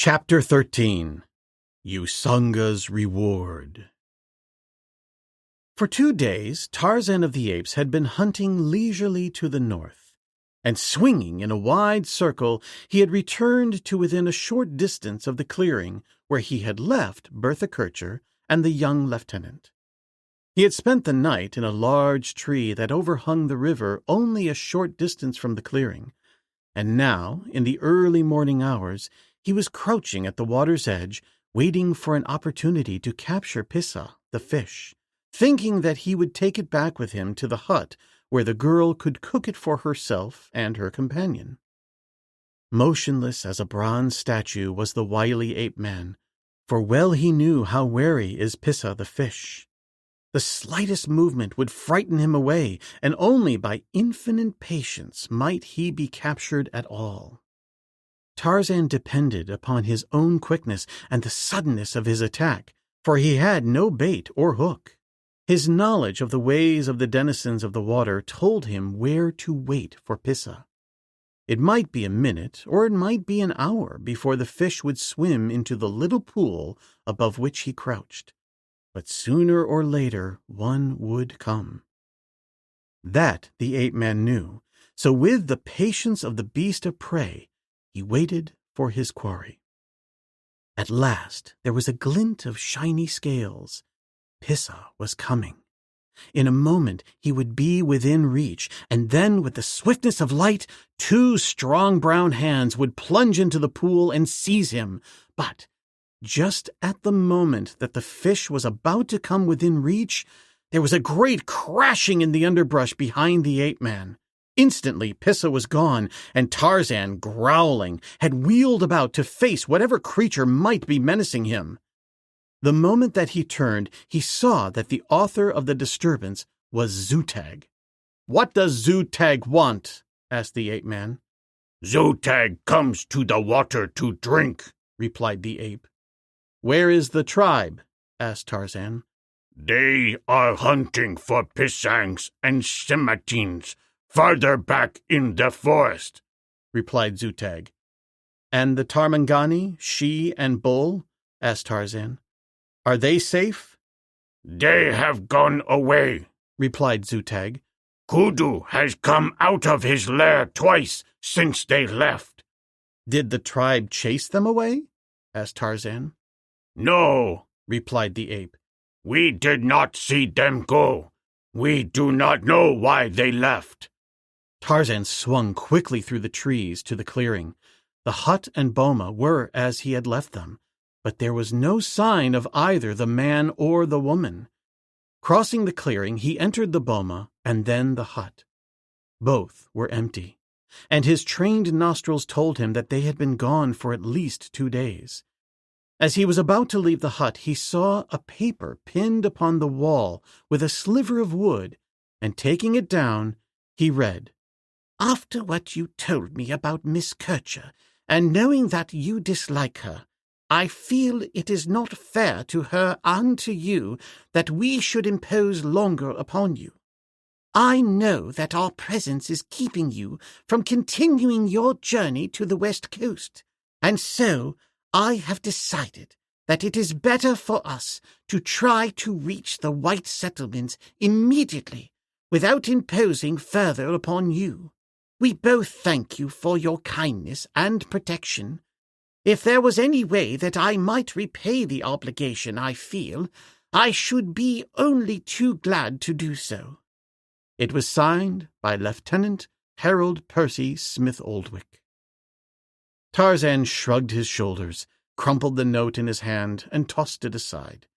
Chapter 13 Usanga's Reward. For 2 days, Tarzan of the Apes had been hunting leisurely to the north, and swinging in a wide circle, he had returned to within a short distance of the clearing where he had left Bertha Kircher and the young lieutenant. He had spent the night in a large tree that overhung the river only a short distance from the clearing, and now, in the early morning hours, he was crouching at the water's edge, waiting for an opportunity to capture Pissa, the fish, thinking that he would take it back with him to the hut where the girl could cook it for herself and her companion. Motionless as a bronze statue was the wily ape-man, for well he knew how wary is Pissa the fish. The slightest movement would frighten him away, and only by infinite patience might he be captured at all. Tarzan depended upon his own quickness and the suddenness of his attack, for he had no bait or hook. His knowledge of the ways of the denizens of the water told him where to wait for Pissa. It might be a minute or it might be an hour before the fish would swim into the little pool above which he crouched, but sooner or later one would come. That the ape-man knew, so with the patience of the beast of prey, he waited for his quarry. At last there was a glint of shiny scales. Pissa was coming. In a moment he would be within reach, and then with the swiftness of light, 2 strong brown hands would plunge into the pool and seize him. But just at the moment that the fish was about to come within reach, there was a great crashing in the underbrush behind the ape-man. Instantly, Pissa was gone, and Tarzan, growling, had wheeled about to face whatever creature might be menacing him. The moment that he turned, he saw that the author of the disturbance was Zutag. "What does Zutag want?" asked the ape-man. "Zutag comes to the water to drink," replied the ape. "Where is the tribe?" asked Tarzan. "They are hunting for pisangs and simatines farther back in the forest," replied Zutag. "And the Tarmangani, she, and bull?" asked Tarzan. "Are they safe?" "They have gone away," replied Zutag. "Kudu has come out of his lair twice since they left." "Did the tribe chase them away?" asked Tarzan. "No," replied the ape. "We did not see them go. We do not know why they left." Tarzan swung quickly through the trees to the clearing. The hut and boma were as he had left them, but there was no sign of either the man or the woman. Crossing the clearing, he entered the boma and then the hut. Both were empty, and his trained nostrils told him that they had been gone for at least 2 days. As he was about to leave the hut, he saw a paper pinned upon the wall with a sliver of wood, and taking it down, he read, "After what you told me about Miss Kircher, and knowing that you dislike her, I feel it is not fair to her and to you that we should impose longer upon you. I know that our presence is keeping you from continuing your journey to the West Coast, and so I have decided that it is better for us to try to reach the white settlements immediately without imposing further upon you. We both thank you for your kindness and protection. If there was any way that I might repay the obligation I feel, I should be only too glad to do so." It was signed by Lieutenant Harold Percy Smith-Oldwick. Tarzan shrugged his shoulders, crumpled the note in his hand, and tossed it aside.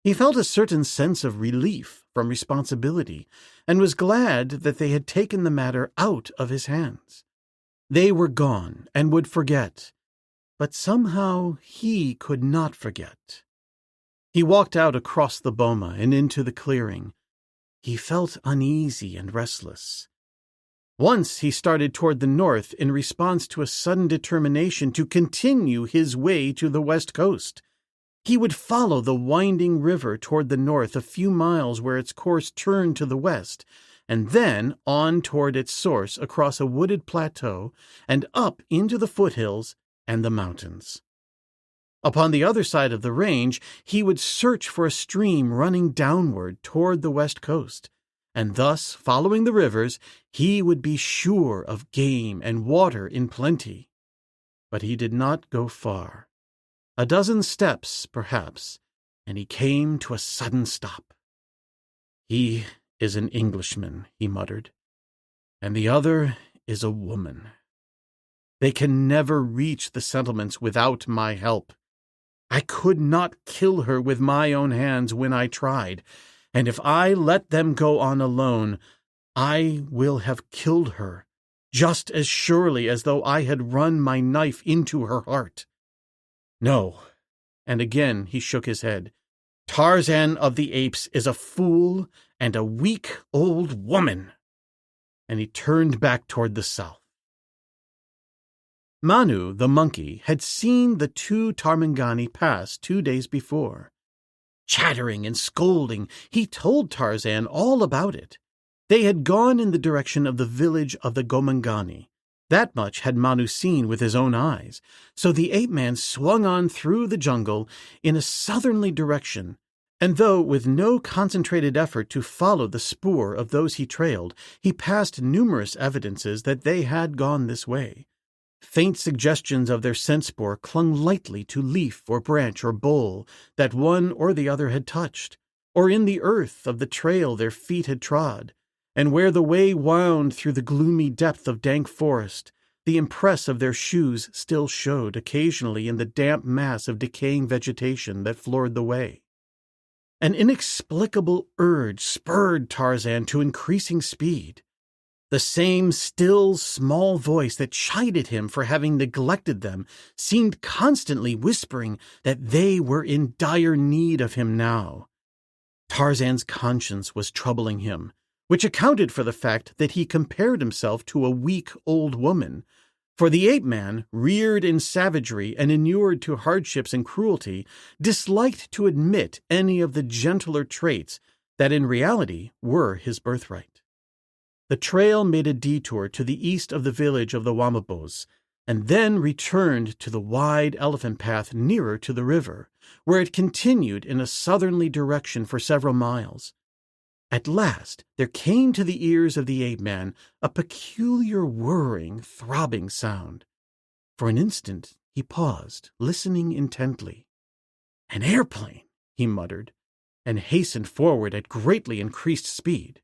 He felt a certain sense of relief from responsibility, and was glad that they had taken the matter out of his hands. They were gone and would forget, but somehow he could not forget. He walked out across the boma and into the clearing. He felt uneasy and restless. Once he started toward the north in response to a sudden determination to continue his way to the west coast. He would follow the winding river toward the north a few miles where its course turned to the west, and then on toward its source across a wooded plateau and up into the foothills and the mountains. Upon the other side of the range, he would search for a stream running downward toward the west coast, and thus, following the rivers, he would be sure of game and water in plenty. But he did not go far. A dozen steps, perhaps, and he came to a sudden stop. "He is an Englishman," he muttered, "and the other is a woman. They can never reach the settlements without my help. I could not kill her with my own hands when I tried, and if I let them go on alone, I will have killed her, just as surely as though I had run my knife into her heart. No," and again he shook his head, "Tarzan of the Apes is a fool and a weak old woman." And he turned back toward the south. Manu, the monkey, had seen the two Tarmangani pass 2 days before. Chattering and scolding, he told Tarzan all about it. They had gone in the direction of the village of the Gomangani. That much had Manu seen with his own eyes, so the ape-man swung on through the jungle in a southerly direction, and though with no concentrated effort to follow the spoor of those he trailed, he passed numerous evidences that they had gone this way. Faint suggestions of their scent spoor clung lightly to leaf or branch or bole that one or the other had touched, or in the earth of the trail their feet had trod, and where the way wound through the gloomy depth of dank forest, the impress of their shoes still showed occasionally in the damp mass of decaying vegetation that floored the way. An inexplicable urge spurred Tarzan to increasing speed. The same still, small voice that chided him for having neglected them seemed constantly whispering that they were in dire need of him now. Tarzan's conscience was troubling him, which accounted for the fact that he compared himself to a weak old woman, for the ape-man, reared in savagery and inured to hardships and cruelty, disliked to admit any of the gentler traits that in reality were his birthright. The trail made a detour to the east of the village of the Wamabos, and then returned to the wide elephant path nearer to the river, where it continued in a southerly direction for several miles. At last there came to the ears of the ape-man a peculiar whirring, throbbing sound. For an instant he paused, listening intently. "An airplane," he muttered, and hastened forward at greatly increased speed.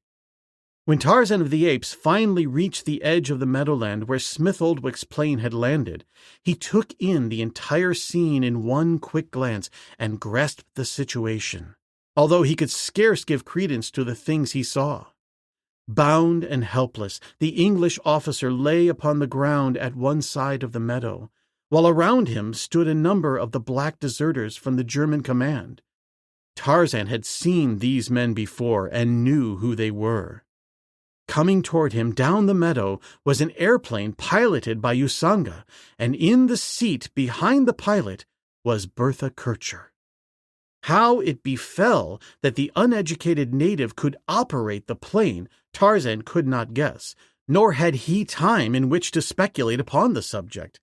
When Tarzan of the Apes finally reached the edge of the meadowland where Smith Oldwick's plane had landed, he took in the entire scene in one quick glance and grasped the situation, although he could scarce give credence to the things he saw. Bound and helpless, the English officer lay upon the ground at one side of the meadow, while around him stood a number of the black deserters from the German command. Tarzan had seen these men before and knew who they were. Coming toward him down the meadow was an airplane piloted by Usanga, and in the seat behind the pilot was Bertha Kircher. How it befell that the uneducated native could operate the plane, Tarzan could not guess, nor had he time in which to speculate upon the subject.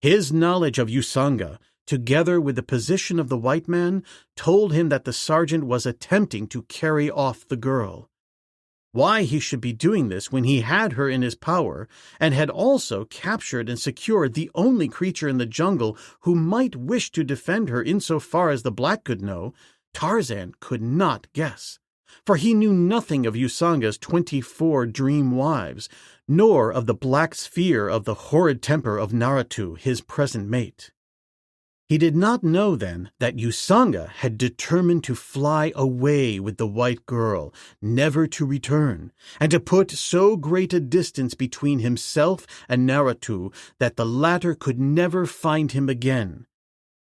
His knowledge of Usanga, together with the position of the white man, told him that the sergeant was attempting to carry off the girl. Why he should be doing this when he had her in his power, and had also captured and secured the only creature in the jungle who might wish to defend her insofar as the black could know, Tarzan could not guess, for he knew nothing of Usanga's 24 dream wives, nor of the black's fear of the horrid temper of Naratu, his present mate. He did not know then that Usanga had determined to fly away with the white girl, never to return, and to put so great a distance between himself and Naratu that the latter could never find him again.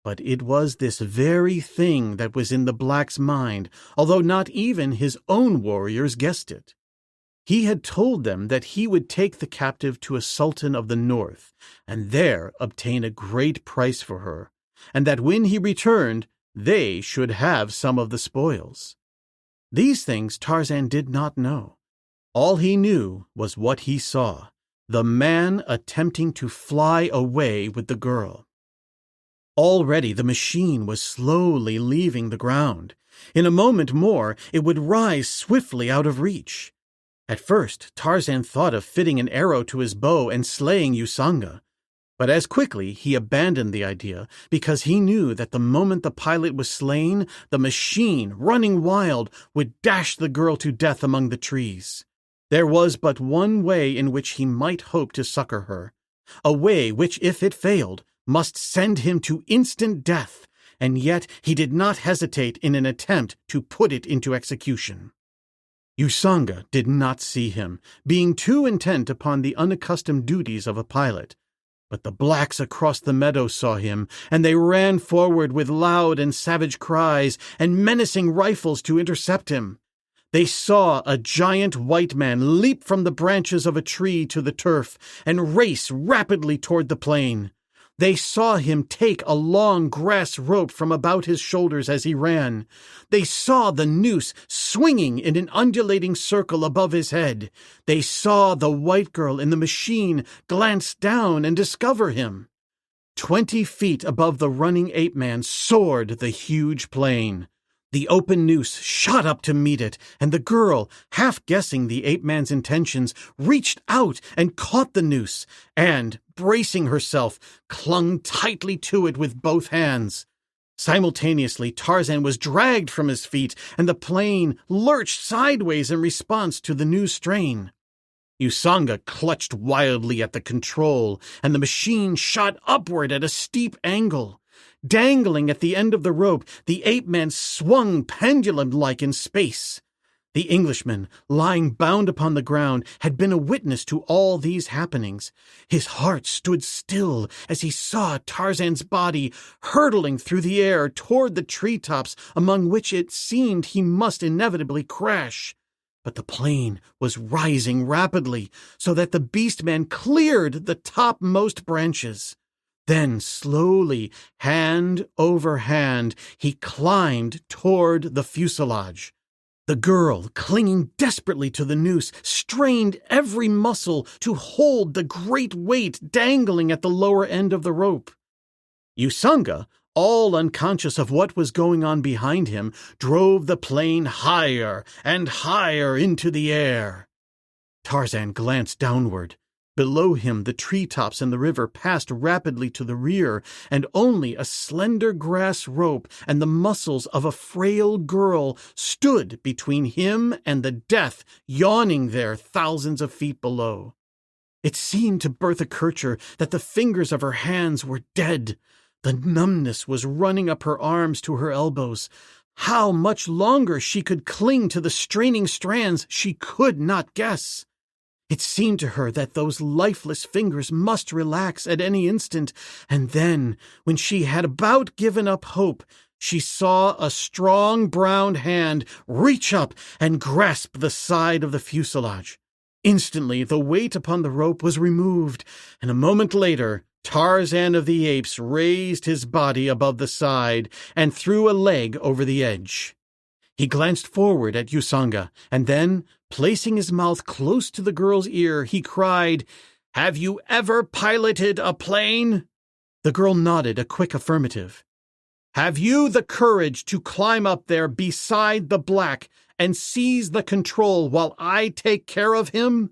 But it was this very thing that was in the black's mind, although not even his own warriors guessed it. He had told them that he would take the captive to a sultan of the north, and there obtain a great price for her, and that when he returned, they should have some of the spoils. These things Tarzan did not know. All he knew was what he saw, the man attempting to fly away with the girl. Already the machine was slowly leaving the ground. In a moment more, it would rise swiftly out of reach. At first, Tarzan thought of fitting an arrow to his bow and slaying Usanga. But as quickly he abandoned the idea because he knew that the moment the pilot was slain, the machine, running wild, would dash the girl to death among the trees. There was but one way in which he might hope to succor her, a way which, if it failed, must send him to instant death, and yet he did not hesitate in an attempt to put it into execution. Usanga did not see him, being too intent upon the unaccustomed duties of a pilot. But the blacks across the meadow saw him, and they ran forward with loud and savage cries and menacing rifles to intercept him. They saw a giant white man leap from the branches of a tree to the turf and race rapidly toward the plain. They saw him take a long grass rope from about his shoulders as he ran. They saw the noose swinging in an undulating circle above his head. They saw the white girl in the machine glance down and discover him. 20 feet above the running ape-man soared the huge plane. The open noose shot up to meet it, and the girl, half guessing the ape-man's intentions, reached out and caught the noose, and, bracing herself, clung tightly to it with both hands. Simultaneously, Tarzan was dragged from his feet, and the plane lurched sideways in response to the new strain. Usanga clutched wildly at the control, and the machine shot upward at a steep angle. Dangling at the end of the rope, the ape-man swung pendulum-like in space. The Englishman, lying bound upon the ground, had been a witness to all these happenings. His heart stood still as he saw Tarzan's body hurtling through the air toward the treetops among which it seemed he must inevitably crash. But the plane was rising rapidly, so that the beast-man cleared the topmost branches. Then slowly, hand over hand, he climbed toward the fuselage. The girl, clinging desperately to the noose, strained every muscle to hold the great weight dangling at the lower end of the rope. Usanga, all unconscious of what was going on behind him, drove the plane higher and higher into the air. Tarzan glanced downward. Below him, the treetops and the river passed rapidly to the rear, and only a slender grass rope and the muscles of a frail girl stood between him and the death yawning there thousands of feet below. It seemed to Bertha Kircher that the fingers of her hands were dead. The numbness was running up her arms to her elbows. How much longer she could cling to the straining strands she could not guess. It seemed to her that those lifeless fingers must relax at any instant, and then, when she had about given up hope, she saw a strong brown hand reach up and grasp the side of the fuselage. Instantly, the weight upon the rope was removed, and a moment later, Tarzan of the Apes raised his body above the side and threw a leg over the edge. He glanced forward at Usanga, and then, placing his mouth close to the girl's ear, he cried, "Have you ever piloted a plane?" The girl nodded a quick affirmative. "Have you the courage to climb up there beside the black and seize the control while I take care of him?"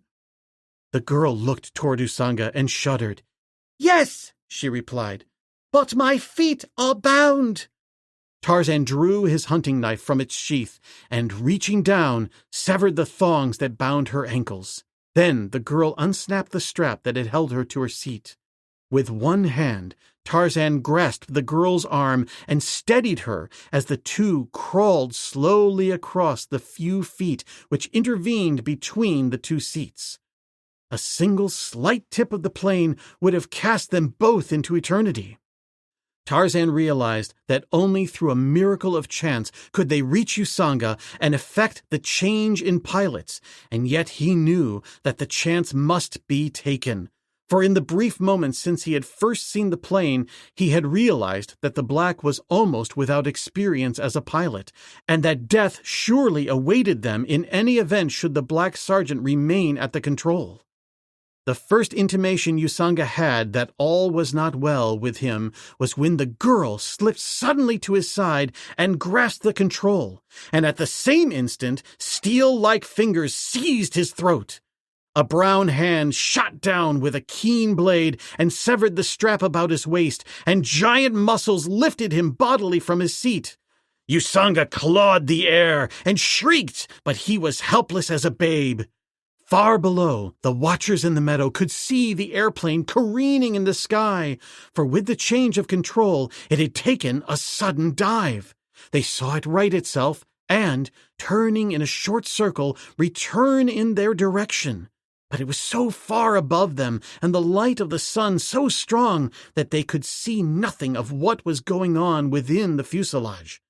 The girl looked toward Usanga and shuddered. "Yes," she replied, "but my feet are bound." Tarzan drew his hunting knife from its sheath and, reaching down, severed the thongs that bound her ankles. Then the girl unsnapped the strap that had held her to her seat. With one hand, Tarzan grasped the girl's arm and steadied her as the two crawled slowly across the few feet which intervened between the two seats. A single slight tip of the plane would have cast them both into eternity. Tarzan realized that only through a miracle of chance could they reach Usanga and effect the change in pilots, and yet he knew that the chance must be taken. For in the brief moments since he had first seen the plane, he had realized that the black was almost without experience as a pilot, and that death surely awaited them in any event should the black sergeant remain at the control. The first intimation Usanga had that all was not well with him was when the girl slipped suddenly to his side and grasped the control, and at the same instant, steel-like fingers seized his throat. A brown hand shot down with a keen blade and severed the strap about his waist, and giant muscles lifted him bodily from his seat. Usanga clawed the air and shrieked, but he was helpless as a babe. Far below, the watchers in the meadow could see the airplane careening in the sky, for with the change of control, it had taken a sudden dive. They saw it right itself and, turning in a short circle, return in their direction. But it was so far above them, and the light of the sun so strong, that they could see nothing of what was going on within the fuselage.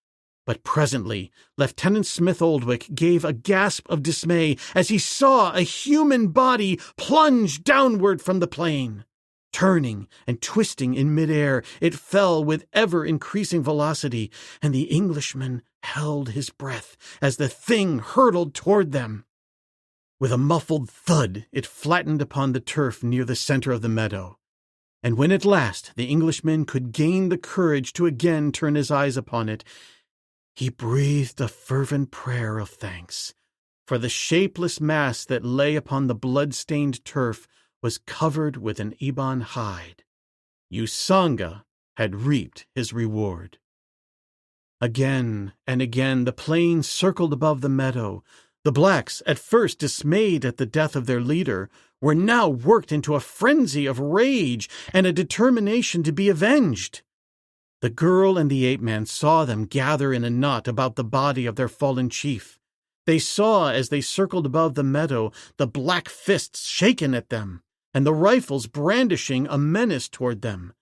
But presently, Lieutenant Smith Oldwick gave a gasp of dismay as he saw a human body plunge downward from the plane. Turning and twisting in midair, it fell with ever-increasing velocity, and the Englishman held his breath as the thing hurtled toward them. With a muffled thud, it flattened upon the turf near the center of the meadow. And when at last the Englishman could gain the courage to again turn his eyes upon it, he breathed a fervent prayer of thanks, for the shapeless mass that lay upon the blood-stained turf was covered with an ebon hide. Usanga had reaped his reward. Again and again the plane circled above the meadow. The blacks, at first dismayed at the death of their leader, were now worked into a frenzy of rage and a determination to be avenged. The girl and the ape-man saw them gather in a knot about the body of their fallen chief. They saw, as they circled above the meadow, the black fists shaken at them, and the rifles brandishing a menace toward them.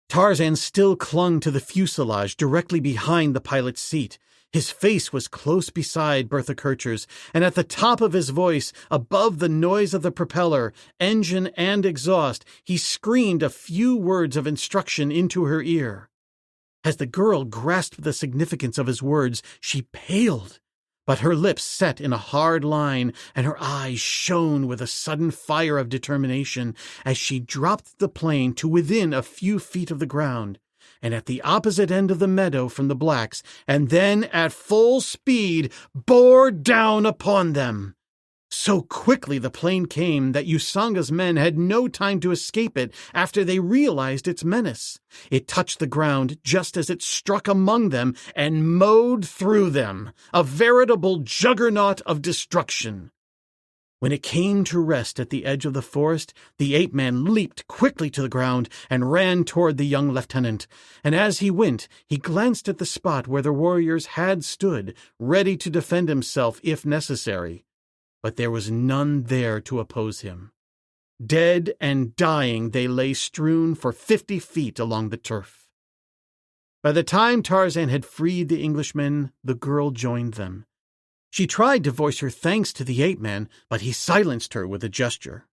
Tarzan still clung to the fuselage directly behind the pilot's seat. His face was close beside Bertha Kircher's, and at the top of his voice, above the noise of the propeller, engine, and exhaust, he screamed a few words of instruction into her ear. As the girl grasped the significance of his words, she paled, but her lips set in a hard line, and her eyes shone with a sudden fire of determination as she dropped the plane to within a few feet of the ground, and at the opposite end of the meadow from the blacks, and then at full speed bore down upon them. So quickly the plane came that Usanga's men had no time to escape it after they realized its menace. It touched the ground just as it struck among them and mowed through them, a veritable juggernaut of destruction. When it came to rest at the edge of the forest, the ape-man leaped quickly to the ground and ran toward the young lieutenant, and as he went, he glanced at the spot where the warriors had stood, ready to defend himself if necessary. But there was none there to oppose him. Dead and dying, they lay strewn for 50 feet along the turf. By the time Tarzan had freed the Englishmen, the girl joined them. She tried to voice her thanks to the ape-man, but he silenced her with a gesture.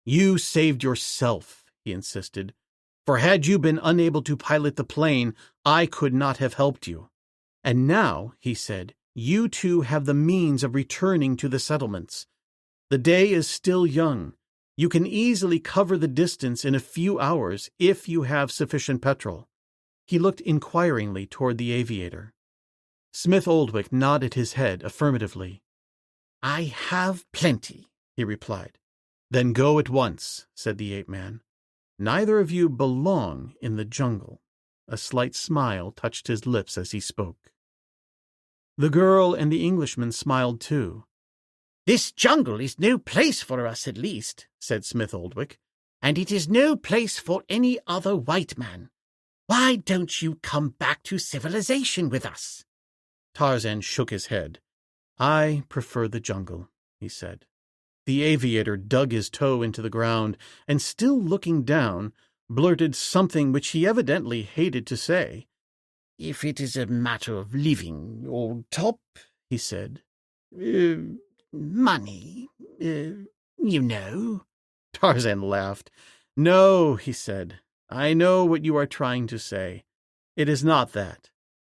"You saved yourself," he insisted, "for had you been unable to pilot the plane, I could not have helped you. And now," he said, "you two have the means of returning to the settlements. The day is still young. You can easily cover the distance in a few hours if you have sufficient petrol." He looked inquiringly toward the aviator. Smith Oldwick nodded his head affirmatively. "I have plenty," he replied. "Then go at once," said the ape-man. "Neither of you belong in the jungle." A slight smile touched his lips as he spoke. The girl and the Englishman smiled too. "This jungle is no place for us, at least," said Smith Oldwick, "and it is no place for any other white man. Why don't you come back to civilization with us?" Tarzan shook his head. "I prefer the jungle," he said. The aviator dug his toe into the ground, and still looking down, blurted something which he evidently hated to say. "If it is a matter of living, old top," he said. Money, you know." Tarzan laughed. "No," he said. "I know what you are trying to say. It is not that.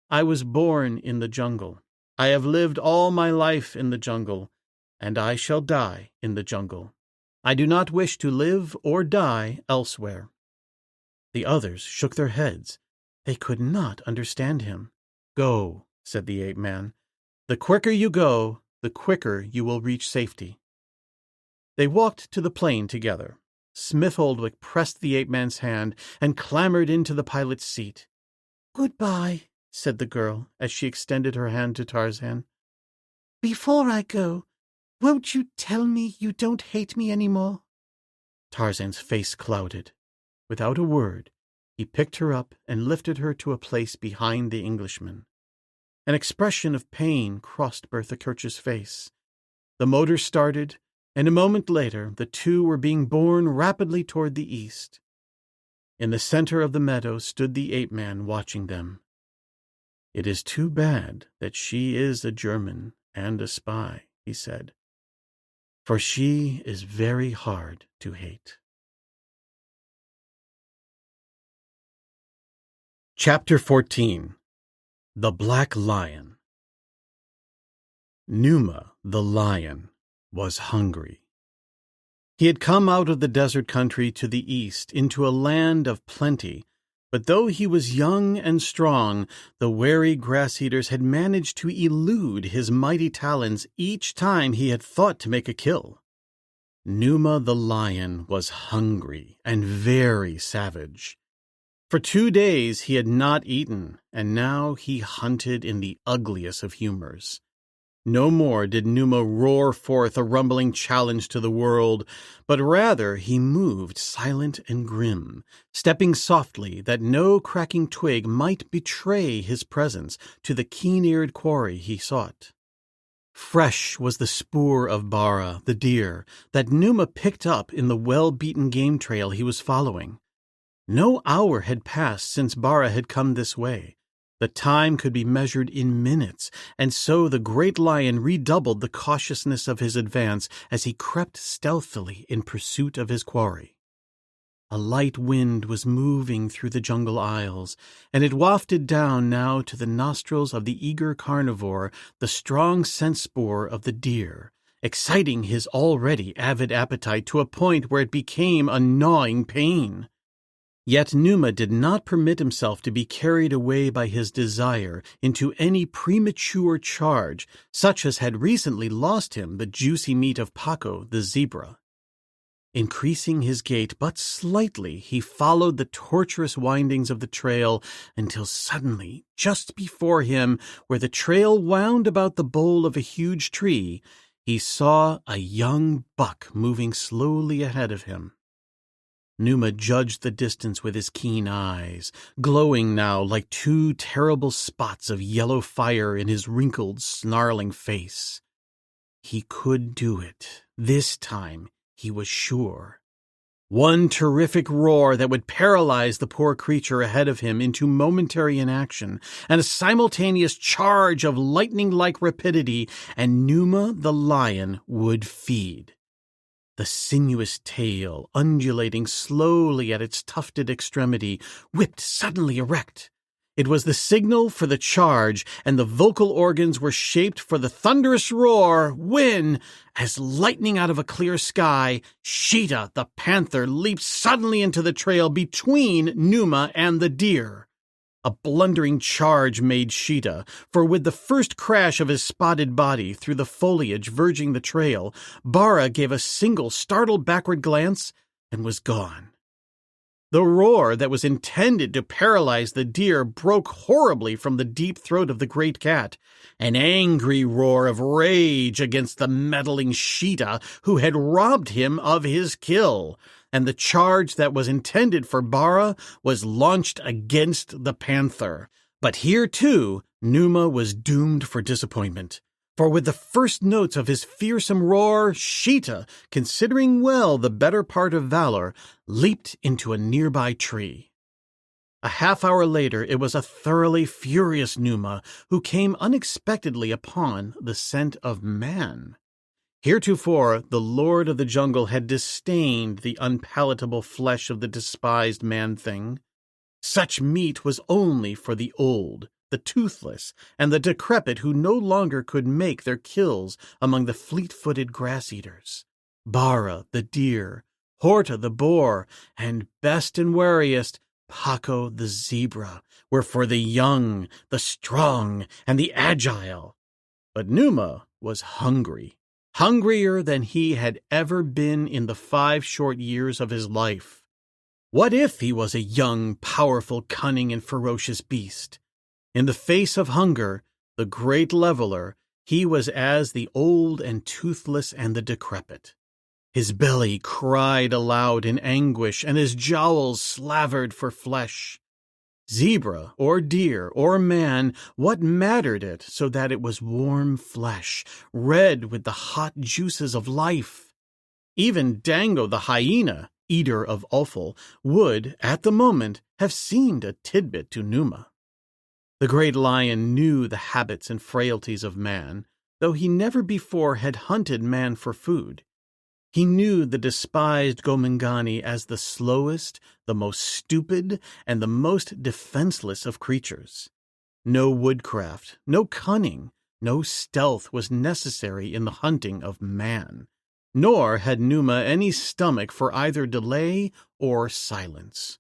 I was born in the jungle. I have lived all my life in the jungle, and I shall die in the jungle. I do not wish to live or die elsewhere." The others shook their heads. They could not understand him. "Go," said the ape-man. "The quicker you go, the quicker you will reach safety." They walked to the plane together. Smith Oldwick pressed the ape-man's hand and clambered into the pilot's seat. "Goodbye," said the girl as she extended her hand to Tarzan. "Before I go, won't you tell me you don't hate me anymore?" Tarzan's face clouded. Without a word, he picked her up and lifted her to a place behind the Englishman. An expression of pain crossed Bertha Kirch's face. The motor started, and a moment later the two were being borne rapidly toward the east. In the center of the meadow stood the ape-man watching them. "It is too bad that she is a German and a spy," he said, "for she is very hard to hate." Chapter 14. The Black Lion. Numa, the lion, was hungry. He had come out of the desert country to the east into a land of plenty, but though he was young and strong, the wary grass-eaters had managed to elude his mighty talons each time he had thought to make a kill. Numa the lion was hungry and very savage. For 2 days he had not eaten, and now he hunted in the ugliest of humors. No more did Numa roar forth a rumbling challenge to the world, but rather he moved silent and grim, stepping softly that no cracking twig might betray his presence to the keen-eared quarry he sought. Fresh was the spoor of Bara, the deer, that Numa picked up in the well-beaten game trail he was following. No hour had passed since Bara had come this way. The time could be measured in minutes, and so the great lion redoubled the cautiousness of his advance as he crept stealthily in pursuit of his quarry. A light wind was moving through the jungle aisles, and it wafted down now to the nostrils of the eager carnivore the strong scent spoor of the deer, exciting his already avid appetite to a point where it became a gnawing pain. Yet Numa did not permit himself to be carried away by his desire into any premature charge, such as had recently lost him the juicy meat of Paco, the zebra. Increasing his gait but slightly, he followed the tortuous windings of the trail until suddenly, just before him, where the trail wound about the bole of a huge tree, he saw a young buck moving slowly ahead of him. Numa judged the distance with his keen eyes, glowing now like 2 terrible spots of yellow fire in his wrinkled, snarling face. He could do it. This time, he was sure. One terrific roar that would paralyze the poor creature ahead of him into momentary inaction, and a simultaneous charge of lightning-like rapidity, and Numa the lion would feed. The sinuous tail, undulating slowly at its tufted extremity, whipped suddenly erect. It was the signal for the charge, and the vocal organs were shaped for the thunderous roar when, as lightning out of a clear sky, Sheeta, the panther, leaped suddenly into the trail between Numa and the deer. A blundering charge made Sheeta, for with the first crash of his spotted body through the foliage verging the trail, Bara gave a single startled backward glance and was gone. The roar that was intended to paralyze the deer broke horribly from the deep throat of the great cat, an angry roar of rage against the meddling Sheeta who had robbed him of his kill, and the charge that was intended for Bara was launched against the panther. But here, too, Numa was doomed for disappointment. For with the first notes of his fearsome roar, Sheeta, considering well the better part of valor, leaped into a nearby tree. A half-hour later, it was a thoroughly furious Numa who came unexpectedly upon the scent of man. Heretofore, the lord of the jungle had disdained the unpalatable flesh of the despised man-thing. Such meat was only for the old, the toothless, and the decrepit who no longer could make their kills among the fleet-footed grass-eaters. Bara the deer, Horta the boar, and best and wariest, Paco the zebra, were for the young, the strong, and the agile. But Numa was hungry, hungrier than he had ever been in the 5 short years of his life. What if he was a young, powerful, cunning, and ferocious beast? In the face of hunger, the great leveler, he was as the old and toothless and the decrepit. His belly cried aloud in anguish, and his jowls slavered for flesh. Zebra, or deer, or man, what mattered it so that it was warm flesh, red with the hot juices of life? Even Dango the hyena, eater of offal, would, at the moment, have seemed a tidbit to Numa. The great lion knew the habits and frailties of man, though he never before had hunted man for food. He knew the despised Gomangani as the slowest, the most stupid, and the most defenseless of creatures. No woodcraft, no cunning, no stealth was necessary in the hunting of man, nor had Numa any stomach for either delay or silence.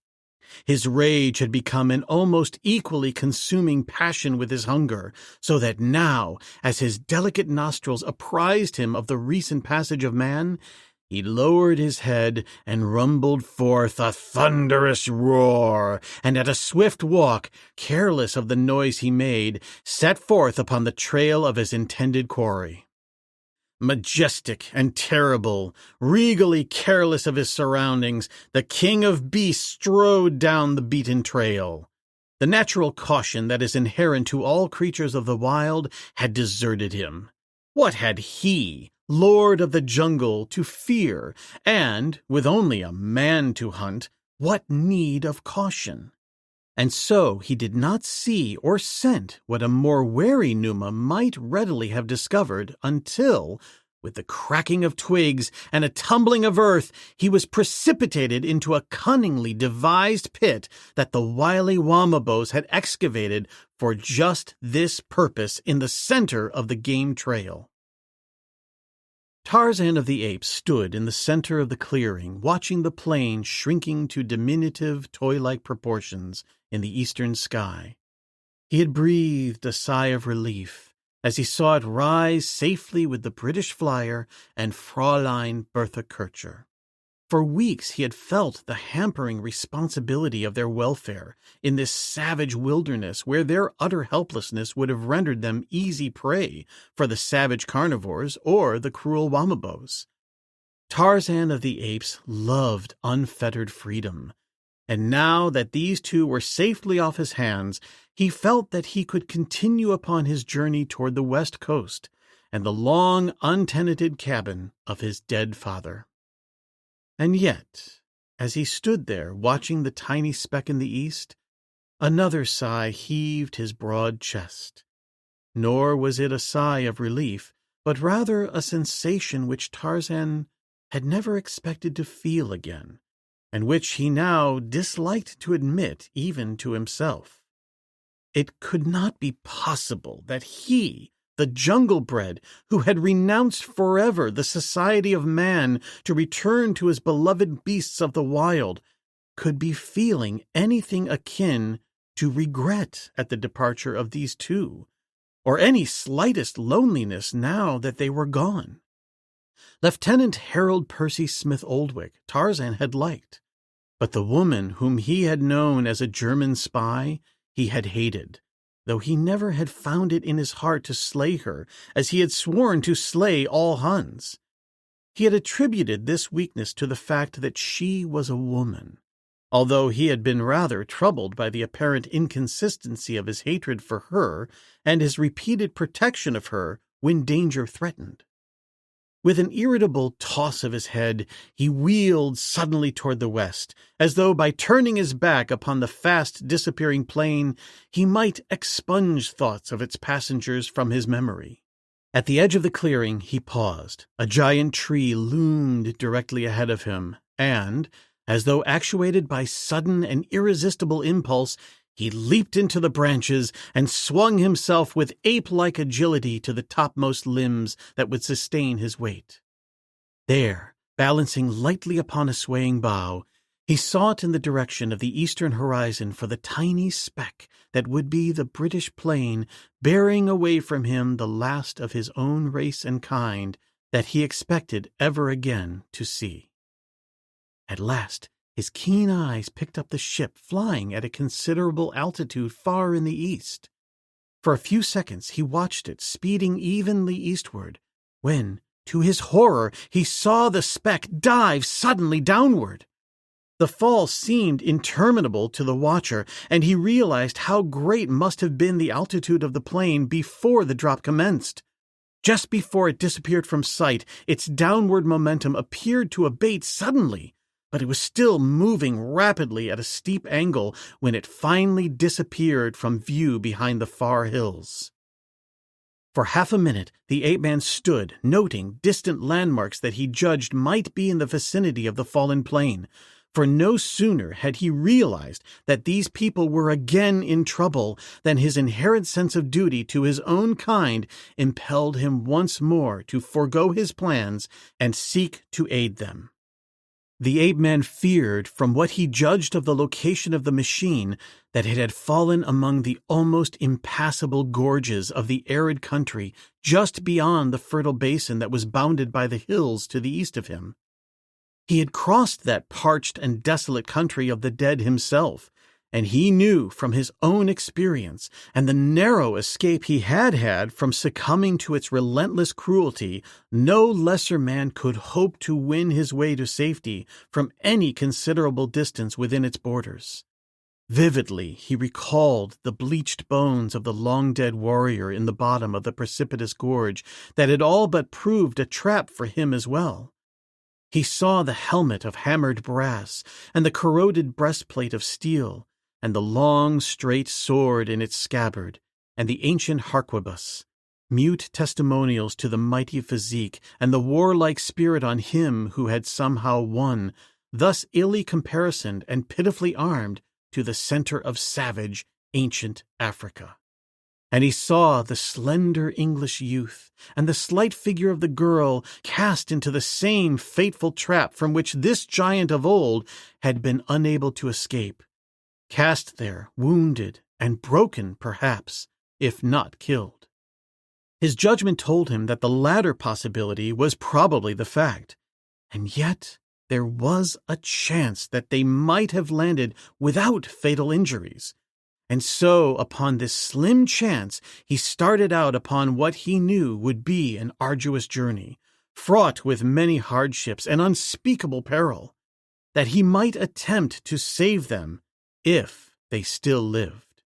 His rage had become an almost equally consuming passion with his hunger, so that now, as his delicate nostrils apprised him of the recent passage of man, he lowered his head and rumbled forth a thunderous roar, and at a swift walk, careless of the noise he made, set forth upon the trail of his intended quarry. Majestic and terrible, regally careless of his surroundings, the king of beasts strode down the beaten trail. The natural caution that is inherent to all creatures of the wild had deserted him. What had he, lord of the jungle, to fear, and, with only a man to hunt, what need of caution? And so he did not see or scent what a more wary Numa might readily have discovered until, with the cracking of twigs and a tumbling of earth, he was precipitated into a cunningly devised pit that the wily Wamabos had excavated for just this purpose in the center of the game trail. Tarzan of the Apes stood in the center of the clearing, watching the plain shrinking to diminutive, toy-like proportions in the eastern sky. He had breathed a sigh of relief as he saw it rise safely with the British flyer and Fräulein Bertha Kircher. For weeks he had felt the hampering responsibility of their welfare in this savage wilderness where their utter helplessness would have rendered them easy prey for the savage carnivores or the cruel Wamabos. Tarzan of the Apes loved unfettered freedom, and now that these two were safely off his hands, he felt that he could continue upon his journey toward the west coast and the long, untenanted cabin of his dead father. And yet, as he stood there watching the tiny speck in the east, another sigh heaved his broad chest. Nor was it a sigh of relief, but rather a sensation which Tarzan had never expected to feel again, and which he now disliked to admit even to himself. It could not be possible that he, the jungle-bred, who had renounced forever the society of man to return to his beloved beasts of the wild, could be feeling anything akin to regret at the departure of these two, or any slightest loneliness now that they were gone. Lieutenant Harold Percy Smith Oldwick Tarzan had liked, but the woman whom he had known as a German spy he had hated, though he never had found it in his heart to slay her, as he had sworn to slay all Huns. He had attributed this weakness to the fact that she was a woman, although he had been rather troubled by the apparent inconsistency of his hatred for her and his repeated protection of her when danger threatened. With an irritable toss of his head, he wheeled suddenly toward the west, as though by turning his back upon the fast disappearing plane, he might expunge thoughts of its passengers from his memory. At the edge of the clearing, he paused. A giant tree loomed directly ahead of him, and, as though actuated by sudden and irresistible impulse, he leaped into the branches and swung himself with ape-like agility to the topmost limbs that would sustain his weight. There, Balancing lightly upon a swaying bough, he sought in the direction of the eastern horizon for the tiny speck that would be the British plane bearing away from him the last of his own race and kind that he expected ever again to see. At last, his keen eyes picked up the ship flying at a considerable altitude far in the east. For a few seconds he watched it speeding evenly eastward, when, to his horror, he saw the speck dive suddenly downward. The fall seemed interminable to the watcher, and he realized how great must have been the altitude of the plane before the drop commenced. Just before it disappeared from sight, its downward momentum appeared to abate suddenly, but it was still moving rapidly at a steep angle when it finally disappeared from view behind the far hills. For half a minute, the ape-man stood, noting distant landmarks that he judged might be in the vicinity of the fallen plane, for no sooner had he realized that these people were again in trouble than his inherent sense of duty to his own kind impelled him once more to forego his plans and seek to aid them. The ape-man feared, from what he judged of the location of the machine, that it had fallen among the almost impassable gorges of the arid country just beyond the fertile basin that was bounded by the hills to the east of him. He had crossed that parched and desolate country of the dead himself, and he knew from his own experience and the narrow escape he had had from succumbing to its relentless cruelty, no lesser man could hope to win his way to safety from any considerable distance within its borders. Vividly he recalled the bleached bones of the long-dead warrior in the bottom of the precipitous gorge that had all but proved a trap for him as well. He saw the helmet of hammered brass and the corroded breastplate of steel, and the long, straight sword in its scabbard, and the ancient harquebus, mute testimonials to the mighty physique and the warlike spirit on him who had somehow won, thus illy comparisoned and pitifully armed, to the center of savage, ancient Africa. And he saw the slender English youth and the slight figure of the girl cast into the same fateful trap from which this giant of old had been unable to escape. Cast there, wounded and broken, perhaps, if not killed. His judgment told him that the latter possibility was probably the fact, and yet there was a chance that they might have landed without fatal injuries. And so, upon this slim chance, he started out upon what he knew would be an arduous journey, fraught with many hardships and unspeakable peril, that he might attempt to save them if they still lived.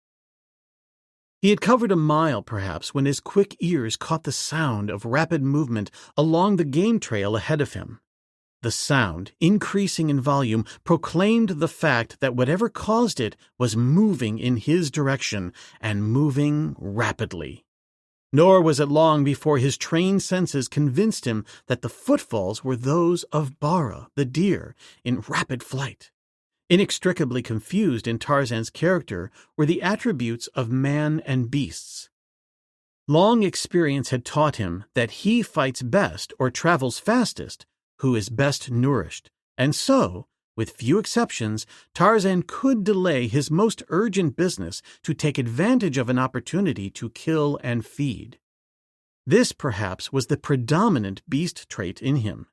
He had covered a mile, perhaps, when his quick ears caught the sound of rapid movement along the game trail ahead of him. The sound, increasing in volume, proclaimed the fact that whatever caused it was moving in his direction, and moving rapidly. Nor was it long before his trained senses convinced him that the footfalls were those of Bara, the deer, in rapid flight. Inextricably confused in Tarzan's character were the attributes of man and beasts. Long experience had taught him that he fights best or travels fastest who is best nourished, and so, with few exceptions, Tarzan could delay his most urgent business to take advantage of an opportunity to kill and feed. This, perhaps, was the predominant beast trait in him.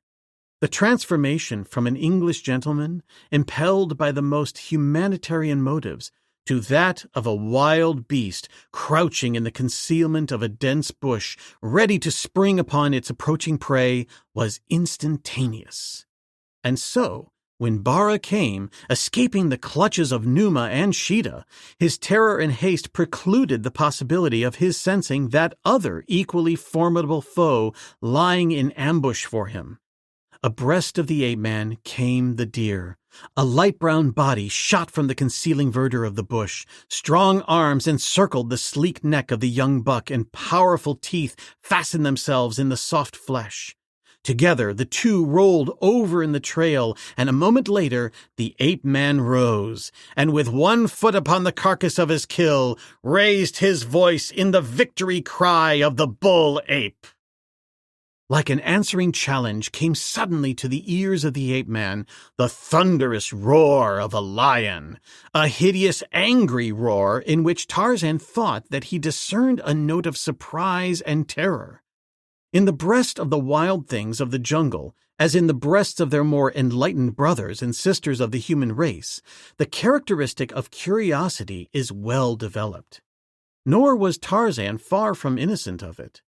The transformation from an English gentleman, impelled by the most humanitarian motives, to that of a wild beast crouching in the concealment of a dense bush, ready to spring upon its approaching prey, was instantaneous. And so, when Bara came, escaping the clutches of Numa and Sheeta, his terror and haste precluded the possibility of his sensing that other equally formidable foe lying in ambush for him. Abreast of the ape-man came the deer. A light brown body shot from the concealing verdure of the bush. Strong arms encircled the sleek neck of the young buck, and powerful teeth fastened themselves in the soft flesh. Together, the two rolled over in the trail, and a moment later, the ape-man rose, and with one foot upon the carcass of his kill, raised his voice in the victory cry of the bull ape. Like an answering challenge came suddenly to the ears of the ape-man the thunderous roar of a lion, a hideous, angry roar in which Tarzan thought that he discerned a note of surprise and terror. In the breast of the wild things of the jungle, as in the breasts of their more enlightened brothers and sisters of the human race, the characteristic of curiosity is well developed. Nor was Tarzan far from innocent of it.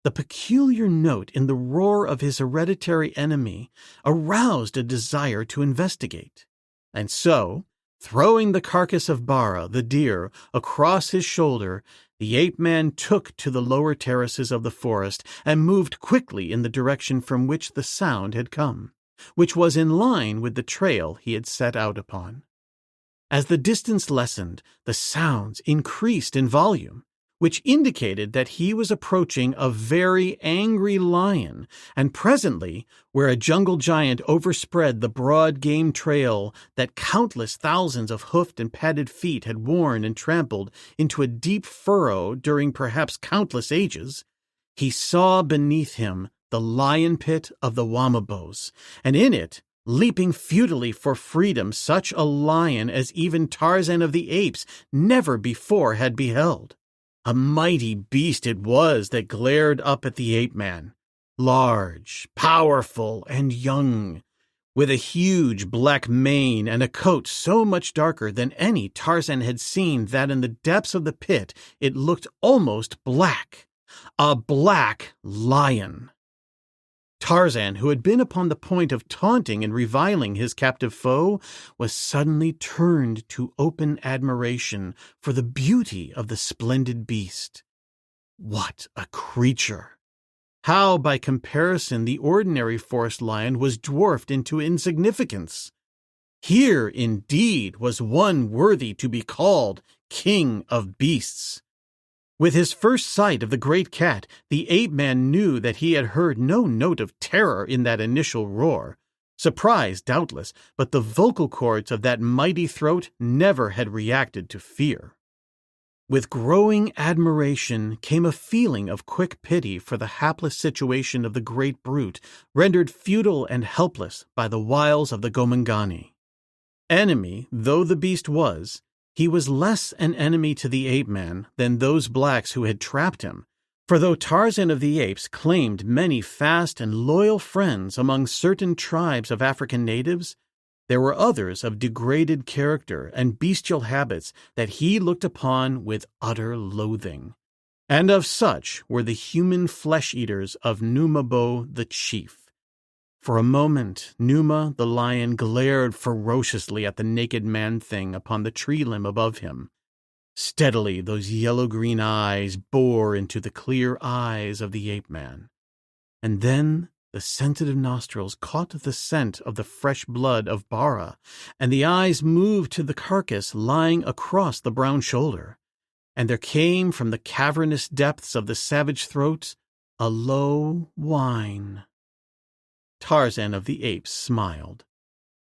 The peculiar note in the roar of his hereditary enemy aroused a desire to investigate. And so, throwing the carcass of Bara, the deer, across his shoulder, the ape-man took to the lower terraces of the forest and moved quickly in the direction from which the sound had come, which was in line with the trail he had set out upon. As the distance lessened, the sounds increased in volume, which indicated that he was approaching a very angry lion, and presently, where a jungle giant overspread the broad game trail that countless thousands of hoofed and padded feet had worn and trampled into a deep furrow during perhaps countless ages, he saw beneath him the lion pit of the Wamabos, and in it, leaping futilely for freedom, such a lion as even Tarzan of the Apes never before had beheld. A mighty beast it was that glared up at the ape-man, large, powerful, and young, with a huge black mane and a coat so much darker than any Tarzan had seen that in the depths of the pit it looked almost black. A black lion. Tarzan, who had been upon the point of taunting and reviling his captive foe, was suddenly turned to open admiration for the beauty of the splendid beast. What a creature! How, by comparison, the ordinary forest lion was dwarfed into insignificance! Here, indeed, was one worthy to be called king of beasts. With his first sight of the great cat, the ape-man knew that he had heard no note of terror in that initial roar. Surprise, doubtless, but the vocal cords of that mighty throat never had reacted to fear. With growing admiration came a feeling of quick pity for the hapless situation of the great brute, rendered futile and helpless by the wiles of the Gomangani. Enemy though the beast was, he was less an enemy to the ape-man than those blacks who had trapped him, for though Tarzan of the Apes claimed many fast and loyal friends among certain tribes of African natives, there were others of degraded character and bestial habits that he looked upon with utter loathing, and of such were the human flesh-eaters of Numabo the chief. For a moment, Numa the lion glared ferociously at the naked man-thing upon the tree limb above him. Steadily those yellow-green eyes bore into the clear eyes of the ape-man. And then the sensitive nostrils caught the scent of the fresh blood of Bara, and the eyes moved to the carcass lying across the brown shoulder. And there came from the cavernous depths of the savage throat a low whine. Tarzan of the Apes smiled.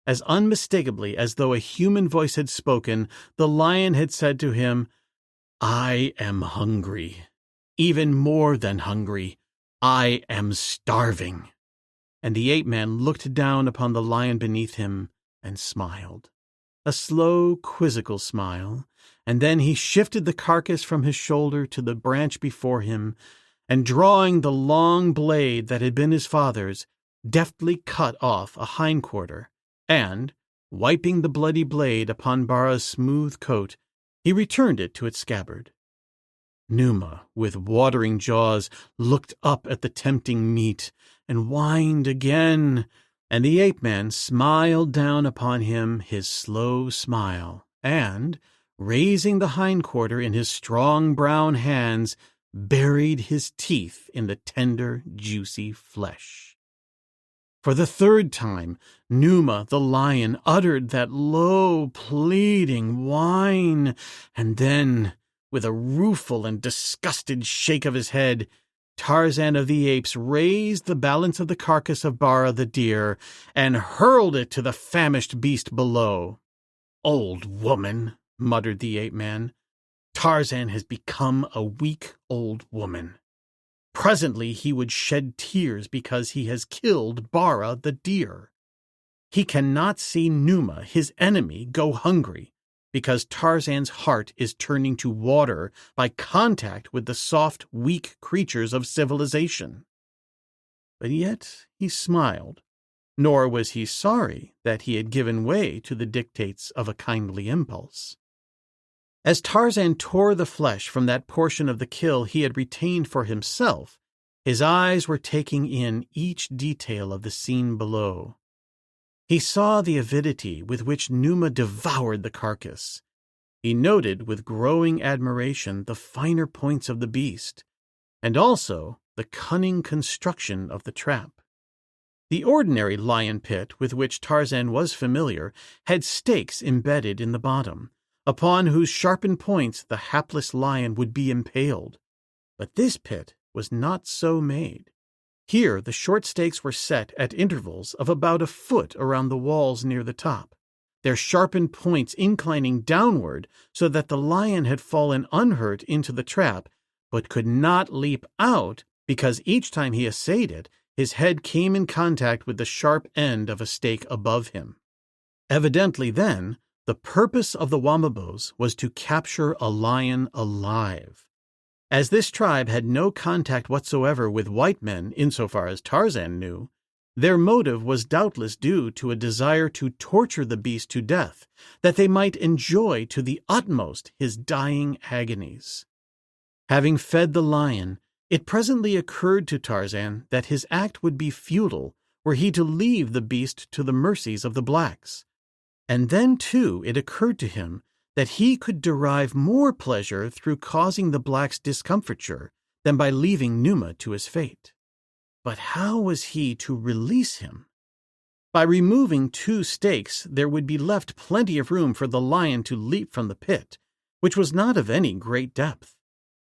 As unmistakably as though a human voice had spoken, the lion had said to him, "I am hungry. Even more than hungry, I am starving." And the ape-man looked down upon the lion beneath him and smiled. A slow, quizzical smile, and then he shifted the carcass from his shoulder to the branch before him, and drawing the long blade that had been his father's, deftly cut off a hindquarter, and, wiping the bloody blade upon Bara's smooth coat, he returned it to its scabbard. Numa, with watering jaws, looked up at the tempting meat, and whined again, and the ape-man smiled down upon him his slow smile, and, raising the hindquarter in his strong brown hands, buried his teeth in the tender, juicy flesh. For the third time, Numa the lion uttered that low, pleading whine, and then, with a rueful and disgusted shake of his head, Tarzan of the Apes raised the balance of the carcass of Bara the deer and hurled it to the famished beast below. "Old woman," muttered the ape-man. "Tarzan has become a weak old woman. presently he would shed tears because he has killed Bara the deer. He cannot see Numa, his enemy, go hungry, because Tarzan's heart is turning to water by contact with the soft, weak creatures of civilization. But yet he smiled, nor was he sorry that he had given way to the dictates of a kindly impulse. As Tarzan tore the flesh from that portion of the kill he had retained for himself, his eyes were taking in each detail of the scene below. He saw the avidity with which Numa devoured the carcass. He noted with growing admiration the finer points of the beast, and also the cunning construction of the trap. The ordinary lion pit with which Tarzan was familiar had stakes embedded in the bottom, upon whose sharpened points the hapless lion would be impaled. But this pit was not so made. Here the short stakes were set at intervals of about a foot around the walls near the top, their sharpened points inclining downward so that the lion had fallen unhurt into the trap, but could not leap out because each time he essayed it, his head came in contact with the sharp end of a stake above him. Evidently, then, the purpose of the Wamabos was to capture a lion alive. As this tribe had no contact whatsoever with white men insofar as Tarzan knew, their motive was doubtless due to a desire to torture the beast to death, that they might enjoy to the utmost his dying agonies. Having fed the lion, it presently occurred to Tarzan that his act would be futile were he to leave the beast to the mercies of the blacks. And then, too, it occurred to him that he could derive more pleasure through causing the blacks discomfiture than by leaving Numa to his fate. But how was he to release him? By removing 2 stakes, there would be left plenty of room for the lion to leap from the pit, which was not of any great depth.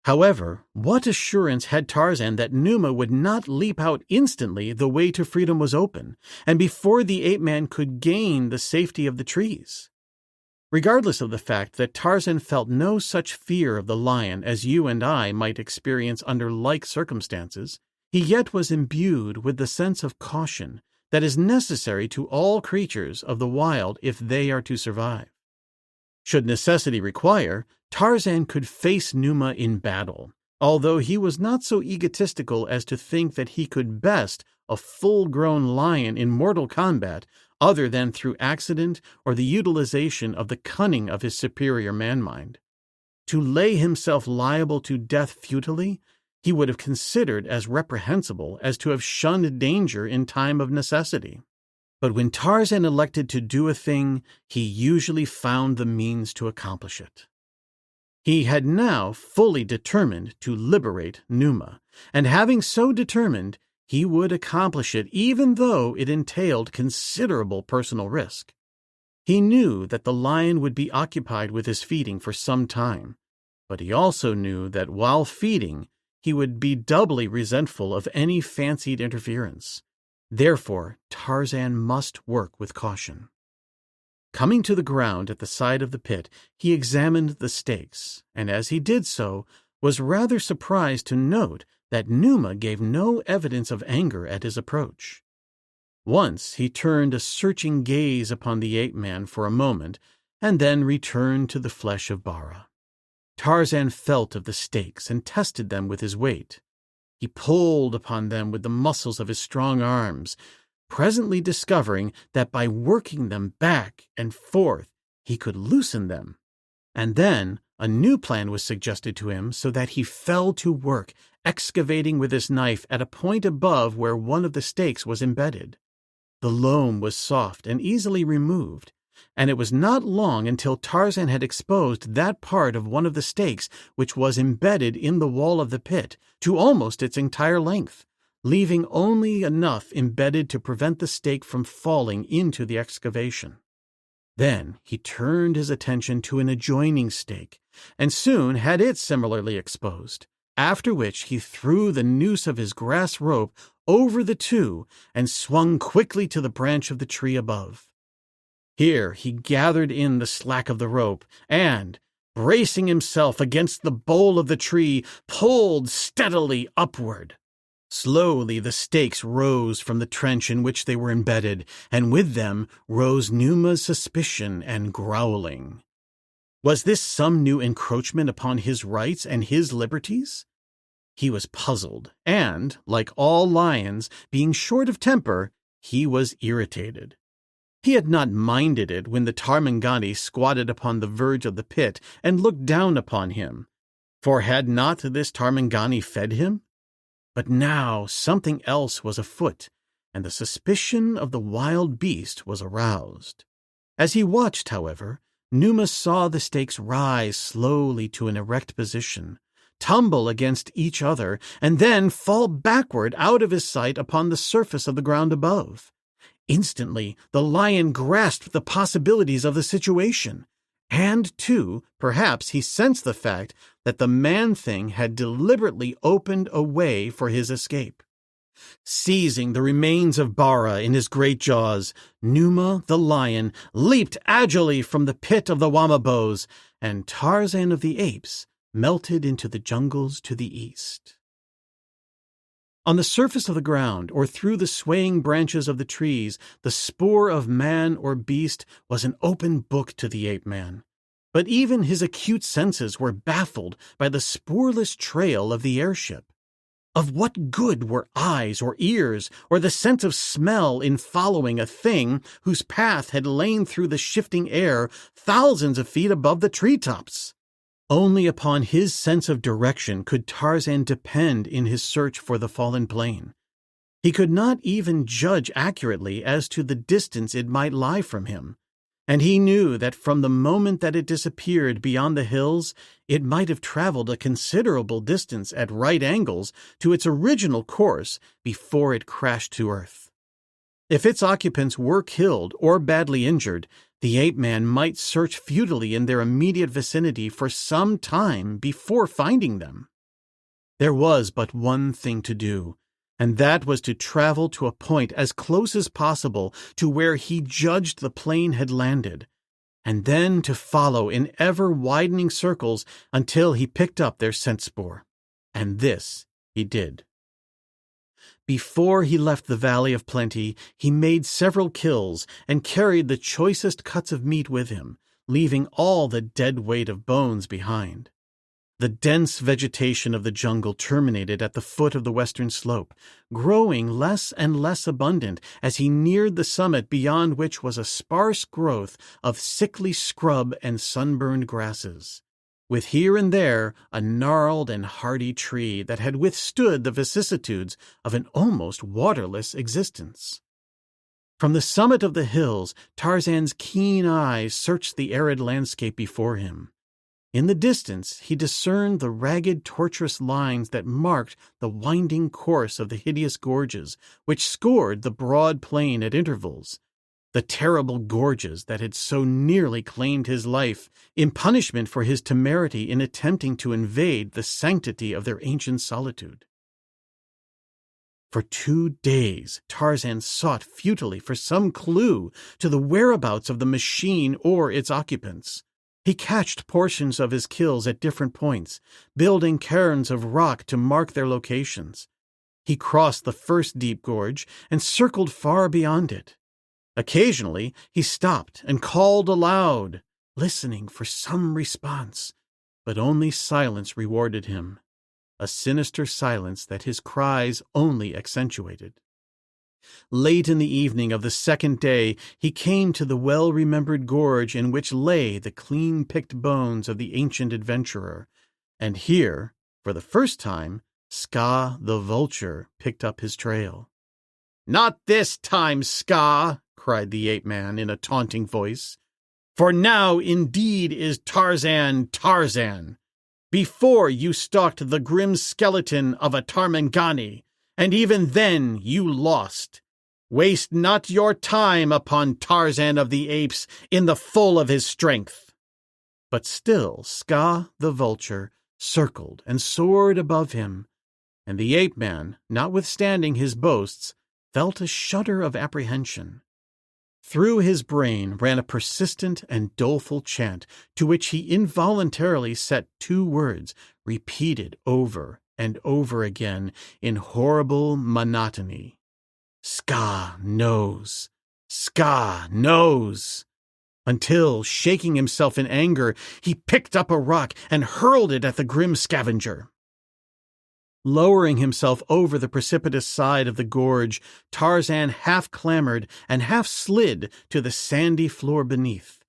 However, what assurance had Tarzan that Numa would not leap out instantly the way to freedom was open, and before the ape-man could gain the safety of the trees? Regardless of the fact that Tarzan felt no such fear of the lion as you and I might experience under like circumstances, he yet was imbued with the sense of caution that is necessary to all creatures of the wild if they are to survive. Should necessity require, Tarzan could face Numa in battle, although he was not so egotistical as to think that he could best a full-grown lion in mortal combat other than through accident or the utilization of the cunning of his superior man-mind. To lay himself liable to death futilely, he would have considered as reprehensible as to have shunned danger in time of necessity. But when Tarzan elected to do a thing, he usually found the means to accomplish it. He had now fully determined to liberate Numa, and having so determined, he would accomplish it even though it entailed considerable personal risk. He knew that the lion would be occupied with his feeding for some time, but he also knew that while feeding, he would be doubly resentful of any fancied interference. Therefore, Tarzan must work with caution. Coming to the ground at the side of the pit, he examined the stakes, and as he did so, was rather surprised to note that Numa gave no evidence of anger at his approach. Once he turned a searching gaze upon the ape-man for a moment, and then returned to the flesh of Bara. Tarzan felt of the stakes and tested them with his weight. He pulled upon them with the muscles of his strong arms, presently discovering that by working them back and forth he could loosen them. And then a new plan was suggested to him so that he fell to work, excavating with his knife at a point above where one of the stakes was embedded. The loam was soft and easily removed, and it was not long until Tarzan had exposed that part of one of the stakes which was embedded in the wall of the pit to almost its entire length, leaving only enough embedded to prevent the stake from falling into the excavation. Then he turned his attention to an adjoining stake, and soon had it similarly exposed, after which he threw the noose of his grass rope over the 2 and swung quickly to the branch of the tree above. Here he gathered in the slack of the rope, and, bracing himself against the bole of the tree, pulled steadily upward. Slowly the stakes rose from the trench in which they were embedded, and with them rose Numa's suspicion and growling. Was this some new encroachment upon his rights and his liberties? He was puzzled, and, like all lions, being short of temper, he was irritated. He had not minded it when the Tarmangani squatted upon the verge of the pit and looked down upon him, for had not this Tarmangani fed him? But now something else was afoot, and the suspicion of the wild beast was aroused. As he watched, however, Numa saw the stakes rise slowly to an erect position, tumble against each other, and then fall backward out of his sight upon the surface of the ground above. Instantly, the lion grasped the possibilities of the situation, and, too, perhaps he sensed the fact that the man-thing had deliberately opened a way for his escape. Seizing the remains of Bara in his great jaws, Numa the lion leaped agilely from the pit of the Wamabos, and Tarzan of the apes melted into the jungles to the east. On the surface of the ground, or through the swaying branches of the trees, the spoor of man or beast was an open book to the ape-man. But even his acute senses were baffled by the spoorless trail of the airship. Of what good were eyes or ears or the sense of smell in following a thing whose path had lain through the shifting air thousands of feet above the treetops? Only upon his sense of direction could Tarzan depend in his search for the fallen plane. He could not even judge accurately as to the distance it might lie from him, and he knew that from the moment that it disappeared beyond the hills, it might have traveled a considerable distance at right angles to its original course before it crashed to earth. If its occupants were killed or badly injured, the ape-man might search futilely in their immediate vicinity for some time before finding them. There was but one thing to do, and that was to travel to a point as close as possible to where he judged the plane had landed, and then to follow in ever-widening circles until he picked up their scent spoor. And this he did. Before he left the Valley of Plenty, he made several kills and carried the choicest cuts of meat with him, leaving all the dead weight of bones behind. The dense vegetation of the jungle terminated at the foot of the western slope, growing less and less abundant as he neared the summit, beyond which was a sparse growth of sickly scrub and sunburned grasses, with here and there a gnarled and hardy tree that had withstood the vicissitudes of an almost waterless existence. From the summit of the hills, Tarzan's keen eyes searched the arid landscape before him. In the distance, he discerned the ragged, tortuous lines that marked the winding course of the hideous gorges which scored the broad plain at intervals, the terrible gorges that had so nearly claimed his life in punishment for his temerity in attempting to invade the sanctity of their ancient solitude. For 2 days, Tarzan sought futilely for some clue to the whereabouts of the machine or its occupants. He cached portions of his kills at different points, building cairns of rock to mark their locations. He crossed the first deep gorge and circled far beyond it. Occasionally, he stopped and called aloud, listening for some response, but only silence rewarded him, a sinister silence that his cries only accentuated. Late in the evening of the second day, he came to the well-remembered gorge in which lay the clean-picked bones of the ancient adventurer, and here, for the first time, Ska the vulture picked up his trail. "Not this time, Ska!" cried the ape-man in a taunting voice. "For now indeed is Tarzan Tarzan. Before you stalked the grim skeleton of a Tarmangani, and even then you lost. Waste not your time upon Tarzan of the apes in the full of his strength." But still Ska the vulture circled and soared above him, and the ape-man, notwithstanding his boasts, felt a shudder of apprehension. Through his brain ran a persistent and doleful chant to which he involuntarily set two words repeated over and over again in horrible monotony. Ska knows. Ska knows. Until, shaking himself in anger, he picked up a rock and hurled it at the grim scavenger. Lowering himself over the precipitous side of the gorge, Tarzan half clambered and half slid to the sandy floor beneath.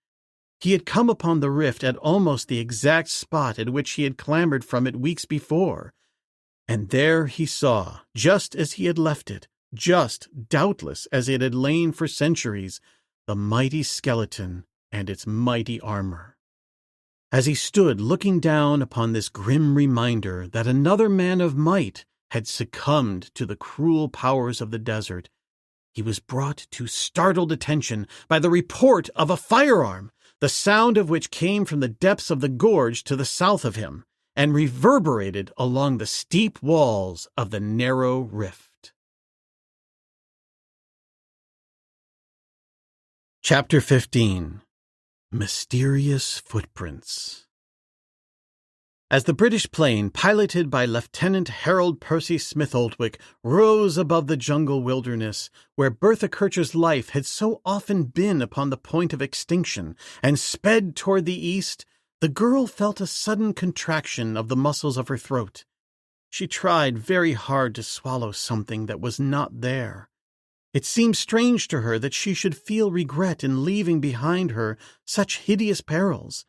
He had come upon the rift at almost the exact spot at which he had clambered from it weeks before, and there he saw, just as he had left it, just, doubtless, as it had lain for centuries, the mighty skeleton and its mighty armor. As he stood looking down upon this grim reminder that another man of might had succumbed to the cruel powers of the desert, he was brought to startled attention by the report of a firearm, the sound of which came from the depths of the gorge to the south of him, and reverberated along the steep walls of the narrow rift. Chapter 15. Mysterious Footprints. As the British plane, piloted by Lieutenant Harold Percy Smith-Oldwick, rose above the jungle wilderness, where Bertha Kircher's life had so often been upon the point of extinction, and sped toward the east, the girl felt a sudden contraction of the muscles of her throat. She tried very hard to swallow something that was not there. It seemed strange to her that she should feel regret in leaving behind her such hideous perils,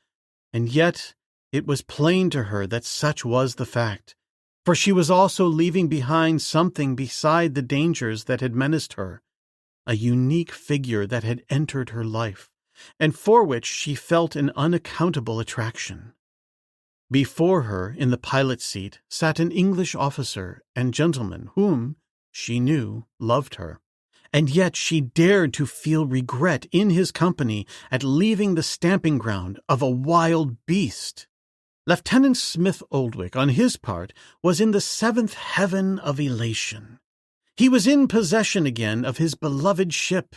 and yet it was plain to her that such was the fact, for she was also leaving behind something beside the dangers that had menaced her, a unique figure that had entered her life, and for which she felt an unaccountable attraction. Before her, in the pilot's seat, sat an English officer and gentleman whom, she knew, loved her. And yet she dared to feel regret in his company at leaving the stamping ground of a wild beast. Lieutenant Smith-Oldwick, on his part, was in the seventh heaven of elation. He was in possession again of his beloved ship.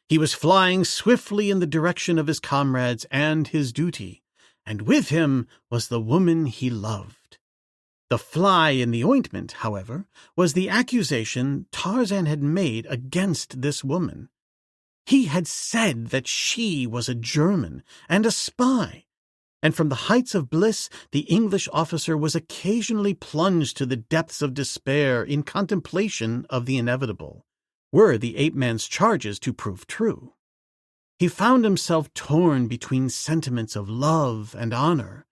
He was flying swiftly in the direction of his comrades and his duty, and with him was the woman he loved. The fly in the ointment, however, was the accusation Tarzan had made against this woman. He had said that she was a German and a spy, and from the heights of bliss the English officer was occasionally plunged to the depths of despair in contemplation of the inevitable, were the ape-man's charges to prove true. He found himself torn between sentiments of love and honor.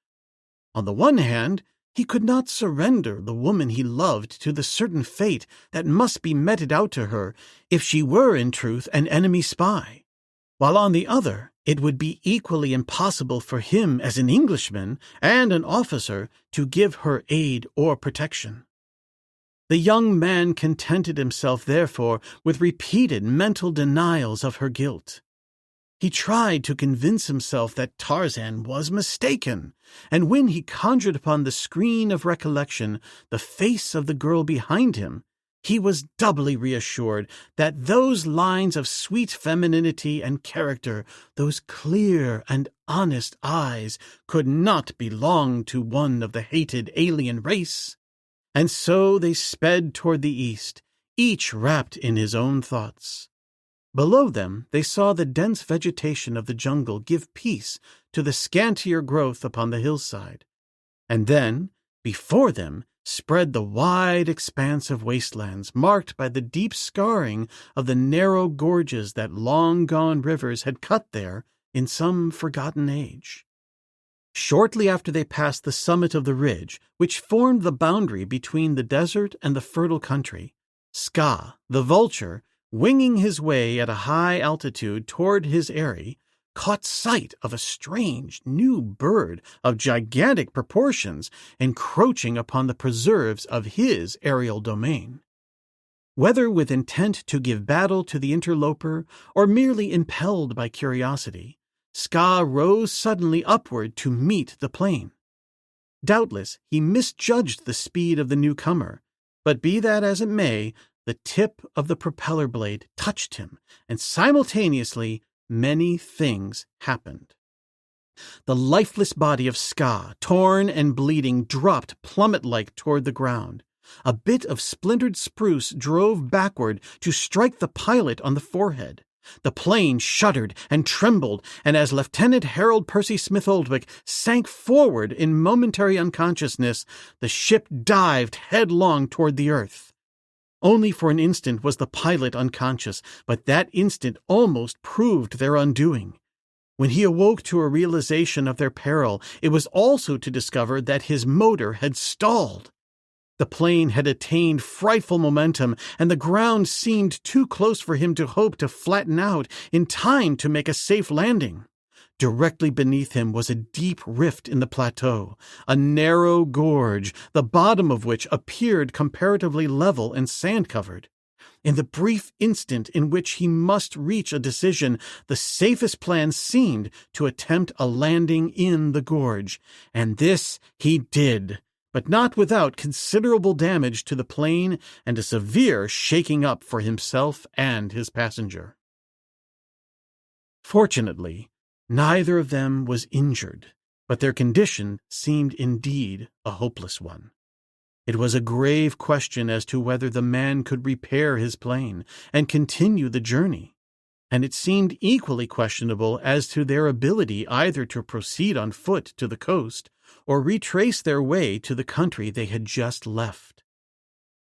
On the one hand, he could not surrender the woman he loved to the certain fate that must be meted out to her if she were in truth an enemy spy, while on the other it would be equally impossible for him as an Englishman and an officer to give her aid or protection. The young man contented himself, therefore, with repeated mental denials of her guilt. He tried to convince himself that Tarzan was mistaken, and when he conjured upon the screen of recollection the face of the girl behind him, he was doubly reassured that those lines of sweet femininity and character, those clear and honest eyes, could not belong to one of the hated alien race. And so they sped toward the east, each wrapped in his own thoughts. Below them they saw the dense vegetation of the jungle give peace to the scantier growth upon the hillside, and then, before them, spread the wide expanse of wastelands marked by the deep scarring of the narrow gorges that long-gone rivers had cut there in some forgotten age. Shortly after they passed the summit of the ridge, which formed the boundary between the desert and the fertile country, Ska, the vulture, winging his way at a high altitude toward his eyrie, caught sight of a strange new bird of gigantic proportions encroaching upon the preserves of his aerial domain. Whether with intent to give battle to the interloper or merely impelled by curiosity, Ska rose suddenly upward to meet the plane. Doubtless he misjudged the speed of the newcomer, but be that as it may, the tip of the propeller blade touched him, and simultaneously many things happened. The lifeless body of Ska, torn and bleeding, dropped plummet-like toward the ground. A bit of splintered spruce drove backward to strike the pilot on the forehead. The plane shuddered and trembled, and as Lieutenant Harold Percy Smith-Oldwick sank forward in momentary unconsciousness, the ship dived headlong toward the earth. Only for an instant was the pilot unconscious, but that instant almost proved their undoing. When he awoke to a realization of their peril, it was also to discover that his motor had stalled. The plane had attained frightful momentum, and the ground seemed too close for him to hope to flatten out in time to make a safe landing. Directly beneath him was a deep rift in the plateau, a narrow gorge, the bottom of which appeared comparatively level and sand-covered. In the brief instant in which he must reach a decision, the safest plan seemed to attempt a landing in the gorge, and this he did, but not without considerable damage to the plane and a severe shaking up for himself and his passenger. Fortunately, neither of them was injured, but their condition seemed indeed a hopeless one. It was a grave question as to whether the man could repair his plane and continue the journey, and it seemed equally questionable as to their ability either to proceed on foot to the coast or retrace their way to the country they had just left.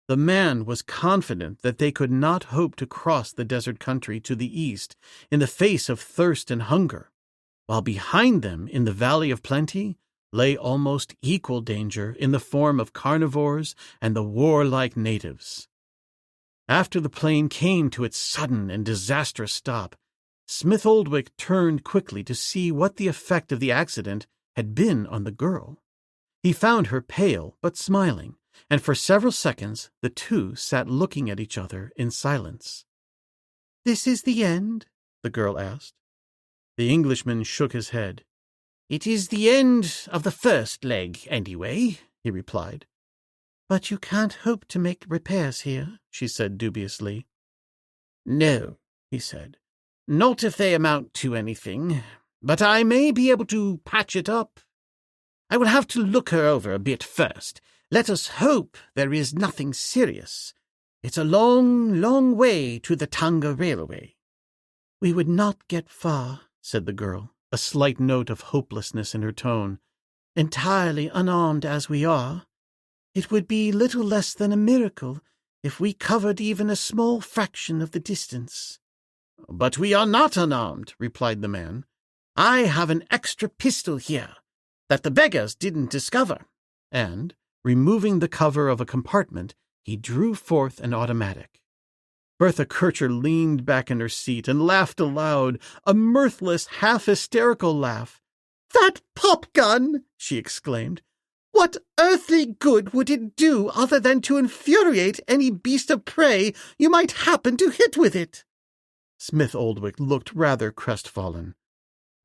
The man was confident that they could not hope to cross the desert country to the east in the face of thirst and hunger, while behind them in the Valley of Plenty lay almost equal danger in the form of carnivores and the warlike natives. After the plane came to its sudden and disastrous stop, Smith-Oldwick turned quickly to see what the effect of the accident had been on the girl. He found her pale but smiling, and for several seconds the two sat looking at each other in silence. "This is the end?" the girl asked. The Englishman shook his head. "It is the end of the first leg, anyway," he replied. "But you can't hope to make repairs here," she said dubiously. "No," he said. "Not if they amount to anything. But I may be able to patch it up. I will have to look her over a bit first. Let us hope there is nothing serious. It's a long, long way to the Tonga Railway." "We would not get far," said the girl, a slight note of hopelessness in her tone. "Entirely unarmed as we are. It would be little less than a miracle if we covered even a small fraction of the distance." "But we are not unarmed," replied the man. "I have an extra pistol here that the beggars didn't discover." And, removing the cover of a compartment, he drew forth an automatic. Bertha Kircher leaned back in her seat and laughed aloud, a mirthless, half-hysterical laugh. "That pop-gun!" she exclaimed. "What earthly good would it do other than to infuriate any beast of prey you might happen to hit with it?" Smith-Oldwick looked rather crestfallen.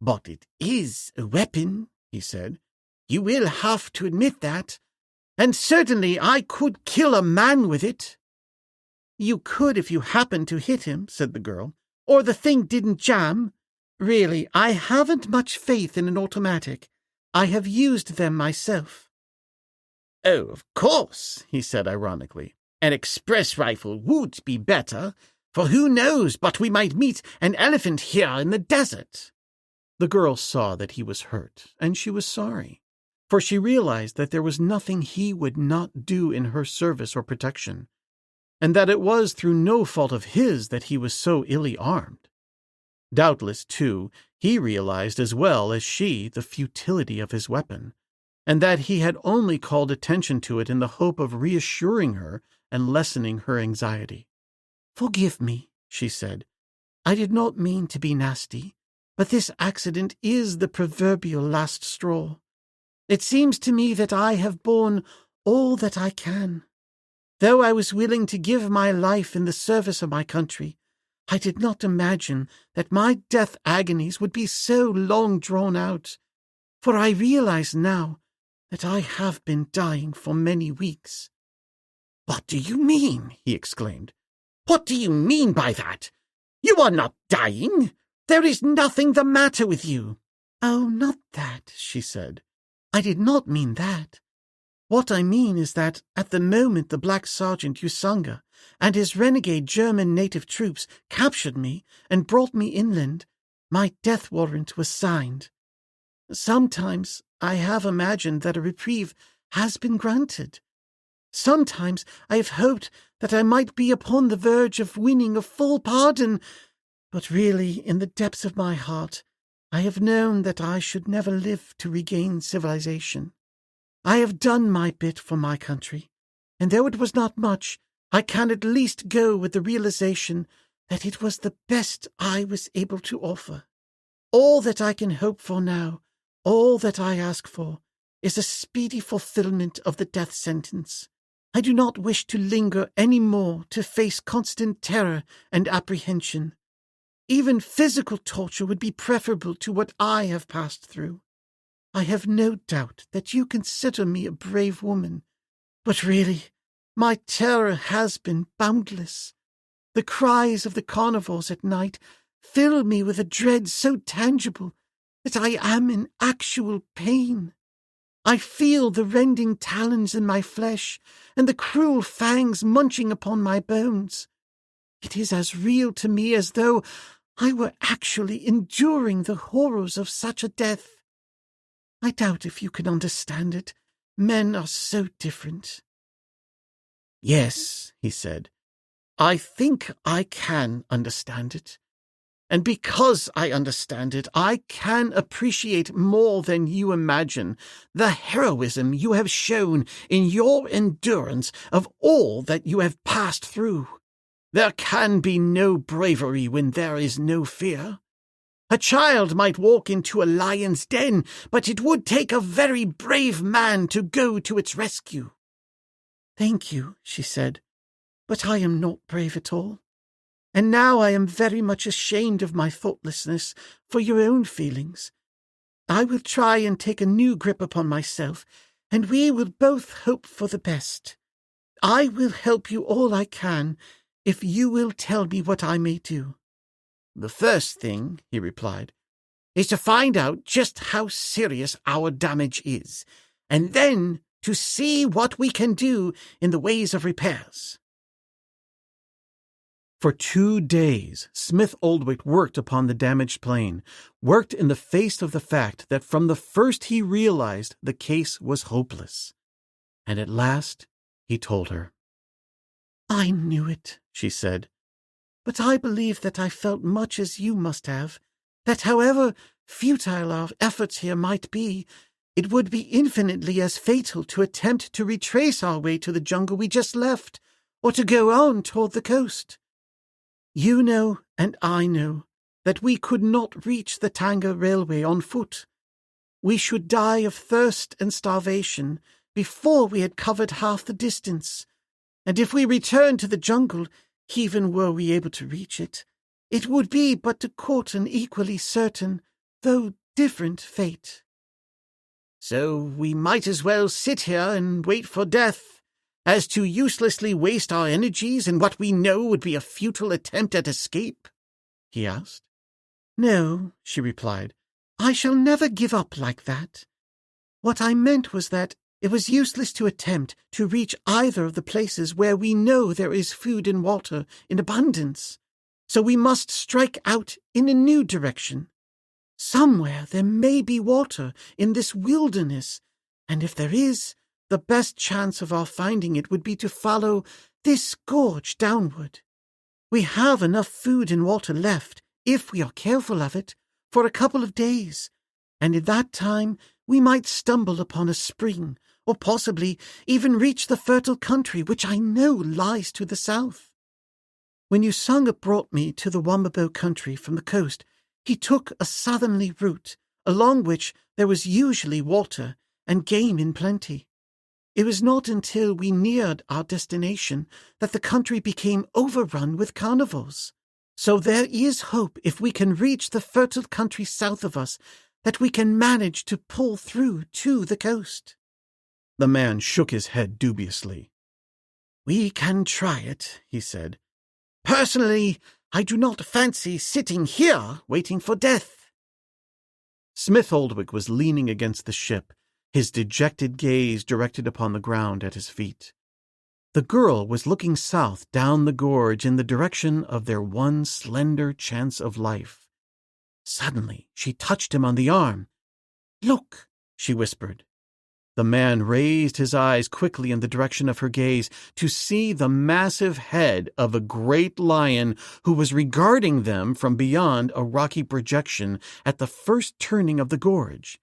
"But it is a weapon," he said. "You will have to admit that. And certainly I could kill a man with it." "You could if you happened to hit him," said the girl, "or the thing didn't jam. Really, I haven't much faith in an automatic. I have used them myself." "Oh, of course," he said ironically. "An express rifle would be better, for who knows but we might meet an elephant here in the desert." The girl saw that he was hurt, and she was sorry, for she realized that there was nothing he would not do in her service or protection, and that it was through no fault of his that he was so illy armed. Doubtless, too, he realized as well as she the futility of his weapon, and that he had only called attention to it in the hope of reassuring her and lessening her anxiety. "Forgive me," she said. "I did not mean to be nasty, but this accident is the proverbial last straw. It seems to me that I have borne all that I can. Though I was willing to give my life in the service of my country, I did not imagine that my death agonies would be so long drawn out, for I realize now that I have been dying for many weeks." "What do you mean?" he exclaimed. "What do you mean by that? You are not dying. There is nothing the matter with you." "Oh, not that," she said. "I did not mean that. What I mean is that at the moment the Black Sergeant Xuja and his renegade German native troops captured me and brought me inland, my death warrant was signed. Sometimes I have imagined that a reprieve has been granted. Sometimes I have hoped that I might be upon the verge of winning a full pardon, but really, in the depths of my heart, I have known that I should never live to regain civilization. I have done my bit for my country, and though it was not much, I can at least go with the realization that it was the best I was able to offer. All that I can hope for now, all that I ask for, is a speedy fulfillment of the death sentence. I do not wish to linger any more to face constant terror and apprehension. Even physical torture would be preferable to what I have passed through. I have no doubt that you consider me a brave woman, but really, my terror has been boundless. The cries of the carnivores at night fill me with a dread so tangible that I am in actual pain. I feel the rending talons in my flesh and the cruel fangs munching upon my bones. It is as real to me as though I were actually enduring the horrors of such a death. I doubt if you can understand it. Men are so different." "Yes," he said, "I think I can understand it. And because I understand it, I can appreciate more than you imagine the heroism you have shown in your endurance of all that you have passed through. There can be no bravery when there is no fear. A child might walk into a lion's den, but it would take a very brave man to go to its rescue." "Thank you," she said, "but I am not brave at all. And now I am very much ashamed of my thoughtlessness for your own feelings. I will try and take a new grip upon myself, and we will both hope for the best. I will help you all I can, if you will tell me what I may do." "The first thing," he replied, "is to find out just how serious our damage is, and then to see what we can do in the ways of repairs." For 2 days, Smith Oldwick worked upon the damaged plane, worked in the face of the fact that from the first he realized the case was hopeless. And at last he told her. "I knew it," she said, "but I believe that I felt much as you must have, that however futile our efforts here might be, it would be infinitely as fatal to attempt to retrace our way to the jungle we just left, or to go on toward the coast. You know, and I know, that we could not reach the Tanga Railway on foot. We should die of thirst and starvation before we had covered half the distance, and if we returned to the jungle, even were we able to reach it, it would be but to court an equally certain, though different, fate. So we might as well sit here and wait for death, as to uselessly waste our energies in what we know would be a futile attempt at escape?" he asked. "No," she replied, "I shall never give up like that. What I meant was that it was useless to attempt to reach either of the places where we know there is food and water in abundance, so we must strike out in a new direction. Somewhere there may be water in this wilderness, and if there is, the best chance of our finding it would be to follow this gorge downward. We have enough food and water left, if we are careful of it, for a couple of days, and in that time we might stumble upon a spring, or possibly even reach the fertile country which I know lies to the south. When Xuja brought me to the Wamabo country from the coast, he took a southerly route, along which there was usually water and game in plenty. It was not until we neared our destination that the country became overrun with carnivores. So there is hope if we can reach the fertile country south of us that we can manage to pull through to the coast." The man shook his head dubiously. "We can try it," he said. "Personally, I do not fancy sitting here waiting for death." Smith Oldwick was leaning against the ship, his dejected gaze directed upon the ground at his feet. The girl was looking south down the gorge in the direction of their one slender chance of life. Suddenly she touched him on the arm. "Look," she whispered. The man raised his eyes quickly in the direction of her gaze to see the massive head of a great lion who was regarding them from beyond a rocky projection at the first turning of the gorge.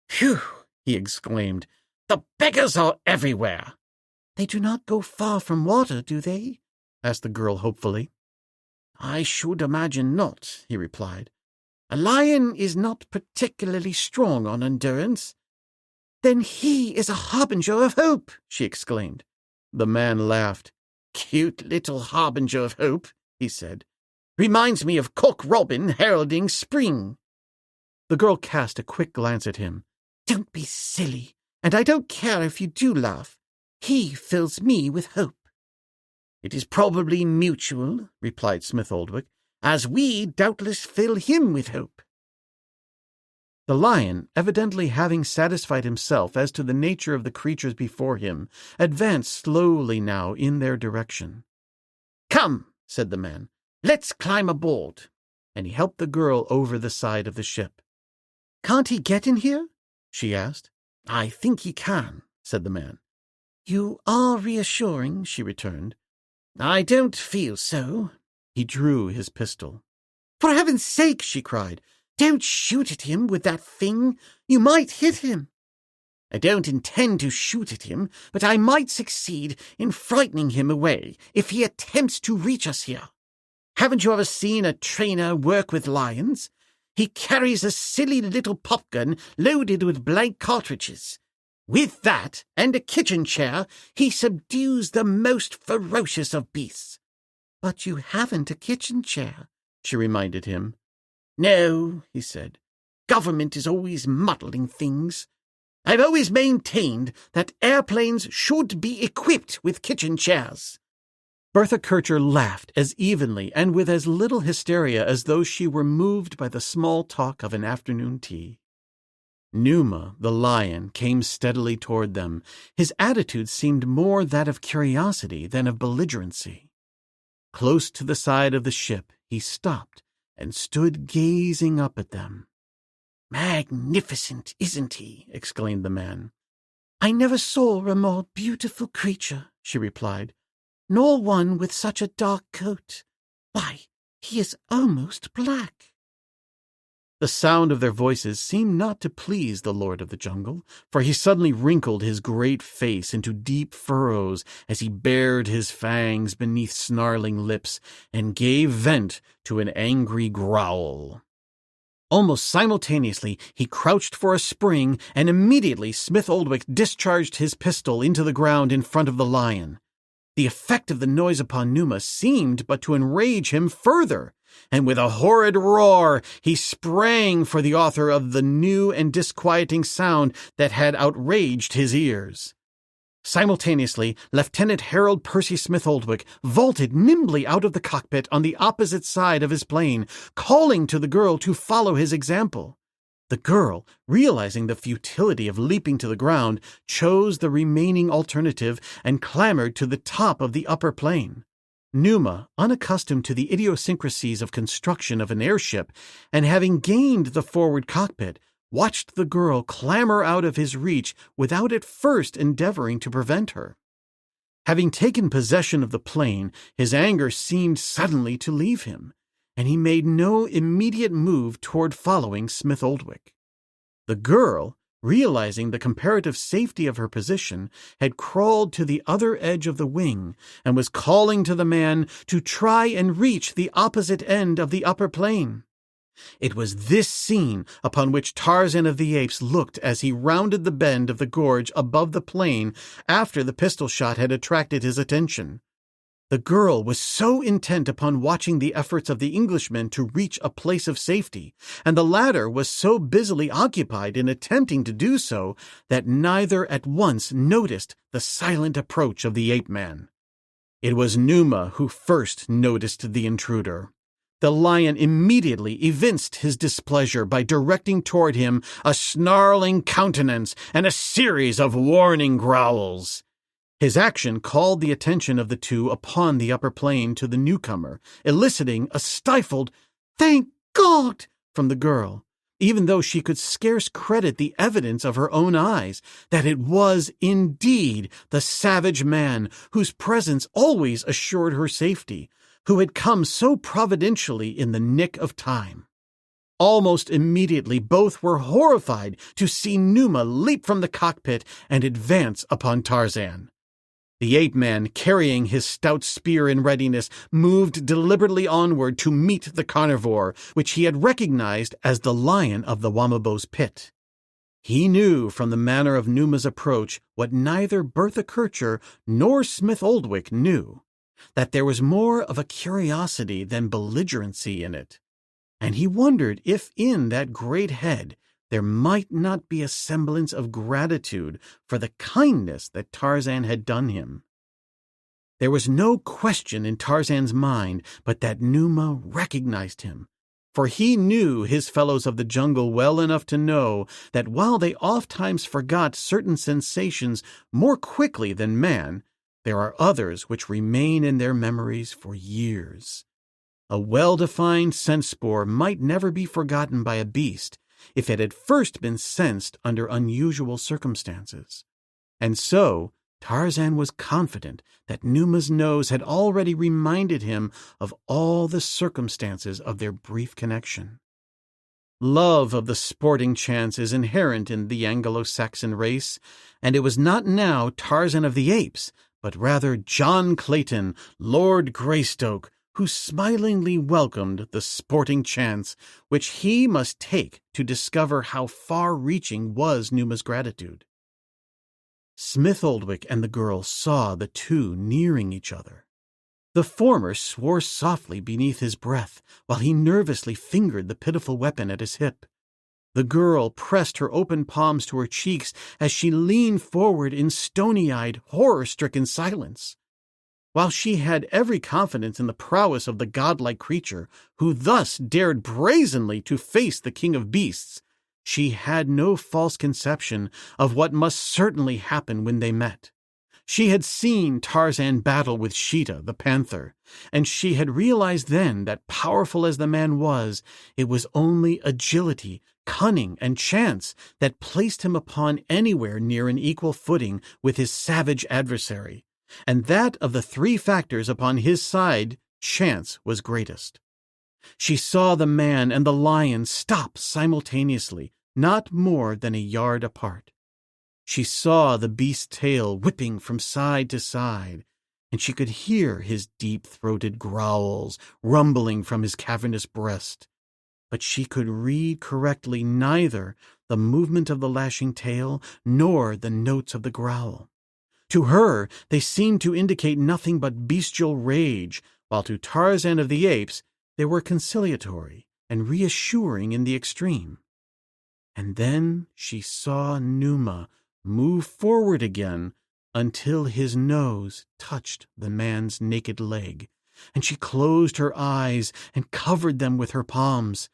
"Phew!" he exclaimed. "The beggars are everywhere." "They do not go far from water, do they?" asked the girl hopefully. "I should imagine not," he replied. "A lion is not particularly strong on endurance." "Then he is a harbinger of hope," she exclaimed. The man laughed. "Cute little harbinger of hope," he said. "Reminds me of Cock Robin heralding spring." The girl cast a quick glance at him. "Don't be silly, and I don't care if you do laugh. He fills me with hope." "It is probably mutual," replied Smith Oldwick, "as we doubtless fill him with hope." The lion, evidently having satisfied himself as to the nature of the creatures before him, advanced slowly now in their direction. "Come," said the man, "let's climb aboard," and he helped the girl over the side of the ship. "Can't he get in here?" she asked. "I think he can," said the man. "You are reassuring," she returned. "I don't feel so." He drew his pistol. "For heaven's sake," she cried, "don't shoot at him with that thing. You might hit him." "I don't intend to shoot at him, but I might succeed in frightening him away if he attempts to reach us here. Haven't you ever seen a trainer work with lions? He carries a silly little pop gun loaded with blank cartridges. With that and a kitchen chair, he subdues the most ferocious of beasts." "But you haven't a kitchen chair," she reminded him. "No," he said. "Government is always muddling things. I've always maintained that airplanes should be equipped with kitchen chairs." Bertha Kircher laughed as evenly and with as little hysteria as though she were moved by the small talk of an afternoon tea. Numa, the lion, came steadily toward them. His attitude seemed more that of curiosity than of belligerency. Close to the side of the ship, he stopped and stood gazing up at them. "Magnificent, isn't he?" exclaimed the man. "I never saw a more beautiful creature," she replied, "nor one with such a dark coat. Why, he is almost black." The sound of their voices seemed not to please the Lord of the Jungle, for he suddenly wrinkled his great face into deep furrows as he bared his fangs beneath snarling lips and gave vent to an angry growl. Almost simultaneously, he crouched for a spring, and immediately Smith Oldwick discharged his pistol into the ground in front of the lion. The effect of the noise upon Numa seemed but to enrage him further, and with a horrid roar he sprang for the author of the new and disquieting sound that had outraged his ears. Simultaneously, Lieutenant Harold Percy Smith Oldwick vaulted nimbly out of the cockpit on the opposite side of his plane, calling to the girl to follow his example. The girl, realizing the futility of leaping to the ground, chose the remaining alternative and clambered to the top of the upper plane. Numa, unaccustomed to the idiosyncrasies of construction of an airship, and having gained the forward cockpit, watched the girl clamber out of his reach without at first endeavoring to prevent her. Having taken possession of the plane, his anger seemed suddenly to leave him, and he made no immediate move toward following Smith Oldwick. The girl, realizing the comparative safety of her position, had crawled to the other edge of the wing and was calling to the man to try and reach the opposite end of the upper plane. It was this scene upon which Tarzan of the Apes looked as he rounded the bend of the gorge above the plane after the pistol shot had attracted his attention. The girl was so intent upon watching the efforts of the Englishman to reach a place of safety, and the latter was so busily occupied in attempting to do so, that neither at once noticed the silent approach of the ape-man. It was Numa who first noticed the intruder. The lion immediately evinced his displeasure by directing toward him a snarling countenance and a series of warning growls. His action called the attention of the two upon the upper plain to the newcomer, eliciting a stifled, "Thank God!" from the girl, even though she could scarce credit the evidence of her own eyes that it was indeed the savage man whose presence always assured her safety, who had come so providentially in the nick of time. Almost immediately both were horrified to see Numa leap from the cockpit and advance upon Tarzan. The ape-man, carrying his stout spear in readiness, moved deliberately onward to meet the carnivore, which he had recognized as the lion of the Wamabo's pit. He knew from the manner of Numa's approach what neither Bertha Kircher nor Smith Oldwick knew, that there was more of a curiosity than belligerency in it, and he wondered if in that great head there might not be a semblance of gratitude for the kindness that Tarzan had done him. There was no question in Tarzan's mind but that Numa recognized him, for he knew his fellows of the jungle well enough to know that while they ofttimes forgot certain sensations more quickly than man, there are others which remain in their memories for years. A well-defined scent spoor might never be forgotten by a beast if it had first been sensed under unusual circumstances. And so Tarzan was confident that Numa's nose had already reminded him of all the circumstances of their brief connection. Love of the sporting chance is inherent in the Anglo-Saxon race, and it was not now Tarzan of the Apes, but rather John Clayton, Lord Greystoke, who smilingly welcomed the sporting chance which he must take to discover how far-reaching was Numa's gratitude. Smith Oldwick and the girl saw the two nearing each other. The former swore softly beneath his breath while he nervously fingered the pitiful weapon at his hip. The girl pressed her open palms to her cheeks as she leaned forward in stony-eyed, horror-stricken silence. While she had every confidence in the prowess of the godlike creature who thus dared brazenly to face the king of beasts, she had no false conception of what must certainly happen when they met. She had seen Tarzan battle with Sheeta, the panther, and she had realized then that, powerful as the man was, it was only agility, cunning, and chance that placed him upon anywhere near an equal footing with his savage adversary. And that of the three factors upon his side, chance was greatest. She saw the man and the lion stop simultaneously, not more than a yard apart. She saw the beast's tail whipping from side to side, and she could hear his deep-throated growls rumbling from his cavernous breast. But she could read correctly neither the movement of the lashing tail nor the notes of the growl. To her, they seemed to indicate nothing but bestial rage, while to Tarzan of the Apes they were conciliatory and reassuring in the extreme. And then she saw Numa move forward again until his nose touched the man's naked leg, and she closed her eyes and covered them with her palms.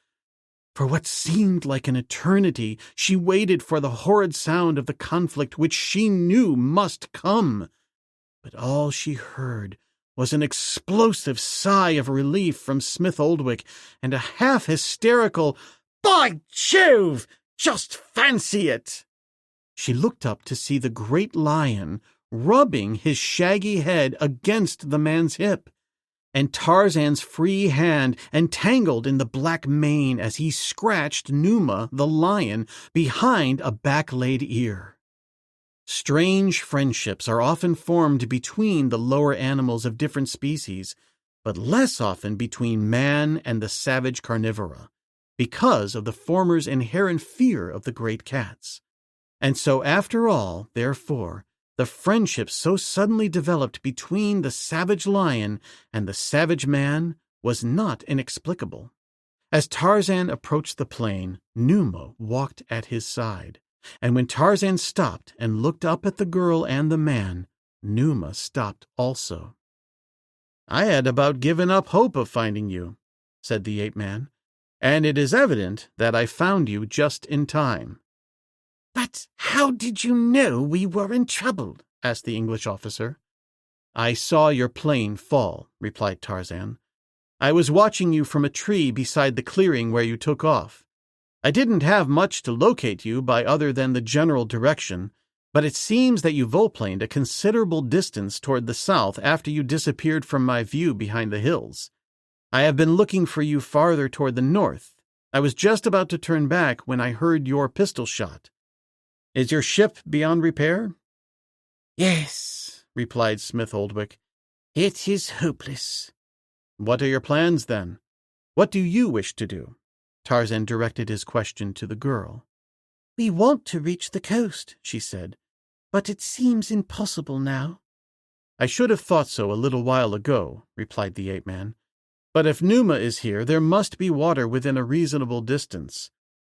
For what seemed like an eternity, she waited for the horrid sound of the conflict which she knew must come. But all she heard was an explosive sigh of relief from Smith Oldwick and a half-hysterical, "By Jove! Just fancy it!" She looked up to see the great lion rubbing his shaggy head against the man's hip, and Tarzan's free hand entangled in the black mane as he scratched Numa, the lion, behind a back-laid ear. Strange friendships are often formed between the lower animals of different species, but less often between man and the savage carnivora, because of the former's inherent fear of the great cats. And so, after all, therefore, the friendship so suddenly developed between the savage lion and the savage man was not inexplicable. As Tarzan approached the plain, Numa walked at his side, and when Tarzan stopped and looked up at the girl and the man, Numa stopped also. I had about given up hope of finding you," said the ape-man, "and it is evident that I found you just in time." "But how did you know we were in trouble?" asked the English officer. "I saw your plane fall," replied Tarzan. "I was watching you from a tree beside the clearing where you took off. I didn't have much to locate you by other than the general direction, but it seems that you volplaned a considerable distance toward the south after you disappeared from my view behind the hills. I have been looking for you farther toward the north. I was just about to turn back when I heard your pistol shot. Is your ship beyond repair?" "Yes," replied Smith Oldwick. "It is hopeless." "What are your plans, then? What do you wish to do?" Tarzan directed his question to the girl. "We want to reach the coast," she said, "but it seems impossible now." "I should have thought so a little while ago," replied the ape-man. "But if Numa is here, there must be water within a reasonable distance.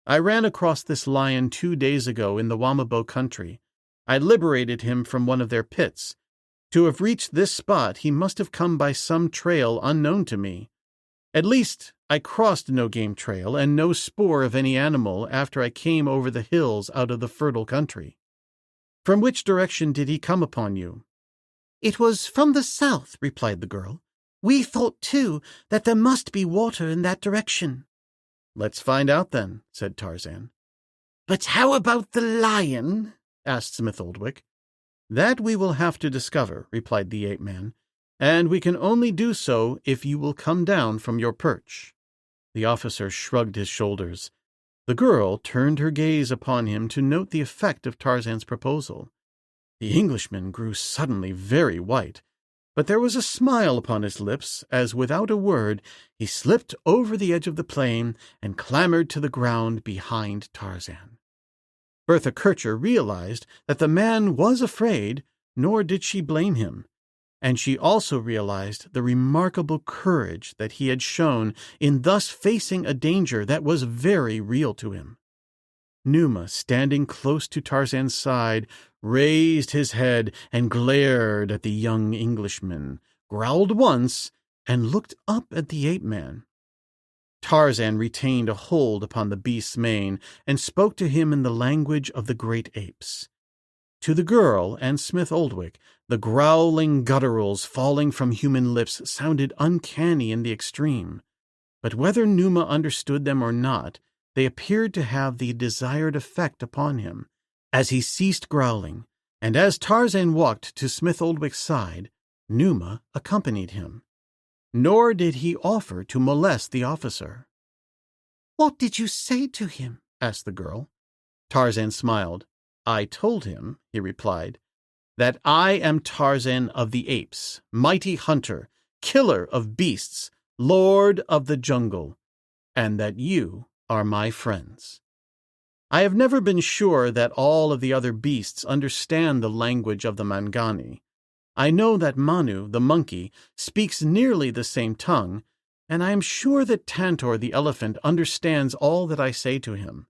I ran across this lion 2 days ago in the Wamabo country. I liberated him from one of their pits. To have reached this spot, he must have come by some trail unknown to me. At least, I crossed no game trail and no spoor of any animal after I came over the hills out of the fertile country. From which direction did he come upon you?" "It was from the south," replied the girl. "We thought, too, that there must be water in that direction." "Let's find out, then," said Tarzan. "But how about the lion?" asked Smith Oldwick. "That we will have to discover," replied the ape-man, "and we can only do so if you will come down from your perch." The officer shrugged his shoulders. The girl turned her gaze upon him to note the effect of Tarzan's proposal. The Englishman grew suddenly very white, but there was a smile upon his lips as, without a word, he slipped over the edge of the plane and clambered to the ground behind Tarzan. Bertha Kircher realized that the man was afraid, nor did she blame him, and she also realized the remarkable courage that he had shown in thus facing a danger that was very real to him. Numa, standing close to Tarzan's side, raised his head and glared at the young Englishman, growled once, and looked up at the ape-man. Tarzan retained a hold upon the beast's mane and spoke to him in the language of the great apes. To the girl and Smith Oldwick, the growling gutturals falling from human lips sounded uncanny in the extreme, but whether Numa understood them or not, they appeared to have the desired effect upon him, as he ceased growling, and as Tarzan walked to Smith Oldwick's side, Numa accompanied him. Nor did he offer to molest the officer. "What did you say to him?" asked the girl. Tarzan smiled. "I told him," he replied, "that I am Tarzan of the Apes, mighty hunter, killer of beasts, lord of the jungle, and that you are my friends. I have never been sure that all of the other beasts understand the language of the Mangani. I know that Manu, the monkey, speaks nearly the same tongue, and I am sure that Tantor, the elephant, understands all that I say to him.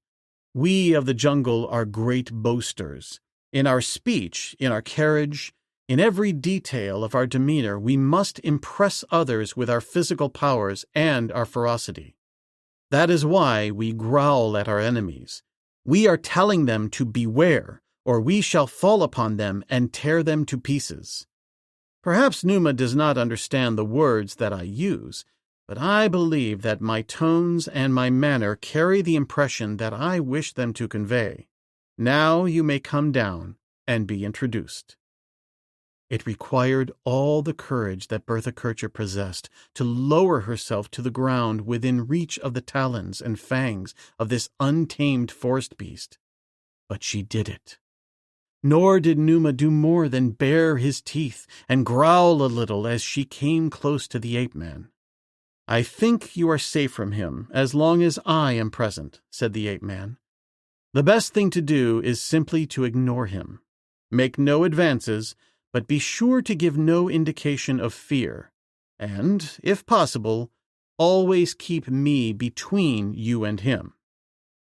We of the jungle are great boasters. In our speech, in our carriage, in every detail of our demeanor, we must impress others with our physical powers and our ferocity. That is why we growl at our enemies. We are telling them to beware, or we shall fall upon them and tear them to pieces. Perhaps Numa does not understand the words that I use, but I believe that my tones and my manner carry the impression that I wish them to convey. Now you may come down and be introduced." It required all the courage that Bertha Kircher possessed to lower herself to the ground within reach of the talons and fangs of this untamed forest beast. But she did it. Nor did Numa do more than bare his teeth and growl a little as she came close to the ape-man. "I think you are safe from him as long as I am present," said the ape-man. "The best thing to do is simply to ignore him. Make no advances, but be sure to give no indication of fear, and, if possible, always keep me between you and him.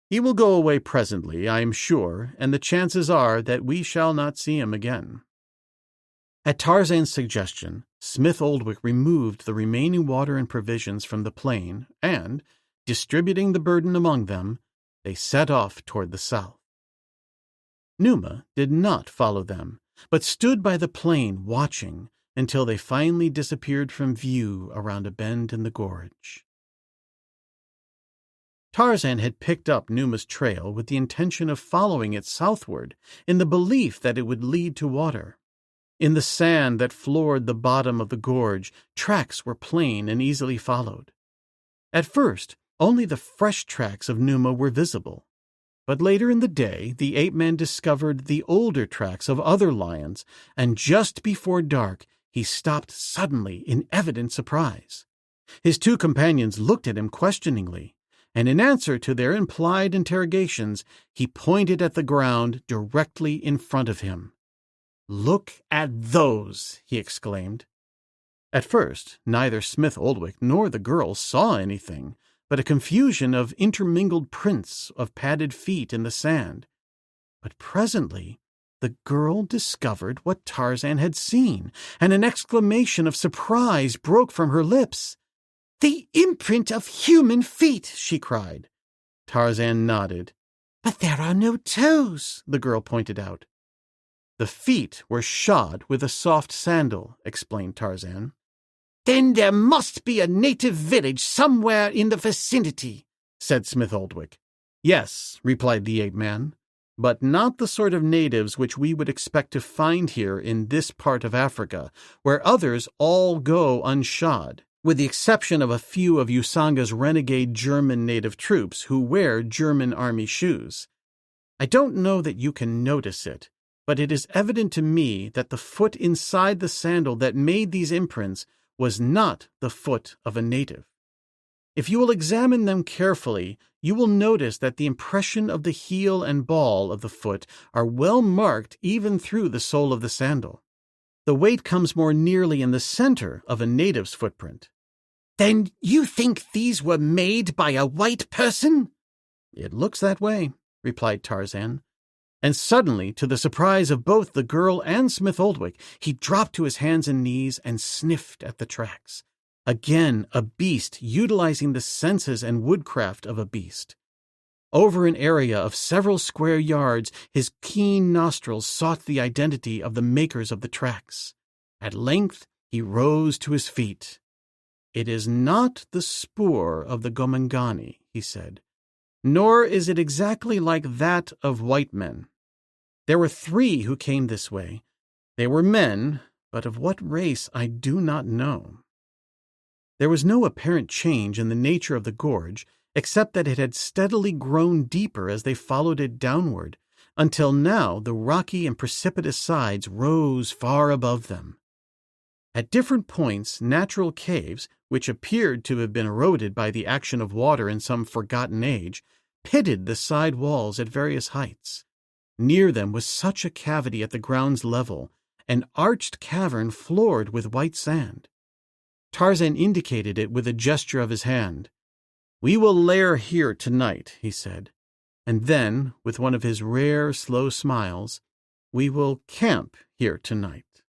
He will go away presently, I am sure, and the chances are that we shall not see him again." At Tarzan's suggestion, Smith Oldwick removed the remaining water and provisions from the plain and, distributing the burden among them, they set off toward the south. Numa did not follow them, but stood by the plain watching until they finally disappeared from view around a bend in the gorge. Tarzan had picked up Numa's trail with the intention of following it southward in the belief that it would lead to water. In the sand that floored the bottom of the gorge, tracks were plain and easily followed. At first, only the fresh tracks of Numa were visible, but later in the day the ape-man discovered the older tracks of other lions, and just before dark he stopped suddenly in evident surprise. His two companions looked at him questioningly, and in answer to their implied interrogations, he pointed at the ground directly in front of him. "Look at those!" he exclaimed. At first, neither Smith Oldwick nor the girl saw anything but a confusion of intermingled prints of padded feet in the sand. But presently, the girl discovered what Tarzan had seen, and an exclamation of surprise broke from her lips. "The imprint of human feet!" she cried. Tarzan nodded. "But there are no toes," the girl pointed out. "The feet were shod with a soft sandal," explained Tarzan. "Then there must be a native village somewhere in the vicinity," said Smith Oldwick. "Yes," replied the ape-man, "but not the sort of natives which we would expect to find here in this part of Africa, where others all go unshod, with the exception of a few of Usanga's renegade German native troops who wear German army shoes. I don't know that you can notice it, but it is evident to me that the foot inside the sandal that made these imprints was not the foot of a native. If you will examine them carefully, you will notice that the impression of the heel and ball of the foot are well marked even through the sole of the sandal. The weight comes more nearly in the center of a native's footprint." "Then you think these were made by a white person?" "It looks that way," replied Tarzan. And suddenly, to the surprise of both the girl and Smith Oldwick, he dropped to his hands and knees and sniffed at the tracks. Again, a beast utilizing the senses and woodcraft of a beast. Over an area of several square yards, his keen nostrils sought the identity of the makers of the tracks. At length, he rose to his feet. "It is not the spoor of the Gomangani," he said, "nor is it exactly like that of white men. There were 3 who came this way. They were men, but of what race I do not know." There was no apparent change in the nature of the gorge, except that it had steadily grown deeper as they followed it downward, until now the rocky and precipitous sides rose far above them. At different points, natural caves, which appeared to have been eroded by the action of water in some forgotten age, pitted the side walls at various heights. Near them was such a cavity at the ground's level, an arched cavern floored with white sand. Tarzan indicated it with a gesture of his hand. "We will lair here tonight," he said, and then, with one of his rare, slow smiles, "we will camp here tonight."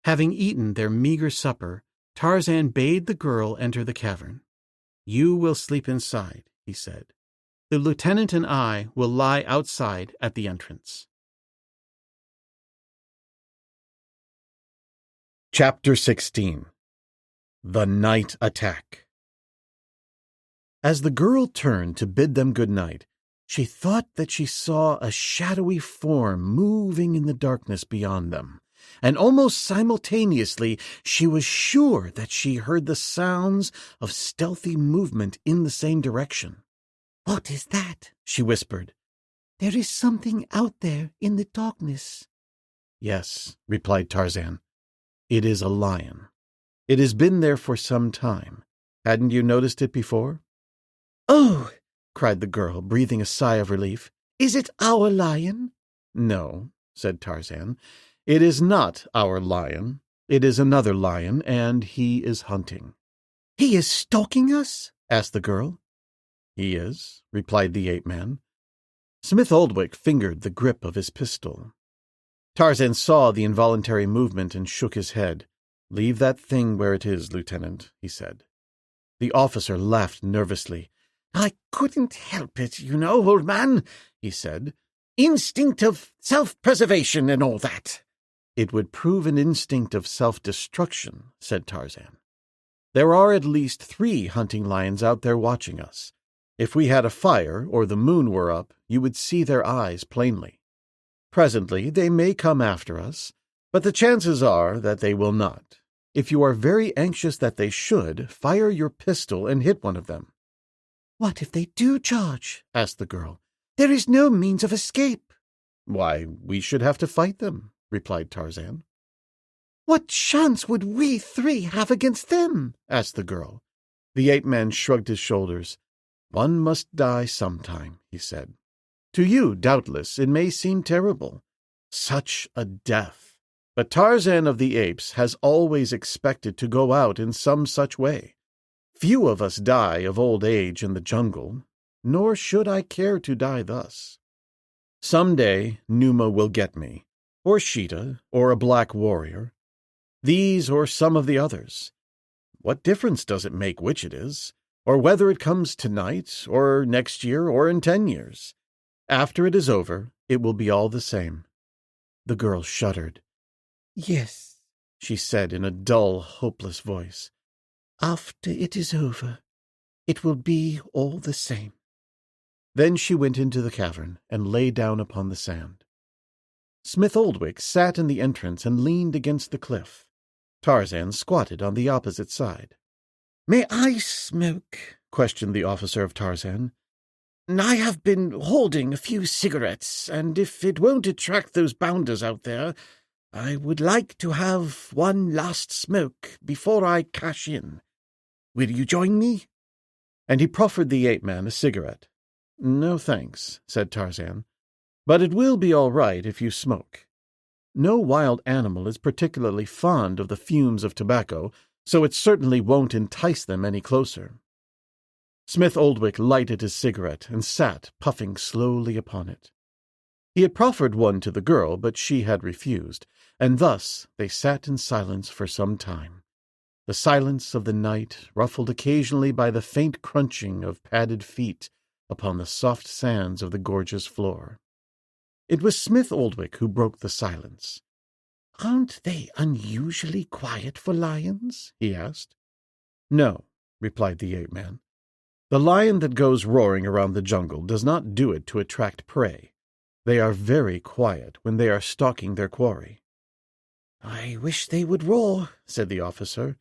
Having eaten their meager supper, Tarzan bade the girl enter the cavern. "You will sleep inside," he said. "The lieutenant and I will lie outside at the entrance." Chapter 16. The Night Attack. As the girl turned to bid them good night, she thought that she saw a shadowy form moving in the darkness beyond them, and almost simultaneously she was sure that she heard the sounds of stealthy movement in the same direction. "What is that?" she whispered. "There is something out there in the darkness." "Yes," replied Tarzan. "It is a lion. It has been there for some time. Hadn't you noticed it before?" "Oh!" cried the girl, breathing a sigh of relief. "Is it our lion?" "No," said Tarzan. "It is not our lion. It is another lion, and he is hunting." "He is stalking us?" asked the girl. "He is," replied the ape-man. Smith Oldwick fingered the grip of his pistol. Tarzan saw the involuntary movement and shook his head. "Leave that thing where it is, Lieutenant," he said. The officer laughed nervously. "I couldn't help it, you know, old man," he said. "Instinct of self-preservation and all that." "It would prove an instinct of self-destruction," said Tarzan. "There are at least 3 hunting lions out there watching us. If we had a fire or the moon were up, you would see their eyes plainly. Presently they may come after us, but the chances are that they will not. If you are very anxious that they should, fire your pistol and hit one of them." "What if they do charge?" asked the girl. "There is no means of escape." "Why, we should have to fight them," replied Tarzan. "What chance would we 3 have against them?" asked the girl. The ape-man shrugged his shoulders. "One must die sometime," he said. "To you, doubtless, it may seem terrible. Such a death. But Tarzan of the Apes has always expected to go out in some such way. Few of us die of old age in the jungle, nor should I care to die thus. Some day Numa will get me, or Sheeta, or a black warrior. These or some of the others. What difference does it make which it is, or whether it comes tonight, or next year, or in 10 years? After it is over, it will be all the same." The girl shuddered. "Yes," she said in a dull, hopeless voice. "After it is over, it will be all the same." Then she went into the cavern and lay down upon the sand. Smith Oldwick sat in the entrance and leaned against the cliff. Tarzan squatted on the opposite side. "May I smoke?" questioned the officer of Tarzan. "I have been holding a few cigarettes, and if it won't attract those bounders out there, I would like to have one last smoke before I cash in. Will you join me?" And he proffered the ape-man a cigarette. "No, thanks," said Tarzan. "But it will be all right if you smoke. No wild animal is particularly fond of the fumes of tobacco, so it certainly won't entice them any closer." Smith Oldwick lighted his cigarette and sat puffing slowly upon it. He had proffered one to the girl, but she had refused, and thus they sat in silence for some time. The silence of the night, ruffled occasionally by the faint crunching of padded feet upon the soft sands of the gorge's floor. It was Smith Oldwick who broke the silence. "Aren't they unusually quiet for lions?" he asked. "No," replied the ape-man. "The lion that goes roaring around the jungle does not do it to attract prey. They are very quiet when they are stalking their quarry." "I wish they would roar," said the officer.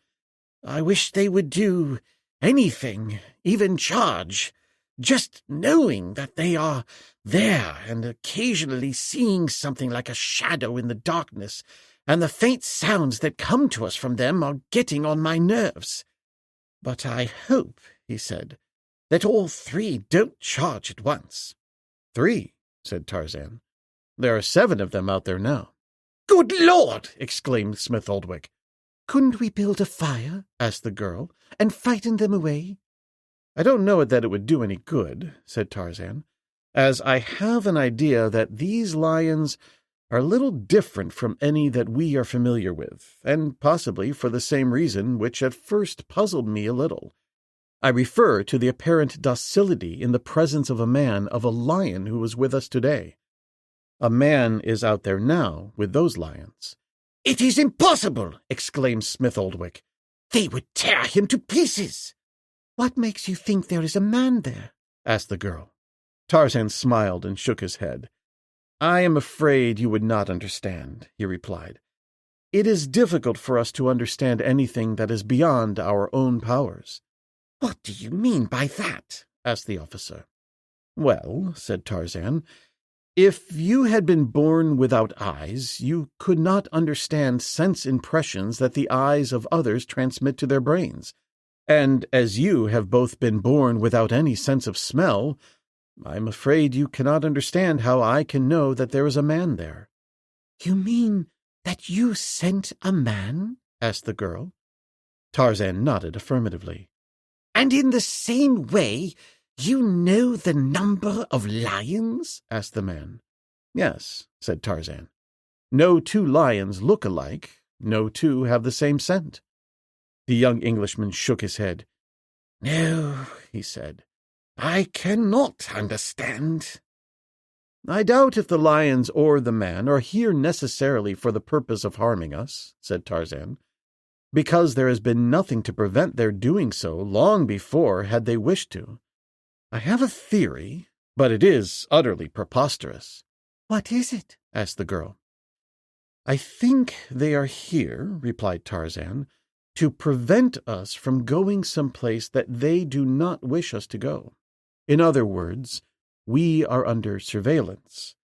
"I wish they would do anything, even charge. Just knowing that they are there and occasionally seeing something like a shadow in the darkness, and the faint sounds that come to us from them are getting on my nerves. But I hope," he said, "that all 3 don't charge at once." "3," said Tarzan. "There are 7 of them out there now." "Good Lord!" exclaimed Smith Oldwick. "Couldn't we build a fire," asked the girl, "and frighten them away?" "I don't know that it would do any good," said Tarzan, "as I have an idea that these lions are a little different from any that we are familiar with, and possibly for the same reason which at first puzzled me a little. I refer to the apparent docility in the presence of a man of a lion who was with us today. A man is out there now with those lions." "It is impossible!" exclaimed Smith Oldwick. "They would tear him to pieces." "What makes you think there is a man there?" asked the girl. Tarzan smiled and shook his head. "I am afraid you would not understand," he replied. "It is difficult for us to understand anything that is beyond our own powers." "What do you mean by that?" asked the officer. "Well," said Tarzan, "if you had been born without eyes, you could not understand sense impressions that the eyes of others transmit to their brains. And as you have both been born without any sense of smell, I'm afraid you cannot understand how I can know that there is a man there." "You mean that you sent a man?" asked the girl. Tarzan nodded affirmatively. "And in the same way, you know the number of lions?" asked the man. "Yes," said Tarzan. No two lions look alike, no two have the same scent. The young Englishman shook his head. "No," he said, "I cannot understand." "I doubt if the lions or the man are here necessarily for the purpose of harming us," said Tarzan, "because there has been nothing to prevent their doing so long before had they wished to. I have a theory, but it is utterly preposterous." "What is it?" asked the girl. "I think they are here," replied Tarzan, "to prevent us from going someplace that they do not wish us to go. In other words, we are under surveillance,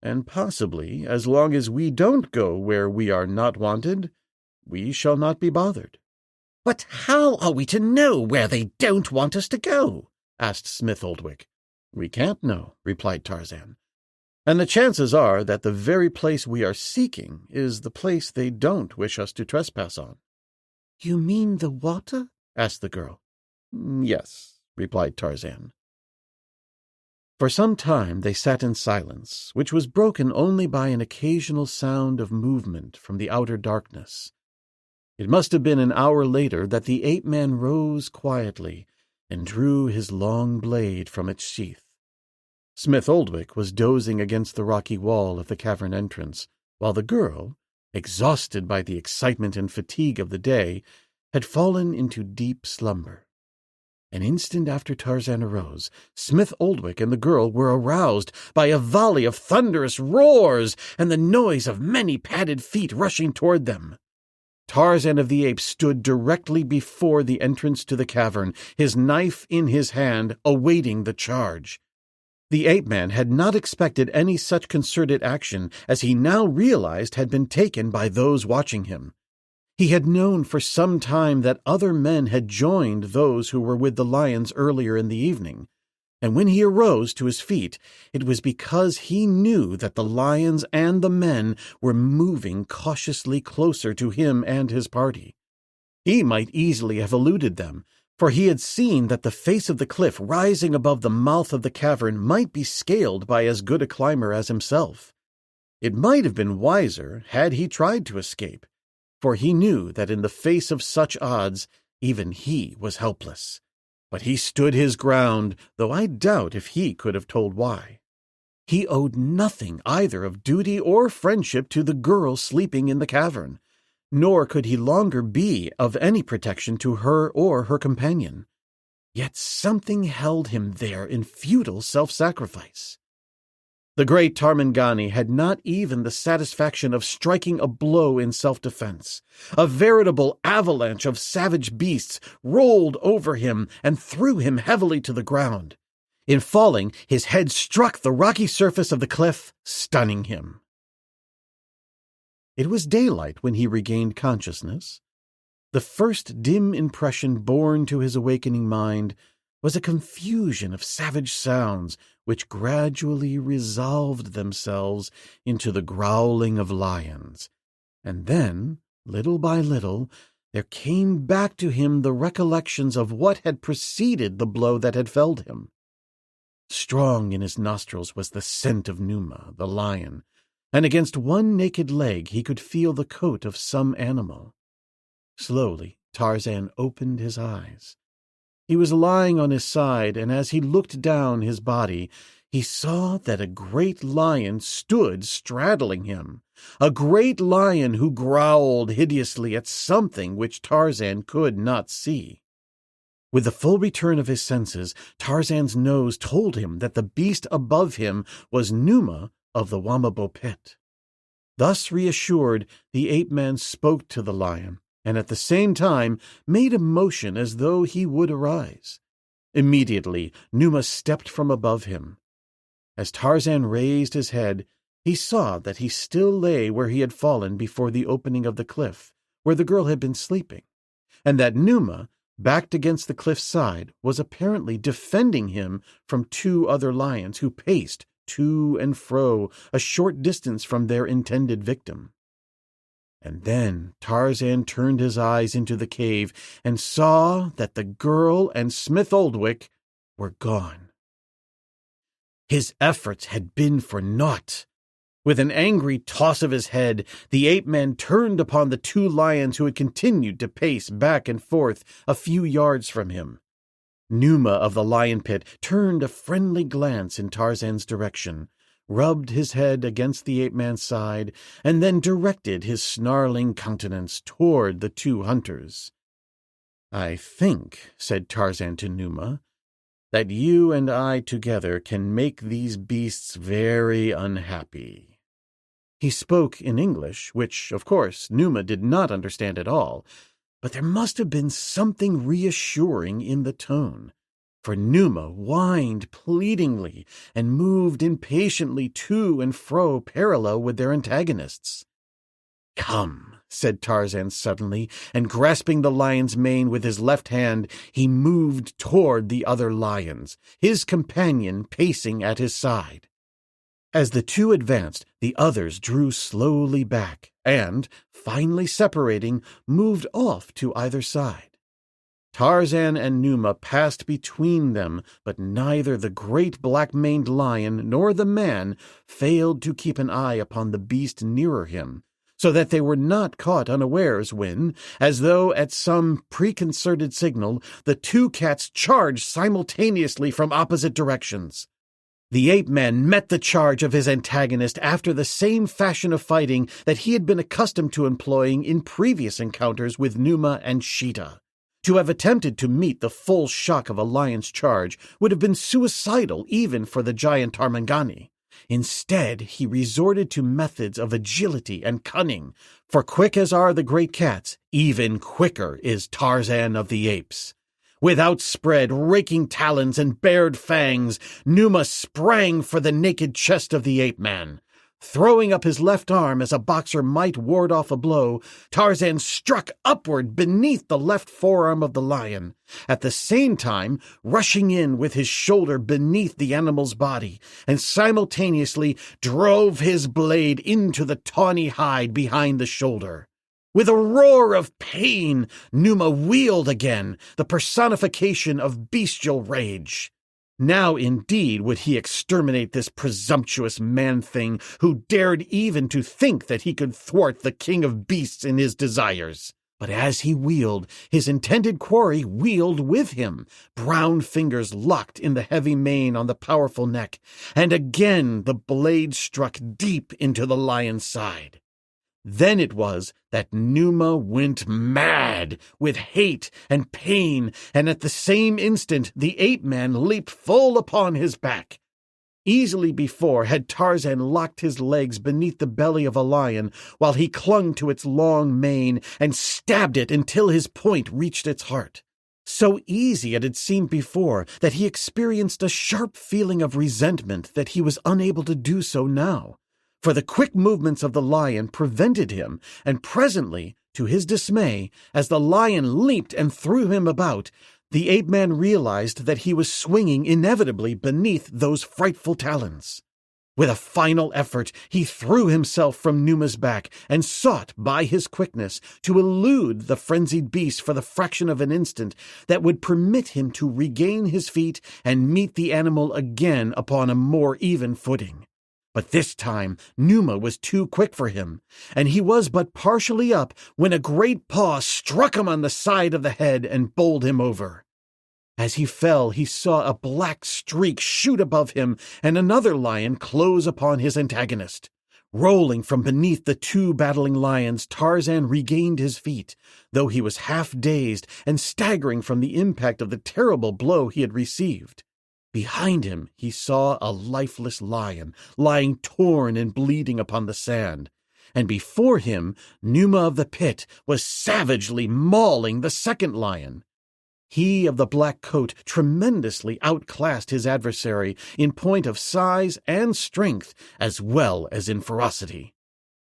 and possibly, as long as we don't go where we are not wanted, we shall not be bothered." "But how are we to know where they don't want us to go?" asked Smith Oldwick. "We can't know," replied Tarzan, "and the chances are that the very place we are seeking is the place they don't wish us to trespass on." "You mean the water?" asked the girl. "Yes," replied Tarzan. For some time they sat in silence, which was broken only by an occasional sound of movement from the outer darkness. It must have been an hour later that the ape-man rose quietly and drew his long blade from its sheath. Smith Oldwick was dozing against the rocky wall of the cavern entrance, while the girl, exhausted by the excitement and fatigue of the day, had fallen into deep slumber. An instant after Tarzan arose, Smith Oldwick and the girl were aroused by a volley of thunderous roars and the noise of many padded feet rushing toward them. Tarzan of the Apes stood directly before the entrance to the cavern, his knife in his hand, awaiting the charge. The ape-man had not expected any such concerted action as he now realized had been taken by those watching him. He had known for some time that other men had joined those who were with the lions earlier in the evening, and when he arose to his feet, it was because he knew that the lions and the men were moving cautiously closer to him and his party. He might easily have eluded them, for he had seen that the face of the cliff rising above the mouth of the cavern might be scaled by as good a climber as himself. It might have been wiser had he tried to escape, for he knew that in the face of such odds even he was helpless. But he stood his ground, though I doubt if he could have told why. He owed nothing either of duty or friendship to the girl sleeping in the cavern, nor could he longer be of any protection to her or her companion. Yet something held him there in futile self-sacrifice. The great Tarmangani had not even the satisfaction of striking a blow in self-defense. A veritable avalanche of savage beasts rolled over him and threw him heavily to the ground. In falling, his head struck the rocky surface of the cliff, stunning him. It was daylight when he regained consciousness. The first dim impression borne to his awakening mind was a confusion of savage sounds which gradually resolved themselves into the growling of lions. And then, little by little, there came back to him the recollections of what had preceded the blow that had felled him. Strong in his nostrils was the scent of Numa, the lion, and against one naked leg he could feel the coat of some animal. Slowly, Tarzan opened his eyes. He was lying on his side, and as he looked down his body, he saw that a great lion stood straddling him, a great lion who growled hideously at something which Tarzan could not see. With the full return of his senses, Tarzan's nose told him that the beast above him was Numa of the Wamabo pit. Thus reassured, the ape-man spoke to the lion, and at the same time made a motion as though he would arise. Immediately, Numa stepped from above him. As Tarzan raised his head, he saw that he still lay where he had fallen before the opening of the cliff, where the girl had been sleeping, and that Numa, backed against the cliff's side, was apparently defending him from two other lions who paced to and fro a short distance from their intended victim. And then Tarzan turned his eyes into the cave and saw that the girl and Smith Oldwick were gone. His efforts had been for naught. With an angry toss of his head, the ape-man turned upon the two lions who had continued to pace back and forth a few yards from him. Numa of the lion pit turned a friendly glance in Tarzan's direction, rubbed his head against the ape-man's side, and then directed his snarling countenance toward the two hunters. "I think," said Tarzan to Numa, "that you and I together can make these beasts very unhappy." He spoke in English, which, of course, Numa did not understand at all, but there must have been something reassuring in the tone, for Numa whined pleadingly and moved impatiently to and fro parallel with their antagonists. "Come," said Tarzan suddenly, and grasping the lion's mane with his left hand, he moved toward the other lions, his companion pacing at his side. As the two advanced, the others drew slowly back and, finally separating, moved off to either side. Tarzan and Numa passed between them, but neither the great black-maned lion nor the man failed to keep an eye upon the beast nearer him, so that they were not caught unawares when, as though at some preconcerted signal, the two cats charged simultaneously from opposite directions. The ape-man met the charge of his antagonist after the same fashion of fighting that he had been accustomed to employing in previous encounters with Numa and Sheeta. To have attempted to meet the full shock of a lion's charge would have been suicidal even for the giant Tarmangani. Instead, he resorted to methods of agility and cunning, for quick as are the great cats, even quicker is Tarzan of the Apes. With outspread, raking talons and bared fangs, Numa sprang for the naked chest of the ape-man. Throwing up his left arm as a boxer might ward off a blow, Tarzan struck upward beneath the left forearm of the lion, at the same time rushing in with his shoulder beneath the animal's body, and simultaneously drove his blade into the tawny hide behind the shoulder. With a roar of pain, Numa wheeled again, the personification of bestial rage. Now indeed would he exterminate this presumptuous man-thing who dared even to think that he could thwart the king of beasts in his desires. But as he wheeled, his intended quarry wheeled with him, brown fingers locked in the heavy mane on the powerful neck, and again the blade struck deep into the lion's side. Then it was that Numa went mad with hate and pain, and at the same instant the ape-man leaped full upon his back. Easily before had Tarzan locked his legs beneath the belly of a lion while he clung to its long mane and stabbed it until his point reached its heart. So easy it had seemed before that he experienced a sharp feeling of resentment that he was unable to do so now. For the quick movements of the lion prevented him, and presently, to his dismay, as the lion leaped and threw him about, the ape-man realized that he was swinging inevitably beneath those frightful talons. With a final effort, he threw himself from Numa's back and sought, by his quickness, to elude the frenzied beast for the fraction of an instant that would permit him to regain his feet and meet the animal again upon a more even footing. But this time Numa was too quick for him, and he was but partially up when a great paw struck him on the side of the head and bowled him over. As he fell, he saw a black streak shoot above him and another lion close upon his antagonist. Rolling from beneath the two battling lions, Tarzan regained his feet, though he was half dazed and staggering from the impact of the terrible blow he had received. Behind him he saw a lifeless lion lying torn and bleeding upon the sand, and before him Numa of the pit was savagely mauling the second lion. He of the black coat tremendously outclassed his adversary in point of size and strength as well as in ferocity.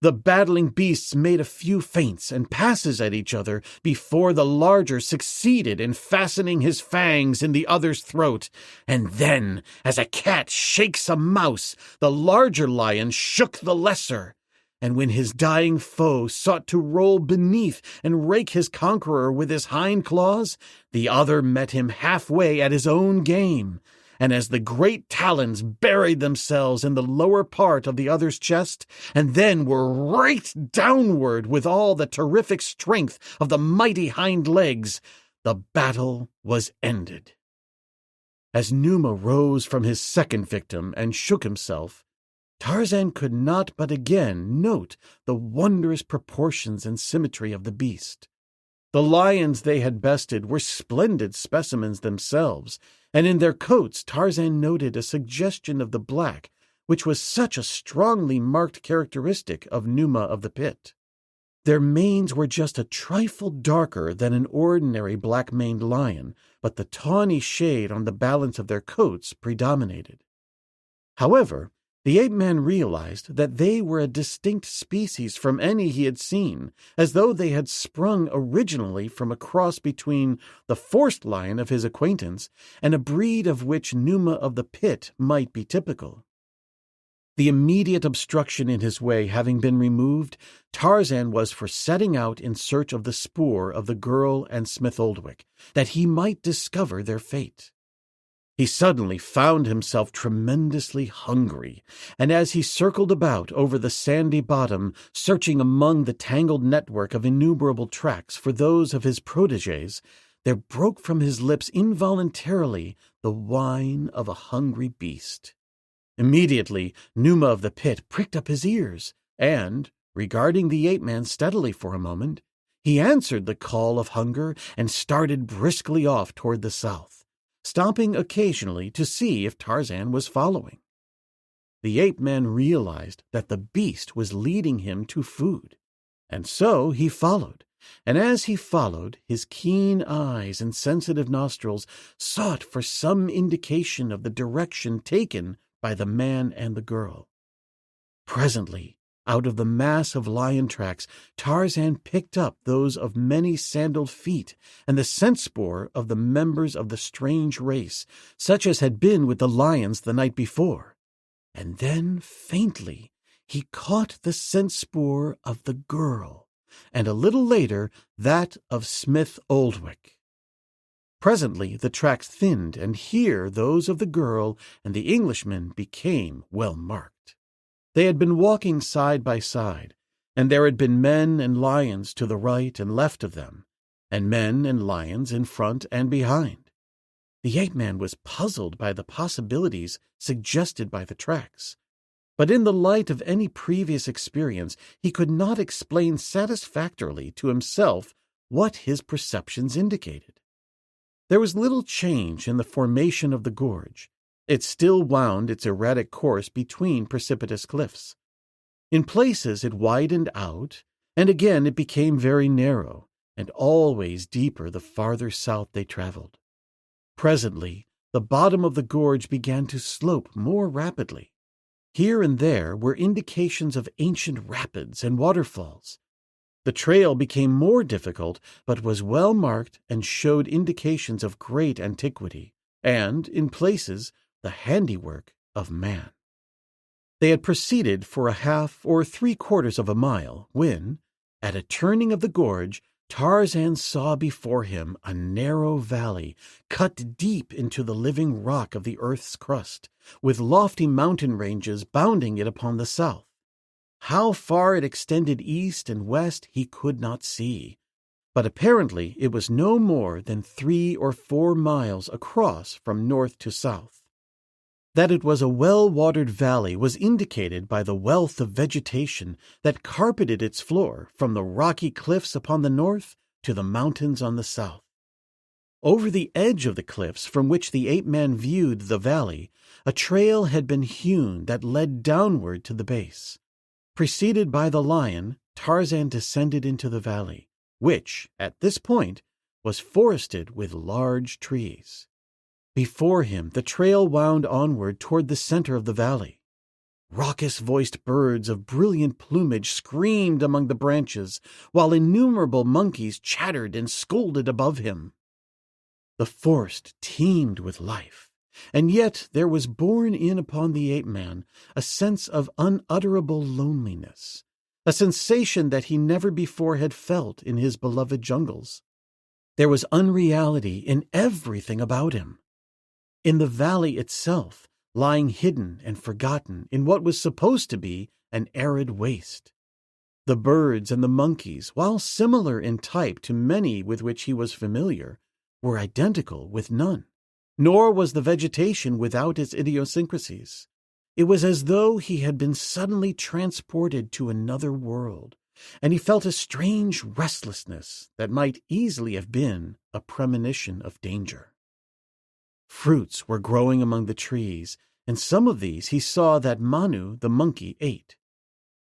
The battling beasts made a few feints and passes at each other before the larger succeeded in fastening his fangs in the other's throat, and then, as a cat shakes a mouse, the larger lion shook the lesser, and when his dying foe sought to roll beneath and rake his conqueror with his hind claws, the other met him halfway at his own game, and as the great talons buried themselves in the lower part of the other's chest, and then were raked downward with all the terrific strength of the mighty hind legs, the battle was ended. As Numa rose from his second victim and shook himself, Tarzan could not but again note the wondrous proportions and symmetry of the beast. The lions they had bested were splendid specimens themselves, and in their coats Tarzan noted a suggestion of the black, which was such a strongly marked characteristic of Numa of the Pit. Their manes were just a trifle darker than an ordinary black-maned lion, but the tawny shade on the balance of their coats predominated. However, the ape-man realized that they were a distinct species from any he had seen, as though they had sprung originally from a cross between the forest lion of his acquaintance and a breed of which Numa of the Pit might be typical. The immediate obstruction in his way having been removed, Tarzan was for setting out in search of the spoor of the girl and Smith Oldwick, that he might discover their fate. He suddenly found himself tremendously hungry, and as he circled about over the sandy bottom, searching among the tangled network of innumerable tracks for those of his protégés, there broke from his lips involuntarily the whine of a hungry beast. Immediately, Numa of the Pit pricked up his ears, and, regarding the ape-man steadily for a moment, he answered the call of hunger and started briskly off toward the south, stopping occasionally to see if Tarzan was following. The ape-man realized that the beast was leading him to food, and so he followed, and as he followed, his keen eyes and sensitive nostrils sought for some indication of the direction taken by the man and the girl. Presently, out of the mass of lion tracks, Tarzan picked up those of many sandaled feet and the scent spoor of the members of the strange race, such as had been with the lions the night before. And then, faintly, he caught the scent spoor of the girl, and a little later that of Smith Oldwick. Presently the tracks thinned, and here those of the girl and the Englishman became well marked. They had been walking side by side, and there had been men and lions to the right and left of them, and men and lions in front and behind. The ape-man was puzzled by the possibilities suggested by the tracks, but in the light of any previous experience he could not explain satisfactorily to himself what his perceptions indicated. There was little change in the formation of the gorge. It still wound its erratic course between precipitous cliffs. In places it widened out, and again it became very narrow, and always deeper the farther south they traveled. Presently, the bottom of the gorge began to slope more rapidly. Here and there were indications of ancient rapids and waterfalls. The trail became more difficult, but was well marked and showed indications of great antiquity, and, in places, the handiwork of man. They had proceeded for a half or 3/4 of a mile, when, at a turning of the gorge, Tarzan saw before him a narrow valley cut deep into the living rock of the earth's crust, with lofty mountain ranges bounding it upon the south. How far it extended east and west he could not see, but apparently it was no more than 3 or 4 miles across from north to south. That it was a well-watered valley was indicated by the wealth of vegetation that carpeted its floor from the rocky cliffs upon the north to the mountains on the south. Over the edge of the cliffs from which the ape-man viewed the valley, a trail had been hewn that led downward to the base. Preceded by the lion, Tarzan descended into the valley, which, at this point, was forested with large trees. Before him the trail wound onward toward the center of the valley. Raucous-voiced birds of brilliant plumage screamed among the branches, while innumerable monkeys chattered and scolded above him. The forest teemed with life, and yet there was borne in upon the ape-man a sense of unutterable loneliness, a sensation that he never before had felt in his beloved jungles. There was unreality in everything about him. in the valley itself, lying hidden and forgotten in what was supposed to be an arid waste. The birds and the monkeys, while similar in type to many with which he was familiar, were identical with none, nor was the vegetation without its idiosyncrasies. It was as though he had been suddenly transported to another world, and he felt a strange restlessness that might easily have been a premonition of danger. Fruits were growing among the trees, and some of these he saw that Manu the monkey ate.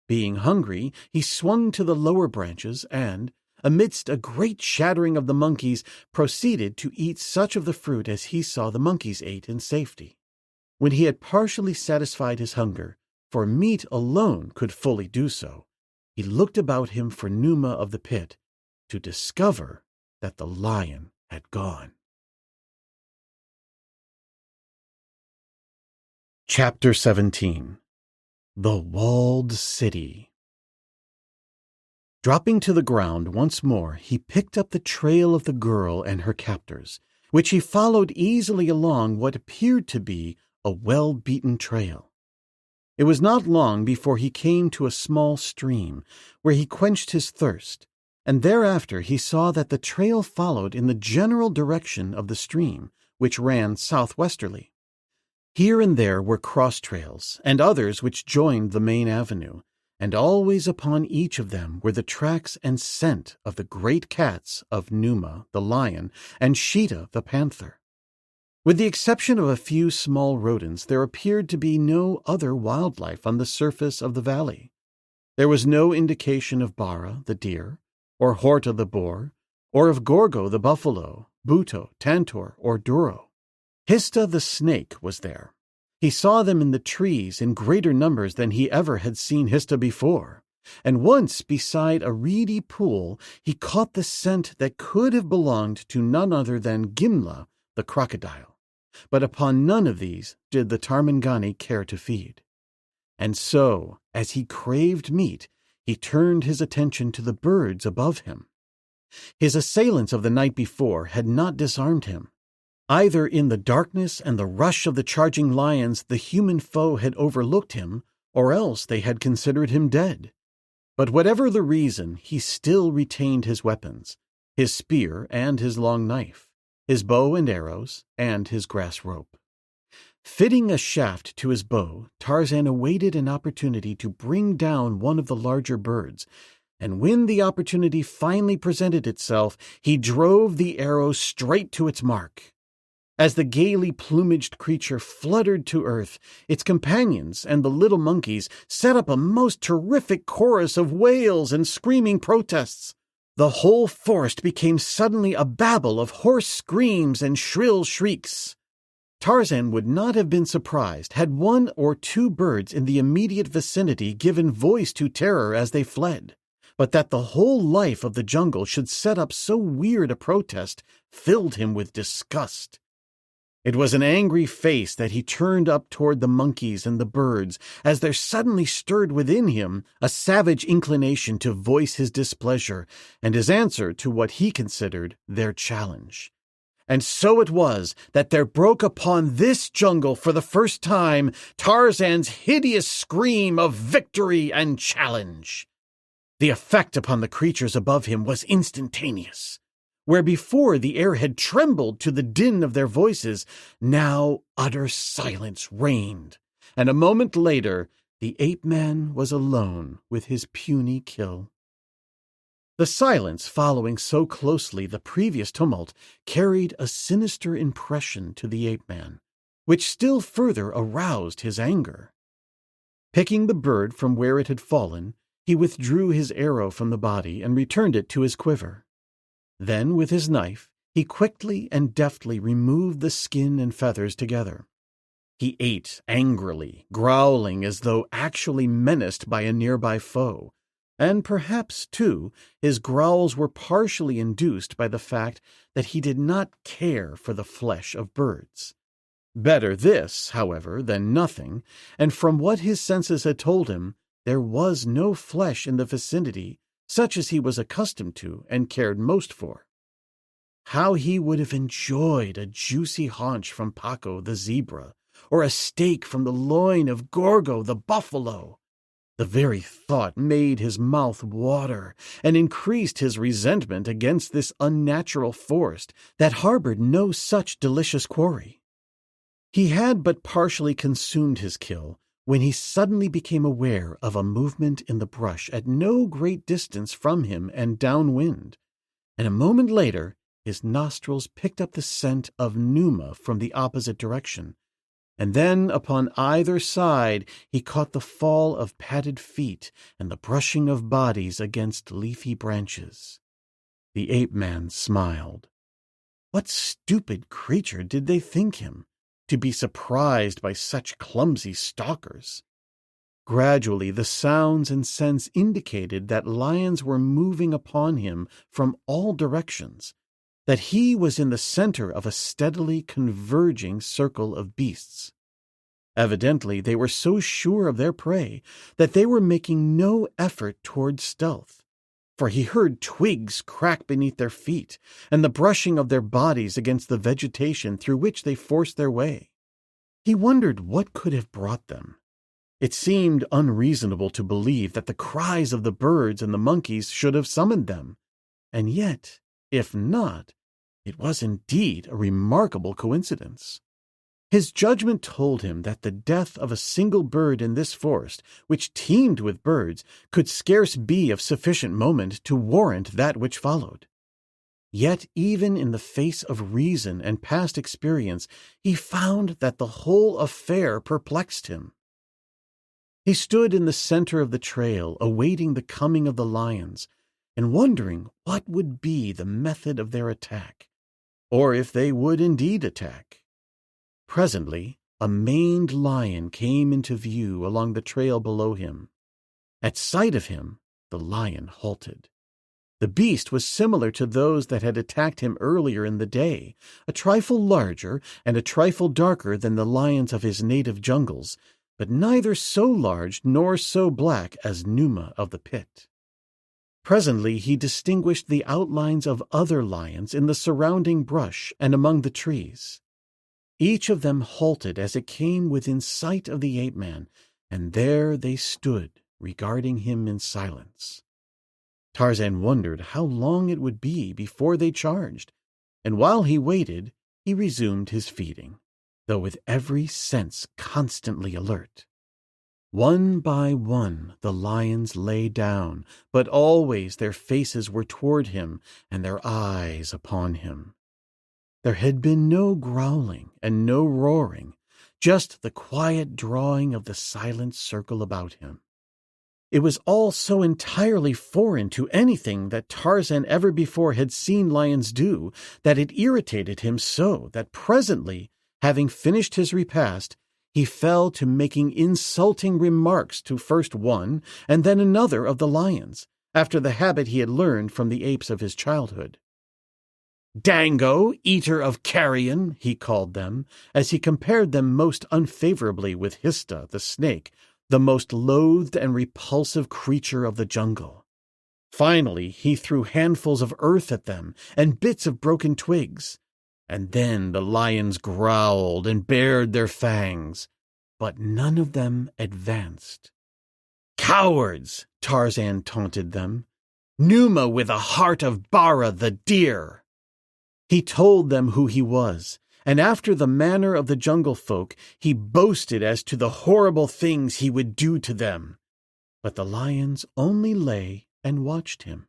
Being hungry, he swung to the lower branches and, amidst a great shattering of the monkeys, proceeded to eat such of the fruit as he saw the monkeys ate in safety. When he had partially satisfied his hunger, for meat alone could fully do so, he looked about him for Numa of the pit, to discover that the lion had gone. Chapter 17. The Walled City. Dropping to the ground once more, he picked up the trail of the girl and her captors, which he followed easily along what appeared to be a well-beaten trail. It was not long before he came to a small stream, where he quenched his thirst, and thereafter he saw that the trail followed in the general direction of the stream, which ran southwesterly. Here and there were cross-trails, and others which joined the main avenue, and always upon each of them were the tracks and scent of the great cats of Numa the lion and Sheeta the panther. With the exception of a few small rodents, there appeared to be no other wildlife on the surface of the valley. There was no indication of Bara the deer, or Horta the boar, or of Gorgo the buffalo, Buto, Tantor, or Duro. Hista the snake was there. He saw them in the trees in greater numbers than he ever had seen Hista before, and once beside a reedy pool he caught the scent that could have belonged to none other than Gimla the crocodile. But upon none of these did the Tarmangani care to feed. And so, as he craved meat, he turned his attention to the birds above him. His assailants of the night before had not disarmed him. Either in the darkness and the rush of the charging lions the human foe had overlooked him, or else they had considered him dead. But whatever the reason, he still retained his weapons, his spear and his long knife, his bow and arrows, and his grass rope. Fitting a shaft to his bow, Tarzan awaited an opportunity to bring down one of the larger birds, and when the opportunity finally presented itself, he drove the arrow straight to its mark. As the gaily plumaged creature fluttered to earth, its companions and the little monkeys set up a most terrific chorus of wails and screaming protests. The whole forest became suddenly a babel of hoarse screams and shrill shrieks. Tarzan would not have been surprised had one or two birds in the immediate vicinity given voice to terror as they fled, but that the whole life of the jungle should set up so weird a protest filled him with disgust. It was an angry face that he turned up toward the monkeys and the birds as there suddenly stirred within him a savage inclination to voice his displeasure and his answer to what he considered their challenge. And so it was that there broke upon this jungle for the first time Tarzan's hideous scream of victory and challenge. The effect upon the creatures above him was instantaneous. Where before the air had trembled to the din of their voices, now utter silence reigned, and a moment later the ape-man was alone with his puny kill. The silence following so closely the previous tumult carried a sinister impression to the ape-man, which still further aroused his anger. Picking the bird from where it had fallen, he withdrew his arrow from the body and returned it to his quiver. Then, with his knife, he quickly and deftly removed the skin and feathers together. He ate angrily, growling as though actually menaced by a nearby foe, and perhaps, too, his growls were partially induced by the fact that he did not care for the flesh of birds. Better this, however, than nothing, and from what his senses had told him, there was no flesh in the vicinity such as he was accustomed to and cared most for. how he would have enjoyed a juicy haunch from Paco the zebra, or a steak from the loin of Gorgo the buffalo. The very thought made his mouth water and increased his resentment against this unnatural forest that harbored no such delicious quarry. He had but partially consumed his kill when he suddenly became aware of a movement in the brush at no great distance from him and downwind, and a moment later his nostrils picked up the scent of Numa from the opposite direction, and then upon either side he caught the fall of padded feet and the brushing of bodies against leafy branches. The ape-man smiled. What stupid creature did they think him, to be surprised by such clumsy stalkers? Gradually the sounds and scents indicated that lions were moving upon him from all directions, that he was in the center of a steadily converging circle of beasts. Evidently they were so sure of their prey that they were making no effort toward stealth, for he heard twigs crack beneath their feet and the brushing of their bodies against the vegetation through which they forced their way. He wondered what could have brought them. It seemed unreasonable to believe that the cries of the birds and the monkeys should have summoned them, and yet, if not, it was indeed a remarkable coincidence. His judgment told him that the death of a single bird in this forest, which teemed with birds, could scarce be of sufficient moment to warrant that which followed. Yet even in the face of reason and past experience, he found that the whole affair perplexed him. He stood in the center of the trail, awaiting the coming of the lions, and wondering what would be the method of their attack, or if they would indeed attack. Presently, a maned lion came into view along the trail below him. At sight of him, the lion halted. The beast was similar to those that had attacked him earlier in the day, a trifle larger and a trifle darker than the lions of his native jungles, but neither so large nor so black as Numa of the pit. Presently he distinguished the outlines of other lions in the surrounding brush and among the trees. Each of them halted as it came within sight of the ape-man, and there they stood, regarding him in silence. Tarzan wondered how long it would be before they charged, and while he waited, he resumed his feeding, though with every sense constantly alert. One by one the lions lay down, but always their faces were toward him and their eyes upon him. There had been no growling and no roaring, just the quiet drawing of the silent circle about him. It was all so entirely foreign to anything that Tarzan ever before had seen lions do that it irritated him so that presently, having finished his repast, he fell to making insulting remarks to first one and then another of the lions, after the habit he had learned from the apes of his childhood. Dango, eater of carrion, he called them, as he compared them most unfavorably with Hista, the snake, the most loathed and repulsive creature of the jungle. Finally, he threw handfuls of earth at them and bits of broken twigs, and then the lions growled and bared their fangs, but none of them advanced. Cowards, Tarzan taunted them. Numa with a heart of Bara the deer. He told them who he was, and after the manner of the jungle folk, he boasted as to the horrible things he would do to them. But the lions only lay and watched him.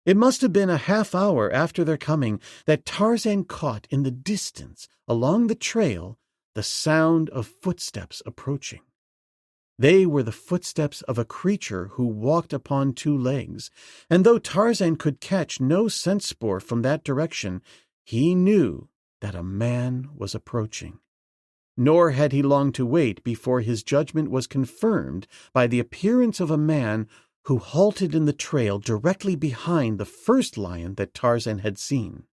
It must have been a half-hour after their coming that Tarzan caught in the distance, along the trail, the sound of footsteps approaching. They were the footsteps of a creature who walked upon two legs, and though Tarzan could catch no scent spoor from that direction, he knew that a man was approaching. Nor had he long to wait before his judgment was confirmed by the appearance of a man who halted in the trail directly behind the first lion that Tarzan had seen.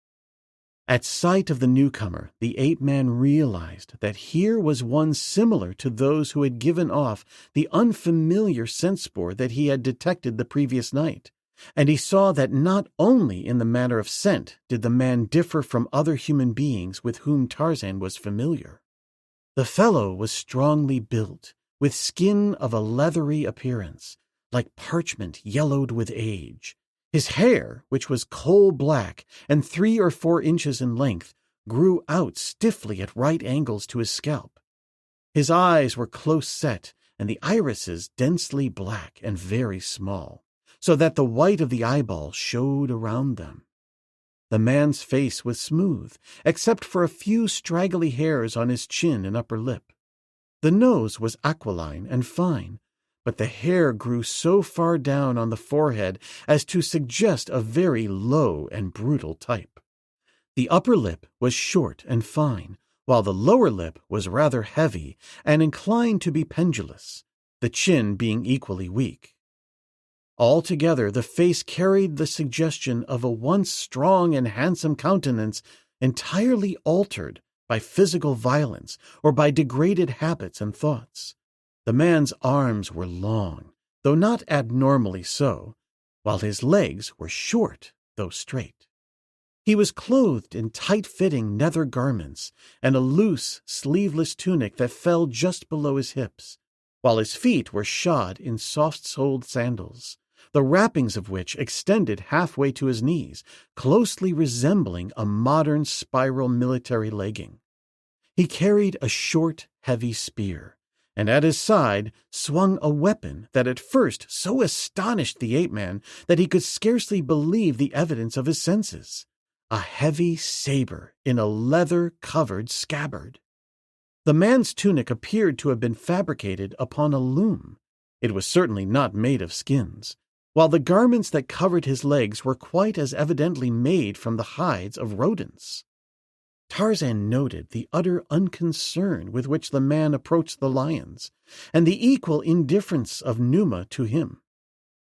At sight of the newcomer, the ape-man realized that here was one similar to those who had given off the unfamiliar scent spoor that he had detected the previous night, and he saw that not only in the matter of scent did the man differ from other human beings with whom Tarzan was familiar. The fellow was strongly built, with skin of a leathery appearance, like parchment yellowed with age. His hair, which was coal black and 3 or 4 inches in length, grew out stiffly at right angles to his scalp. His eyes were close set, and the irises densely black and very small, so that the white of the eyeball showed around them. The man's face was smooth, except for a few straggly hairs on his chin and upper lip. The nose was aquiline and fine, but the hair grew so far down on the forehead as to suggest a very low and brutal type. The upper lip was short and fine, while the lower lip was rather heavy and inclined to be pendulous, the chin being equally weak. Altogether, the face carried the suggestion of a once strong and handsome countenance entirely altered by physical violence or by degraded habits and thoughts. The man's arms were long, though not abnormally so, while his legs were short, though straight. He was clothed in tight-fitting nether garments and a loose, sleeveless tunic that fell just below his hips, while his feet were shod in soft-soled sandals, the wrappings of which extended halfway to his knees, closely resembling a modern spiral military legging. He carried a short, heavy spear, and at his side swung a weapon that at first so astonished the ape-man that he could scarcely believe the evidence of his senses. A heavy saber in a leather-covered scabbard. The man's tunic appeared to have been fabricated upon a loom. It was certainly not made of skins, while the garments that covered his legs were quite as evidently made from the hides of rodents. Tarzan noted the utter unconcern with which the man approached the lions, and the equal indifference of Numa to him.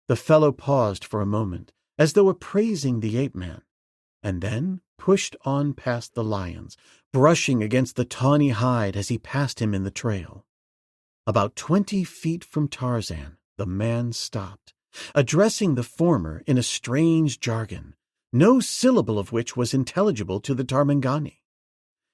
The fellow paused for a moment, as though appraising the ape-man, and then pushed on past the lions, brushing against the tawny hide as he passed him in the trail. About 20 feet from Tarzan, the man stopped, addressing the former in a strange jargon, no syllable of which was intelligible to the Tarmangani.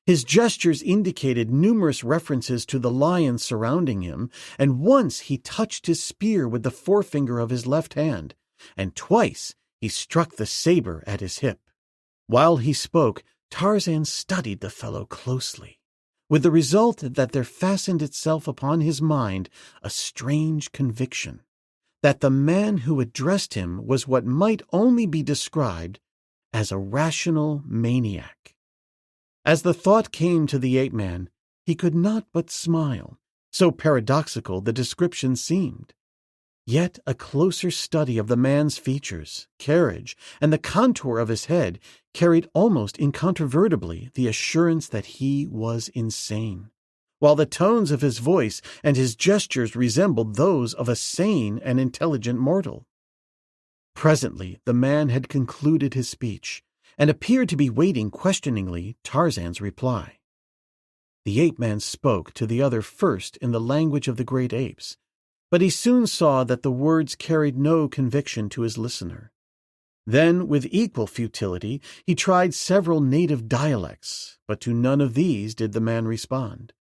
His gestures indicated numerous references to the lions surrounding him, and once he touched his spear with the forefinger of his left hand, and twice he struck the saber at his hip. While he spoke, Tarzan studied the fellow closely, with the result that there fastened itself upon his mind a strange conviction that the man who addressed him was what might only be described as a rational maniac. As the thought came to the ape-man, he could not but smile, so paradoxical the description seemed. Yet a closer study of the man's features, carriage, and the contour of his head carried almost incontrovertibly the assurance that he was insane, while the tones of his voice and his gestures resembled those of a sane and intelligent mortal. Presently the man had concluded his speech, and appeared to be waiting questioningly Tarzan's reply. The ape-man spoke to the other first in the language of the great apes, but he soon saw that the words carried no conviction to his listener. Then, with equal futility, he tried several native dialects, but to none of these did the man respond.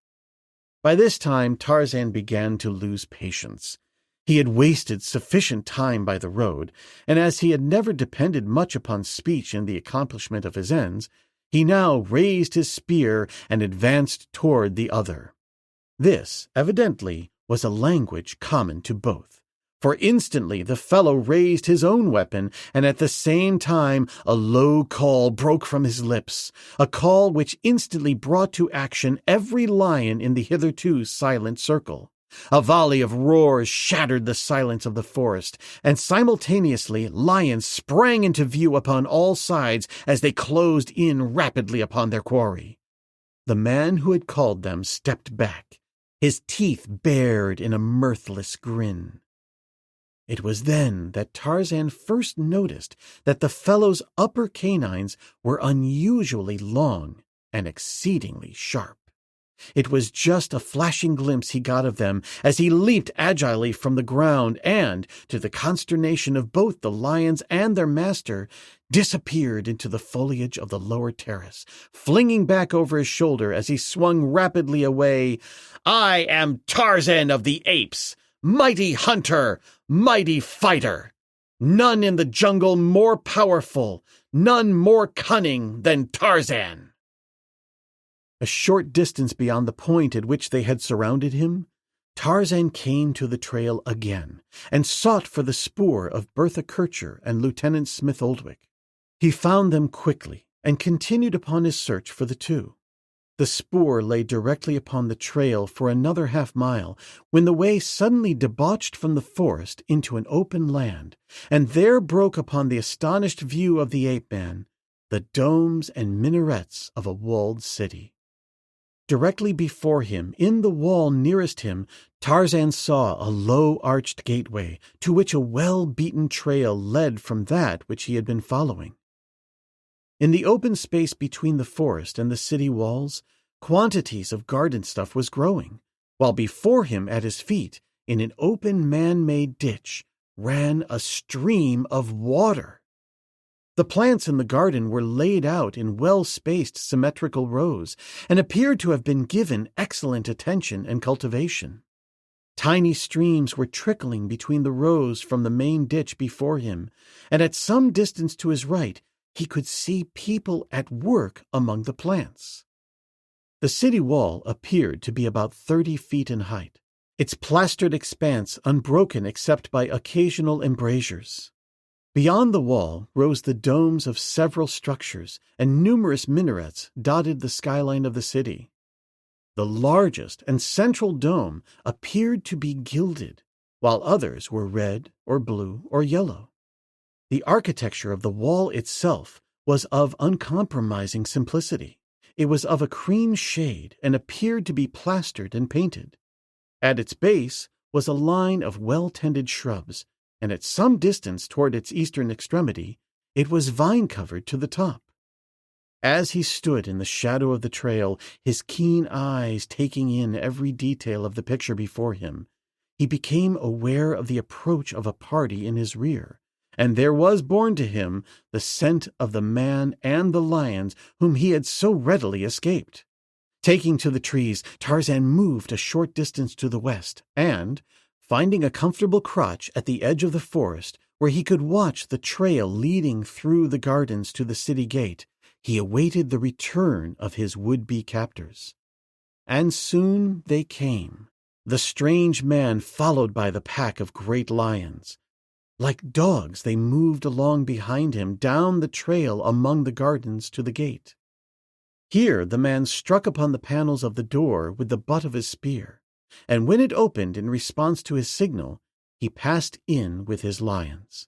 By this time Tarzan began to lose patience. He had wasted sufficient time by the road, and as he had never depended much upon speech in the accomplishment of his ends, he now raised his spear and advanced toward the other. This, evidently, was a language common to both, for instantly the fellow raised his own weapon, and at the same time a low call broke from his lips, a call which instantly brought to action every lion in the hitherto silent circle. A volley of roars shattered the silence of the forest, and simultaneously lions sprang into view upon all sides as they closed in rapidly upon their quarry. The man who had called them stepped back, his teeth bared in a mirthless grin. It was then that Tarzan first noticed that the fellow's upper canines were unusually long and exceedingly sharp. It was just a flashing glimpse he got of them as he leaped agilely from the ground and, to the consternation of both the lions and their master, disappeared into the foliage of the lower terrace, flinging back over his shoulder as he swung rapidly away, "I am Tarzan of the apes, mighty hunter, mighty fighter. None in the jungle more powerful, none more cunning than Tarzan." A short distance beyond the point at which they had surrounded him, Tarzan came to the trail again and sought for the spoor of Bertha Kircher and Lieutenant Smith Oldwick. He found them quickly and continued upon his search for the two. The spoor lay directly upon the trail for another half-mile when the way suddenly debauched from the forest into an open land, and there broke upon the astonished view of the ape-man the domes and minarets of a walled city. Directly before him, in the wall nearest him, Tarzan saw a low-arched gateway to which a well-beaten trail led from that which he had been following. In the open space between the forest and the city walls, quantities of garden stuff was growing, while before him at his feet, in an open man-made ditch, ran a stream of water. The plants in the garden were laid out in well-spaced symmetrical rows and appeared to have been given excellent attention and cultivation. Tiny streams were trickling between the rows from the main ditch before him, and at some distance to his right he could see people at work among the plants. The city wall appeared to be about 30 feet in height, its plastered expanse unbroken except by occasional embrasures. Beyond the wall rose the domes of several structures, and numerous minarets dotted the skyline of the city. The largest and central dome appeared to be gilded, while others were red or blue or yellow. The architecture of the wall itself was of uncompromising simplicity. It was of a cream shade and appeared to be plastered and painted. At its base was a line of well-tended shrubs, and at some distance toward its eastern extremity, it was vine-covered to the top. As he stood in the shadow of the trail, his keen eyes taking in every detail of the picture before him, he became aware of the approach of a party in his rear, and there was borne to him the scent of the man and the lions whom he had so readily escaped. Taking to the trees, Tarzan moved a short distance to the west, and, finding a comfortable crotch at the edge of the forest where he could watch the trail leading through the gardens to the city gate, he awaited the return of his would-be captors. And soon they came, the strange man followed by the pack of great lions. Like dogs, they moved along behind him down the trail among the gardens to the gate. Here the man struck upon the panels of the door with the butt of his spear, and when it opened in response to his signal, he passed in with his lions.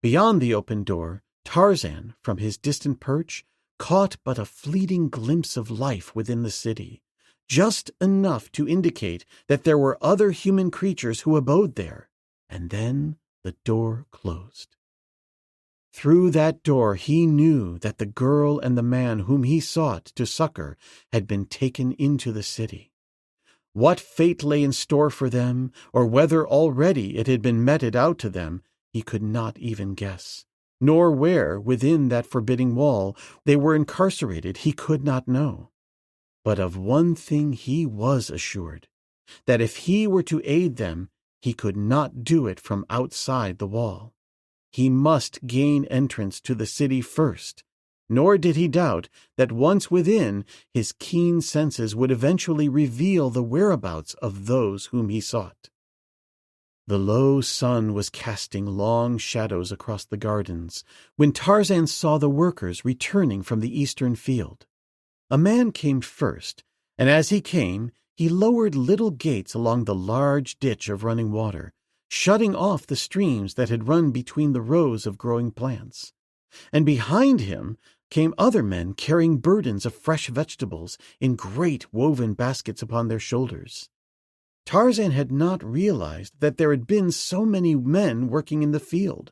Beyond the open door, Tarzan, from his distant perch, caught but a fleeting glimpse of life within the city, just enough to indicate that there were other human creatures who abode there, and then the door closed. Through that door he knew that the girl and the man whom he sought to succor had been taken into the city. What fate lay in store for them, or whether already it had been meted out to them, he could not even guess, nor where, within that forbidding wall, they were incarcerated he could not know. But of one thing he was assured, that if he were to aid them, he could not do it from outside the wall. He must gain entrance to the city first, nor did he doubt that once within, his keen senses would eventually reveal the whereabouts of those whom he sought. The low sun was casting long shadows across the gardens when Tarzan saw the workers returning from the eastern field. A man came first, and as he came, he lowered little gates along the large ditch of running water, shutting off the streams that had run between the rows of growing plants. And behind him came other men carrying burdens of fresh vegetables in great woven baskets upon their shoulders. Tarzan had not realized that there had been so many men working in the field,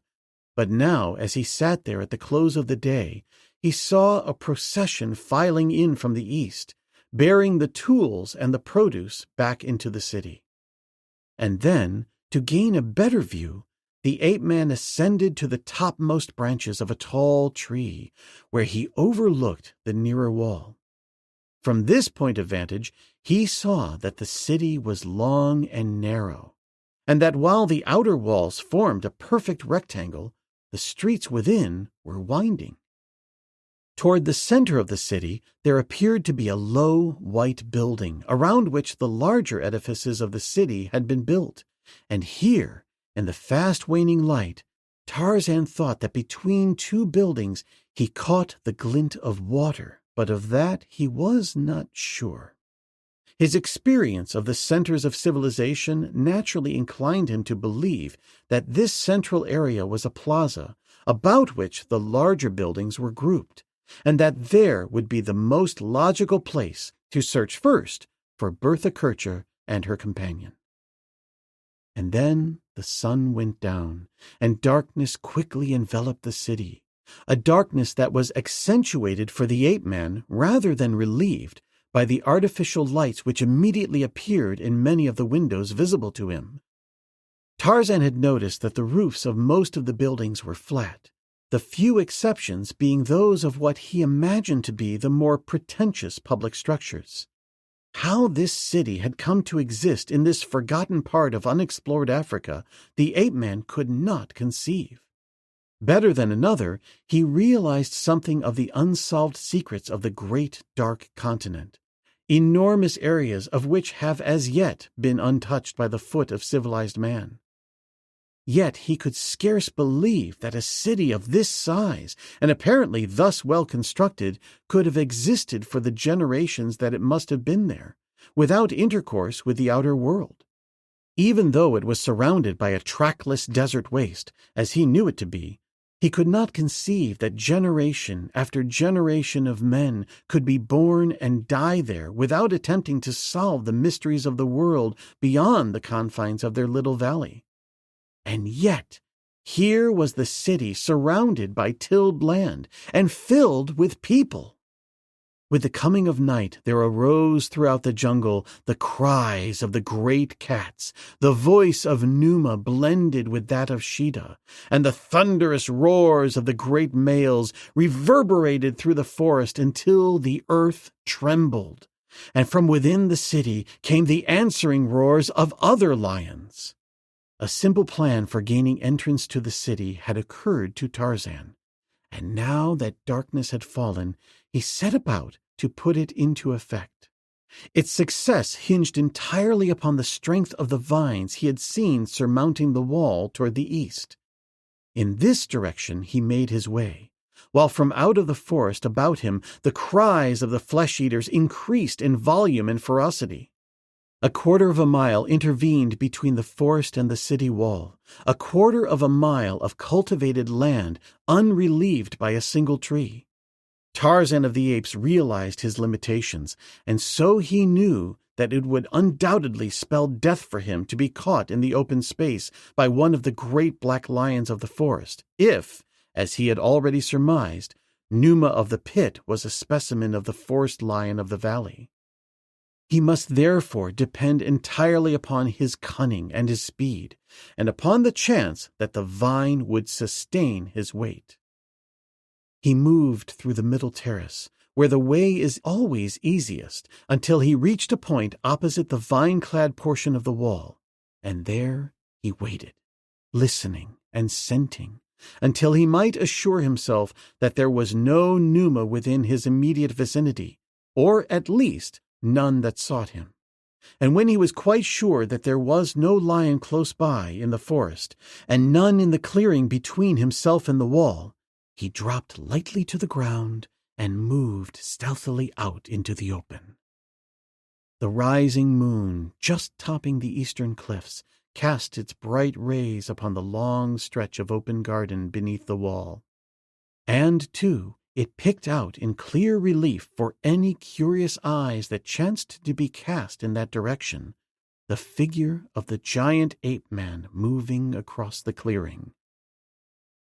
but now, as he sat there at the close of the day, he saw a procession filing in from the east, bearing the tools and the produce back into the city. And then, to gain a better view, the ape-man ascended to the topmost branches of a tall tree, where he overlooked the nearer wall. From this point of vantage, he saw that the city was long and narrow, and that while the outer walls formed a perfect rectangle, the streets within were winding. Toward the center of the city, there appeared to be a low, white building, around which the larger edifices of the city had been built, and here, in the fast-waning light, Tarzan thought that between two buildings he caught the glint of water, but of that he was not sure. His experience of the centers of civilization naturally inclined him to believe that this central area was a plaza, about which the larger buildings were grouped, and that there would be the most logical place to search first for Bertha Kircher and her companion. And then the sun went down, and darkness quickly enveloped the city, a darkness that was accentuated for the ape-man rather than relieved by the artificial lights which immediately appeared in many of the windows visible to him. Tarzan had noticed that the roofs of most of the buildings were flat, the few exceptions being those of what he imagined to be the more pretentious public structures. How this city had come to exist in this forgotten part of unexplored Africa, the ape-man could not conceive. Better than another, he realized something of the unsolved secrets of the great dark continent, enormous areas of which have as yet been untouched by the foot of civilized man. Yet he could scarce believe that a city of this size, and apparently thus well constructed, could have existed for the generations that it must have been there, without intercourse with the outer world. Even though it was surrounded by a trackless desert waste, as he knew it to be, he could not conceive that generation after generation of men could be born and die there without attempting to solve the mysteries of the world beyond the confines of their little valley. And yet, here was the city surrounded by tilled land and filled with people. With the coming of night, there arose throughout the jungle the cries of the great cats, the voice of Numa blended with that of Sheeta, and the thunderous roars of the great males reverberated through the forest until the earth trembled, and from within the city came the answering roars of other lions. A simple plan for gaining entrance to the city had occurred to Tarzan, and now that darkness had fallen, he set about to put it into effect. Its success hinged entirely upon the strength of the vines he had seen surmounting the wall toward the east. In this direction he made his way, while from out of the forest about him the cries of the flesh-eaters increased in volume and ferocity. A quarter of a mile intervened between the forest and the city wall, a quarter of a mile of cultivated land unrelieved by a single tree. Tarzan of the Apes realized his limitations, and so he knew that it would undoubtedly spell death for him to be caught in the open space by one of the great black lions of the forest, if, as he had already surmised, Numa of the Pit was a specimen of the forest lion of the valley. He must therefore depend entirely upon his cunning and his speed, and upon the chance that the vine would sustain his weight. He moved through the middle terrace, where the way is always easiest, until he reached a point opposite the vine-clad portion of the wall, and there he waited, listening and scenting, until he might assure himself that there was no Numa within his immediate vicinity, or at least none that sought him. And when he was quite sure that there was no lion close by in the forest, and none in the clearing between himself and the wall, he dropped lightly to the ground and moved stealthily out into the open. The rising moon, just topping the eastern cliffs, cast its bright rays upon the long stretch of open garden beneath the wall. And, too, it picked out in clear relief for any curious eyes that chanced to be cast in that direction the figure of the giant ape-man moving across the clearing.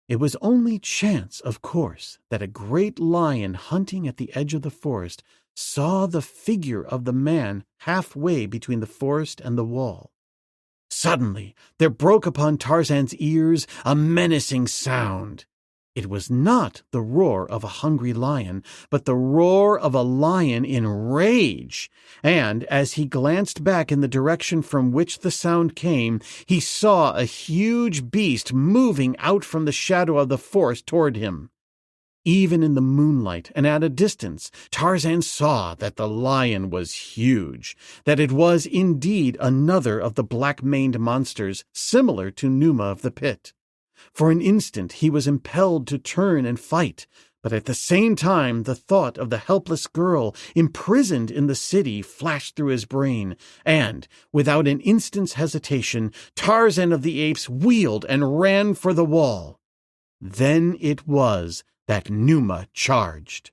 It was only chance, of course, that a great lion hunting at the edge of the forest saw the figure of the man halfway between the forest and the wall. Suddenly, there broke upon Tarzan's ears a menacing sound. It was not the roar of a hungry lion, but the roar of a lion in rage, and as he glanced back in the direction from which the sound came, he saw a huge beast moving out from the shadow of the forest toward him. Even in the moonlight and at a distance, Tarzan saw that the lion was huge, that it was indeed another of the black-maned monsters similar to Numa of the pit. For an instant he was impelled to turn and fight, but at the same time the thought of the helpless girl imprisoned in the city flashed through his brain, and, without an instant's hesitation, Tarzan of the Apes wheeled and ran for the wall. Then it was that Numa charged.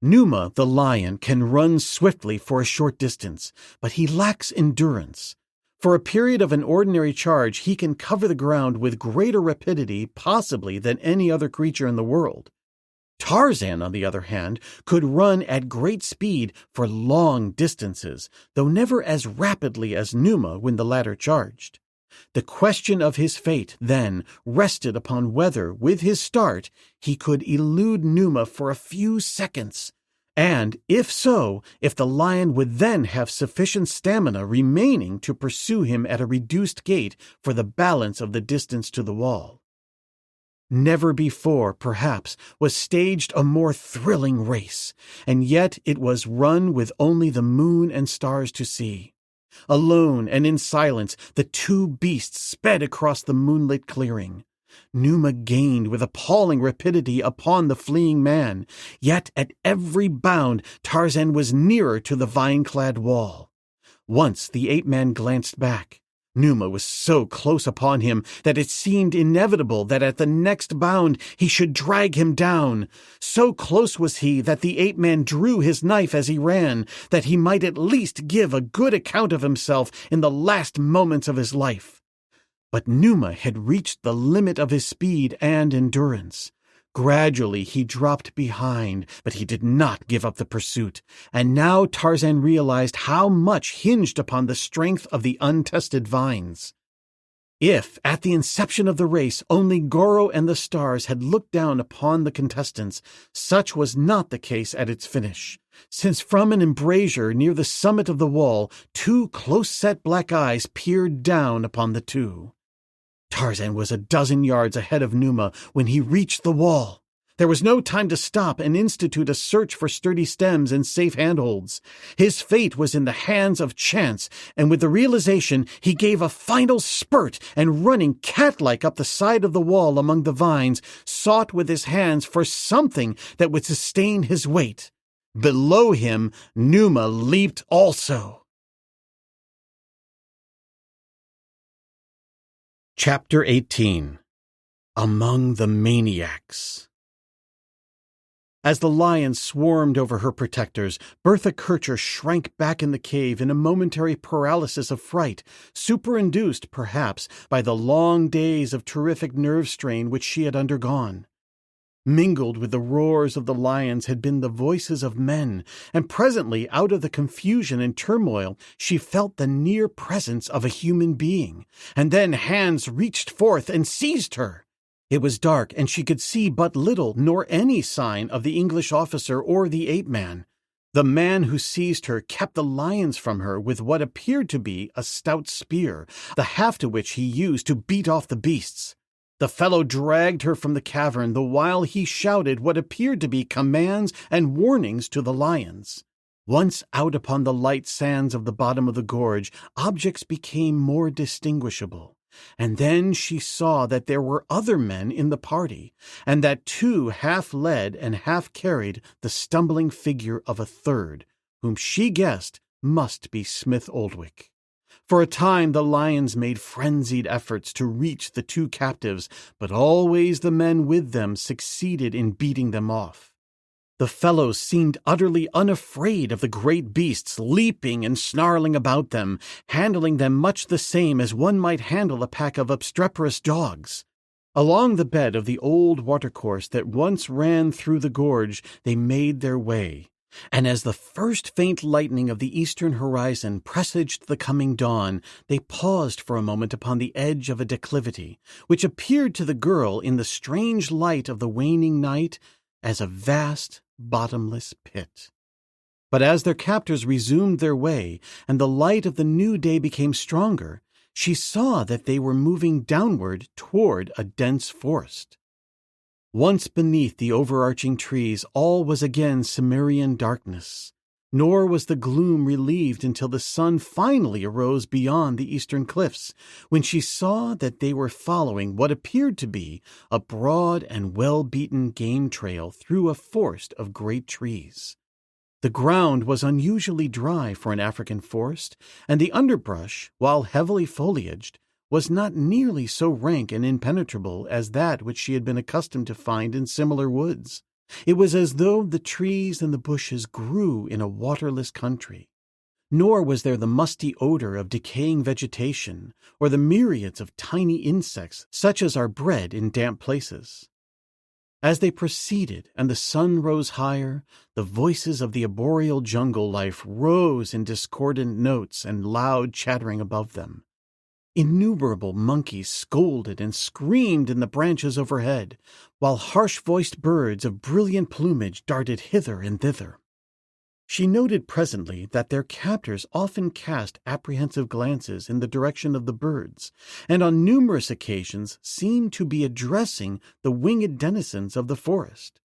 Numa, the lion, can run swiftly for a short distance, but he lacks endurance. For a period of an ordinary charge, he can cover the ground with greater rapidity, possibly, than any other creature in the world. Tarzan, on the other hand, could run at great speed for long distances, though never as rapidly as Numa when the latter charged. The question of his fate, then, rested upon whether, with his start, he could elude Numa for a few seconds, and, if so, if the lion would then have sufficient stamina remaining to pursue him at a reduced gait for the balance of the distance to the wall. Never before, perhaps, was staged a more thrilling race, and yet it was run with only the moon and stars to see. Alone and in silence, the two beasts sped across the moonlit clearing. Numa gained with appalling rapidity upon the fleeing man, yet at every bound Tarzan was nearer to the vine-clad wall. Once the ape-man glanced back. Numa was so close upon him that it seemed inevitable that at the next bound he should drag him down. So close was he that the ape-man drew his knife as he ran, that he might at least give a good account of himself in the last moments of his life. But Numa had reached the limit of his speed and endurance. Gradually he dropped behind, but he did not give up the pursuit, and now Tarzan realized how much hinged upon the strength of the untested vines. If, at the inception of the race, only Goro and the stars had looked down upon the contestants, such was not the case at its finish, since from an embrasure near the summit of the wall, two close-set black eyes peered down upon the two. Tarzan was a dozen yards ahead of Numa when he reached the wall. There was no time to stop and institute a search for sturdy stems and safe handholds. His fate was in the hands of chance, and with the realization, he gave a final spurt and, running cat-like up the side of the wall among the vines, sought with his hands for something that would sustain his weight. Below him, Numa leaped also. Chapter 18. Among the Maniacs. As the lion swarmed over her protectors, Bertha Kircher shrank back in the cave in a momentary paralysis of fright, superinduced, perhaps, by the long days of terrific nerve strain which she had undergone. Mingled with the roars of the lions had been the voices of men, and presently, out of the confusion and turmoil, she felt the near presence of a human being, and then hands reached forth and seized her. It was dark, and she could see but little nor any sign of the English officer or the ape-man. The man who seized her kept the lions from her with what appeared to be a stout spear, the haft of which he used to beat off the beasts. The fellow dragged her from the cavern, the while he shouted what appeared to be commands and warnings to the lions. Once out upon the light sands of the bottom of the gorge, objects became more distinguishable, and then she saw that there were other men in the party, and that two half led and half carried the stumbling figure of a third, whom she guessed must be Smith Oldwick. For a time the lions made frenzied efforts to reach the two captives, but always the men with them succeeded in beating them off. The fellows seemed utterly unafraid of the great beasts leaping and snarling about them, handling them much the same as one might handle a pack of obstreperous dogs. Along the bed of the old watercourse that once ran through the gorge they made their way, and as the first faint lightning of the eastern horizon presaged the coming dawn, they paused for a moment upon the edge of a declivity, which appeared to the girl in the strange light of the waning night as a vast, bottomless pit. But as their captors resumed their way, and the light of the new day became stronger, she saw that they were moving downward toward a dense forest. Once beneath the overarching trees, all was again Cimmerian darkness, nor was the gloom relieved until the sun finally arose beyond the eastern cliffs, when she saw that they were following what appeared to be a broad and well-beaten game trail through a forest of great trees. The ground was unusually dry for an African forest, and the underbrush, while heavily foliaged, was not nearly so rank and impenetrable as that which she had been accustomed to find in similar woods. It was as though the trees and the bushes grew in a waterless country. Nor was there the musty odor of decaying vegetation, or the myriads of tiny insects such as are bred in damp places. As they proceeded and the sun rose higher, the voices of the arboreal jungle life rose in discordant notes and loud chattering above them. Innumerable monkeys scolded and screamed in the branches overhead, while harsh-voiced birds of brilliant plumage darted hither and thither. She noted presently that their captors often cast apprehensive glances in the direction of the birds, and on numerous occasions seemed to be addressing the winged denizens of the forest.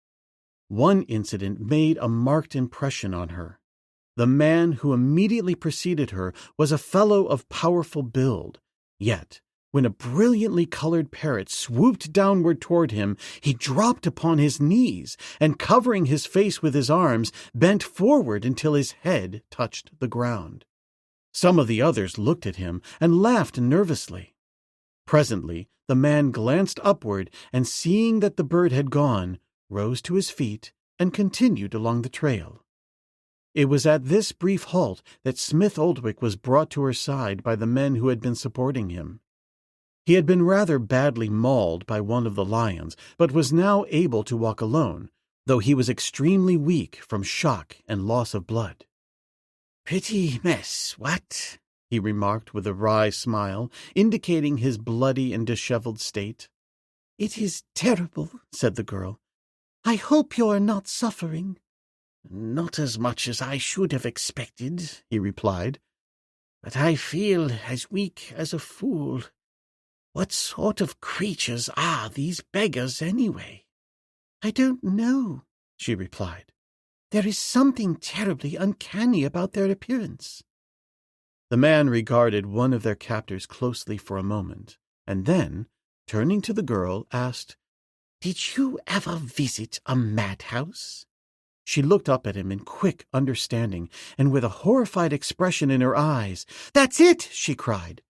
One incident made a marked impression on her. The man who immediately preceded her was a fellow of powerful build, yet when a brilliantly colored parrot swooped downward toward him, he dropped upon his knees, and covering his face with his arms, bent forward until his head touched the ground. Some of the others looked at him and laughed nervously. Presently the man glanced upward, and seeing that the bird had gone, rose to his feet and continued along the trail. It was at this brief halt that Smith Oldwick was brought to her side by the men who had been supporting him. He had been rather badly mauled by one of the lions, but was now able to walk alone, though he was extremely weak from shock and loss of blood. "Pretty mess, what?" he remarked with a wry smile, indicating his bloody and disheveled state. "It is terrible," said the girl. "I hope you are not suffering." "Not as much as I should have expected," he replied. "But I feel as weak as a fool. What sort of creatures are these beggars, anyway?" "I don't know," she replied. "There is something terribly uncanny about their appearance." The man regarded one of their captors closely for a moment, and then, turning to the girl, asked, "Did you ever visit a madhouse?" She looked up at him in quick understanding, and with a horrified expression in her eyes. "That's it!" she cried.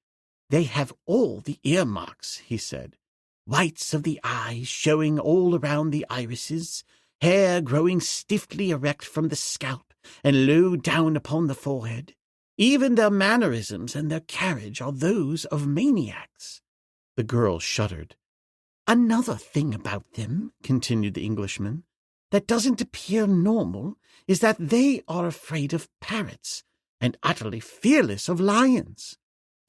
"They have all the earmarks," he said. "Whites of the eyes showing all around the irises, hair growing stiffly erect from the scalp and low down upon the forehead. Even their mannerisms and their carriage are those of maniacs." The girl shuddered. "Another thing about them," continued the Englishman, "that doesn't appear normal is that they are afraid of parrots and utterly fearless of lions."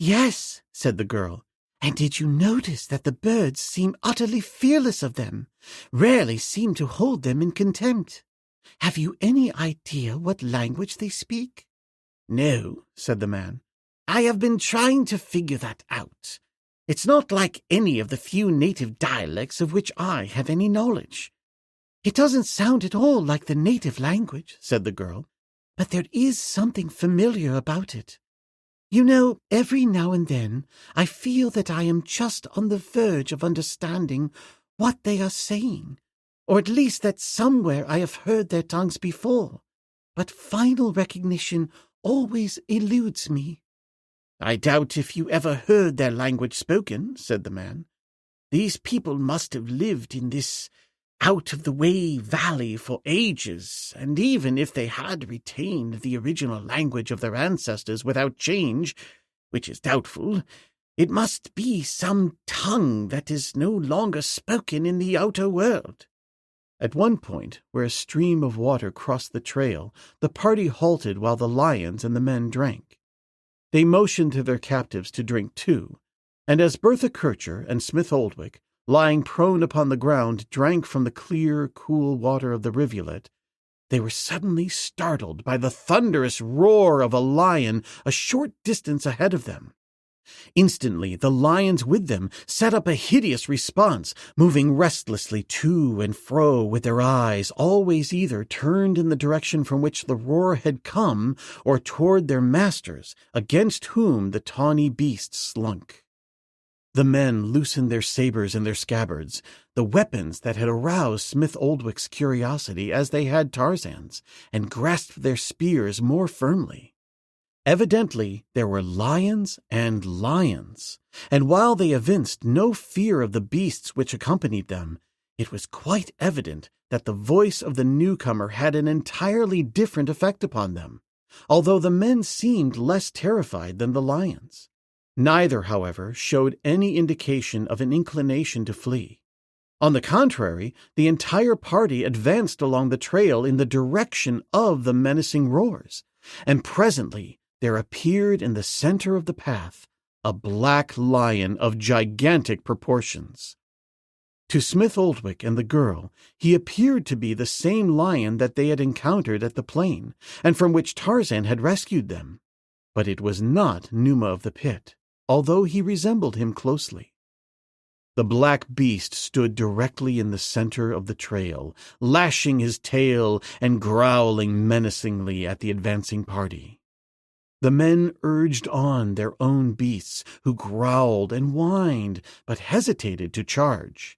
"Yes," said the girl. "And did you notice that the birds seem utterly fearless of them, rarely seem to hold them in contempt? Have you any idea what language they speak?" "No," said the man. "I have been trying to figure that out. It's not like any of the few native dialects of which I have any knowledge." "It doesn't sound at all like the native language," said the girl, "but there is something familiar about it. You know, every now and then I feel that I am just on the verge of understanding what they are saying, or at least that somewhere I have heard their tongues before, but final recognition always eludes me." "I doubt if you ever heard their language spoken," said the man. "These people must have lived in this out-of-the-way valley for ages, and even if they had retained the original language of their ancestors without change, which is doubtful, It must be some tongue that is no longer spoken in the outer world. At one point, where a stream of water crossed the trail, the party halted while the lions and the men drank. They motioned to their captives to drink too, and as Bertha Kircher and Smith Oldwick, lying prone upon the ground, drank from the clear, cool water of the rivulet, they were suddenly startled by the thunderous roar of a lion a short distance ahead of them. Instantly, the lions with them set up a hideous response, moving restlessly to and fro with their eyes, always either turned in the direction from which the roar had come or toward their masters, against whom the tawny beast slunk. The men loosened their sabers in their scabbards, the weapons that had aroused Smith Oldwick's curiosity as they had Tarzan's, and grasped their spears more firmly. Evidently, there were lions and lions, and while they evinced no fear of the beasts which accompanied them, it was quite evident that the voice of the newcomer had an entirely different effect upon them, although the men seemed less terrified than the lions. Neither, however, showed any indication of an inclination to flee. On the contrary, the entire party advanced along the trail in the direction of the menacing roars, and presently there appeared in the center of the path a black lion of gigantic proportions. To Smith Oldwick and the girl, he appeared to be the same lion that they had encountered at the plain, and from which Tarzan had rescued them. But it was not Numa of the Pit, although he resembled him closely. The black beast stood directly in the center of the trail, lashing his tail and growling menacingly at the advancing party. The men urged on their own beasts, who growled and whined, but hesitated to charge.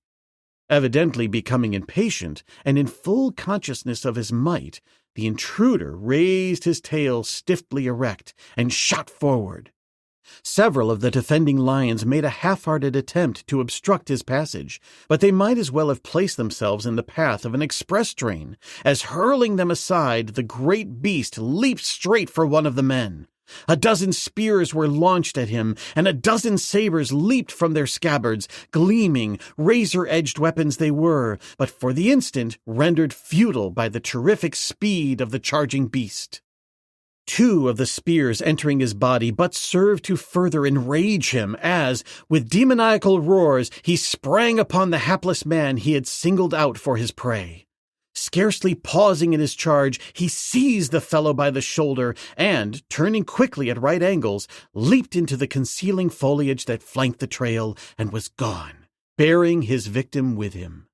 Evidently becoming impatient, and in full consciousness of his might, the intruder raised his tail stiffly erect and shot forward. Several of the defending lions made a half-hearted attempt to obstruct his passage, but they might as well have placed themselves in the path of an express train, as hurling them aside, the great beast leaped straight for one of the men. A dozen spears were launched at him, and a dozen sabers leaped from their scabbards, gleaming, razor-edged weapons they were, but for the instant rendered futile by the terrific speed of the charging beast. Two of the spears entering his body but served to further enrage him as, with demoniacal roars, he sprang upon the hapless man he had singled out for his prey. Scarcely pausing in his charge, he seized the fellow by the shoulder and, turning quickly at right angles, leaped into the concealing foliage that flanked the trail and was gone, bearing his victim with him.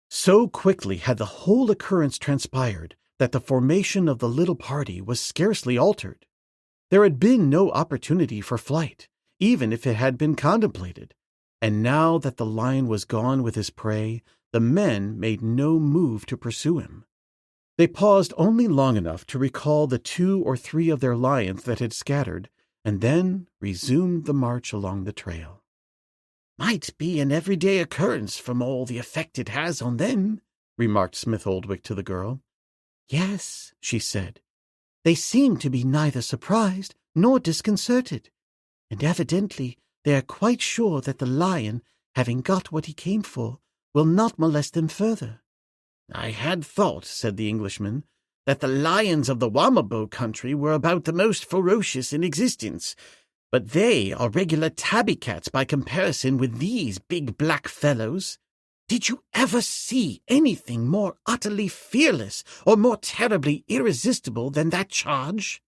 So quickly had the whole occurrence transpired that the formation of the little party was scarcely altered. There had been no opportunity for flight, even if it had been contemplated, and now that the lion was gone with his prey, the men made no move to pursue him. They paused only long enough to recall the 2 or 3 of their lions that had scattered, and then resumed the march along the trail. "Might be an everyday occurrence from all the effect it has on them," remarked Smith Oldwick to the girl. "Yes," she said. "They seem to be neither surprised nor disconcerted, and evidently they are quite sure that the lion, having got what he came for, will not molest them further." "I had thought," said the Englishman, "that the lions of the Wamabo country were about the most ferocious in existence, but they are regular tabby cats by comparison with these big black fellows. Did you ever see anything more utterly fearless or more terribly irresistible than that charge?"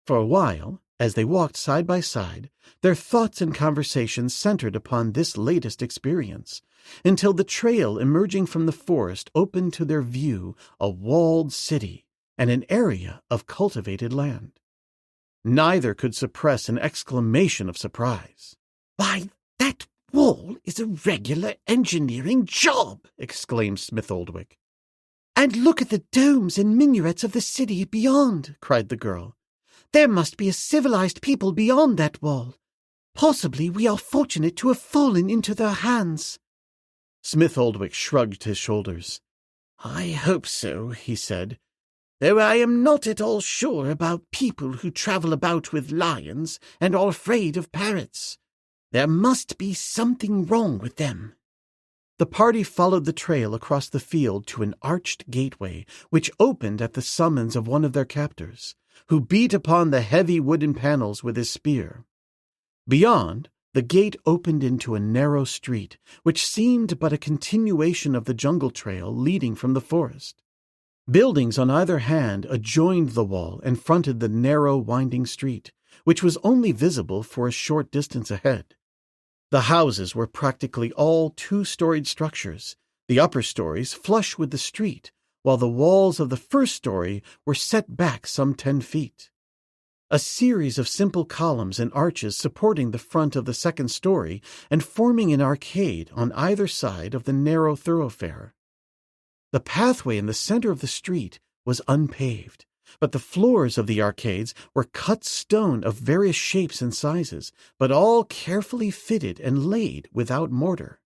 For a while, as they walked side by side, their thoughts and conversations centered upon this latest experience, until the trail emerging from the forest opened to their view a walled city and an area of cultivated land. Neither could suppress an exclamation of surprise. "Why, that wall is a regular engineering job!" exclaimed Smith Oldwick. "And look at the domes and minarets of the city beyond," cried the girl. "There must be a civilized people beyond that wall. Possibly we are fortunate to have fallen into their hands." Smith Oldwick shrugged his shoulders. "I hope so," he said, "though I am not at all sure about people who travel about with lions and are afraid of parrots. There must be something wrong with them. The party followed the trail across the field to an arched gateway which opened at the summons of one of their captors, who beat upon the heavy wooden panels with his spear. Beyond, the gate opened into a narrow street, which seemed but a continuation of the jungle trail leading from the forest. Buildings on either hand adjoined the wall and fronted the narrow, winding street, which was only visible for a short distance ahead. The houses were practically all two-storied structures, the upper stories flush with the street, while the walls of the first story were set back some 10 feet. A series of simple columns and arches supporting the front of the second story and forming an arcade on either side of the narrow thoroughfare. The pathway in the center of the street was unpaved, but the floors of the arcades were cut stone of various shapes and sizes, but all carefully fitted and laid without mortar.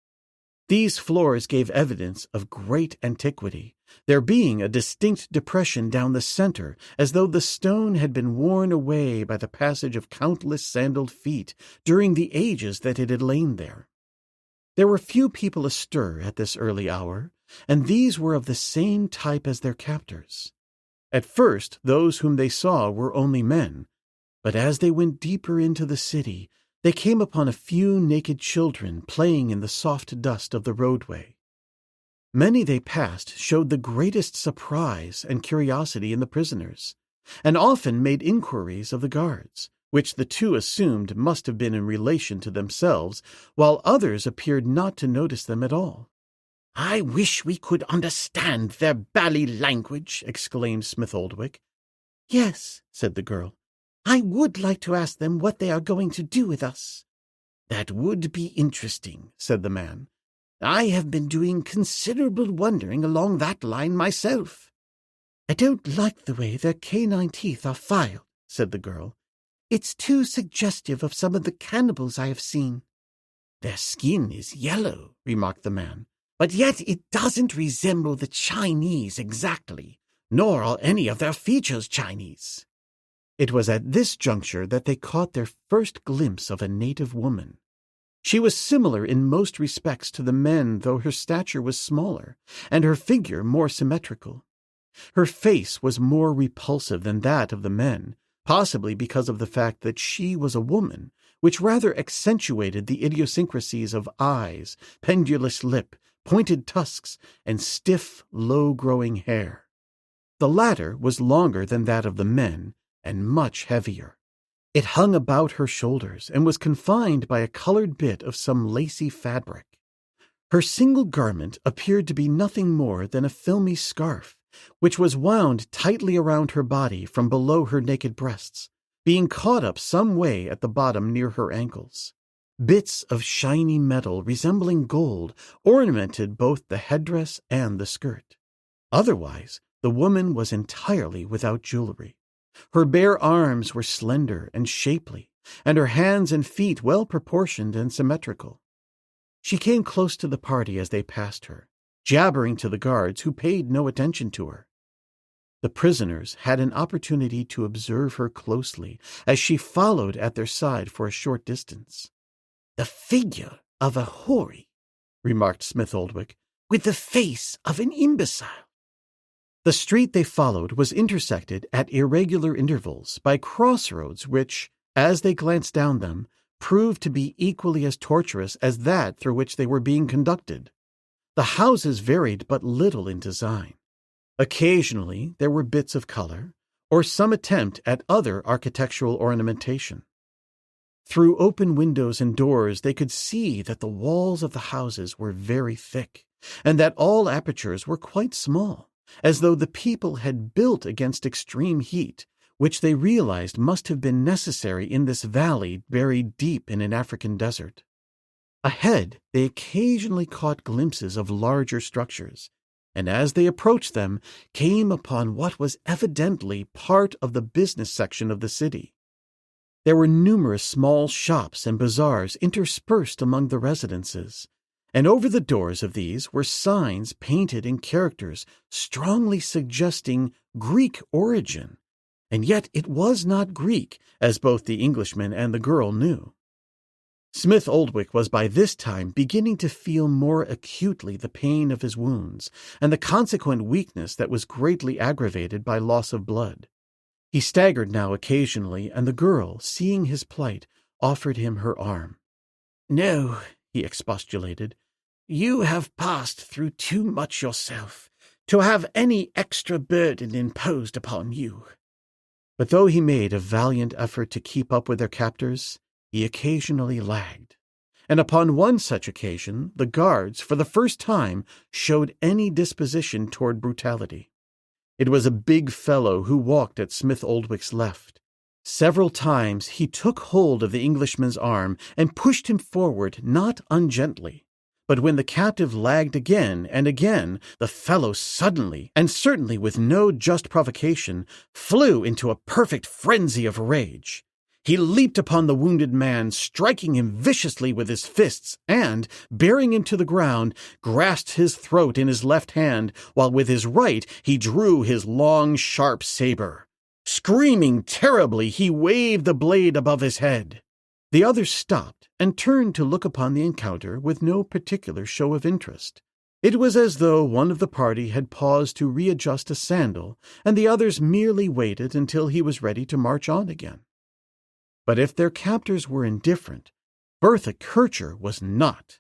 These floors gave evidence of great antiquity, there being a distinct depression down the center, as though the stone had been worn away by the passage of countless sandaled feet during the ages that it had lain there. There were few people astir at this early hour, and these were of the same type as their captors. At first, those whom they saw were only men, but as they went deeper into the city, they came upon a few naked children playing in the soft dust of the roadway. Many they passed showed the greatest surprise and curiosity in the prisoners, and often made inquiries of the guards, which the two assumed must have been in relation to themselves, while others appeared not to notice them at all. "I wish we could understand their bally language," exclaimed Smith Oldwick. "Yes," said the girl. "I would like to ask them what they are going to do with us." "That would be interesting," said the man. "I have been doing considerable wondering along that line myself." "I don't like the way their canine teeth are filed," said the girl. "It's too suggestive of some of the cannibals I have seen." "Their skin is yellow," remarked the man. "But yet it doesn't resemble the Chinese exactly, nor are any of their features Chinese." It was at this juncture that they caught their first glimpse of a native woman. She was similar in most respects to the men, though her stature was smaller, and her figure more symmetrical. Her face was more repulsive than that of the men, possibly because of the fact that she was a woman, which rather accentuated the idiosyncrasies of eyes, pendulous lip, pointed tusks, and stiff, low-growing hair. The latter was longer than that of the men, and much heavier. It hung about her shoulders and was confined by a colored bit of some lacy fabric. Her single garment appeared to be nothing more than a filmy scarf, which was wound tightly around her body from below her naked breasts, being caught up some way at the bottom near her ankles. Bits of shiny metal resembling gold ornamented both the headdress and the skirt. Otherwise, the woman was entirely without jewelry. Her bare arms were slender and shapely, and her hands and feet well proportioned and symmetrical. She came close to the party as they passed her, jabbering to the guards who paid no attention to her. The prisoners had an opportunity to observe her closely as she followed at their side for a short distance. "The figure of a houri," remarked Smith Oldwick, "with the face of an imbecile." The street they followed was intersected at irregular intervals by crossroads which, as they glanced down them, proved to be equally as tortuous as that through which they were being conducted. The houses varied but little in design. Occasionally there were bits of color, or some attempt at other architectural ornamentation. Through open windows and doors they could see that the walls of the houses were very thick, and that all apertures were quite small, as though the people had built against extreme heat, which they realized must have been necessary in this valley buried deep in an African desert. Ahead, they occasionally caught glimpses of larger structures, and as they approached them, came upon what was evidently part of the business section of the city. There were numerous small shops and bazaars interspersed among the residences, and over the doors of these were signs painted in characters strongly suggesting Greek origin, and yet it was not Greek, as both the Englishman and the girl knew. Smith Oldwick was by this time beginning to feel more acutely the pain of his wounds and the consequent weakness that was greatly aggravated by loss of blood. He staggered now occasionally, and the girl, seeing his plight, offered him her arm. "No," he expostulated. "You have passed through too much yourself to have any extra burden imposed upon you." But though he made a valiant effort to keep up with their captors, he occasionally lagged. And upon one such occasion, the guards, for the first time, showed any disposition toward brutality. It was a big fellow who walked at Smith Oldwick's left. Several times he took hold of the Englishman's arm and pushed him forward, not ungently. But when the captive lagged again and again, the fellow suddenly, and certainly with no just provocation, flew into a perfect frenzy of rage. He leaped upon the wounded man, striking him viciously with his fists, and, bearing him to the ground, grasped his throat in his left hand, while with his right he drew his long, sharp saber. Screaming terribly, he waved the blade above his head. The others stopped and turned to look upon the encounter with no particular show of interest. It was as though one of the party had paused to readjust a sandal, and the others merely waited until he was ready to march on again. But if their captors were indifferent, Bertha Kircher was not.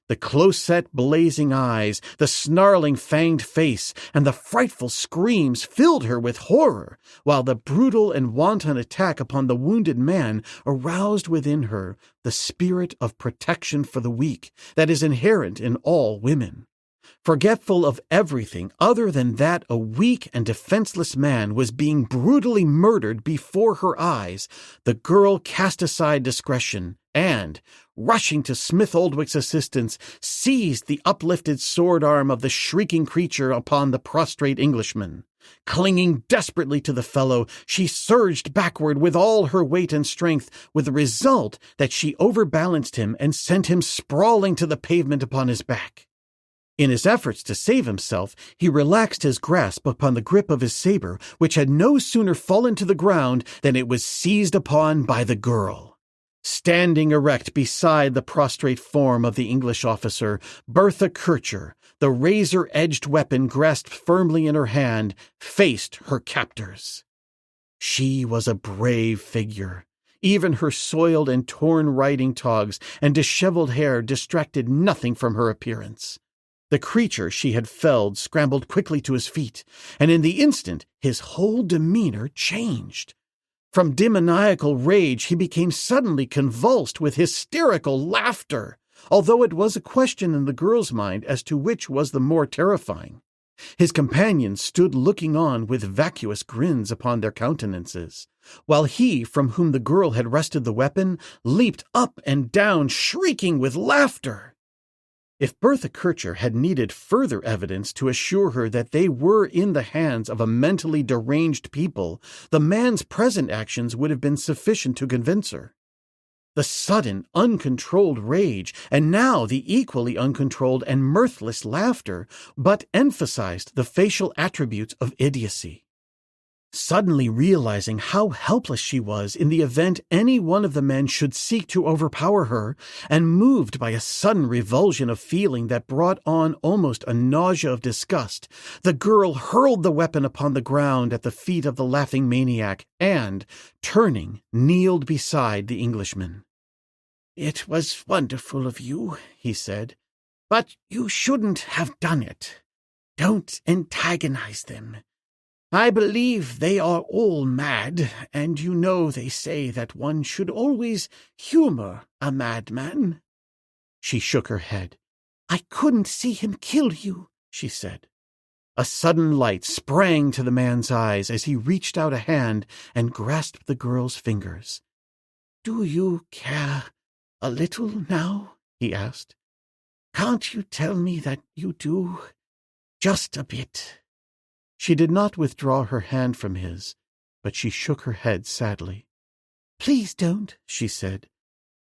The close-set blazing eyes, the snarling fanged face, and the frightful screams filled her with horror, while the brutal and wanton attack upon the wounded man aroused within her the spirit of protection for the weak that is inherent in all women. Forgetful of everything other than that a weak and defenseless man was being brutally murdered before her eyes, the girl cast aside discretion and, rushing to Smith Oldwick's assistance, seized the uplifted sword arm of the shrieking creature upon the prostrate Englishman. Clinging desperately to the fellow, she surged backward with all her weight and strength, with the result that she overbalanced him and sent him sprawling to the pavement upon his back. In his efforts to save himself, he relaxed his grasp upon the grip of his saber, which had no sooner fallen to the ground than it was seized upon by the girl. Standing erect beside the prostrate form of the English officer, Bertha Kircher, the razor-edged weapon grasped firmly in her hand, faced her captors. She was a brave figure. Even her soiled and torn riding togs and disheveled hair distracted nothing from her appearance. The creature she had felled scrambled quickly to his feet, and in the instant his whole demeanor changed. From demoniacal rage he became suddenly convulsed with hysterical laughter, although it was a question in the girl's mind as to which was the more terrifying. His companions stood looking on with vacuous grins upon their countenances, while he, from whom the girl had wrested the weapon, leaped up and down, shrieking with laughter. If Bertha Kircher had needed further evidence to assure her that they were in the hands of a mentally deranged people, the man's present actions would have been sufficient to convince her. The sudden, uncontrolled rage, and now the equally uncontrolled and mirthless laughter, but emphasized the facial attributes of idiocy. Suddenly realizing how helpless she was in the event any one of the men should seek to overpower her, and moved by a sudden revulsion of feeling that brought on almost a nausea of disgust, the girl hurled the weapon upon the ground at the feet of the laughing maniac and, turning, kneeled beside the Englishman. "It was wonderful of you," he said, "but you shouldn't have done it. Don't antagonize them. I believe they are all mad, and you know they say that one should always humor a madman." She shook her head. "I couldn't see him kill you," she said. A sudden light sprang to the man's eyes as he reached out a hand and grasped the girl's fingers. "Do you care a little now?" he asked. "Can't you tell me that you do? Just a bit." She did not withdraw her hand from his, but she shook her head sadly. "Please don't," she said.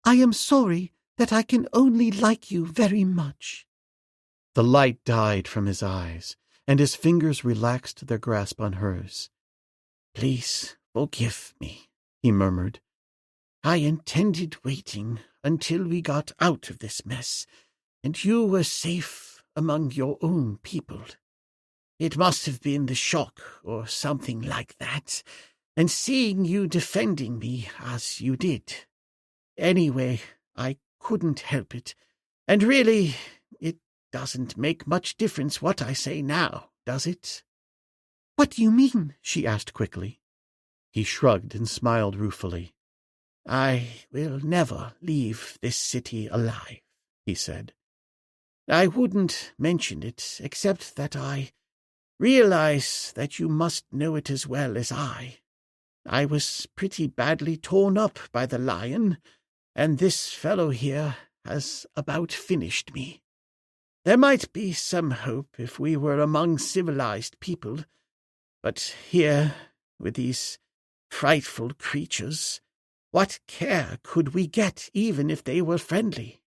"I am sorry that I can only like you very much." The light died from his eyes, and his fingers relaxed their grasp on hers. "Please forgive me," he murmured. "I intended waiting until we got out of this mess, and you were safe among your own people. It must have been the shock or something like that, and seeing you defending me as you did. Anyway, I couldn't help it, and really, it doesn't make much difference what I say now, does it?" "What do you mean?" she asked quickly. He shrugged and smiled ruefully. "I will never leave this city alive," he said. "I wouldn't mention it, except that I realize that you must know it as well as I. I was pretty badly torn up by the lion, and this fellow here has about finished me. There might be some hope if we were among civilized people, but here, with these frightful creatures, what care could we get even if they were friendly?"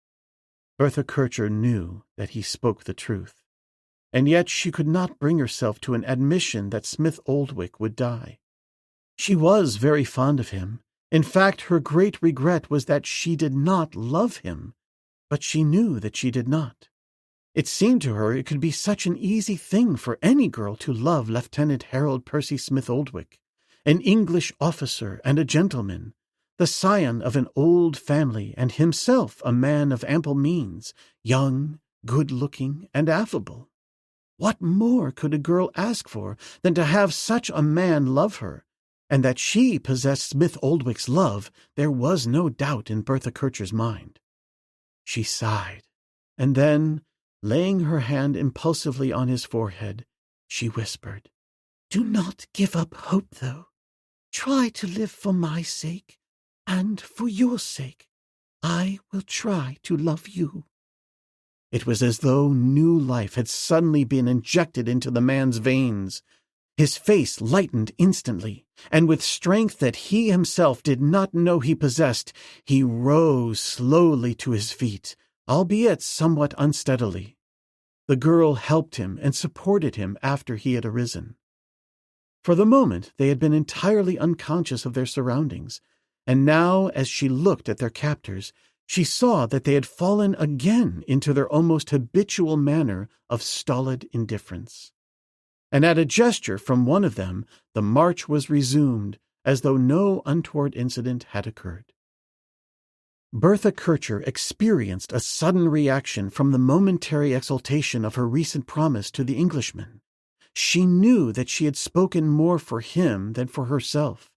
Bertha Kircher knew that he spoke the truth, and yet she could not bring herself to an admission that Smith Oldwick would die. She was very fond of him. In fact, her great regret was that she did not love him, but she knew that she did not. It seemed to her it could be such an easy thing for any girl to love Lieutenant Harold Percy Smith Oldwick, an English officer and a gentleman, the scion of an old family and himself a man of ample means, young, good-looking, and affable. What more could a girl ask for than to have such a man love her? And that she possessed Smith Oldwick's love, there was no doubt in Bertha Kircher's mind. She sighed, and then, laying her hand impulsively on his forehead, she whispered, "Do not give up hope, though. Try to live for my sake, and for your sake. I will try to love you." It was as though new life had suddenly been injected into the man's veins. His face lightened instantly, and with strength that he himself did not know he possessed, he rose slowly to his feet, albeit somewhat unsteadily. The girl helped him and supported him after he had arisen. For the moment they had been entirely unconscious of their surroundings, and now, as she looked at their captors, she saw that they had fallen again into their almost habitual manner of stolid indifference. And at a gesture from one of them, the march was resumed, as though no untoward incident had occurred. Bertha Kircher experienced a sudden reaction from the momentary exultation of her recent promise to the Englishman. She knew that she had spoken more for him than for herself.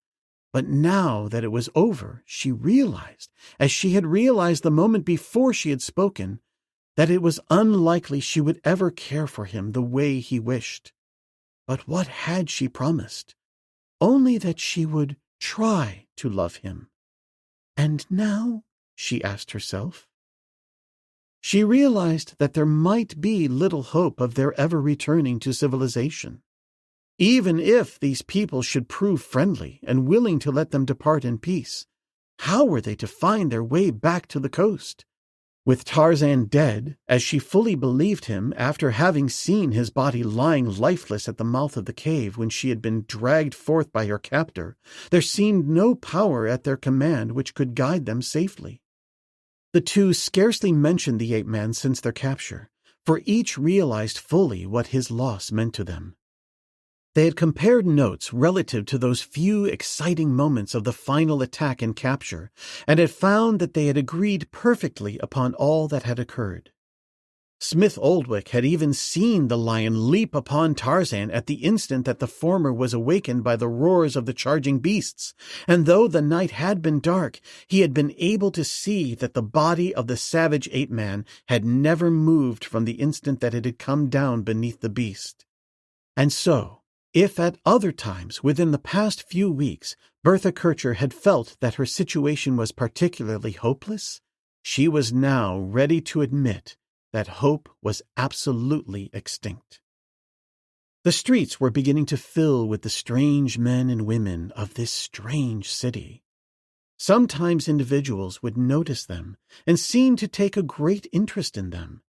But now that it was over, she realized, as she had realized the moment before she had spoken, that it was unlikely she would ever care for him the way he wished. But what had she promised? Only that she would try to love him. And now, she asked herself. She realized that there might be little hope of their ever returning to civilization. Even if these people should prove friendly and willing to let them depart in peace, how were they to find their way back to the coast? With Tarzan dead, as she fully believed him after having seen his body lying lifeless at the mouth of the cave when she had been dragged forth by her captor, there seemed no power at their command which could guide them safely. The two scarcely mentioned the ape-man since their capture, for each realized fully what his loss meant to them. They had compared notes relative to those few exciting moments of the final attack and capture, and had found that they had agreed perfectly upon all that had occurred. Smith Oldwick had even seen the lion leap upon Tarzan at the instant that the former was awakened by the roars of the charging beasts, and though the night had been dark, he had been able to see that the body of the savage ape-man had never moved from the instant that it had come down beneath the beast. And so, if at other times within the past few weeks Bertha Kircher had felt that her situation was particularly hopeless, she was now ready to admit that hope was absolutely extinct. The streets were beginning to fill with the strange men and women of this strange city. Sometimes individuals would notice them and seem to take a great interest in them,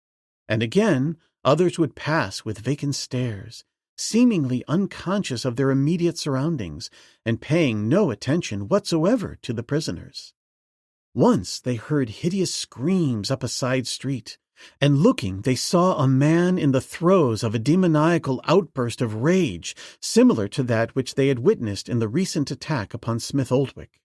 and again others would pass with vacant stares, seemingly unconscious of their immediate surroundings and paying no attention whatsoever to the prisoners. Once they heard hideous screams up a side street, and looking they saw a man in the throes of a demoniacal outburst of rage similar to that which they had witnessed in the recent attack upon Smith Oldwick.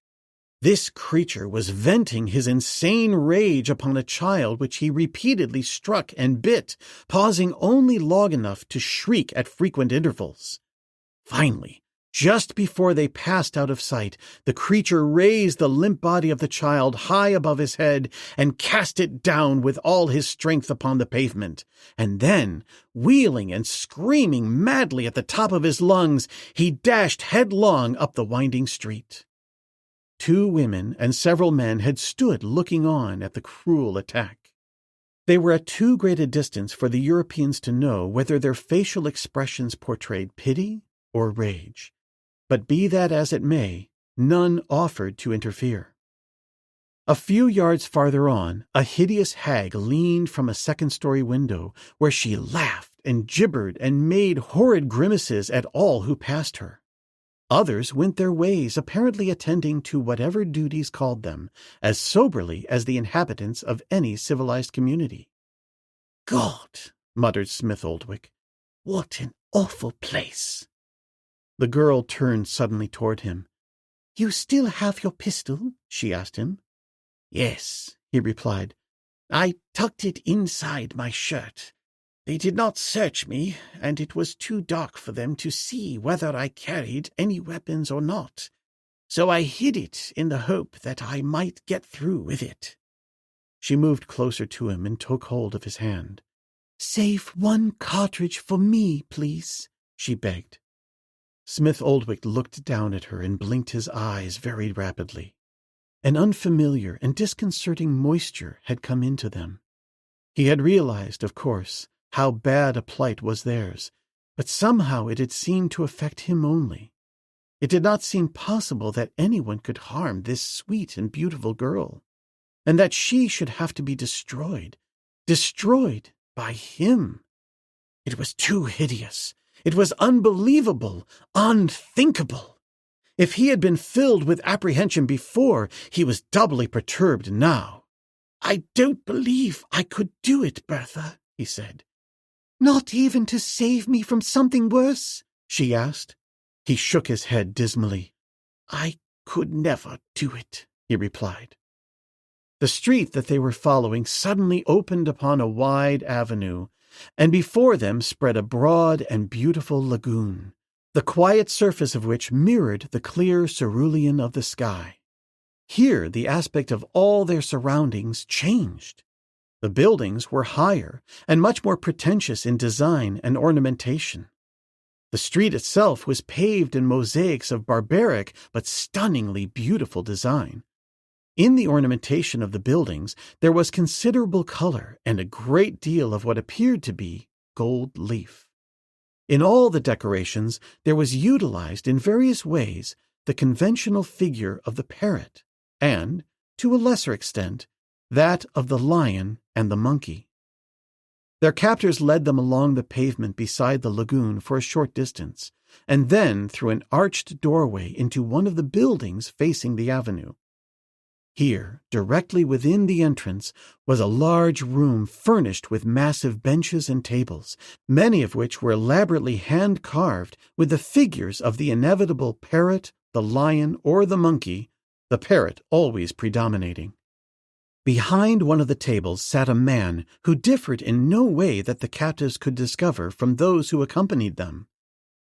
This creature was venting his insane rage upon a child which he repeatedly struck and bit, pausing only long enough to shriek at frequent intervals. Finally, just before they passed out of sight, the creature raised the limp body of the child high above his head and cast it down with all his strength upon the pavement. And then, wheeling and screaming madly at the top of his lungs, he dashed headlong up the winding street. 2 women and several men had stood looking on at the cruel attack. They were at too great a distance for the Europeans to know whether their facial expressions portrayed pity or rage. But be that as it may, none offered to interfere. A few yards farther on, a hideous hag leaned from a second-story window, where she laughed and gibbered and made horrid grimaces at all who passed her. Others went their ways, apparently attending to whatever duties called them, as soberly as the inhabitants of any civilized community. God, muttered Smith Oldwick, what an awful place. The girl turned suddenly toward him. You still have your pistol? She asked him. Yes, he replied. I tucked it inside my shirt. They did not search me, and it was too dark for them to see whether I carried any weapons or not, so I hid it in the hope that I might get through with it. She moved closer to him and took hold of his hand. Save 1 cartridge for me, please, she begged. Smith Oldwick looked down at her and blinked his eyes very rapidly. An unfamiliar and disconcerting moisture had come into them. He had realized, of course, how bad a plight was theirs, but somehow it had seemed to affect him only. It did not seem possible that anyone could harm this sweet and beautiful girl, and that she should have to be destroyed by him. It was too hideous. It was unbelievable, unthinkable. If he had been filled with apprehension before, he was doubly perturbed now. I don't believe I could do it, Bertha, he said. Not even to save me from something worse? She asked. He shook his head dismally. I could never do it, he replied. The street that they were following suddenly opened upon a wide avenue, and before them spread a broad and beautiful lagoon, the quiet surface of which mirrored the clear cerulean of the sky. Here the aspect of all their surroundings changed. The buildings were higher and much more pretentious in design and ornamentation. The street itself was paved in mosaics of barbaric but stunningly beautiful design. In the ornamentation of the buildings there was considerable color and a great deal of what appeared to be gold leaf. In all the decorations there was utilized in various ways the conventional figure of the parrot and, to a lesser extent, that of the lion and the monkey. Their captors led them along the pavement beside the lagoon for a short distance, and then through an arched doorway into one of the buildings facing the avenue. Here, directly within the entrance, was a large room furnished with massive benches and tables, many of which were elaborately hand-carved with the figures of the inevitable parrot, the lion, or the monkey, the parrot always predominating. Behind one of the tables sat a man who differed in no way that the captives could discover from those who accompanied them.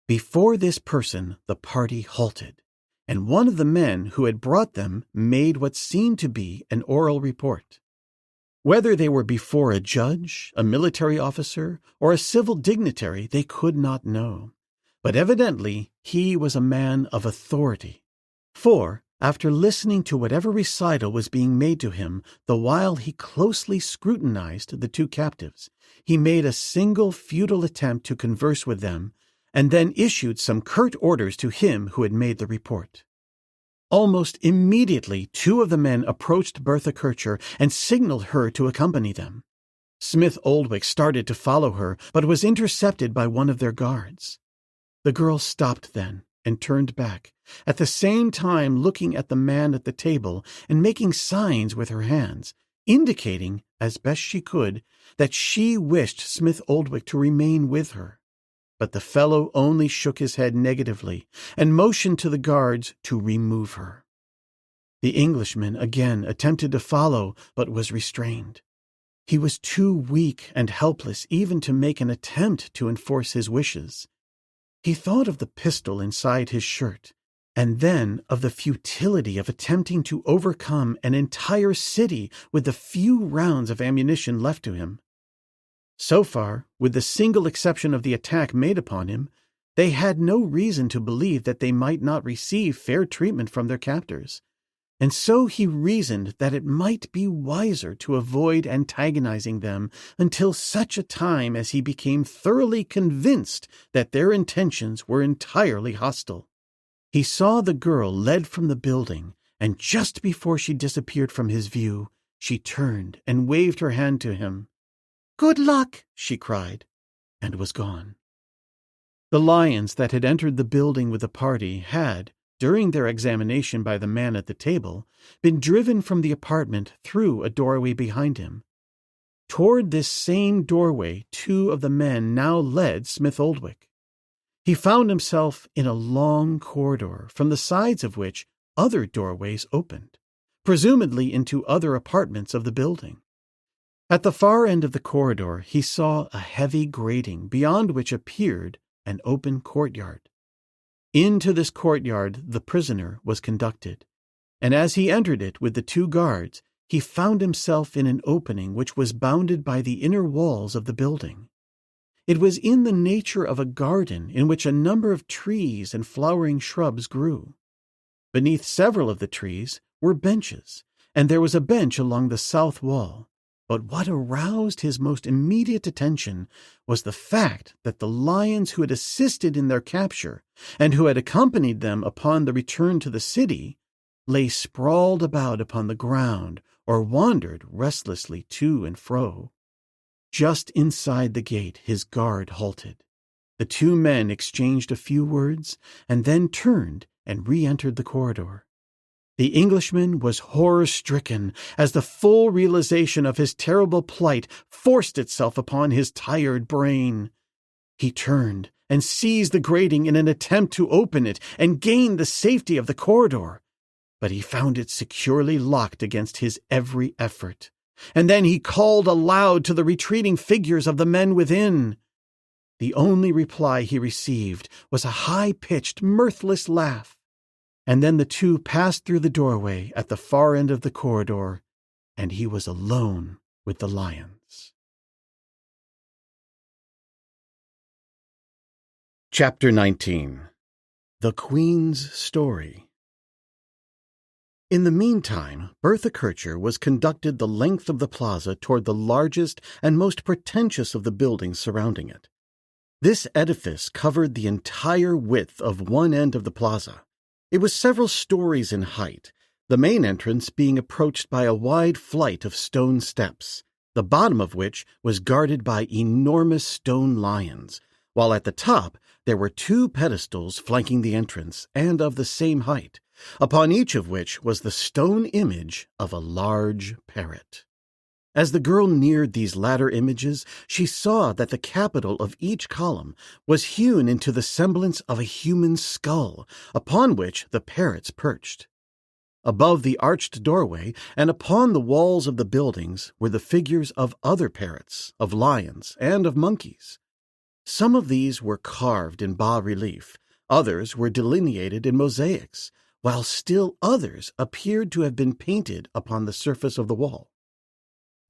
Before this person the party halted, and one of the men who had brought them made what seemed to be an oral report. Whether they were before a judge, a military officer, or a civil dignitary they could not know, but evidently he was a man of authority, for, after listening to whatever recital was being made to him the while he closely scrutinized the 2 captives, he made a single futile attempt to converse with them, and then issued some curt orders to him who had made the report. Almost immediately 2 of the men approached Bertha Kircher and signaled her to accompany them. Smith Oldwick started to follow her, but was intercepted by one of their guards. The girl stopped then, and turned back, at the same time looking at the man at the table and making signs with her hands, indicating, as best she could, that she wished Smith Oldwick to remain with her. But the fellow only shook his head negatively and motioned to the guards to remove her. The Englishman again attempted to follow, but was restrained. He was too weak and helpless even to make an attempt to enforce his wishes. He thought of the pistol inside his shirt, and then of the futility of attempting to overcome an entire city with the few rounds of ammunition left to him. So far, with the single exception of the attack made upon him, they had no reason to believe that they might not receive fair treatment from their captors, and so he reasoned that it might be wiser to avoid antagonizing them until such a time as he became thoroughly convinced that their intentions were entirely hostile. He saw the girl led from the building, and just before she disappeared from his view, she turned and waved her hand to him. "Good luck," she cried, and was gone. The lions that had entered the building with the party had, during their examination by the man at the table, been driven from the apartment through a doorway behind him. Toward this same doorway 2 of the men now led Smith Oldwick. He found himself in a long corridor, from the sides of which other doorways opened, presumably into other apartments of the building. At the far end of the corridor he saw a heavy grating beyond which appeared an open courtyard. Into this courtyard the prisoner was conducted, and as he entered it with the 2 guards, he found himself in an opening which was bounded by the inner walls of the building. It was in the nature of a garden in which a number of trees and flowering shrubs grew. Beneath several of the trees were benches, and there was a bench along the south wall. But what aroused his most immediate attention was the fact that the lions who had assisted in their capture and who had accompanied them upon the return to the city lay sprawled about upon the ground or wandered restlessly to and fro. Just inside the gate his guard halted. The 2 men exchanged a few words and then turned and re-entered the corridor. The Englishman was horror-stricken as the full realization of his terrible plight forced itself upon his tired brain. He turned and seized the grating in an attempt to open it and gain the safety of the corridor, but he found it securely locked against his every effort, and then he called aloud to the retreating figures of the men within. The only reply he received was a high-pitched, mirthless laugh. And then the 2 passed through the doorway at the far end of the corridor, and he was alone with the lions. Chapter 19. The Queen's Story. In the meantime, Bertha Kircher was conducted the length of the plaza toward the largest and most pretentious of the buildings surrounding it. This edifice covered the entire width of one end of the plaza. It was several stories in height, the main entrance being approached by a wide flight of stone steps, the bottom of which was guarded by enormous stone lions, while at the top there were 2 pedestals flanking the entrance and of the same height, upon each of which was the stone image of a large parrot. As the girl neared these latter images, she saw that the capital of each column was hewn into the semblance of a human skull, upon which the parrots perched. Above the arched doorway and upon the walls of the buildings were the figures of other parrots, of lions, and of monkeys. Some of these were carved in bas-relief, others were delineated in mosaics, while still others appeared to have been painted upon the surface of the wall.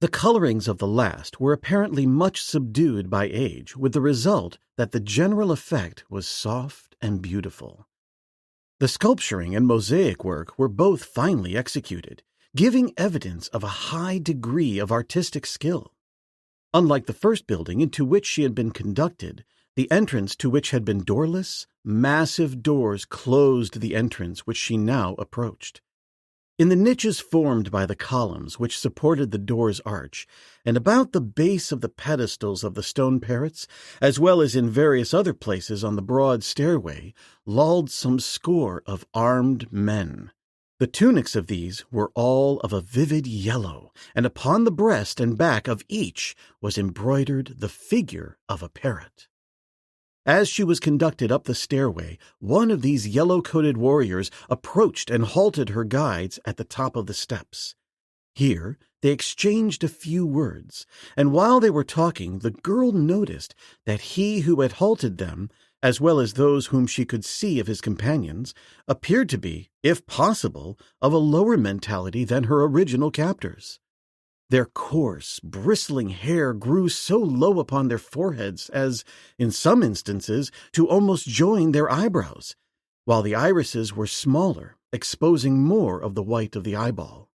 The colorings of the last were apparently much subdued by age, with the result that the general effect was soft and beautiful. The sculpturing and mosaic work were both finely executed, giving evidence of a high degree of artistic skill. Unlike the first building into which she had been conducted, the entrance to which had been doorless, massive doors closed the entrance which she now approached. In the niches formed by the columns which supported the door's arch, and about the base of the pedestals of the stone parrots, as well as in various other places on the broad stairway, lolled some score of armed men. The tunics of these were all of a vivid yellow, and upon the breast and back of each was embroidered the figure of a parrot. As she was conducted up the stairway, one of these yellow-coated warriors approached and halted her guides at the top of the steps. Here they exchanged a few words, and while they were talking, the girl noticed that he who had halted them, as well as those whom she could see of his companions, appeared to be, if possible, of a lower mentality than her original captors. Their coarse, bristling hair grew so low upon their foreheads as, in some instances, to almost join their eyebrows, while the irises were smaller, exposing more of the white of the eyeball.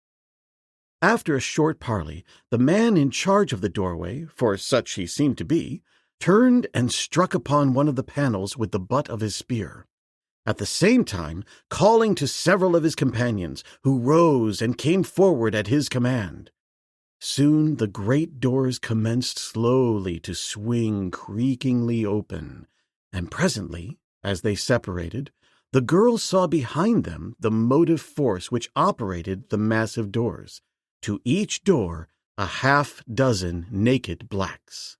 After a short parley, the man in charge of the doorway, for such he seemed to be, turned and struck upon one of the panels with the butt of his spear, at the same time calling to several of his companions, who rose and came forward at his command. Soon the great doors commenced slowly to swing creakingly open, and presently, as they separated, the girl saw behind them the motive force which operated the massive doors, to each door a half-dozen naked blacks.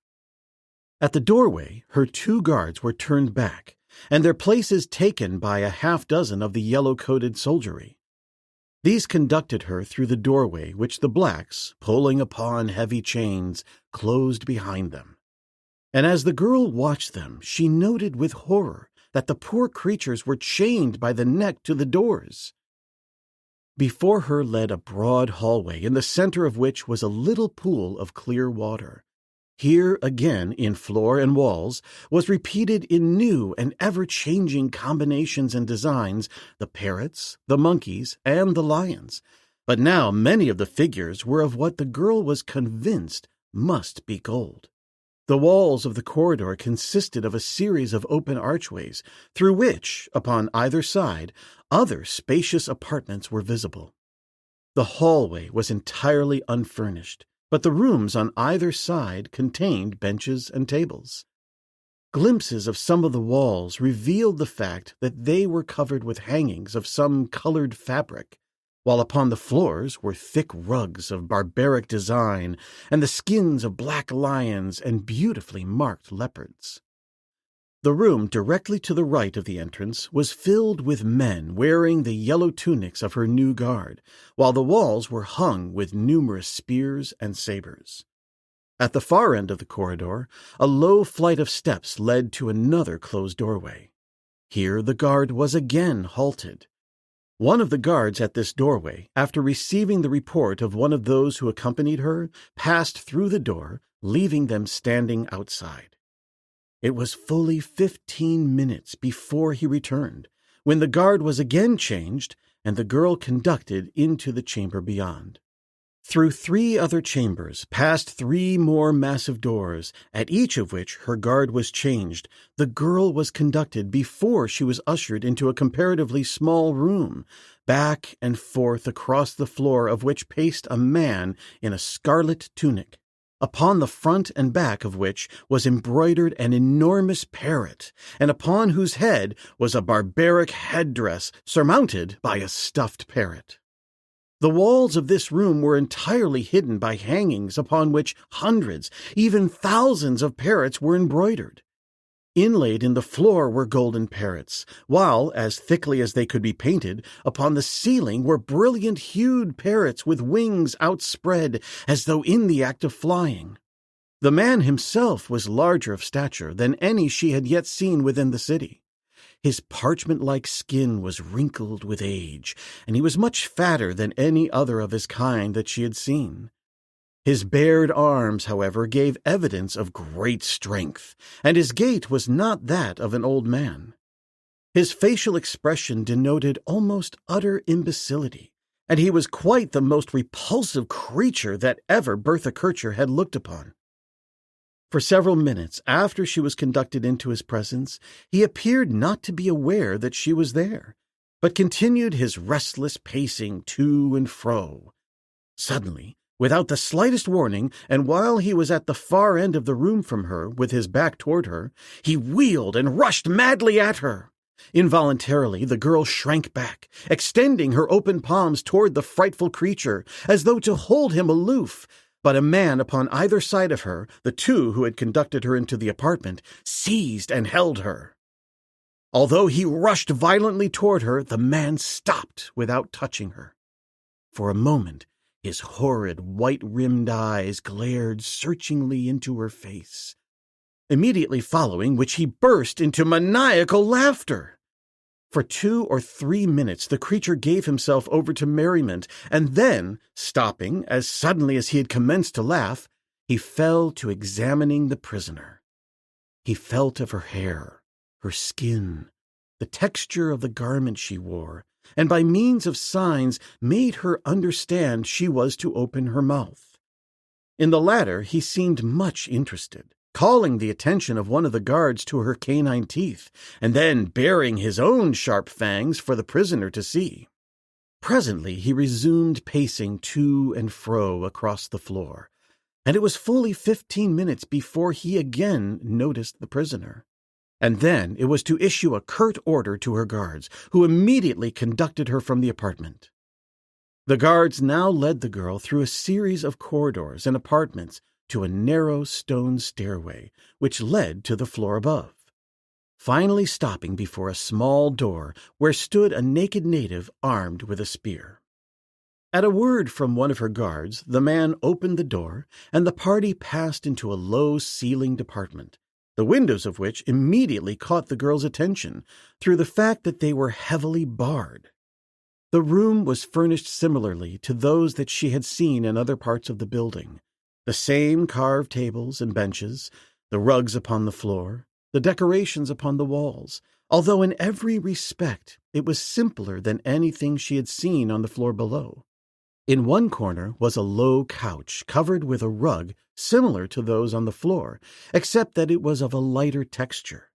At the doorway, her 2 guards were turned back, and their places taken by a half-dozen of the yellow-coated soldiery. These conducted her through the doorway which the blacks, pulling upon heavy chains, closed behind them. And as the girl watched them, she noted with horror that the poor creatures were chained by the neck to the doors. Before her led a broad hallway, in the center of which was a little pool of clear water. Here again, in floor and walls, was repeated in new and ever-changing combinations and designs the parrots, the monkeys, and the lions. But now many of the figures were of what the girl was convinced must be gold. The walls of the corridor consisted of a series of open archways, through which, upon either side, other spacious apartments were visible. The hallway was entirely unfurnished, but the rooms on either side contained benches and tables. Glimpses of some of the walls revealed the fact that they were covered with hangings of some colored fabric, while upon the floors were thick rugs of barbaric design and the skins of black lions and beautifully marked leopards. The room directly to the right of the entrance was filled with men wearing the yellow tunics of her new guard, while the walls were hung with numerous spears and sabers. At the far end of the corridor, a low flight of steps led to another closed doorway. Here the guard was again halted. One of the guards at this doorway, after receiving the report of one of those who accompanied her, passed through the door, leaving them standing outside. It was fully 15 minutes before he returned, when the guard was again changed and the girl conducted into the chamber beyond. Through 3 other chambers, past 3 more massive doors, at each of which her guard was changed, the girl was conducted before she was ushered into a comparatively small room, back and forth across the floor of which paced a man in a scarlet tunic, upon the front and back of which was embroidered an enormous parrot, and upon whose head was a barbaric headdress surmounted by a stuffed parrot. The walls of this room were entirely hidden by hangings upon which hundreds, even thousands of parrots were embroidered. Inlaid in the floor were golden parrots, while, as thickly as they could be painted, upon the ceiling were brilliant-hued parrots with wings outspread as though in the act of flying. The man himself was larger of stature than any she had yet seen within the city. His parchment-like skin was wrinkled with age, and he was much fatter than any other of his kind that she had seen. His bared arms, however, gave evidence of great strength, and his gait was not that of an old man. His facial expression denoted almost utter imbecility, and he was quite the most repulsive creature that ever Bertha Kircher had looked upon. For several minutes after she was conducted into his presence, he appeared not to be aware that she was there, but continued his restless pacing to and fro. Suddenly, without the slightest warning, and while he was at the far end of the room from her, with his back toward her, he wheeled and rushed madly at her. Involuntarily, the girl shrank back, extending her open palms toward the frightful creature, as though to hold him aloof. But a man upon either side of her, the two who had conducted her into the apartment, seized and held her. Although he rushed violently toward her, the man stopped without touching her. For a moment, his horrid, white-rimmed eyes glared searchingly into her face, immediately following which he burst into maniacal laughter. For 2 or 3 minutes the creature gave himself over to merriment, and then, stopping as suddenly as he had commenced to laugh, he fell to examining the prisoner. He felt of her hair, her skin, the texture of the garment she wore, and by means of signs made her understand she was to open her mouth. In the latter he seemed much interested, calling the attention of one of the guards to her canine teeth, and then baring his own sharp fangs for the prisoner to see. Presently he resumed pacing to and fro across the floor, and it was fully 15 minutes before he again noticed the prisoner. And then it was to issue a curt order to her guards, who immediately conducted her from the apartment. The guards now led the girl through a series of corridors and apartments to a narrow stone stairway, which led to the floor above, finally stopping before a small door where stood a naked native armed with a spear. At a word from one of her guards, the man opened the door, and the party passed into a low-ceilinged apartment, the windows of which immediately caught the girl's attention through the fact that they were heavily barred. The room was furnished similarly to those that she had seen in other parts of the building. The same carved tables and benches, the rugs upon the floor, the decorations upon the walls, although in every respect it was simpler than anything she had seen on the floor below. In one corner was a low couch covered with a rug similar to those on the floor, except that it was of a lighter texture,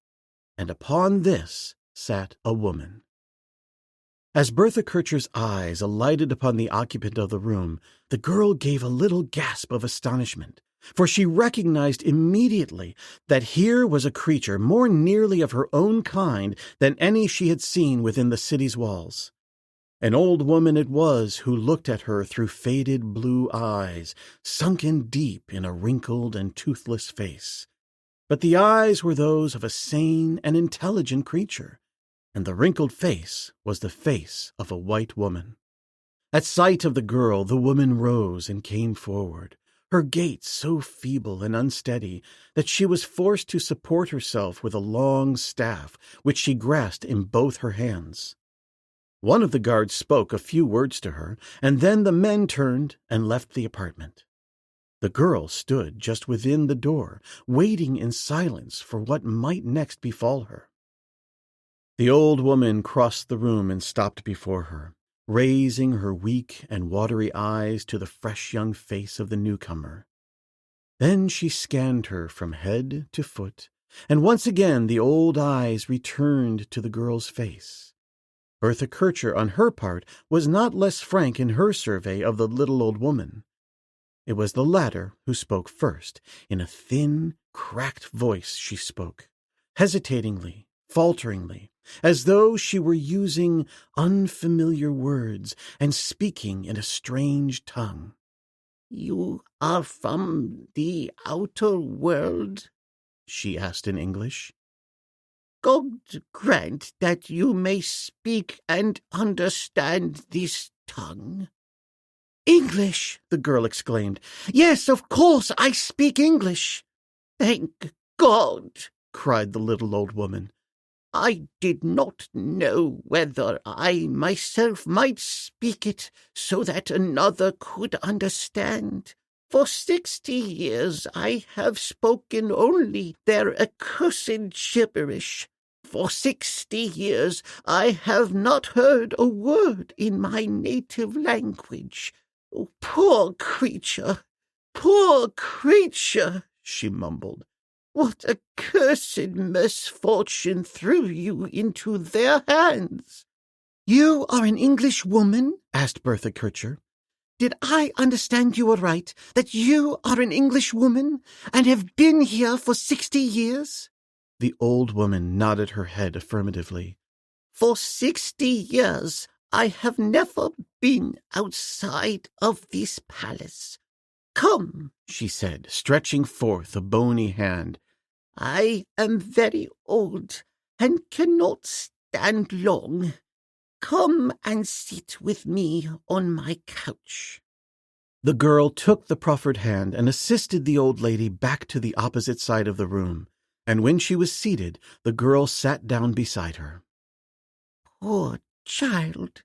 and upon this sat a woman. As Bertha Kircher's eyes alighted upon the occupant of the room, the girl gave a little gasp of astonishment, for she recognized immediately that here was a creature more nearly of her own kind than any she had seen within the city's walls. An old woman it was who looked at her through faded blue eyes, sunken deep in a wrinkled and toothless face. But the eyes were those of a sane and intelligent creature, and the wrinkled face was the face of a white woman. At sight of the girl, the woman rose and came forward, her gait so feeble and unsteady that she was forced to support herself with a long staff, which she grasped in both her hands. One of the guards spoke a few words to her, and then the men turned and left the apartment. The girl stood just within the door, waiting in silence for what might next befall her. The old woman crossed the room and stopped before her, raising her weak and watery eyes to the fresh young face of the newcomer. Then she scanned her from head to foot, and once again the old eyes returned to the girl's face. Bertha Kircher, on her part, was not less frank in her survey of the little old woman. It was the latter who spoke first. In a thin, cracked voice she spoke, hesitatingly, falteringly, as though she were using unfamiliar words and speaking in a strange tongue. "You are from the outer world?" she asked in English. "God grant that you may speak and understand this tongue." "English!" the girl exclaimed. "Yes, of course I speak English." "Thank God!" cried the little old woman. "I did not know whether I myself might speak it so that another could understand. For 60 years I have spoken only their accursed gibberish. For 60 years I have not heard a word in my native language. Oh, poor creature, she mumbled. What accursed misfortune threw you into their hands? You are an English woman? Asked Bertha Kircher. Did I understand you aright, that you are an English woman, and have been here for 60 years? The old woman nodded her head affirmatively. For 60 years I have never been outside of this palace. Come, she said, stretching forth a bony hand. I am very old and cannot stand long. Come and sit with me on my couch. The girl took the proffered hand and assisted the old lady back to the opposite side of the room, and when she was seated, the girl sat down beside her. Poor child,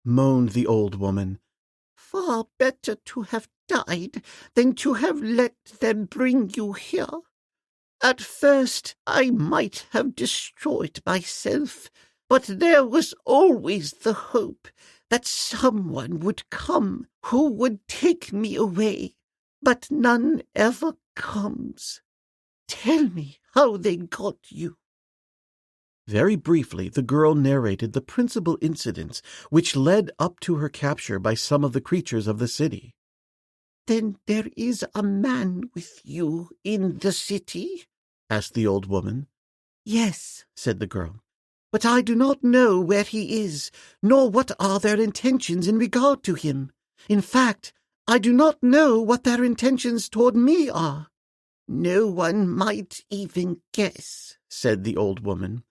moaned the old woman. Far better to have died than to have let them bring you here. At first I might have destroyed myself, but there was always the hope that someone would come who would take me away, but none ever comes. Tell me how they got you. Very briefly, the girl narrated the principal incidents which led up to her capture by some of the creatures of the city. Then there is a man with you in the city? Asked the old woman. Yes, said the girl, but I do not know where he is, nor what are their intentions in regard to him. In fact, I do not know what their intentions toward me are. No one might even guess, said the old woman.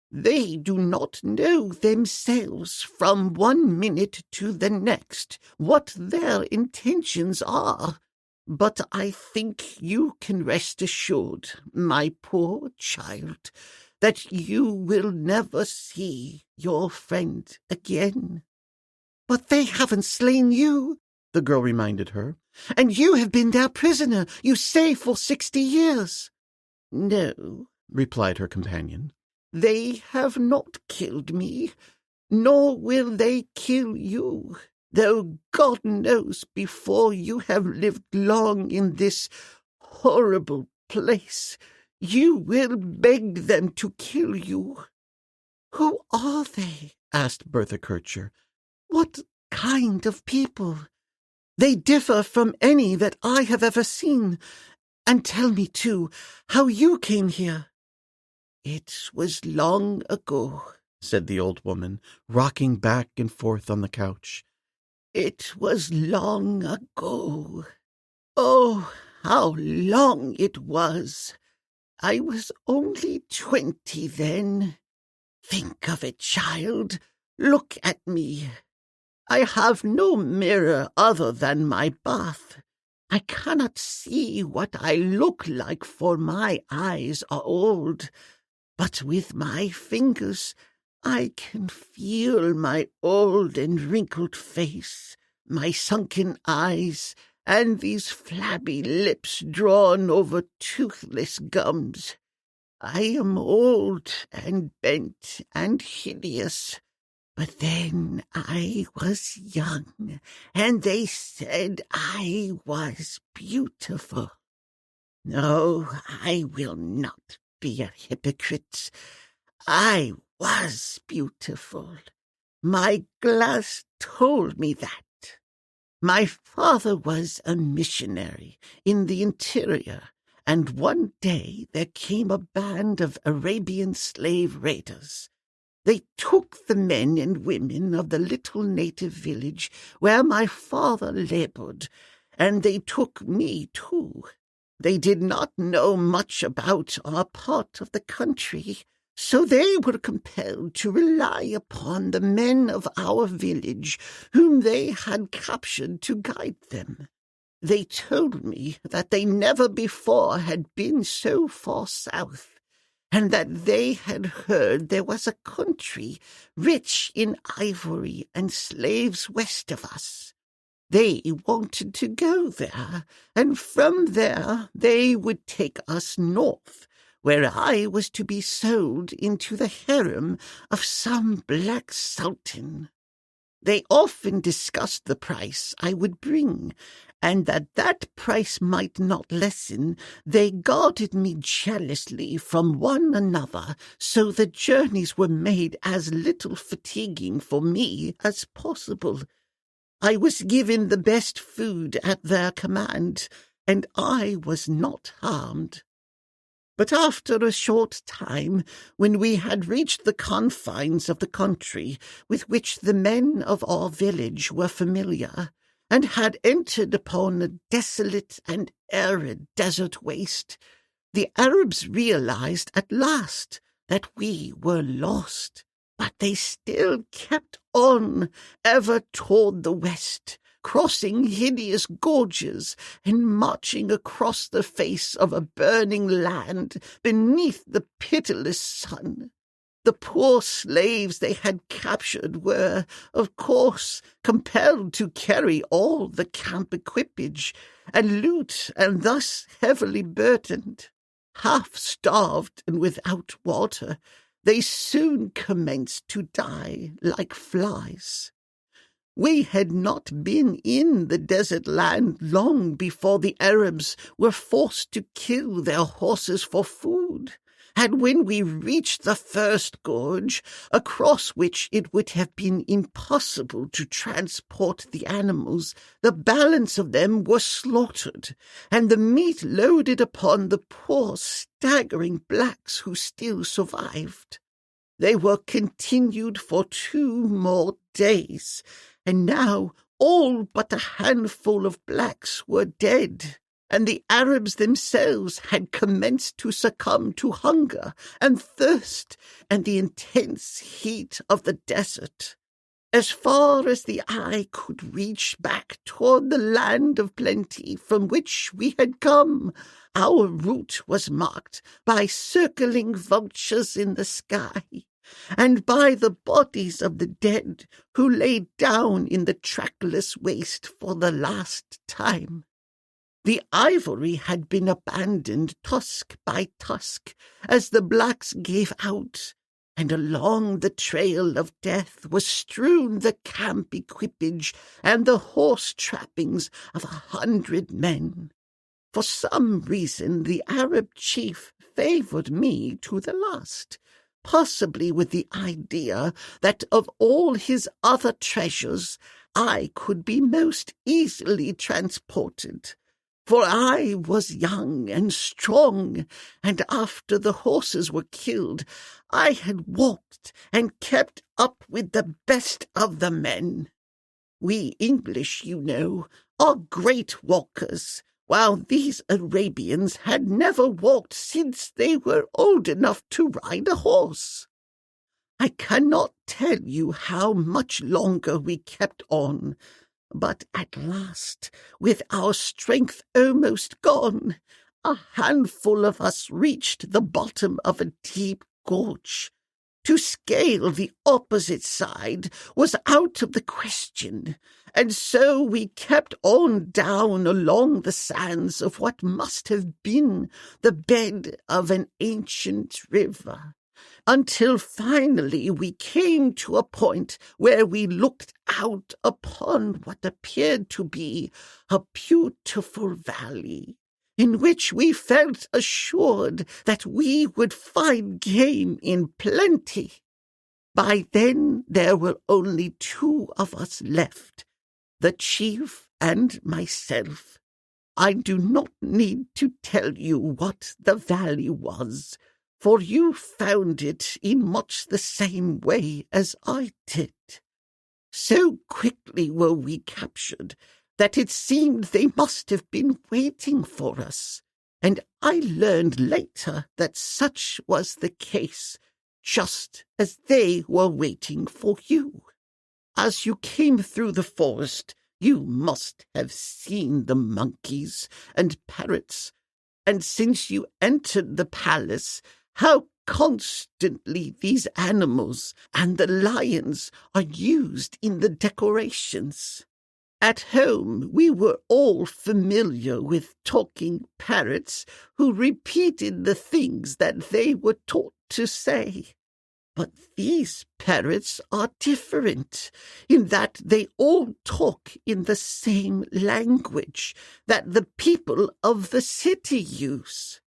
They do not know themselves from one minute to the next what their intentions are. But I think you can rest assured, my poor child, that you will never see your friend again. But they haven't slain you, the girl reminded her, and you have been their prisoner, you say, for 60 years. No, replied her companion. They have not killed me, nor will they kill you, though God knows before you have lived long in this horrible place, you will beg them to kill you. Who are they? Asked Bertha Kircher. What kind of people? They differ from any that I have ever seen. And tell me, too, how you came here. It was long ago, said the old woman, rocking back and forth on the couch. It was long ago. Oh, how long it was! I was only 20 then. Think of it, child. Look at me. I have no mirror other than my bath. I cannot see what I look like, for my eyes are old. But with my fingers I can feel my old and wrinkled face, my sunken eyes, and these flabby lips drawn over toothless gums. I am old and bent and hideous, but then I was young, and they said I was beautiful. No, I will not be a hypocrite. I was beautiful. My glass told me that. My father was a missionary in the interior, and one day there came a band of Arabian slave raiders. They took the men and women of the little native village where my father labored, and they took me too. They did not know much about our part of the country, so they were compelled to rely upon the men of our village, whom they had captured, to guide them. They told me that they never before had been so far south, and that they had heard there was a country rich in ivory and slaves west of us. They wanted to go there, and from there they would take us north, where I was to be sold into the harem of some black sultan. They often discussed the price I would bring, and that price might not lessen, they guarded me jealously from one another, so the journeys were made as little fatiguing for me as possible. I was given the best food at their command, and I was not harmed. But after a short time, when we had reached the confines of the country with which the men of our village were familiar, and had entered upon a desolate and arid desert waste, the Arabs realized at last that we were lost. But they still kept on, ever toward the west, crossing hideous gorges and marching across the face of a burning land beneath the pitiless sun. The poor slaves they had captured were, of course, compelled to carry all the camp equipage and loot, and thus heavily burdened. Half-starved and without water, they soon commenced to die like flies. We had not been in the desert land long before the Arabs were forced to kill their horses for food, and when we reached the first gorge, across which it would have been impossible to transport the animals, the balance of them were slaughtered, and the meat loaded upon the poor staggering blacks who still survived. They were continued for 2 more days, and now all but a handful of blacks were dead, and the Arabs themselves had commenced to succumb to hunger and thirst and the intense heat of the desert. As far as the eye could reach back toward the land of plenty from which we had come, our route was marked by circling vultures in the sky, and by the bodies of the dead who lay down in the trackless waste for the last time. The ivory had been abandoned tusk by tusk as the blacks gave out, and along the trail of death was strewn the camp equipage and the horse trappings of 100 men. For some reason the Arab chief favored me to the last, possibly with the idea that of all his other treasures I could be most easily transported. For I was young and strong, and after the horses were killed, I had walked and kept up with the best of the men. We English, you know, are great walkers, while these Arabians had never walked since they were old enough to ride a horse. I cannot tell you how much longer we kept on, but at last, with our strength almost gone, a handful of us reached the bottom of a deep gorge. To scale the opposite side was out of the question, and so we kept on down along the sands of what must have been the bed of an ancient river, until finally we came to a point where we looked out upon what appeared to be a beautiful valley, in which we felt assured that we would find game in plenty. By then there were only 2 of us left, the chief and myself. I do not need to tell you what the valley was, for you found it in much the same way as I did. So quickly were we captured that it seemed they must have been waiting for us, and I learned later that such was the case, just as they were waiting for you. As you came through the forest, you must have seen the monkeys and parrots, and since you entered the palace, how constantly these animals and the lions are used in the decorations. At home we were all familiar with talking parrots who repeated the things that they were taught to say. But these parrots are different in that they all talk in the same language that the people of the city use.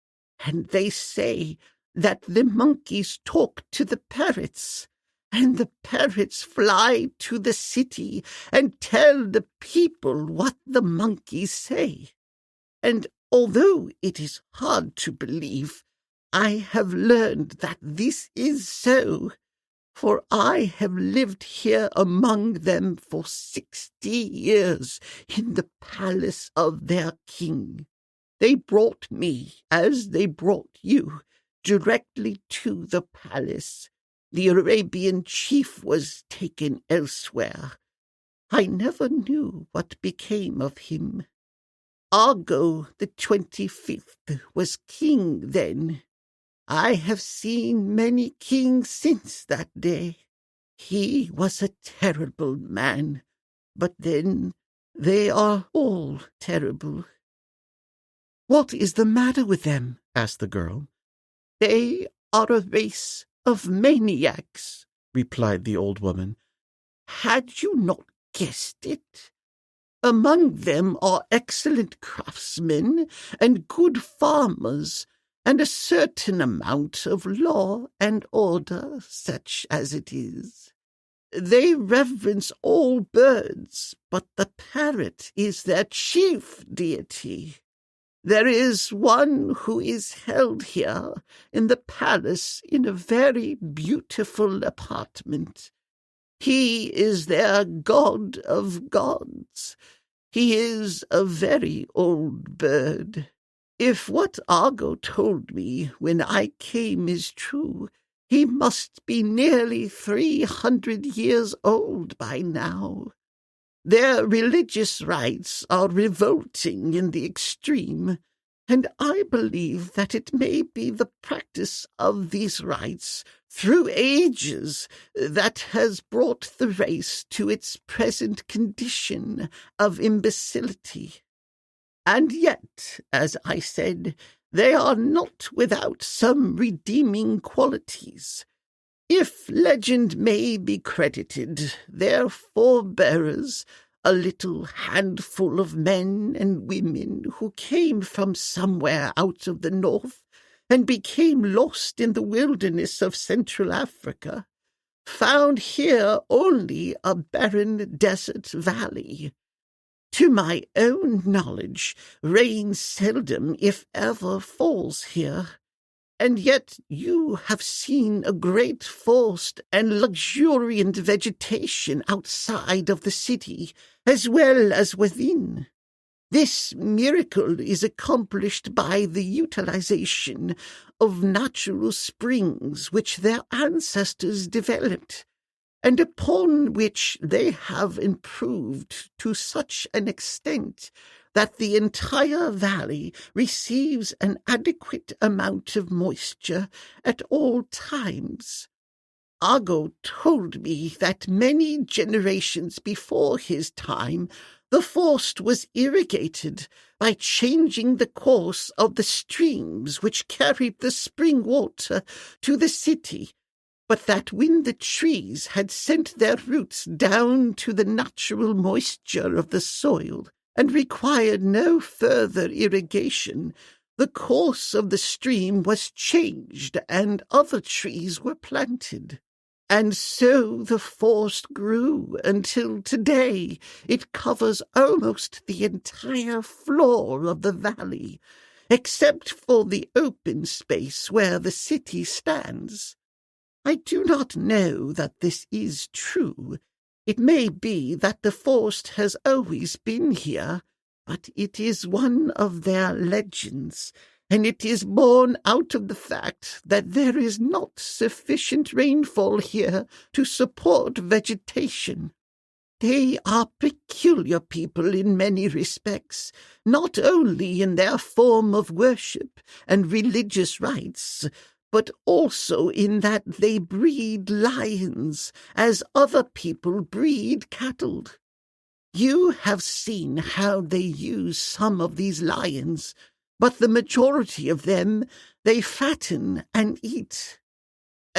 And they say that the monkeys talk to the parrots, and the parrots fly to the city and tell the people what the monkeys say. And although it is hard to believe, I have learned that this is so, for I have lived here among them for 60 years in the palace of their king. They brought me, as they brought you, directly to the palace. The Arabian chief was taken elsewhere. I never knew what became of him. Argo the 25th was king then. I have seen many kings since that day. He was a terrible man, but then they are all terrible. "What is the matter with them?" asked the girl. "They are a race of maniacs," replied the old woman. "Had you not guessed it? Among them are excellent craftsmen and good farmers, and a certain amount of law and order, such as it is. They reverence all birds, but the parrot is their chief deity. There is one who is held here in the palace in a very beautiful apartment. He is their god of gods. He is a very old bird. If what Argo told me when I came is true, he must be nearly 300 years old by now. Their religious rites are revolting in the extreme, and I believe that it may be the practice of these rites through ages that has brought the race to its present condition of imbecility. And yet, as I said, they are not without some redeeming qualities. If legend may be credited, their forebearers, a little handful of men and women who came from somewhere out of the north and became lost in the wilderness of Central Africa, found here only a barren desert valley. To my own knowledge, rain seldom, if ever, falls here. And yet you have seen a great forest and luxuriant vegetation outside of the city, as well as within. This miracle is accomplished by the utilization of natural springs which their ancestors developed, and upon which they have improved to such an extent that the entire valley receives an adequate amount of moisture at all times. Argo told me that many generations before his time the forest was irrigated by changing the course of the streams which carried the spring water to the city, but that when the trees had sent their roots down to the natural moisture of the soil and required no further irrigation, the course of the stream was changed and other trees were planted. And so the forest grew until today it covers almost the entire floor of the valley, except for the open space where the city stands. I do not know that this is true. It may be that the forest has always been here, but it is one of their legends, and it is born out of the fact that there is not sufficient rainfall here to support vegetation. They are peculiar people in many respects, not only in their form of worship and religious rites, but also in that they breed lions as other people breed cattle. You have seen how they use some of these lions, but the majority of them they fatten and eat.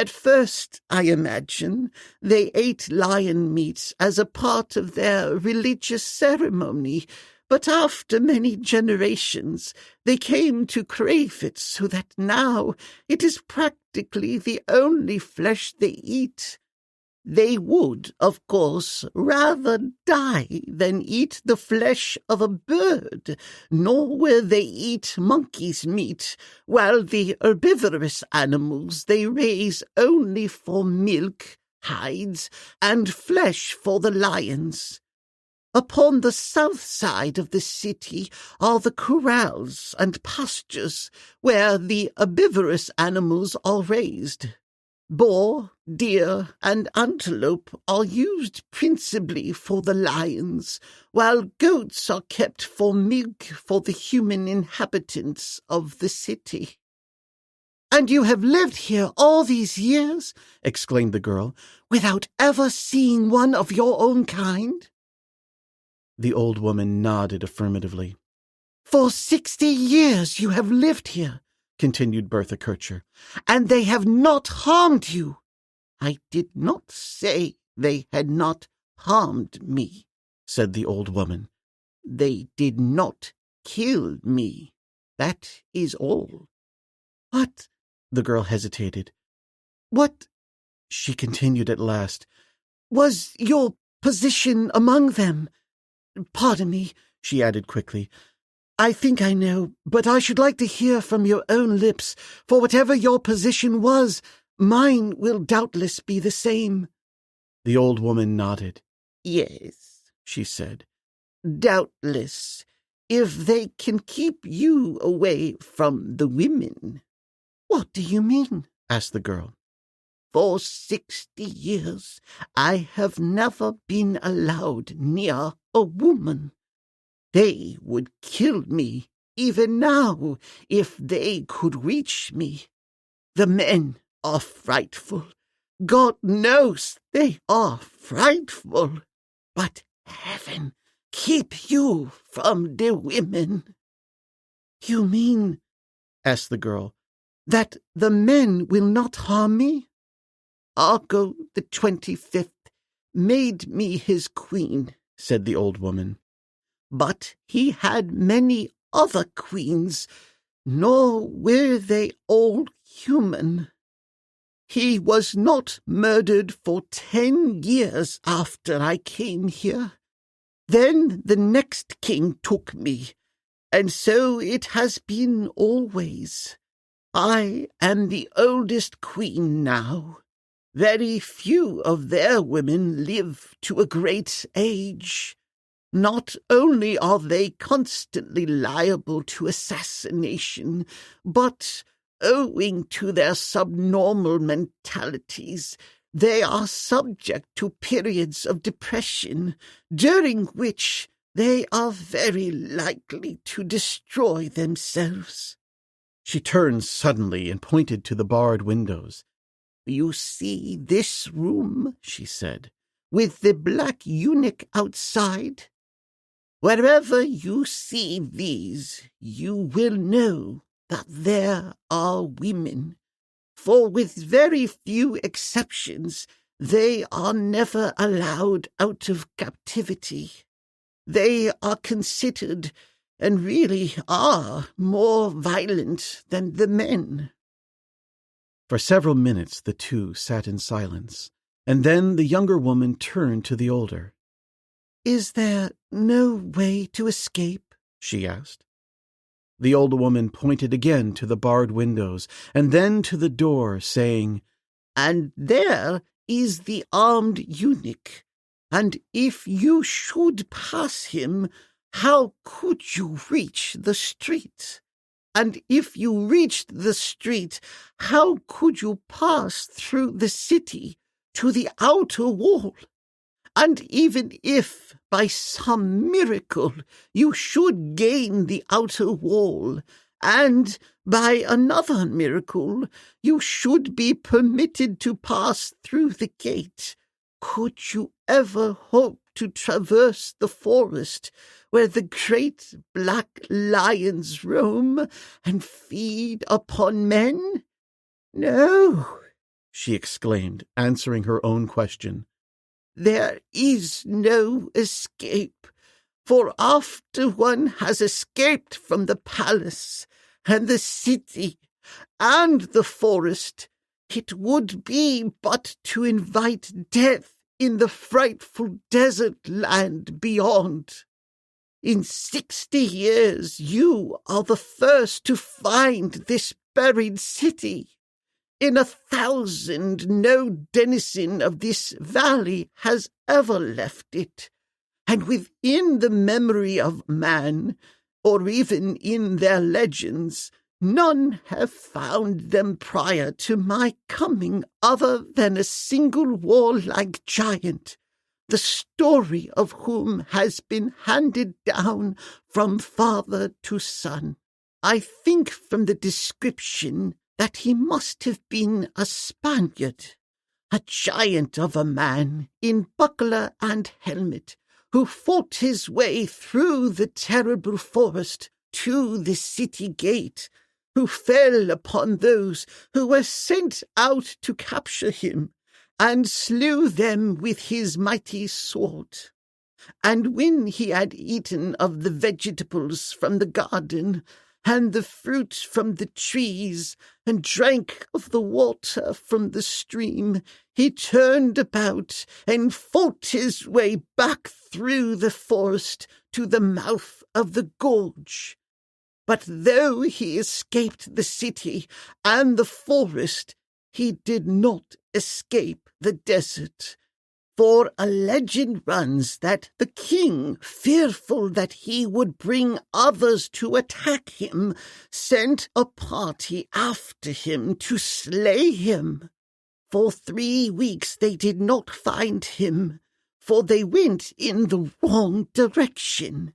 At first, I imagine, they ate lion meat as a part of their religious ceremony, but after many generations, they came to crave it so that now it is practically the only flesh they eat. They would, of course, rather die than eat the flesh of a bird, nor will they eat monkey's meat, while the herbivorous animals they raise only for milk, hides, and flesh for the lions. Upon the south side of the city are the corrals and pastures, where the herbivorous animals are raised. Boar, deer, and antelope are used principally for the lions, while goats are kept for milk for the human inhabitants of the city. "And you have lived here all these years," exclaimed the girl, "without ever seeing one of your own kind?" The old woman nodded affirmatively. "For 60 years you have lived here," continued Bertha Kircher, "and they have not harmed you." "I did not say they had not harmed me," said the old woman. "They did not kill me. That is all." "What?" The girl hesitated. "What," she continued at last, "was your position among them? Pardon me," she added quickly. "I think I know, but I should like to hear from your own lips, for whatever your position was, mine will doubtless be the same." The old woman nodded. "Yes," she said, "doubtless, if they can keep you away from the women." "What do you mean?" asked the girl. "For 60 years I have never been allowed near a woman. They would kill me even now if they could reach me. The men are frightful. God knows they are frightful. But heaven keep you from the women." "You mean," asked the girl, "that the men will not harm me?" "Argo the 25th made me his queen," said the old woman. "But he had many other queens, nor were they all human. He was not murdered for 10 years after I came here. Then the next king took me, and so it has been always. I am the oldest queen now. Very few of their women live to a great age. Not only are they constantly liable to assassination, but, owing to their subnormal mentalities, they are subject to periods of depression, during which they are very likely to destroy themselves." She turned suddenly and pointed to the barred windows. "You see this room," she said, "with the black eunuch outside? Wherever you see these, you will know that there are women, for with very few exceptions, they are never allowed out of captivity. They are considered, and really are, more violent than the men." For several minutes the two sat in silence, and then the younger woman turned to the older. "Is there no way to escape?" she asked. The old woman pointed again to the barred windows, and then to the door, saying, "And there is the armed eunuch, and if you should pass him, how could you reach the street? And if you reached the street, how could you pass through the city to the outer wall? And even if, by some miracle, you should gain the outer wall, and, by another miracle, you should be permitted to pass through the gate, could you ever hope to traverse the forest where the great black lions roam and feed upon men? No, she exclaimed, answering her own question. "There is no escape, for after one has escaped from the palace and the city and the forest, it would be but to invite death in the frightful desert land beyond. In 60 years you are the first to find this buried city. In 1,000 no denizen of this valley has ever left it, and within the memory of man, or even in their legends, none have found them prior to my coming other than a single warlike giant, the story of whom has been handed down from father to son. I think from the description that he must have been a Spaniard, a giant of a man in buckler and helmet, who fought his way through the terrible forest to the city gate, who fell upon those who were sent out to capture him, and slew them with his mighty sword. And when he had eaten of the vegetables from the garden, and the fruit from the trees, and drank of the water from the stream, he turned about and fought his way back through the forest to the mouth of the gorge. But though he escaped the city and the forest, he did not escape the desert. For a legend runs that the king, fearful that he would bring others to attack him, sent a party after him to slay him. For 3 weeks they did not find him, for they went in the wrong direction.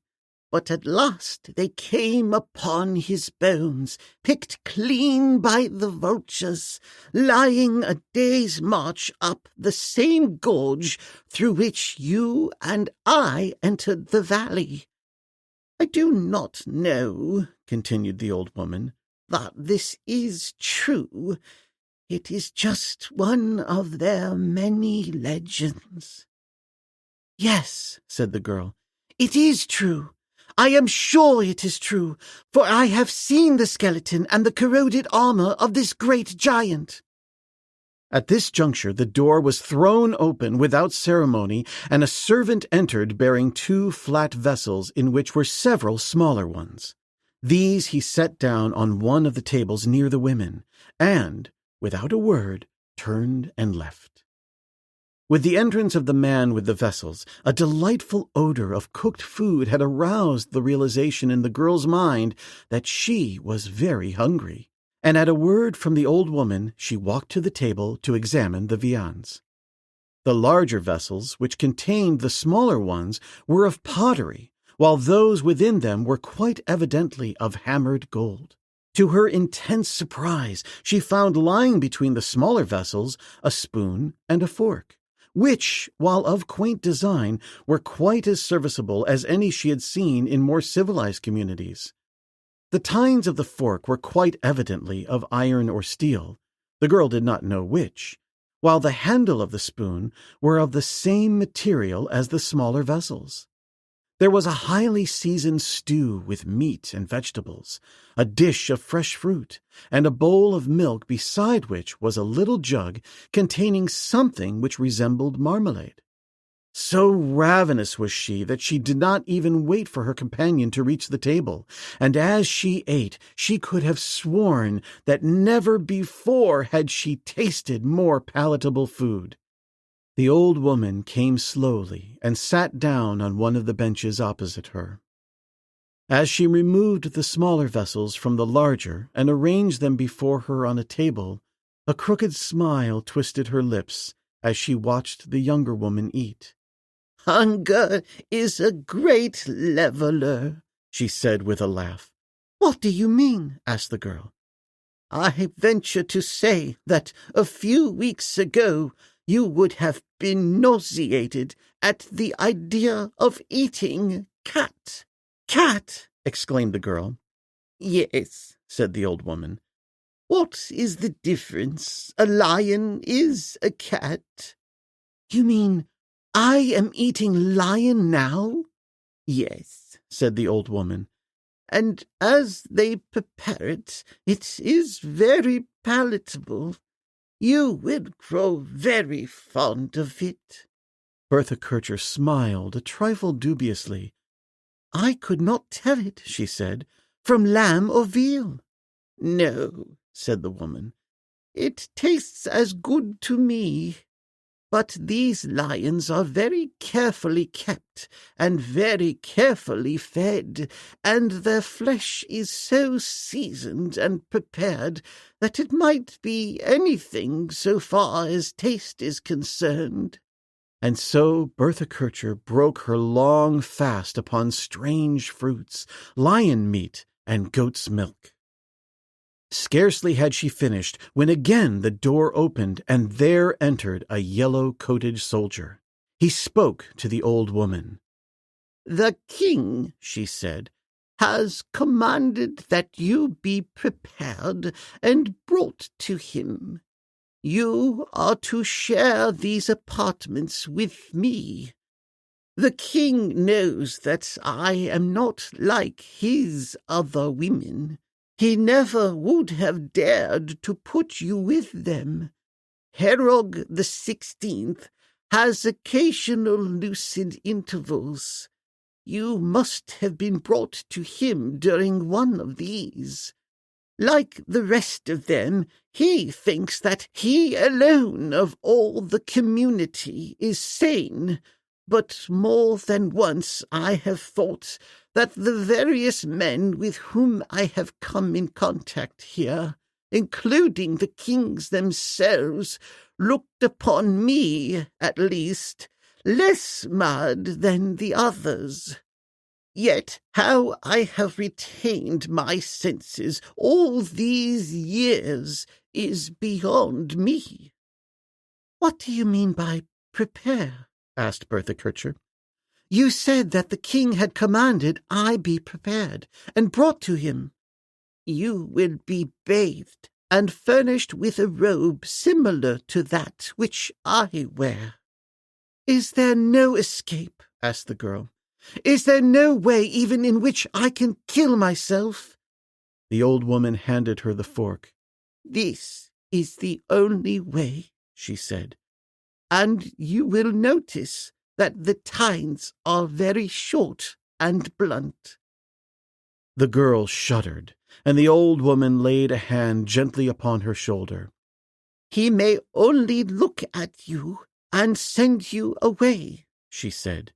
But at last they came upon his bones, picked clean by the vultures, lying a day's march up the same gorge through which you and I entered the valley. I do not know, continued the old woman, that this is true. It is just one of their many legends. Yes, said the girl, it is true. I am sure it is true, for I have seen the skeleton and the corroded armor of this great giant. At this juncture the door was thrown open without ceremony, and a servant entered bearing 2 flat vessels in which were several smaller ones. These he set down on one of the tables near the women, and, without a word, turned and left. With the entrance of the man with the vessels, a delightful odor of cooked food had aroused the realization in the girl's mind that she was very hungry, and at a word from the old woman she walked to the table to examine the viands. The larger vessels, which contained the smaller ones, were of pottery, while those within them were quite evidently of hammered gold. To her intense surprise, she found lying between the smaller vessels a spoon and a fork, which, while of quaint design, were quite as serviceable as any she had seen in more civilized communities. The tines of the fork were quite evidently of iron or steel, the girl did not know which, while the handle of the spoon were of the same material as the smaller vessels. There was a highly seasoned stew with meat and vegetables, a dish of fresh fruit, and a bowl of milk beside which was a little jug containing something which resembled marmalade. So ravenous was she that she did not even wait for her companion to reach the table, and as she ate she could have sworn that never before had she tasted more palatable food. The old woman came slowly and sat down on one of the benches opposite her. As she removed the smaller vessels from the larger and arranged them before her on a table, a crooked smile twisted her lips as she watched the younger woman eat. "Hunger is a great leveler," she said with a laugh. "What do you mean?" asked the girl. "I venture to say that a few weeks ago you would have been nauseated at the idea of eating cat." "Cat!" exclaimed the girl. "Yes," said the old woman. What is the difference? A lion is a cat. You mean I am eating lion now? Yes, said the old woman, and as they prepare it, it is very palatable. You will grow very fond of it. Bertha Kircher smiled a trifle dubiously. I could not tell it, she said, from lamb or veal. No, said the woman, it tastes as good to me. But these lions are very carefully kept and very carefully fed, and their flesh is so seasoned and prepared that it might be anything so far as taste is concerned. And so Bertha Kircher broke her long fast upon strange fruits, lion meat, and goat's milk. Scarcely had she finished when again the door opened, and there entered a yellow-coated soldier. He spoke to the old woman. "The king," she said, "has commanded that you be prepared and brought to him. You are to share these apartments with me. The king knows that I am not like his other women. He never would have dared to put you with them. Herog the 16th has occasional lucid intervals. You must have been brought to him during one of these. Like the rest of them, he thinks that he alone of all the community is sane, but more than once I have thought that the various men with whom I have come in contact here, including the kings themselves, looked upon me, at least, less mad than the others. Yet how I have retained my senses all these years is beyond me." "What do you mean by prepare?" asked Bertha Kircher. "You said that the king had commanded I be prepared and brought to him." "You will be bathed and furnished with a robe similar to that which I wear." "Is there no escape?" asked the girl. "Is there no way even in which I can kill myself?" The old woman handed her the fork. "This is the only way," she said, "and you will notice that the tines are very short and blunt." The girl shuddered, and the old woman laid a hand gently upon her shoulder. "He may only look at you and send you away," she said.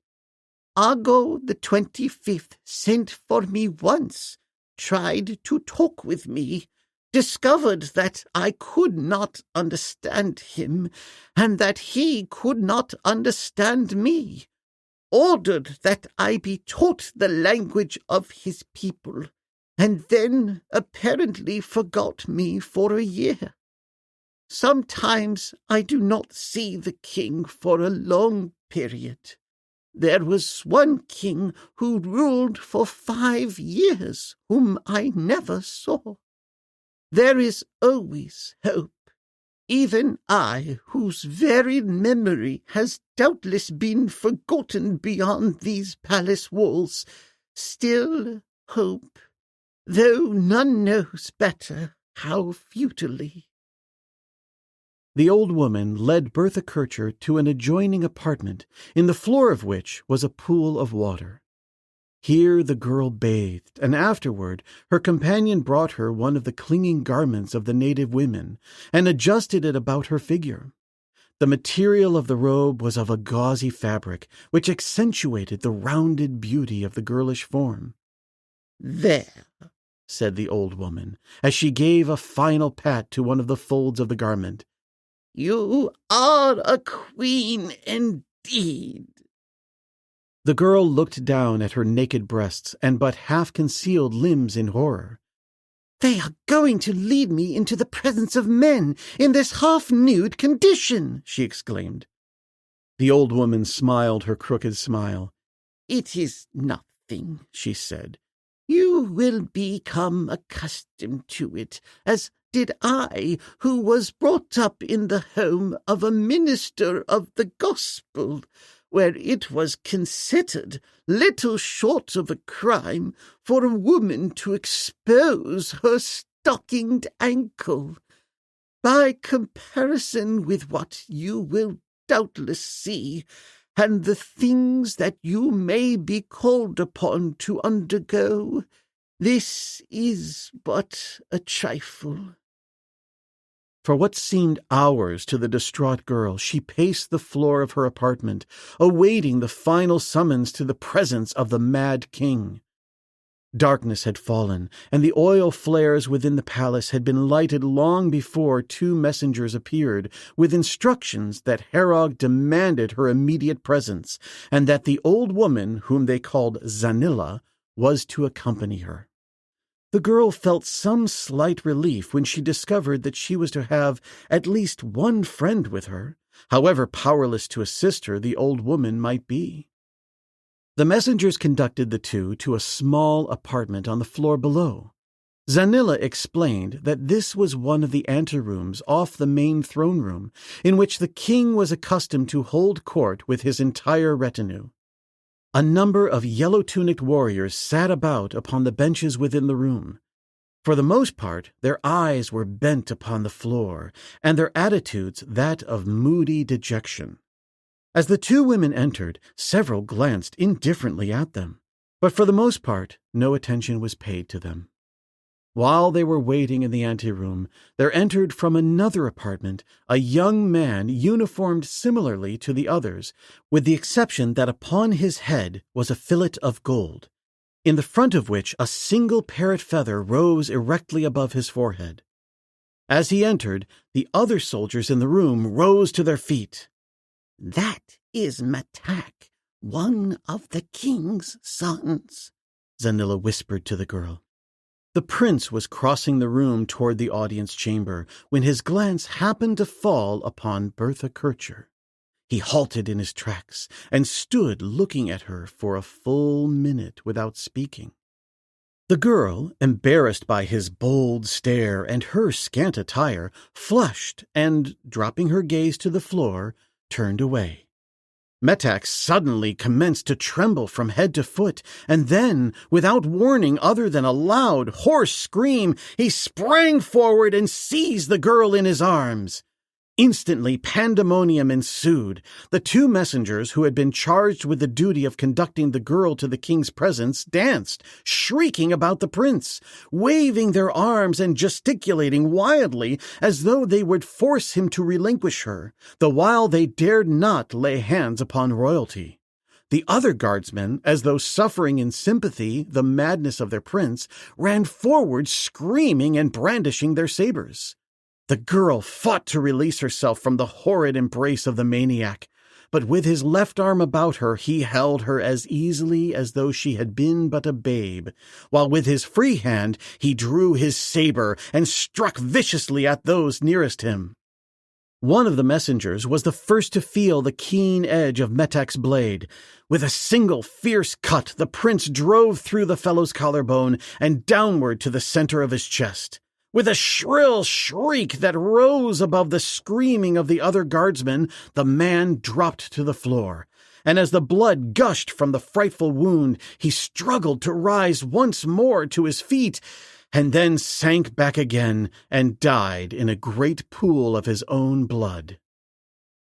"Argo the 25th sent for me once, tried to talk with me, discovered that I could not understand him, and that he could not understand me, ordered that I be taught the language of his people, and then apparently forgot me for a year. Sometimes I do not see the king for a long period. There was one king who ruled for 5 years whom I never saw. There is always hope. Even I, whose very memory has doubtless been forgotten beyond these palace walls, still hope, though none knows better how futilely." The old woman led Bertha Kircher to an adjoining apartment, in the floor of which was a pool of water. Here the girl bathed, and afterward her companion brought her one of the clinging garments of the native women, and adjusted it about her figure. The material of the robe was of a gauzy fabric, which accentuated the rounded beauty of the girlish form. "There," said the old woman, as she gave a final pat to one of the folds of the garment. "You are a queen indeed." The girl looked down at her naked breasts and but half-concealed limbs in horror. "They are going to lead me into the presence of men in this half-nude condition," she exclaimed. The old woman smiled her crooked smile. "It is nothing," she said. "You will become accustomed to it, as did I, who was brought up in the home of a minister of the gospel, where it was considered little short of a crime for a woman to expose her stockinged ankle. By comparison with what you will doubtless see, and the things that you may be called upon to undergo, this is but a trifle." For what seemed hours to the distraught girl, she paced the floor of her apartment, awaiting the final summons to the presence of the mad king. Darkness had fallen, and the oil flares within the palace had been lighted long before two messengers appeared, with instructions that Herog demanded her immediate presence, and that the old woman, whom they called Zanilla, was to accompany her. The girl felt some slight relief when she discovered that she was to have at least one friend with her, however powerless to assist her the old woman might be. The messengers conducted the two to a small apartment on the floor below. Zanilla explained that this was one of the anterooms off the main throne room, in which the king was accustomed to hold court with his entire retinue. A number of yellow-tunicked warriors sat about upon the benches within the room. For the most part, their eyes were bent upon the floor, and their attitudes that of moody dejection. As the two women entered, several glanced indifferently at them, but for the most part, no attention was paid to them. While they were waiting in the anteroom, there entered from another apartment a young man uniformed similarly to the others, with the exception that upon his head was a fillet of gold, in the front of which a single parrot feather rose erectly above his forehead. As he entered, the other soldiers in the room rose to their feet. "That is Matak, one of the king's sons," Zanilla whispered to the girl. The prince was crossing the room toward the audience chamber when his glance happened to fall upon Bertha Kircher. He halted in his tracks and stood looking at her for a full minute without speaking. The girl, embarrassed by his bold stare and her scant attire, flushed and, dropping her gaze to the floor, turned away. Matak suddenly commenced to tremble from head to foot, and then, without warning other than a loud, hoarse scream, he sprang forward and seized the girl in his arms. Instantly, pandemonium ensued. The two messengers who had been charged with the duty of conducting the girl to the king's presence danced, shrieking about the prince, waving their arms and gesticulating wildly as though they would force him to relinquish her, the while they dared not lay hands upon royalty. The other guardsmen, as though suffering in sympathy the madness of their prince, ran forward screaming and brandishing their sabers. The girl fought to release herself from the horrid embrace of the maniac, but with his left arm about her he held her as easily as though she had been but a babe, while with his free hand he drew his saber and struck viciously at those nearest him. One of the messengers was the first to feel the keen edge of Metak's blade. With a single fierce cut, the prince drove through the fellow's collarbone and downward to the center of his chest. With a shrill shriek that rose above the screaming of the other guardsmen, the man dropped to the floor, and as the blood gushed from the frightful wound, he struggled to rise once more to his feet, and then sank back again and died in a great pool of his own blood.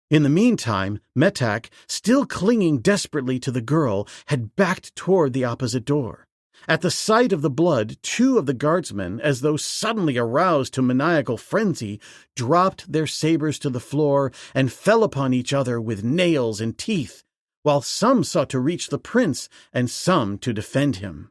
In the meantime, Metak, still clinging desperately to the girl, had backed toward the opposite door. At the sight of the blood, two of the guardsmen, as though suddenly aroused to maniacal frenzy, dropped their sabers to the floor and fell upon each other with nails and teeth, while some sought to reach the prince and some to defend him.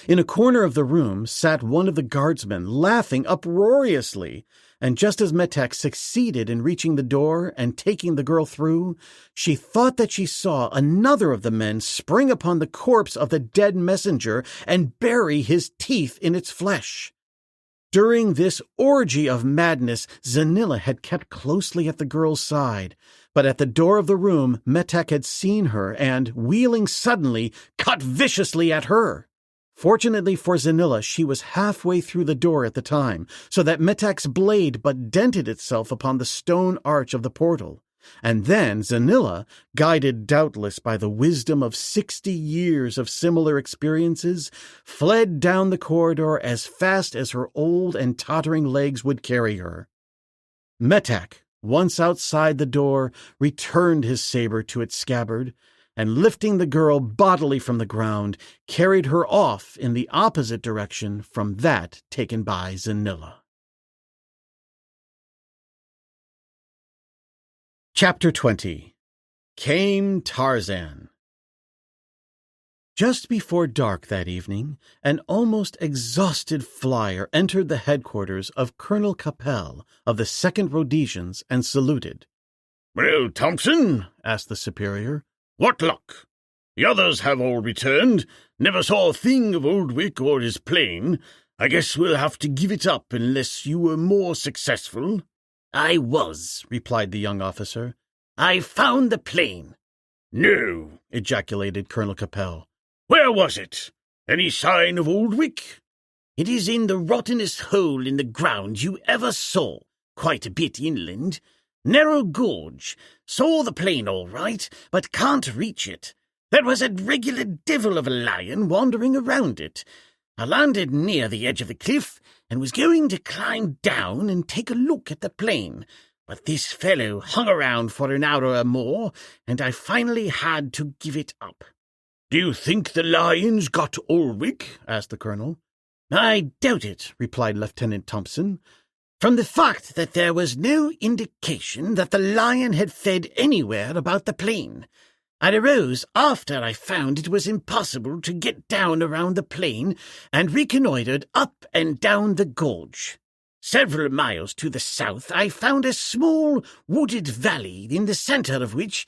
In a corner of the room sat one of the guardsmen, laughing uproariously, and just as Metak succeeded in reaching the door and taking the girl through, she thought that she saw another of the men spring upon the corpse of the dead messenger and bury his teeth in its flesh. During this orgy of madness, Zanilla had kept closely at the girl's side, but at the door of the room, Metak had seen her and, wheeling suddenly, cut viciously at her. Fortunately for Zanilla, she was halfway through the door at the time, so that Metak's blade but dented itself upon the stone arch of the portal. And then Zanilla, guided doubtless by the wisdom of 60 years of similar experiences, fled down the corridor as fast as her old and tottering legs would carry her. Metak, once outside the door, returned his saber to its scabbard, and lifting the girl bodily from the ground, carried her off in the opposite direction from that taken by Zanilla. Chapter 20. Came Tarzan. Just before dark that evening, an almost exhausted flyer entered the headquarters of Colonel Capell of the 2nd Rhodesians and saluted. "Well, Thompson," asked the superior, "what luck? The others have all returned. Never saw a thing of Oldwick or his plane. I guess we'll have to give it up unless you were more successful." "I was," replied the young officer. "I found the plane." "No," ejaculated Colonel Capell. "Where was it? Any sign of Oldwick?" "It is in the rottenest hole in the ground you ever saw, quite a bit inland. Narrow gorge. Saw the plane all right, but can't reach it. There was a regular devil of a lion wandering around it. I landed near the edge of the cliff and was going to climb down and take a look at the plane, but this fellow hung around for an hour or more, and I finally had to give it up." "Do you think the lions got Oldwick?" asked the colonel. "I doubt it," replied Lieutenant Thompson, "from the fact that there was no indication that the lion had fed anywhere about the plane. I arose after I found it was impossible to get down around the plane and reconnoitered up and down the gorge. Several miles to the south I found a small wooded valley in the center of which,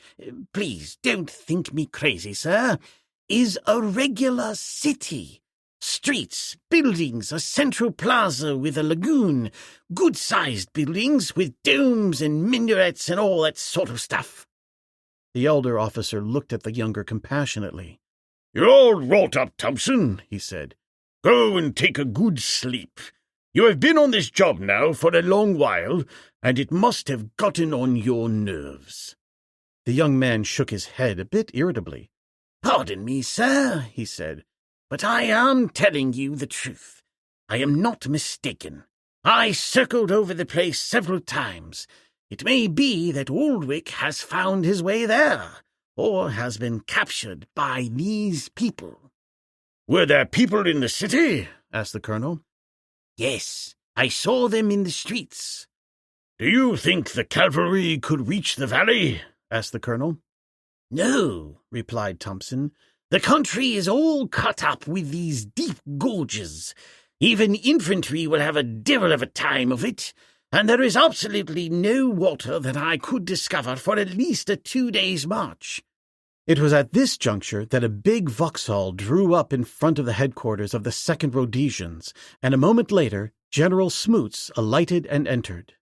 please don't think me crazy, sir, is a regular city. Streets, buildings, a central plaza with a lagoon, good-sized buildings with domes and minarets and all that sort of stuff." The elder officer looked at the younger compassionately. "You're all wrought up, Thompson," he said. "Go and take a good sleep. You have been on this job now for a long while, and it must have gotten on your nerves." The young man shook his head a bit irritably. "Pardon me, sir," he said, "but I am telling you the truth. I am not mistaken. I circled over the place several times. It may be that Oldwick has found his way there, or has been captured by these people." "Were there people in the city?" asked the colonel. "Yes, I saw them in the streets." "Do you think the cavalry could reach the valley?" asked the colonel. "No," replied Thompson. "The country is all cut up with these deep gorges. Even infantry will have a devil of a time of it, and there is absolutely no water that I could discover for at least a 2 days' march." It was at this juncture that a big Vauxhall drew up in front of the headquarters of the 2nd Rhodesians, and a moment later General Smoots alighted and entered.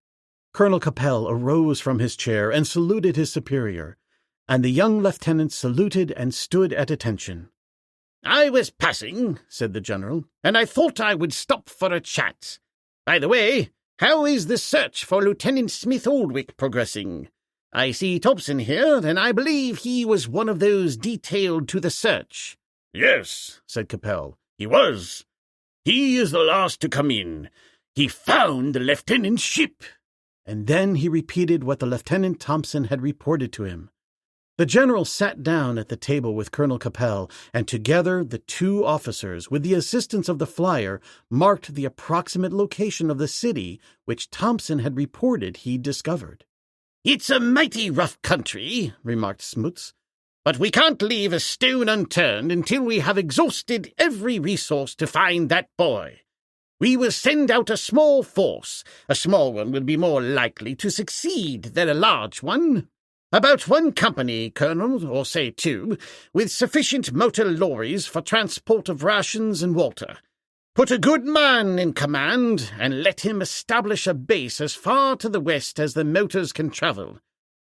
Colonel Capell arose from his chair and saluted his superior, and the young lieutenant saluted and stood at attention. "I was passing," said the general, "and I thought I would stop for a chat. By the way, how is the search for Lieutenant Smith Oldwick progressing? I see Thompson here, and I believe he was one of those detailed to the search." "Yes," said Capell, "he was. He is the last to come in. He found the lieutenant's ship." And then he repeated what the Lieutenant Thompson had reported to him. The general sat down at the table with Colonel Capell, and together the 2 officers, with the assistance of the flyer, marked the approximate location of the city which Thompson had reported he'd discovered. "It's a mighty rough country," remarked Smoots, "but we can't leave a stone unturned until we have exhausted every resource to find that boy. We will send out a small force. A small one will be more likely to succeed than a large one. About 1 company, Colonel, or say 2, with sufficient motor lorries for transport of rations and water. Put a good man in command, and let him establish a base as far to the west as the motors can travel.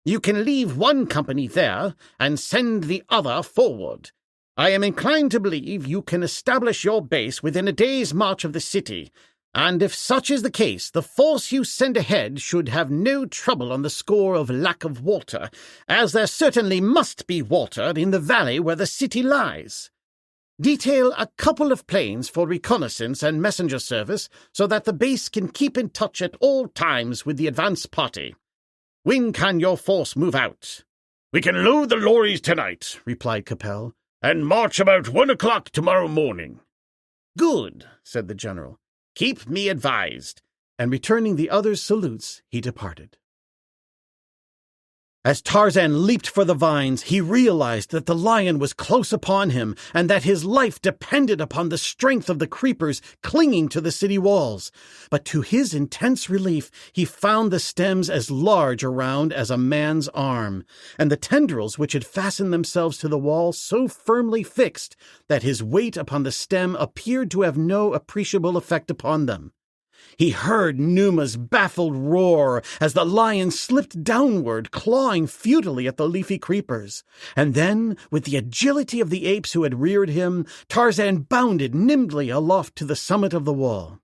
You can leave 1 company there, and send the other forward. I am inclined to believe you can establish your base within a day's march of the city, and if such is the case, the force you send ahead should have no trouble on the score of lack of water, as there certainly must be water in the valley where the city lies. Detail a couple of planes for reconnaissance and messenger service so that the base can keep in touch at all times with the advance party. When can your force move out?" "We can load the lorries tonight," replied Capel, "and march about 1 o'clock tomorrow morning." "Good," said the general. "Keep me advised." And returning the other's salutes, he departed. As Tarzan leaped for the vines, he realized that the lion was close upon him and that his life depended upon the strength of the creepers clinging to the city walls. But to his intense relief, he found the stems as large around as a man's arm, and the tendrils which had fastened themselves to the wall so firmly fixed that his weight upon the stem appeared to have no appreciable effect upon them. He heard Numa's baffled roar as the lion slipped downward, clawing futilely at the leafy creepers. And then, with the agility of the apes who had reared him, Tarzan bounded nimbly aloft to the summit of the wall.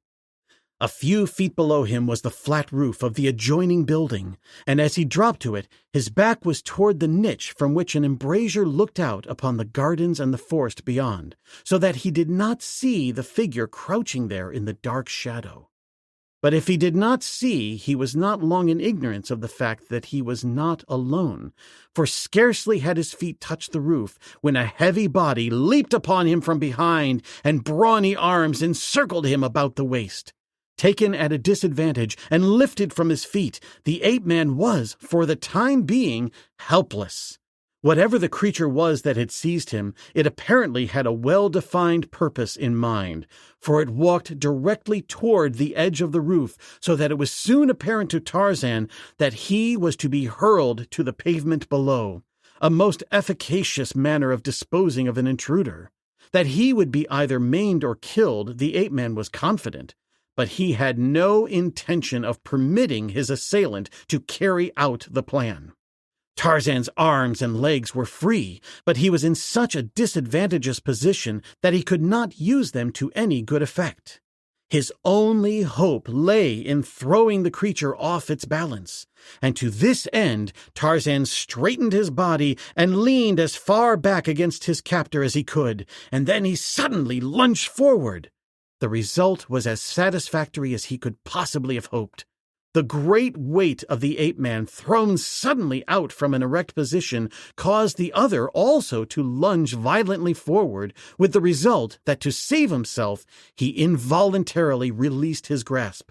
A few feet below him was the flat roof of the adjoining building, and as he dropped to it, his back was toward the niche from which an embrasure looked out upon the gardens and the forest beyond, so that he did not see the figure crouching there in the dark shadow. But if he did not see, he was not long in ignorance of the fact that he was not alone, for scarcely had his feet touched the roof when a heavy body leaped upon him from behind, and brawny arms encircled him about the waist. Taken at a disadvantage and lifted from his feet, the ape-man was, for the time being, helpless. Whatever the creature was that had seized him, it apparently had a well-defined purpose in mind, for it walked directly toward the edge of the roof, so that it was soon apparent to Tarzan that he was to be hurled to the pavement below, a most efficacious manner of disposing of an intruder. That he would be either maimed or killed, the ape-man was confident, but he had no intention of permitting his assailant to carry out the plan. Tarzan's arms and legs were free, but he was in such a disadvantageous position that he could not use them to any good effect. His only hope lay in throwing the creature off its balance, and to this end Tarzan straightened his body and leaned as far back against his captor as he could, and then he suddenly lunged forward. The result was as satisfactory as he could possibly have hoped. The great weight of the ape-man, thrown suddenly out from an erect position, caused the other also to lunge violently forward, with the result that to save himself, he involuntarily released his grasp.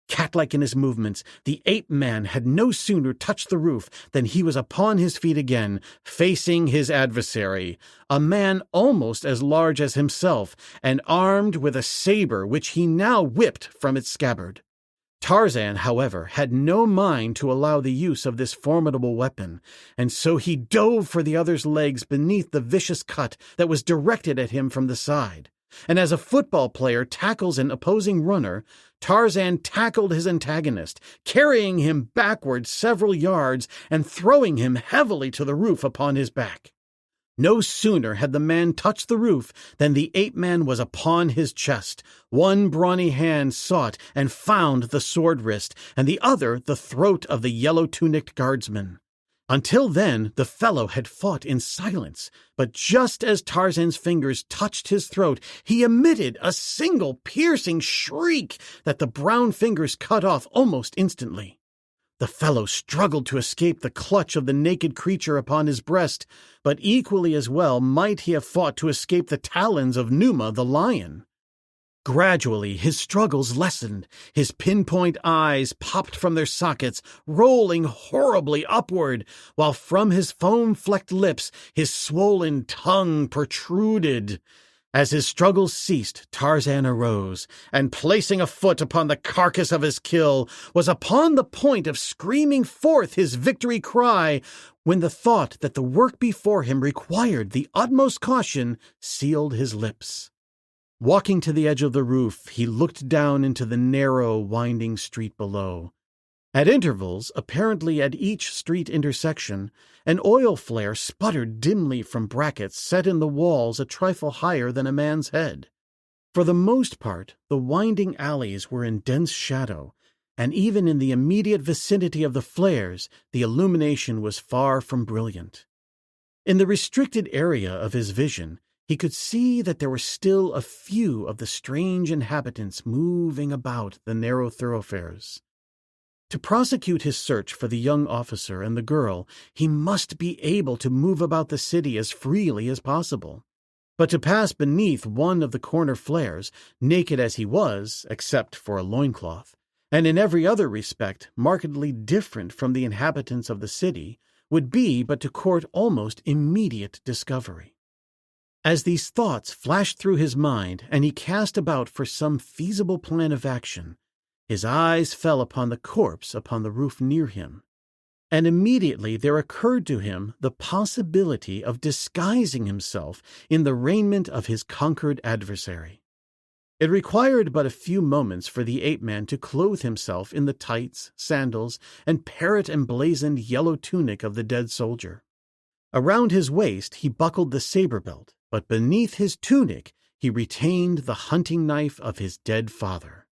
Cat-like in his movements, the ape-man had no sooner touched the roof than he was upon his feet again, facing his adversary, a man almost as large as himself, and armed with a saber which he now whipped from its scabbard. Tarzan, however, had no mind to allow the use of this formidable weapon, and so he dove for the other's legs beneath the vicious cut that was directed at him from the side. And as a football player tackles an opposing runner, Tarzan tackled his antagonist, carrying him backward several yards and throwing him heavily to the roof upon his back. No sooner had the man touched the roof than the ape-man was upon his chest. One brawny hand sought and found the sword wrist, and the other the throat of the yellow-tunicked guardsman. Until then, the fellow had fought in silence, but just as Tarzan's fingers touched his throat, he emitted a single piercing shriek that the brown fingers cut off almost instantly. The fellow struggled to escape the clutch of the naked creature upon his breast, but equally as well might he have fought to escape the talons of Numa the lion. Gradually his struggles lessened, his pinpoint eyes popped from their sockets, rolling horribly upward, while from his foam-flecked lips his swollen tongue protruded. As his struggles ceased, Tarzan arose, and placing a foot upon the carcass of his kill, was upon the point of screaming forth his victory cry, when the thought that the work before him required the utmost caution sealed his lips. Walking to the edge of the roof, he looked down into the narrow, winding street below. At intervals, apparently at each street intersection, an oil flare sputtered dimly from brackets set in the walls a trifle higher than a man's head. For the most part, the winding alleys were in dense shadow, and even in the immediate vicinity of the flares, the illumination was far from brilliant. In the restricted area of his vision, he could see that there were still a few of the strange inhabitants moving about the narrow thoroughfares. To prosecute his search for the young officer and the girl, he must be able to move about the city as freely as possible. But to pass beneath one of the corner flares, naked as he was, except for a loincloth, and in every other respect markedly different from the inhabitants of the city, would be but to court almost immediate discovery. As these thoughts flashed through his mind and he cast about for some feasible plan of action, his eyes fell upon the corpse upon the roof near him, and immediately there occurred to him the possibility of disguising himself in the raiment of his conquered adversary. It required but a few moments for the ape-man to clothe himself in the tights, sandals, and parrot-emblazoned yellow tunic of the dead soldier. Around his waist he buckled the saber belt, but beneath his tunic he retained the hunting knife of his dead father.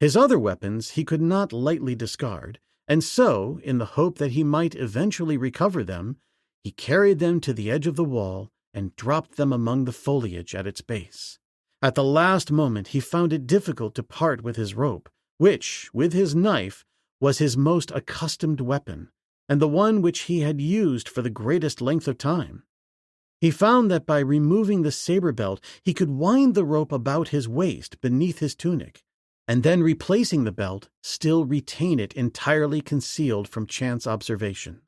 His other weapons he could not lightly discard, and so, in the hope that he might eventually recover them, he carried them to the edge of the wall and dropped them among the foliage at its base. At the last moment he found it difficult to part with his rope, which, with his knife, was his most accustomed weapon, and the one which he had used for the greatest length of time. He found that by removing the saber belt he could wind the rope about his waist beneath his tunic, and then replacing the belt, still retain it entirely concealed from chance observation.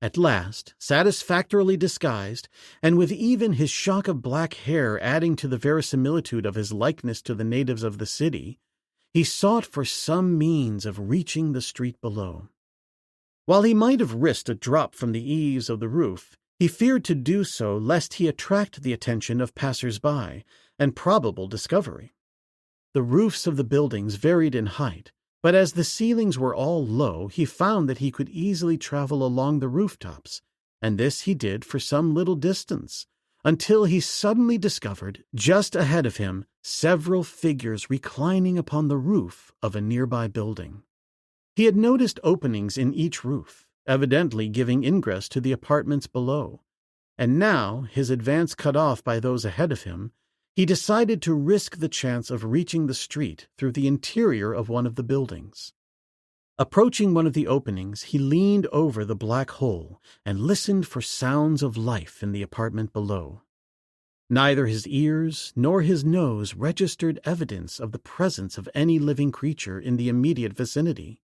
At last, satisfactorily disguised, and with even his shock of black hair adding to the verisimilitude of his likeness to the natives of the city, he sought for some means of reaching the street below. While he might have risked a drop from the eaves of the roof, he feared to do so lest he attract the attention of passers-by and probable discovery. The roofs of the buildings varied in height, but as the ceilings were all low, he found that he could easily travel along the rooftops, and this he did for some little distance, until he suddenly discovered, just ahead of him, several figures reclining upon the roof of a nearby building. He had noticed openings in each roof, evidently giving ingress to the apartments below, and now, his advance cut off by those ahead of him, he decided to risk the chance of reaching the street through the interior of one of the buildings. Approaching one of the openings, he leaned over the black hole and listened for sounds of life in the apartment below. Neither his ears nor his nose registered evidence of the presence of any living creature in the immediate vicinity,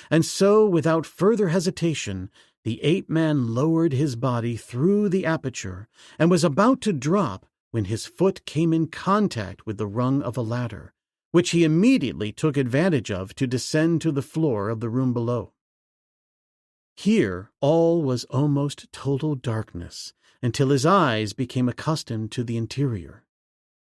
and so, without further hesitation, the ape-man lowered his body through the aperture and was about to drop when his foot came in contact with the rung of a ladder, which he immediately took advantage of to descend to the floor of the room below. Here all was almost total darkness, until his eyes became accustomed to the interior,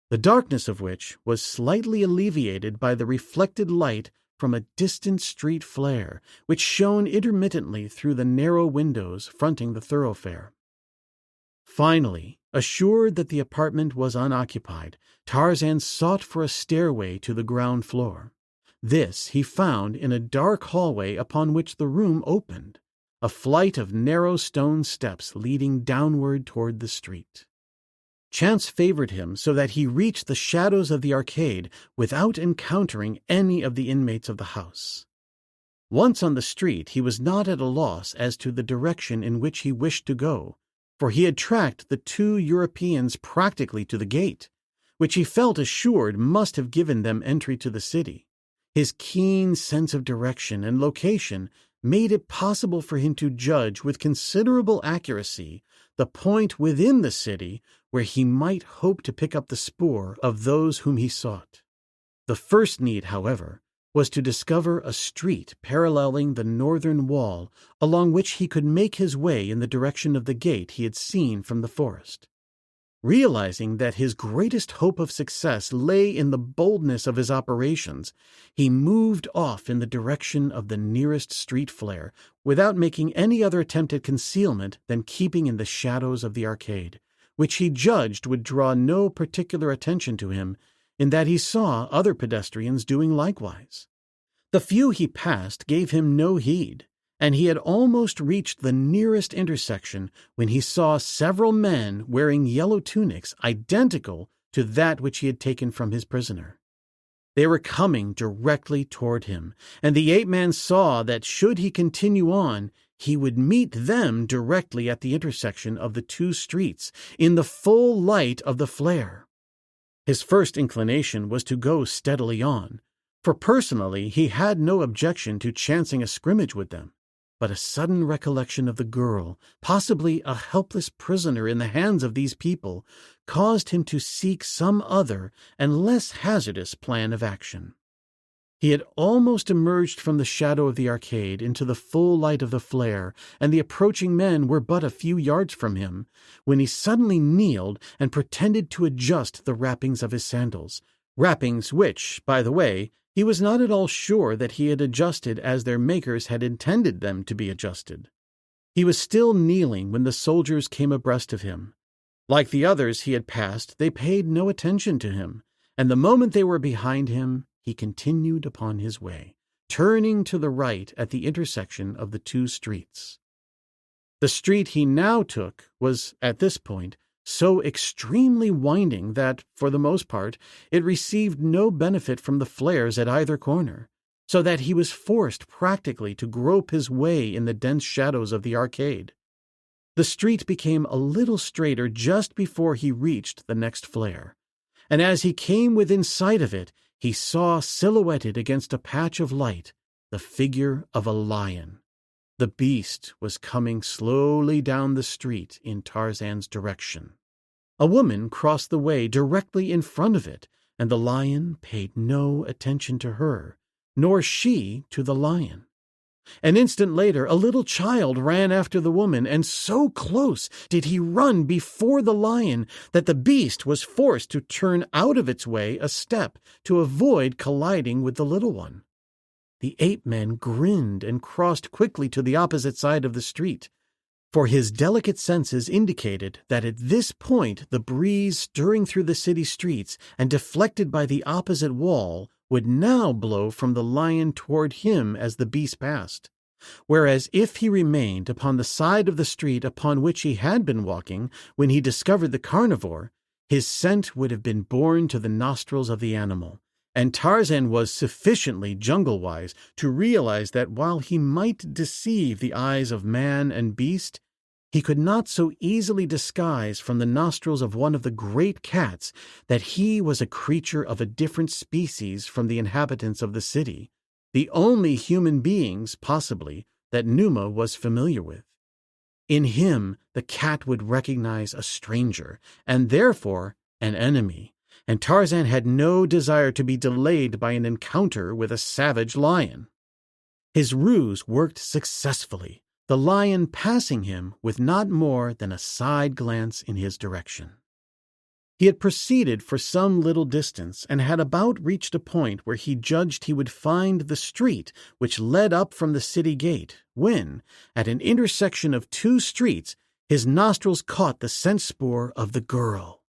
the darkness of which was slightly alleviated by the reflected light from a distant street flare, which shone intermittently through the narrow windows fronting the thoroughfare. Finally, assured that the apartment was unoccupied, Tarzan sought for a stairway to the ground floor. This he found in a dark hallway upon which the room opened, a flight of narrow stone steps leading downward toward the street. Chance favored him so that he reached the shadows of the arcade without encountering any of the inmates of the house. Once on the street, he was not at a loss as to the direction in which he wished to go, for he had tracked the two Europeans practically to the gate, which he felt assured must have given them entry to the city. His keen sense of direction and location made it possible for him to judge with considerable accuracy the point within the city where he might hope to pick up the spoor of those whom he sought. The first need, however, was to discover a street paralleling the northern wall along which he could make his way in the direction of the gate he had seen from the forest. Realizing that his greatest hope of success lay in the boldness of his operations, he moved off in the direction of the nearest street flare without making any other attempt at concealment than keeping in the shadows of the arcade, which he judged would draw no particular attention to him, in that he saw other pedestrians doing likewise. The few he passed gave him no heed, and he had almost reached the nearest intersection when he saw several men wearing yellow tunics identical to that which he had taken from his prisoner. They were coming directly toward him, and the ape-man saw that should he continue on, he would meet them directly at the intersection of the two streets, in the full light of the flare. His first inclination was to go steadily on, for personally he had no objection to chancing a scrimmage with them. But a sudden recollection of the girl, possibly a helpless prisoner in the hands of these people, caused him to seek some other and less hazardous plan of action. He had almost emerged from the shadow of the arcade into the full light of the flare, and the approaching men were but a few yards from him, when he suddenly kneeled and pretended to adjust the wrappings of his sandals, wrappings which, by the way, he was not at all sure that he had adjusted as their makers had intended them to be adjusted. He was still kneeling when the soldiers came abreast of him. Like the others he had passed, they paid no attention to him, and the moment they were behind him, he continued upon his way, turning to the right at the intersection of the two streets. The street he now took was, at this point, so extremely winding that, for the most part, it received no benefit from the flares at either corner, so that he was forced practically to grope his way in the dense shadows of the arcade. The street became a little straighter just before he reached the next flare, and as he came within sight of it, he saw silhouetted against a patch of light the figure of a lion. The beast was coming slowly down the street in Tarzan's direction. A woman crossed the way directly in front of it, and the lion paid no attention to her, nor she to the lion. An instant later, a little child ran after the woman, and so close did he run before the lion that the beast was forced to turn out of its way a step to avoid colliding with the little one. The ape-man grinned and crossed quickly to the opposite side of the street, for his delicate senses indicated that at this point the breeze stirring through the city streets and deflected by the opposite wall would now blow from the lion toward him as the beast passed, whereas if he remained upon the side of the street upon which he had been walking when he discovered the carnivore, his scent would have been borne to the nostrils of the animal. And Tarzan was sufficiently jungle-wise to realize that while he might deceive the eyes of man and beast, he could not so easily disguise from the nostrils of one of the great cats that he was a creature of a different species from the inhabitants of the city, the only human beings, possibly, that Numa was familiar with. In him, the cat would recognize a stranger, and therefore an enemy, and Tarzan had no desire to be delayed by an encounter with a savage lion. His ruse worked successfully, the lion passing him with not more than a side glance in his direction. He had proceeded for some little distance and had about reached a point where he judged he would find the street which led up from the city gate, when, at an intersection of two streets, his nostrils caught the scent spoor of the girl.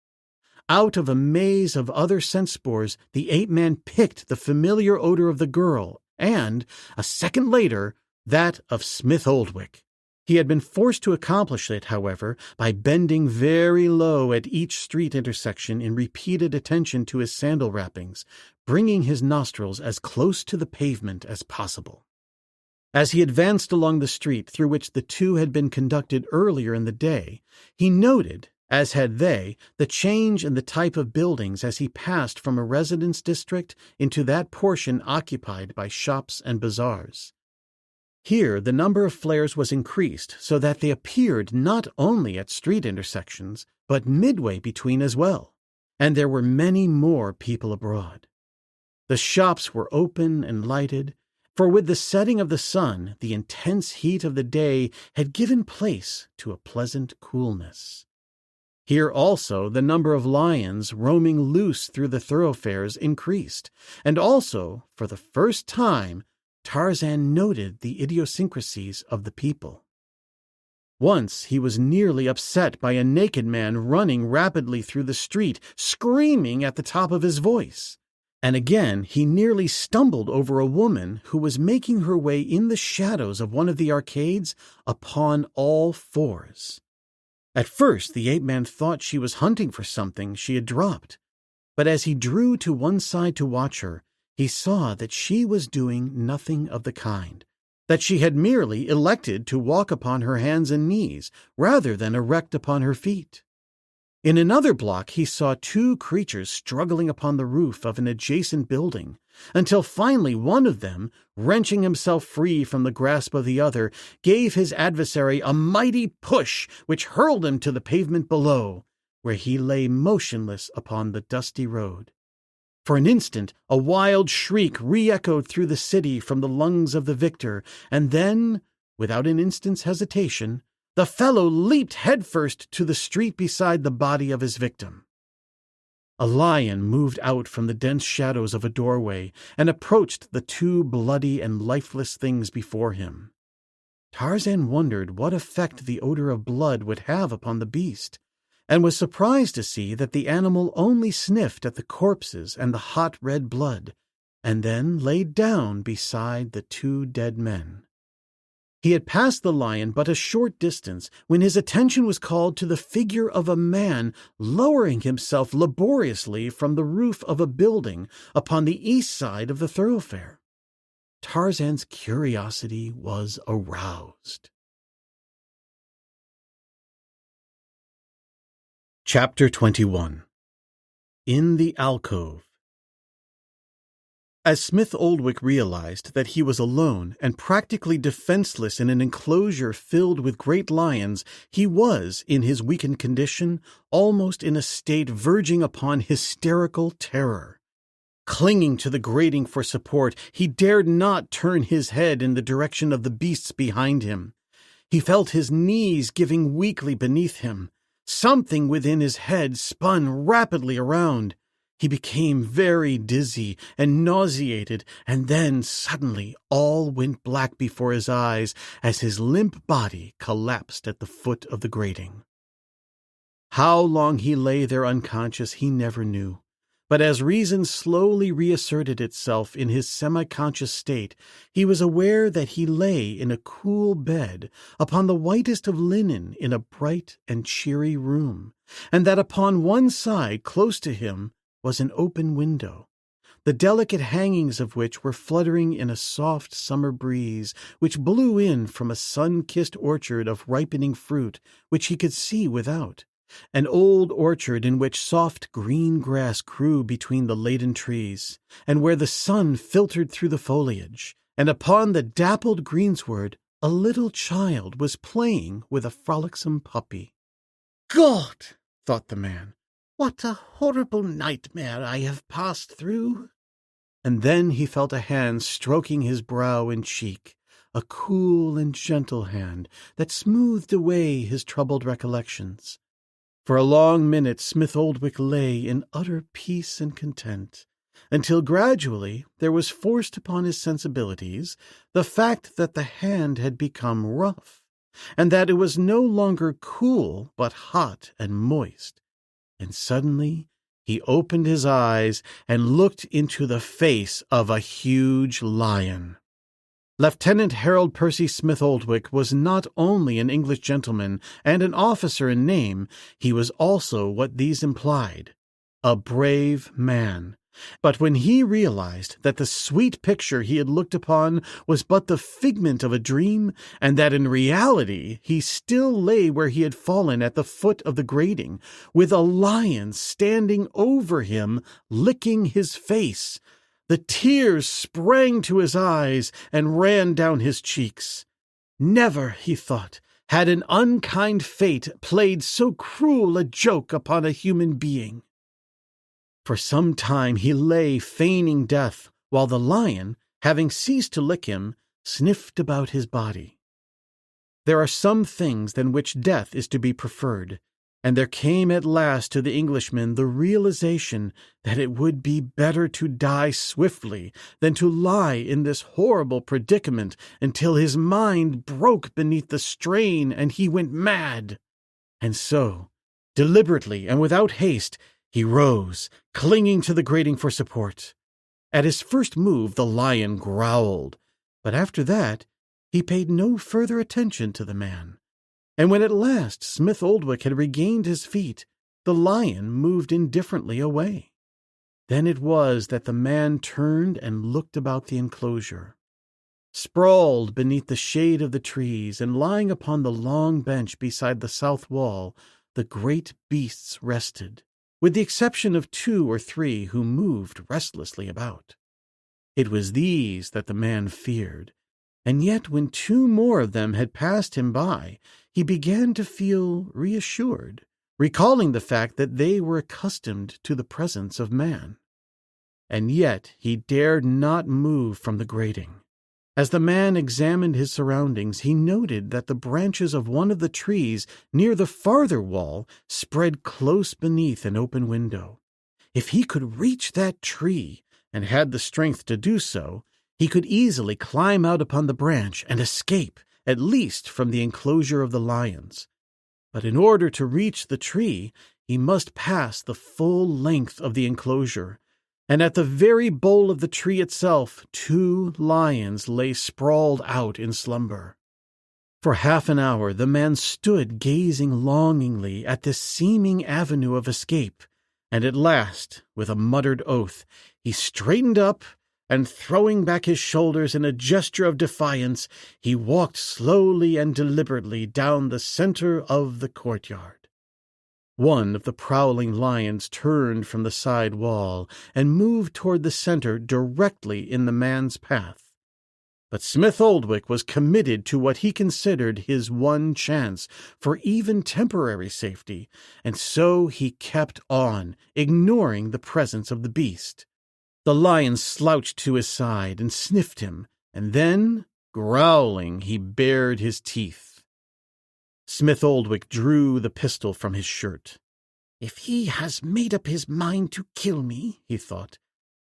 Out of a maze of other scent spores, the ape-man picked the familiar odor of the girl and, a second later, that of Smith Oldwick. He had been forced to accomplish it, however, by bending very low at each street intersection in repeated attention to his sandal wrappings, bringing his nostrils as close to the pavement as possible. As he advanced along the street through which the two had been conducted earlier in the day, he noted, as had they, the change in the type of buildings as he passed from a residence district into that portion occupied by shops and bazaars. Here the number of flares was increased so that they appeared not only at street intersections, but midway between as well, and there were many more people abroad. The shops were open and lighted, for with the setting of the sun, the intense heat of the day had given place to a pleasant coolness. Here also the number of lions roaming loose through the thoroughfares increased, and also, for the first time, Tarzan noted the idiosyncrasies of the people. Once he was nearly upset by a naked man running rapidly through the street, screaming at the top of his voice. And again he nearly stumbled over a woman who was making her way in the shadows of one of the arcades upon all fours. At first the ape-man thought she was hunting for something she had dropped, but as he drew to one side to watch her, he saw that she was doing nothing of the kind, that she had merely elected to walk upon her hands and knees rather than erect upon her feet. In another block he saw two creatures struggling upon the roof of an adjacent building, until finally one of them, wrenching himself free from the grasp of the other, gave his adversary a mighty push which hurled him to the pavement below, where he lay motionless upon the dusty road. For an instant a wild shriek re-echoed through the city from the lungs of the victor, and then, without an instant's hesitation, the fellow leaped headfirst to the street beside the body of his victim. A lion moved out from the dense shadows of a doorway and approached the two bloody and lifeless things before him. Tarzan wondered what effect the odor of blood would have upon the beast, and was surprised to see that the animal only sniffed at the corpses and the hot red blood, and then laid down beside the two dead men. He had passed the lion but a short distance when his attention was called to the figure of a man lowering himself laboriously from the roof of a building upon the east side of the thoroughfare. Tarzan's curiosity was aroused. Chapter 21. In the Alcove. As Smith Oldwick realized that he was alone and practically defenseless in an enclosure filled with great lions, he was, in his weakened condition, almost in a state verging upon hysterical terror. Clinging to the grating for support, he dared not turn his head in the direction of the beasts behind him. He felt his knees giving weakly beneath him. Something within his head spun rapidly around. He became very dizzy and nauseated, and then suddenly all went black before his eyes as his limp body collapsed at the foot of the grating. How long he lay there unconscious he never knew, but as reason slowly reasserted itself in his semi-conscious state, he was aware that he lay in a cool bed upon the whitest of linen in a bright and cheery room, and that upon one side close to him was an open window, the delicate hangings of which were fluttering in a soft summer breeze which blew in from a sun-kissed orchard of ripening fruit which he could see without, an old orchard in which soft green grass grew between the laden trees, and where the sun filtered through the foliage, and upon the dappled greensward a little child was playing with a frolicsome puppy. "God," thought the man, "what a horrible nightmare I have passed through." And then he felt a hand stroking his brow and cheek, a cool and gentle hand that smoothed away his troubled recollections. For a long minute Smith Oldwick lay in utter peace and content, until gradually there was forced upon his sensibilities the fact that the hand had become rough, and that it was no longer cool but hot and moist. And suddenly he opened his eyes and looked into the face of a huge lion. Lieutenant Harold Percy Smith Oldwick was not only an English gentleman and an officer in name, he was also what these implied, a brave man. But when he realized that the sweet picture he had looked upon was but the figment of a dream, and that in reality he still lay where he had fallen at the foot of the grating, with a lion standing over him, licking his face, the tears sprang to his eyes and ran down his cheeks. Never, he thought, had an unkind fate played so cruel a joke upon a human being. For some time he lay feigning death, while the lion, having ceased to lick him, sniffed about his body. There are some things than which death is to be preferred, And there came at last to the Englishman the realization that it would be better to die swiftly than to lie in this horrible predicament until his mind broke beneath the strain and he went mad. And so, deliberately and without haste, he rose, clinging to the grating for support. At his first move, the lion growled, but after that, he paid no further attention to the man. And when at last Smith Oldwick had regained his feet, the lion moved indifferently away. Then it was that the man turned and looked about the enclosure. Sprawled beneath the shade of the trees and lying upon the long bench beside the south wall, the great beasts rested, with the exception of 2 or 3 who moved restlessly about. It was these that the man feared, and yet when 2 more of them had passed him by, he began to feel reassured, recalling the fact that they were accustomed to the presence of man. And yet he dared not move from the grating. As the man examined his surroundings, he noted that the branches of one of the trees near the farther wall spread close beneath an open window. If he could reach that tree, and had the strength to do so, he could easily climb out upon the branch and escape, at least from the enclosure of the lions. But in order to reach the tree, he must pass the full length of the enclosure, and at the very bole of the tree itself 2 lions lay sprawled out in slumber. For half an hour the man stood gazing longingly at this seeming avenue of escape, and at last, with a muttered oath, he straightened up, and throwing back his shoulders in a gesture of defiance, he walked slowly and deliberately down the center of the courtyard. One of the prowling lions turned from the side wall and moved toward the center directly in the man's path. But Smith Oldwick was committed to what he considered his one chance for even temporary safety, and so he kept on, ignoring the presence of the beast. The lion slouched to his side and sniffed him, and then, growling, he bared his teeth. Smith Oldwick drew the pistol from his shirt. "If he has made up his mind to kill me," he thought,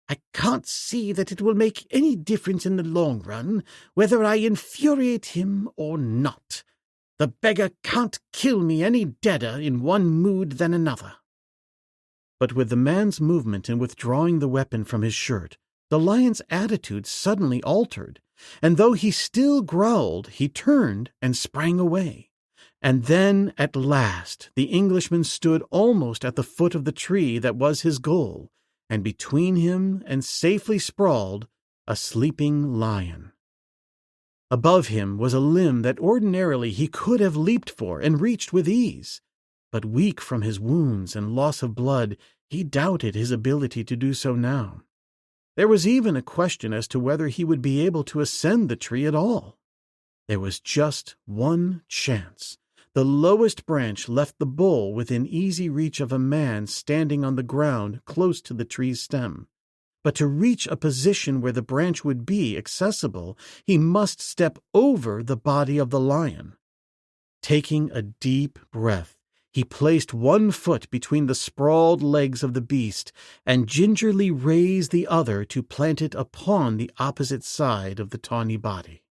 "I can't see that it will make any difference in the long run whether I infuriate him or not. The beggar can't kill me any deader in one mood than another." But with the man's movement in withdrawing the weapon from his shirt, the lion's attitude suddenly altered, and though he still growled, he turned and sprang away. And then, at last, the Englishman stood almost at the foot of the tree that was his goal, and between him and safely sprawled a sleeping lion. Above him was a limb that ordinarily he could have leaped for and reached with ease, but weak from his wounds and loss of blood, he doubted his ability to do so now. There was even a question as to whether he would be able to ascend the tree at all. There was just one chance. The lowest branch left the bole within easy reach of a man standing on the ground close to the tree's stem. But to reach a position where the branch would be accessible, he must step over the body of the lion. Taking a deep breath, he placed one foot between the sprawled legs of the beast and gingerly raised the other to plant it upon the opposite side of the tawny body.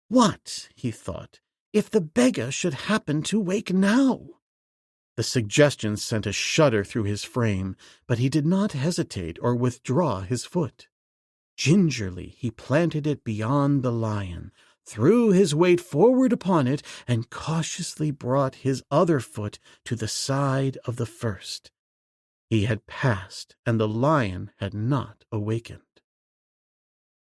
"What," he thought, "if the beggar should happen to wake now?" The suggestion sent a shudder through his frame, but he did not hesitate or withdraw his foot. Gingerly he planted it beyond the lion, threw his weight forward upon it, and cautiously brought his other foot to the side of the first. He had passed, and the lion had not awakened.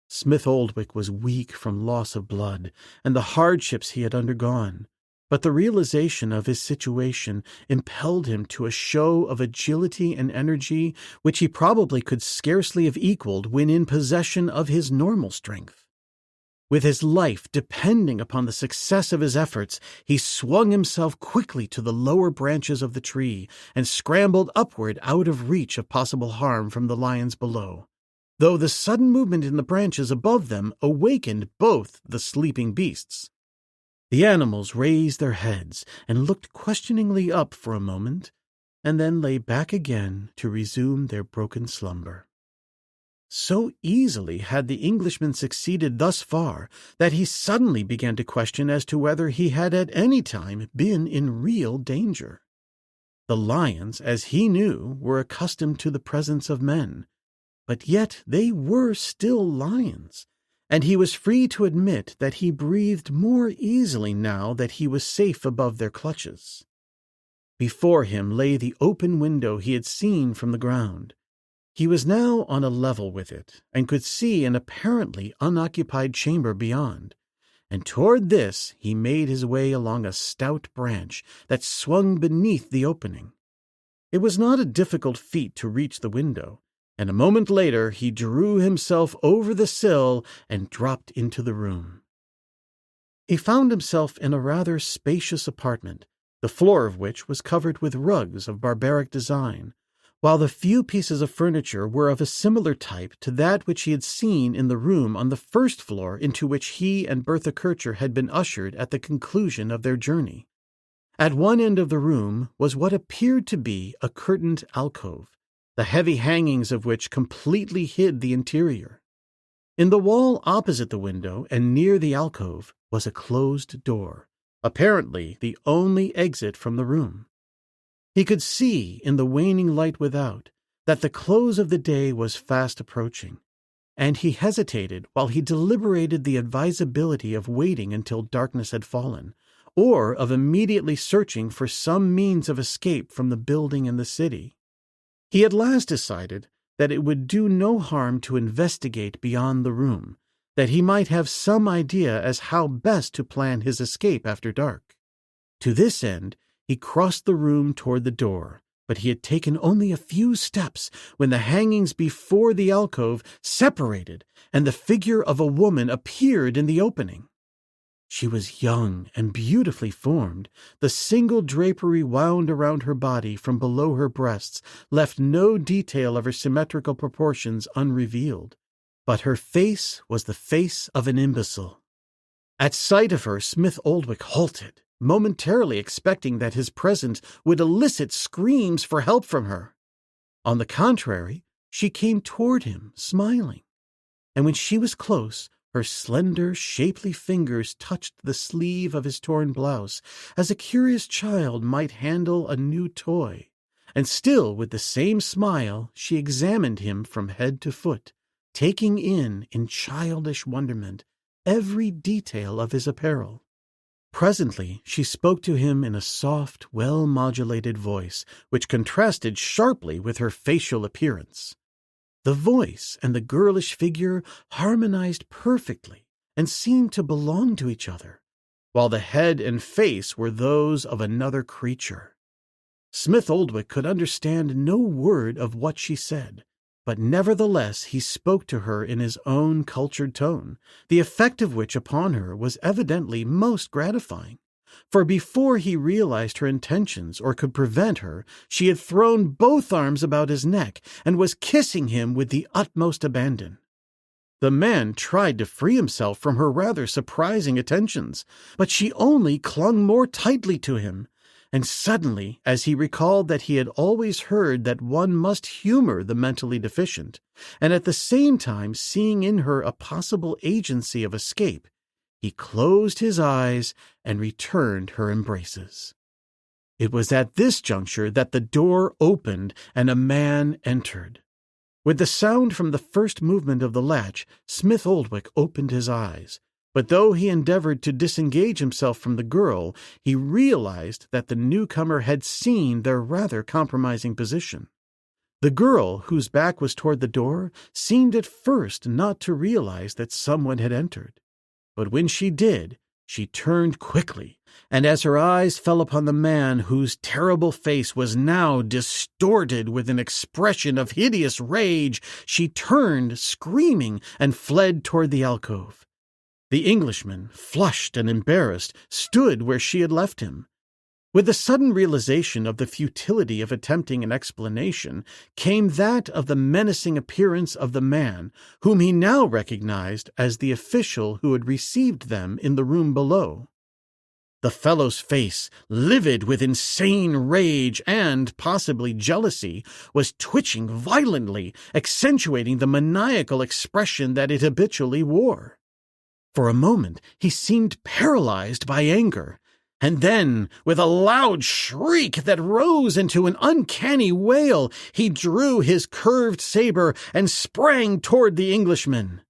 Smith Oldwick was weak from loss of blood and the hardships he had undergone, but the realization of his situation impelled him to a show of agility and energy which he probably could scarcely have equaled when in possession of his normal strength. With his life depending upon the success of his efforts, he swung himself quickly to the lower branches of the tree and scrambled upward out of reach of possible harm from the lions below, though the sudden movement in the branches above them awakened both the sleeping beasts. The animals raised their heads and looked questioningly up for a moment, and then lay back again to resume their broken slumber. So easily had the Englishman succeeded thus far that he suddenly began to question as to whether he had at any time been in real danger. The lions, as he knew, were accustomed to the presence of men, but yet they were still lions, and he was free to admit that he breathed more easily now that he was safe above their clutches. Before him lay the open window he had seen from the ground. He was now on a level with it, and could see an apparently unoccupied chamber beyond, and toward this he made his way along a stout branch that swung beneath the opening. It was not a difficult feat to reach the window, and a moment later he drew himself over the sill and dropped into the room. He found himself in a rather spacious apartment, the floor of which was covered with rugs of barbaric design, while the few pieces of furniture were of a similar type to that which he had seen in the room on the first floor into which he and Bertha Kircher had been ushered at the conclusion of their journey. At one end of the room was what appeared to be a curtained alcove, the heavy hangings of which completely hid the interior. In the wall opposite the window and near the alcove was a closed door, apparently the only exit from the room. He could see in the waning light without that the close of the day was fast approaching, and he hesitated while he deliberated the advisability of waiting until darkness had fallen, or of immediately searching for some means of escape from the building and the city. He at last decided that it would do no harm to investigate beyond the room, that he might have some idea as how best to plan his escape after dark. To this end, he crossed the room toward the door, but he had taken only a few steps when the hangings before the alcove separated and the figure of a woman appeared in the opening. She was young and beautifully formed. The single drapery wound around her body from below her breasts left no detail of her symmetrical proportions unrevealed, but her face was the face of an imbecile. At sight of her, Smith Oldwick halted, momentarily expecting that his presence would elicit screams for help from her. On the contrary, she came toward him, smiling, and when she was close, her slender, shapely fingers touched the sleeve of his torn blouse, as a curious child might handle a new toy, and still with the same smile she examined him from head to foot, taking in childish wonderment every detail of his apparel. Presently she spoke to him in a soft, well-modulated voice, which contrasted sharply with her facial appearance. The voice and the girlish figure harmonized perfectly and seemed to belong to each other, while the head and face were those of another creature. Smith Oldwick could understand no word of what she said, but nevertheless he spoke to her in his own cultured tone, the effect of which upon her was evidently most gratifying, for before he realized her intentions or could prevent her, she had thrown both arms about his neck and was kissing him with the utmost abandon. The man tried to free himself from her rather surprising attentions, but she only clung more tightly to him, and suddenly, as he recalled that he had always heard that one must humor the mentally deficient, and at the same time seeing in her a possible agency of escape, he closed his eyes and returned her embraces. It was at this juncture that the door opened and a man entered. With the sound from the first movement of the latch, Smith Oldwick opened his eyes, but though he endeavored to disengage himself from the girl, he realized that the newcomer had seen their rather compromising position. The girl, whose back was toward the door, seemed at first not to realize that someone had entered. But when she did, she turned quickly, and as her eyes fell upon the man whose terrible face was now distorted with an expression of hideous rage, she turned, screaming, and fled toward the alcove. The Englishman, flushed and embarrassed, stood where she had left him. With the sudden realization of the futility of attempting an explanation came that of the menacing appearance of the man, whom he now recognized as the official who had received them in the room below. The fellow's face, livid with insane rage and, possibly, jealousy, was twitching violently, accentuating the maniacal expression that it habitually wore. For a moment, he seemed paralyzed by anger, and then, with a loud shriek that rose into an uncanny wail, he drew his curved saber and sprang toward the Englishman.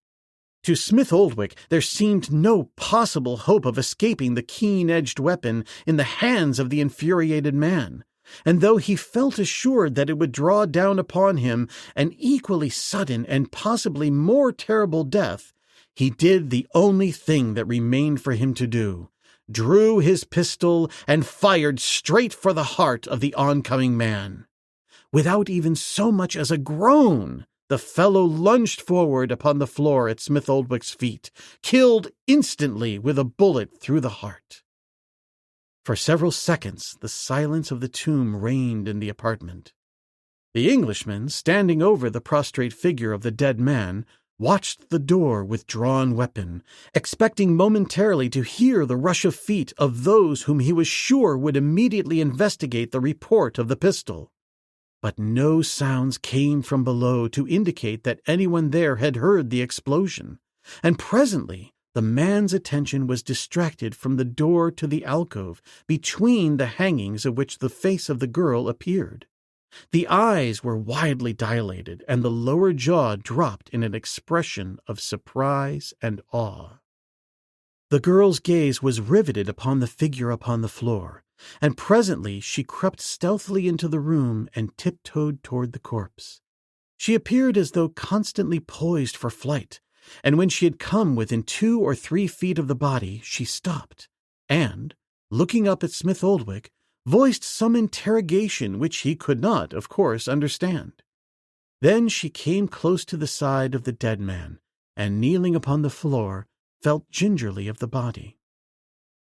To Smith Oldwick there seemed no possible hope of escaping the keen-edged weapon in the hands of the infuriated man, and though he felt assured that it would draw down upon him an equally sudden and possibly more terrible death, he did the only thing that remained for him to do, drew his pistol and fired straight for the heart of the oncoming man. Without even so much as a groan, the fellow lunged forward upon the floor at Smith Oldwick's feet, killed instantly with a bullet through the heart. For several seconds the silence of the tomb reigned in the apartment. The Englishman, standing over the prostrate figure of the dead man, watched the door with drawn weapon, expecting momentarily to hear the rush of feet of those whom he was sure would immediately investigate the report of the pistol. But no sounds came from below to indicate that anyone there had heard the explosion, and presently the man's attention was distracted from the door to the alcove between the hangings of which the face of the girl appeared. The eyes were widely dilated, and the lower jaw dropped in an expression of surprise and awe. The girl's gaze was riveted upon the figure upon the floor, and presently she crept stealthily into the room and tiptoed toward the corpse. She appeared as though constantly poised for flight, and when she had come within 2 or 3 feet of the body, she stopped, and, looking up at Smith Oldwick, voiced some interrogation which he could not, of course, understand. Then she came close to the side of the dead man, and kneeling upon the floor, felt gingerly of the body.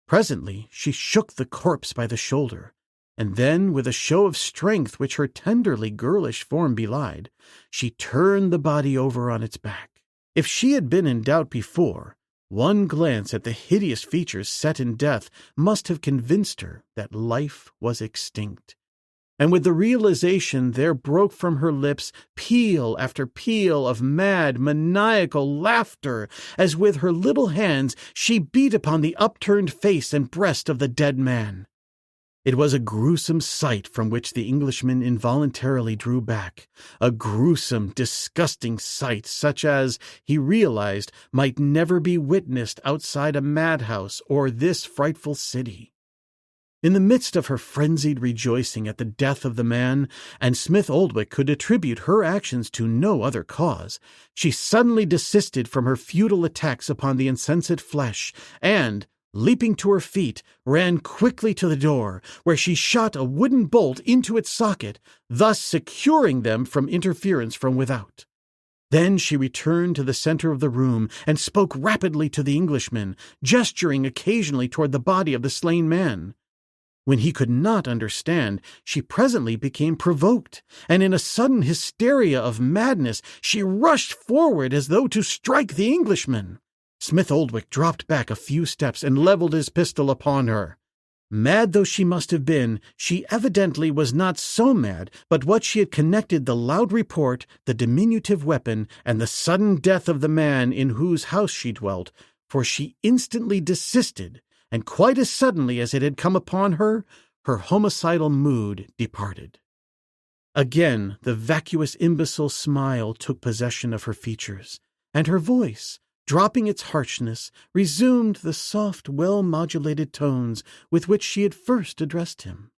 Presently she shook the corpse by the shoulder, and then, with a show of strength which her tenderly girlish form belied, she turned the body over on its back. If she had been in doubt before, one glance at the hideous features set in death must have convinced her that life was extinct. And with the realization there broke from her lips peal after peal of mad, maniacal laughter, as with her little hands she beat upon the upturned face and breast of the dead man. It was a gruesome sight from which the Englishman involuntarily drew back, a gruesome, disgusting sight such as, he realized, might never be witnessed outside a madhouse or this frightful city. In the midst of her frenzied rejoicing at the death of the man, and Smith Oldwick could attribute her actions to no other cause, she suddenly desisted from her futile attacks upon the insensate flesh, and, leaping to her feet, ran quickly to the door, where she shot a wooden bolt into its socket, thus securing them from interference from without. Then she returned to the center of the room and spoke rapidly to the Englishman, gesturing occasionally toward the body of the slain man. When he could not understand, she presently became provoked, and in a sudden hysteria of madness she rushed forward as though to strike the Englishman. Smith Oldwick dropped back a few steps and leveled his pistol upon her. Mad though she must have been, she evidently was not so mad but what she had connected the loud report, the diminutive weapon, and the sudden death of the man in whose house she dwelt, for she instantly desisted, and quite as suddenly as it had come upon her, her homicidal mood departed. Again the vacuous imbecile smile took possession of her features, and her voice, dropping its harshness, resumed the soft, well-modulated tones with which she had first addressed him.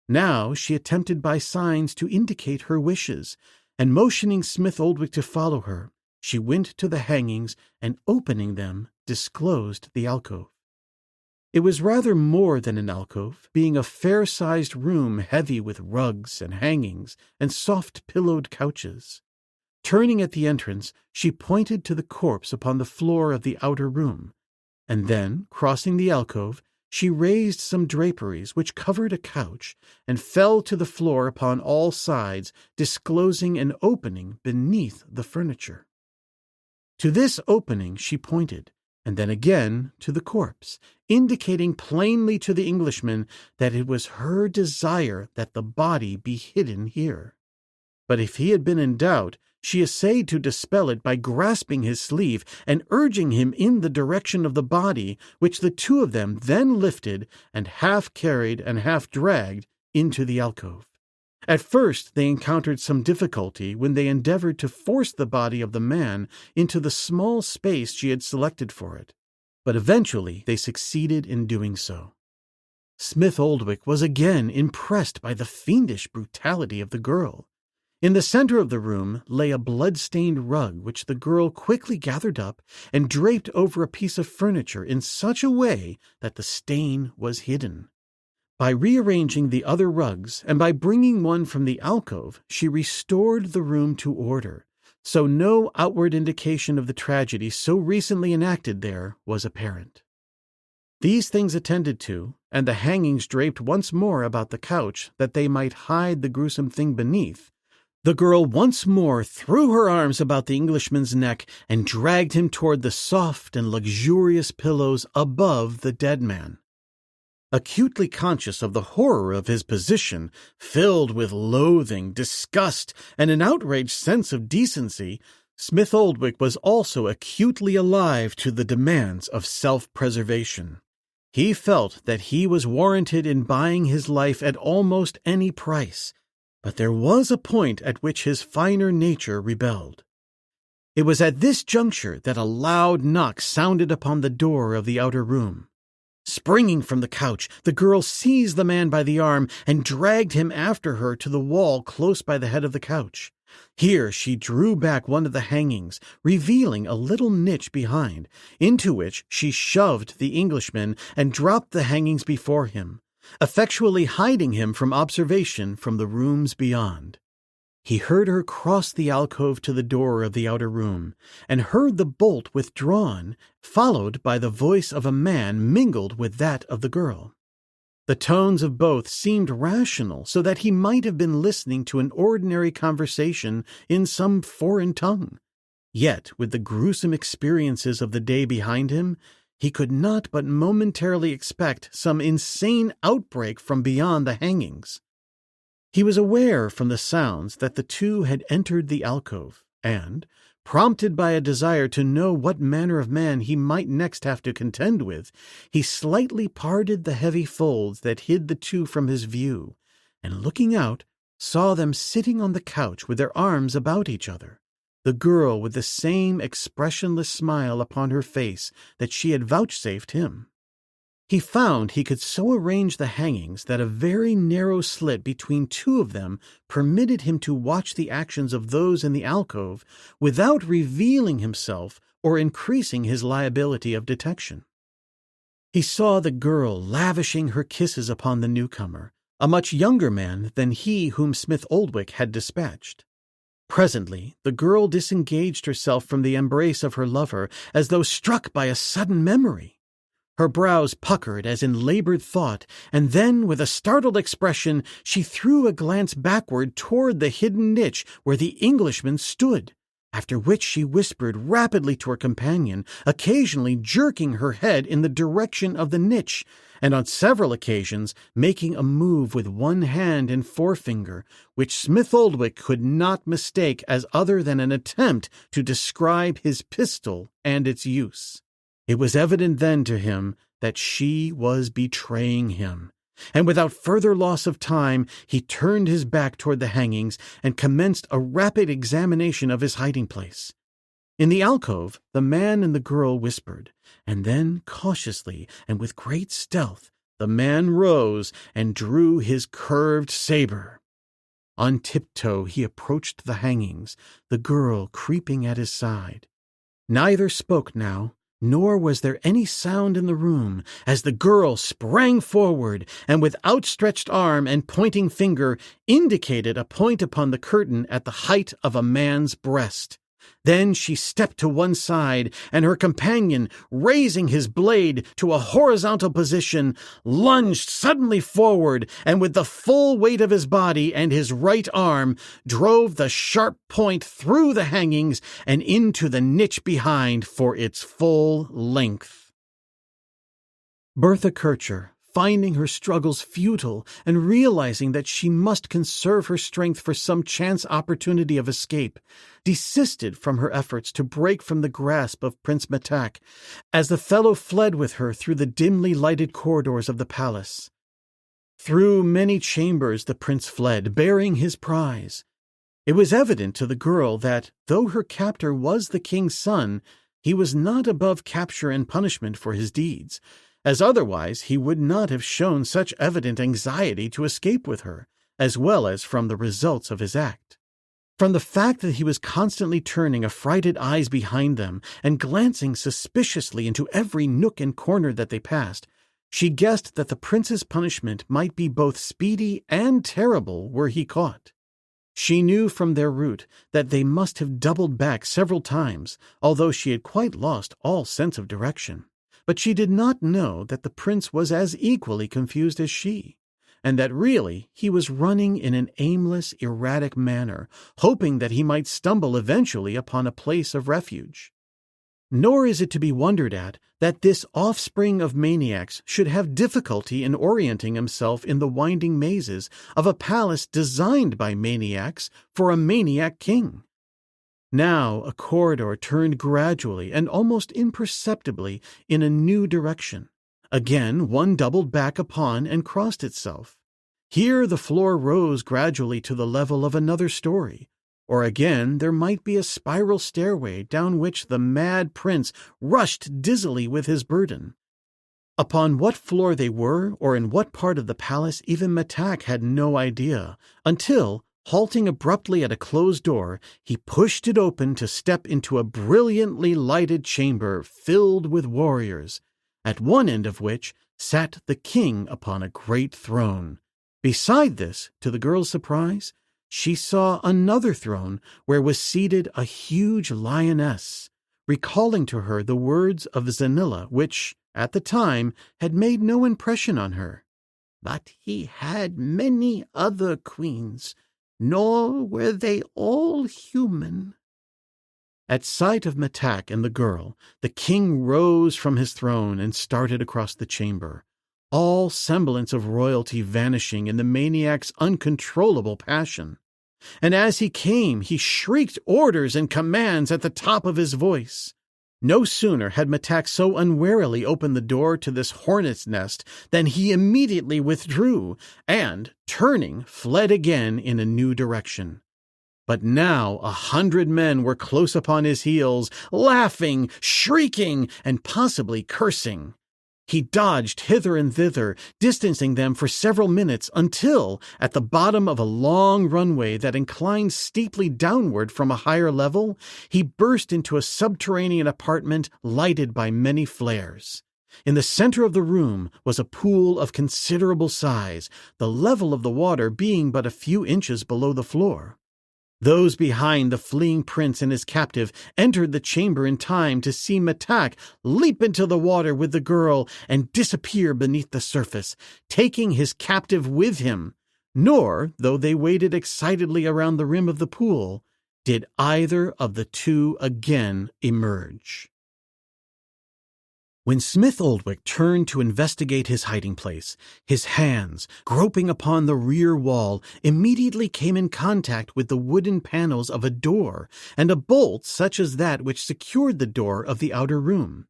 Now she attempted by signs to indicate her wishes, and motioning Smith Oldwick to follow her, she went to the hangings and, opening them, disclosed the alcove. It was rather more than an alcove, being a fair-sized room heavy with rugs and hangings and soft-pillowed couches. Turning at the entrance, she pointed to the corpse upon the floor of the outer room, and then, crossing the alcove, she raised some draperies which covered a couch and fell to the floor upon all sides, disclosing an opening beneath the furniture. To this opening she pointed, and then again to the corpse, indicating plainly to the Englishman that it was her desire that the body be hidden here. But if he had been in doubt, she essayed to dispel it by grasping his sleeve and urging him in the direction of the body, which the two of them then lifted and half carried and half dragged into the alcove. At first they encountered some difficulty when they endeavored to force the body of the man into the small space she had selected for it, but eventually they succeeded in doing so. Smith Oldwick was again impressed by the fiendish brutality of the girl. In the center of the room lay a blood-stained rug which the girl quickly gathered up and draped over a piece of furniture in such a way that the stain was hidden. By rearranging the other rugs and by bringing one from the alcove, she restored the room to order, so no outward indication of the tragedy so recently enacted there was apparent. These things attended to, and the hangings draped once more about the couch that they might hide the gruesome thing beneath, the girl once more threw her arms about the Englishman's neck and dragged him toward the soft and luxurious pillows above the dead man. Acutely conscious of the horror of his position, filled with loathing, disgust, and an outraged sense of decency, Smith Oldwick was also acutely alive to the demands of self-preservation. He felt that he was warranted in buying his life at almost any price, but there was a point at which his finer nature rebelled. It was at this juncture that a loud knock sounded upon the door of the outer room. Springing from the couch, the girl seized the man by the arm and dragged him after her to the wall close by the head of the couch. Here she drew back one of the hangings, revealing a little niche behind, into which she shoved the Englishman and dropped the hangings before him, effectually hiding him from observation from the rooms beyond. He heard her cross the alcove to the door of the outer room, and heard the bolt withdrawn, followed by the voice of a man mingled with that of the girl. The tones of both seemed rational, so that he might have been listening to an ordinary conversation in some foreign tongue. Yet, with the gruesome experiences of the day behind him, he could not but momentarily expect some insane outbreak from beyond the hangings. He was aware from the sounds that the two had entered the alcove, and, prompted by a desire to know what manner of man he might next have to contend with, he slightly parted the heavy folds that hid the two from his view, and looking out, saw them sitting on the couch with their arms about each other, the girl with the same expressionless smile upon her face that she had vouchsafed him. He found he could so arrange the hangings that a very narrow slit between two of them permitted him to watch the actions of those in the alcove without revealing himself or increasing his liability of detection. He saw the girl lavishing her kisses upon the newcomer, a much younger man than he whom Smith Oldwick had dispatched. Presently, the girl disengaged herself from the embrace of her lover as though struck by a sudden memory. Her brows puckered as in labored thought, and then, with a startled expression, she threw a glance backward toward the hidden niche where the Englishman stood, after which she whispered rapidly to her companion, occasionally jerking her head in the direction of the niche, and on several occasions making a move with one hand and forefinger, which Smith Oldwick could not mistake as other than an attempt to describe his pistol and its use. It was evident then to him that she was betraying him, and without further loss of time he turned his back toward the hangings and commenced a rapid examination of his hiding place. In the alcove the man and the girl whispered, and then cautiously and with great stealth the man rose and drew his curved saber. On tiptoe he approached the hangings, the girl creeping at his side. Neither spoke now, nor was there any sound in the room, as the girl sprang forward and with outstretched arm and pointing finger indicated a point upon the curtain at the height of a man's breast. Then she stepped to one side, and her companion, raising his blade to a horizontal position, lunged suddenly forward, and with the full weight of his body and his right arm, drove the sharp point through the hangings and into the niche behind for its full length. Bertha Kircher, finding her struggles futile and realizing that she must conserve her strength for some chance opportunity of escape, desisted from her efforts to break from the grasp of Prince Metak as the fellow fled with her through the dimly lighted corridors of the palace. Through many chambers the prince fled, bearing his prize. It was evident to the girl that, though her captor was the king's son, he was not above capture and punishment for his deeds, as otherwise he would not have shown such evident anxiety to escape with her, as well as from the results of his act. From the fact that he was constantly turning affrighted eyes behind them and glancing suspiciously into every nook and corner that they passed, she guessed that the prince's punishment might be both speedy and terrible were he caught. She knew from their route that they must have doubled back several times, although she had quite lost all sense of direction. But she did not know that the prince was as equally confused as she, and that really he was running in an aimless, erratic manner, hoping that he might stumble eventually upon a place of refuge. Nor is it to be wondered at that this offspring of maniacs should have difficulty in orienting himself in the winding mazes of a palace designed by maniacs for a maniac king. Now a corridor turned gradually and almost imperceptibly in a new direction. Again one doubled back upon and crossed itself. Here the floor rose gradually to the level of another story, or again there might be a spiral stairway down which the mad prince rushed dizzily with his burden. Upon what floor they were, or in what part of the palace, even Metak had no idea, until, halting abruptly at a closed door, he pushed it open to step into a brilliantly lighted chamber filled with warriors, at one end of which sat the king upon a great throne. Beside this, to the girl's surprise, she saw another throne where was seated a huge lioness, recalling to her the words of Zanilla, which, at the time, had made no impression on her. But he had many other queens, nor were they all human. At sight of Metak and the girl, the king rose from his throne and started across the chamber, all semblance of royalty vanishing in the maniac's uncontrollable passion. And as he came, he shrieked orders and commands at the top of his voice. No sooner had Metak so unwarily opened the door to this hornet's nest than he immediately withdrew and, turning, fled again in a new direction. But now 100 men were close upon his heels, laughing, shrieking, and possibly cursing. He dodged hither and thither, distancing them for several minutes until, at the bottom of a long runway that inclined steeply downward from a higher level, he burst into a subterranean apartment lighted by many flares. In the center of the room was a pool of considerable size, the level of the water being but a few inches below the floor. Those behind the fleeing prince and his captive entered the chamber in time to see Metak leap into the water with the girl and disappear beneath the surface, taking his captive with him. Nor, though they waited excitedly around the rim of the pool, did either of the two again emerge. When Smith Oldwick turned to investigate his hiding place, his hands, groping upon the rear wall, immediately came in contact with the wooden panels of a door and a bolt such as that which secured the door of the outer room.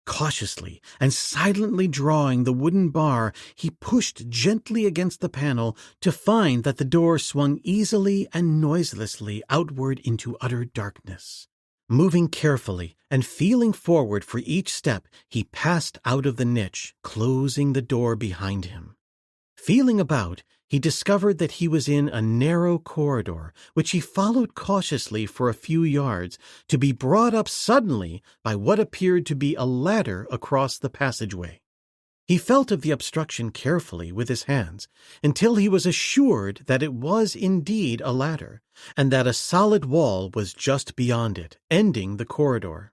Cautiously and silently drawing the wooden bar, he pushed gently against the panel to find that the door swung easily and noiselessly outward into utter darkness. Moving carefully and feeling forward for each step, he passed out of the niche, closing the door behind him. Feeling about, he discovered that he was in a narrow corridor, which he followed cautiously for a few yards, to be brought up suddenly by what appeared to be a ladder across the passageway. He felt of the obstruction carefully with his hands until he was assured that it was indeed a ladder, and that a solid wall was just beyond it, ending the corridor.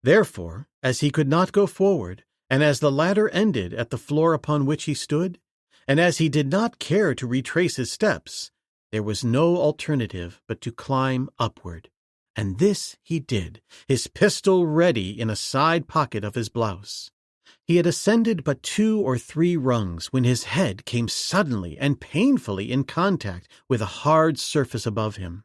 Therefore, as he could not go forward, and as the ladder ended at the floor upon which he stood, and as he did not care to retrace his steps, there was no alternative but to climb upward. And this he did, his pistol ready in a side pocket of his blouse. He had ascended but 2 or 3 rungs when his head came suddenly and painfully in contact with a hard surface above him.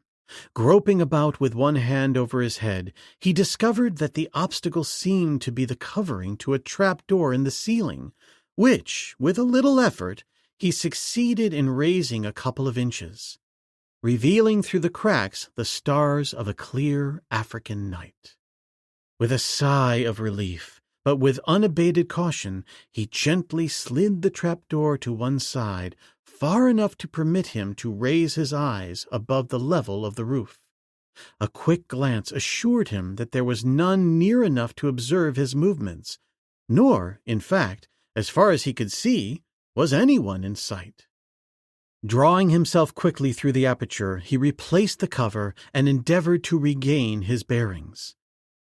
Groping about with one hand over his head, he discovered that the obstacle seemed to be the covering to a trap-door in the ceiling, which, with a little effort, he succeeded in raising a couple of inches, revealing through the cracks the stars of a clear African night. With a sigh of relief, but with unabated caution, he gently slid the trapdoor to one side, far enough to permit him to raise his eyes above the level of the roof. A quick glance assured him that there was none near enough to observe his movements, nor, in fact, as far as he could see, was anyone in sight. Drawing himself quickly through the aperture, he replaced the cover and endeavored to regain his bearings.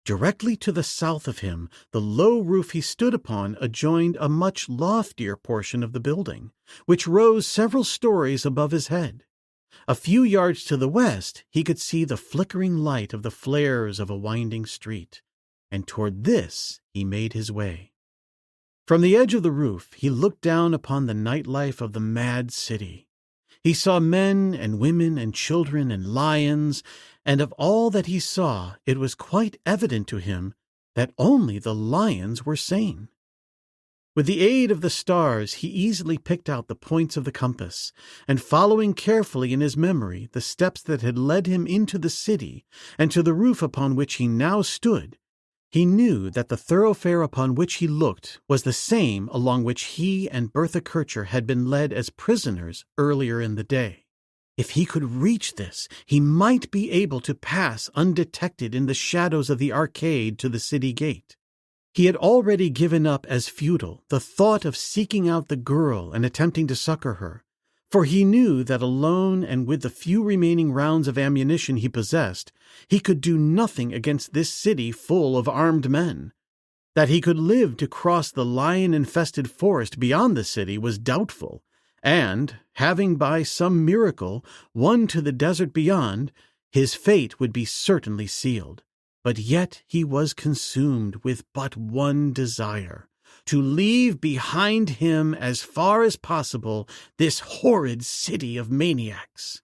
Directly to the south of him, the low roof he stood upon adjoined a much loftier portion of the building, which rose several stories above his head. A few yards to the west, he could see the flickering light of the flares of a winding street, and toward this he made his way. From the edge of the roof, he looked down upon the nightlife of the mad city. He saw men and women and children and lions, and of all that he saw, it was quite evident to him that only the lions were sane. With the aid of the stars, he easily picked out the points of the compass, and following carefully in his memory the steps that had led him into the city and to the roof upon which he now stood, he knew that the thoroughfare upon which he looked was the same along which he and Bertha Kircher had been led as prisoners earlier in the day. If he could reach this, he might be able to pass undetected in the shadows of the arcade to the city gate. He had already given up as futile the thought of seeking out the girl and attempting to succor her, for he knew that alone and with the few remaining rounds of ammunition he possessed, he could do nothing against this city full of armed men. That he could live to cross the lion-infested forest beyond the city was doubtful, and, having by some miracle won to the desert beyond, his fate would be certainly sealed. But yet he was consumed with but one desire, to leave behind him as far as possible this horrid city of maniacs.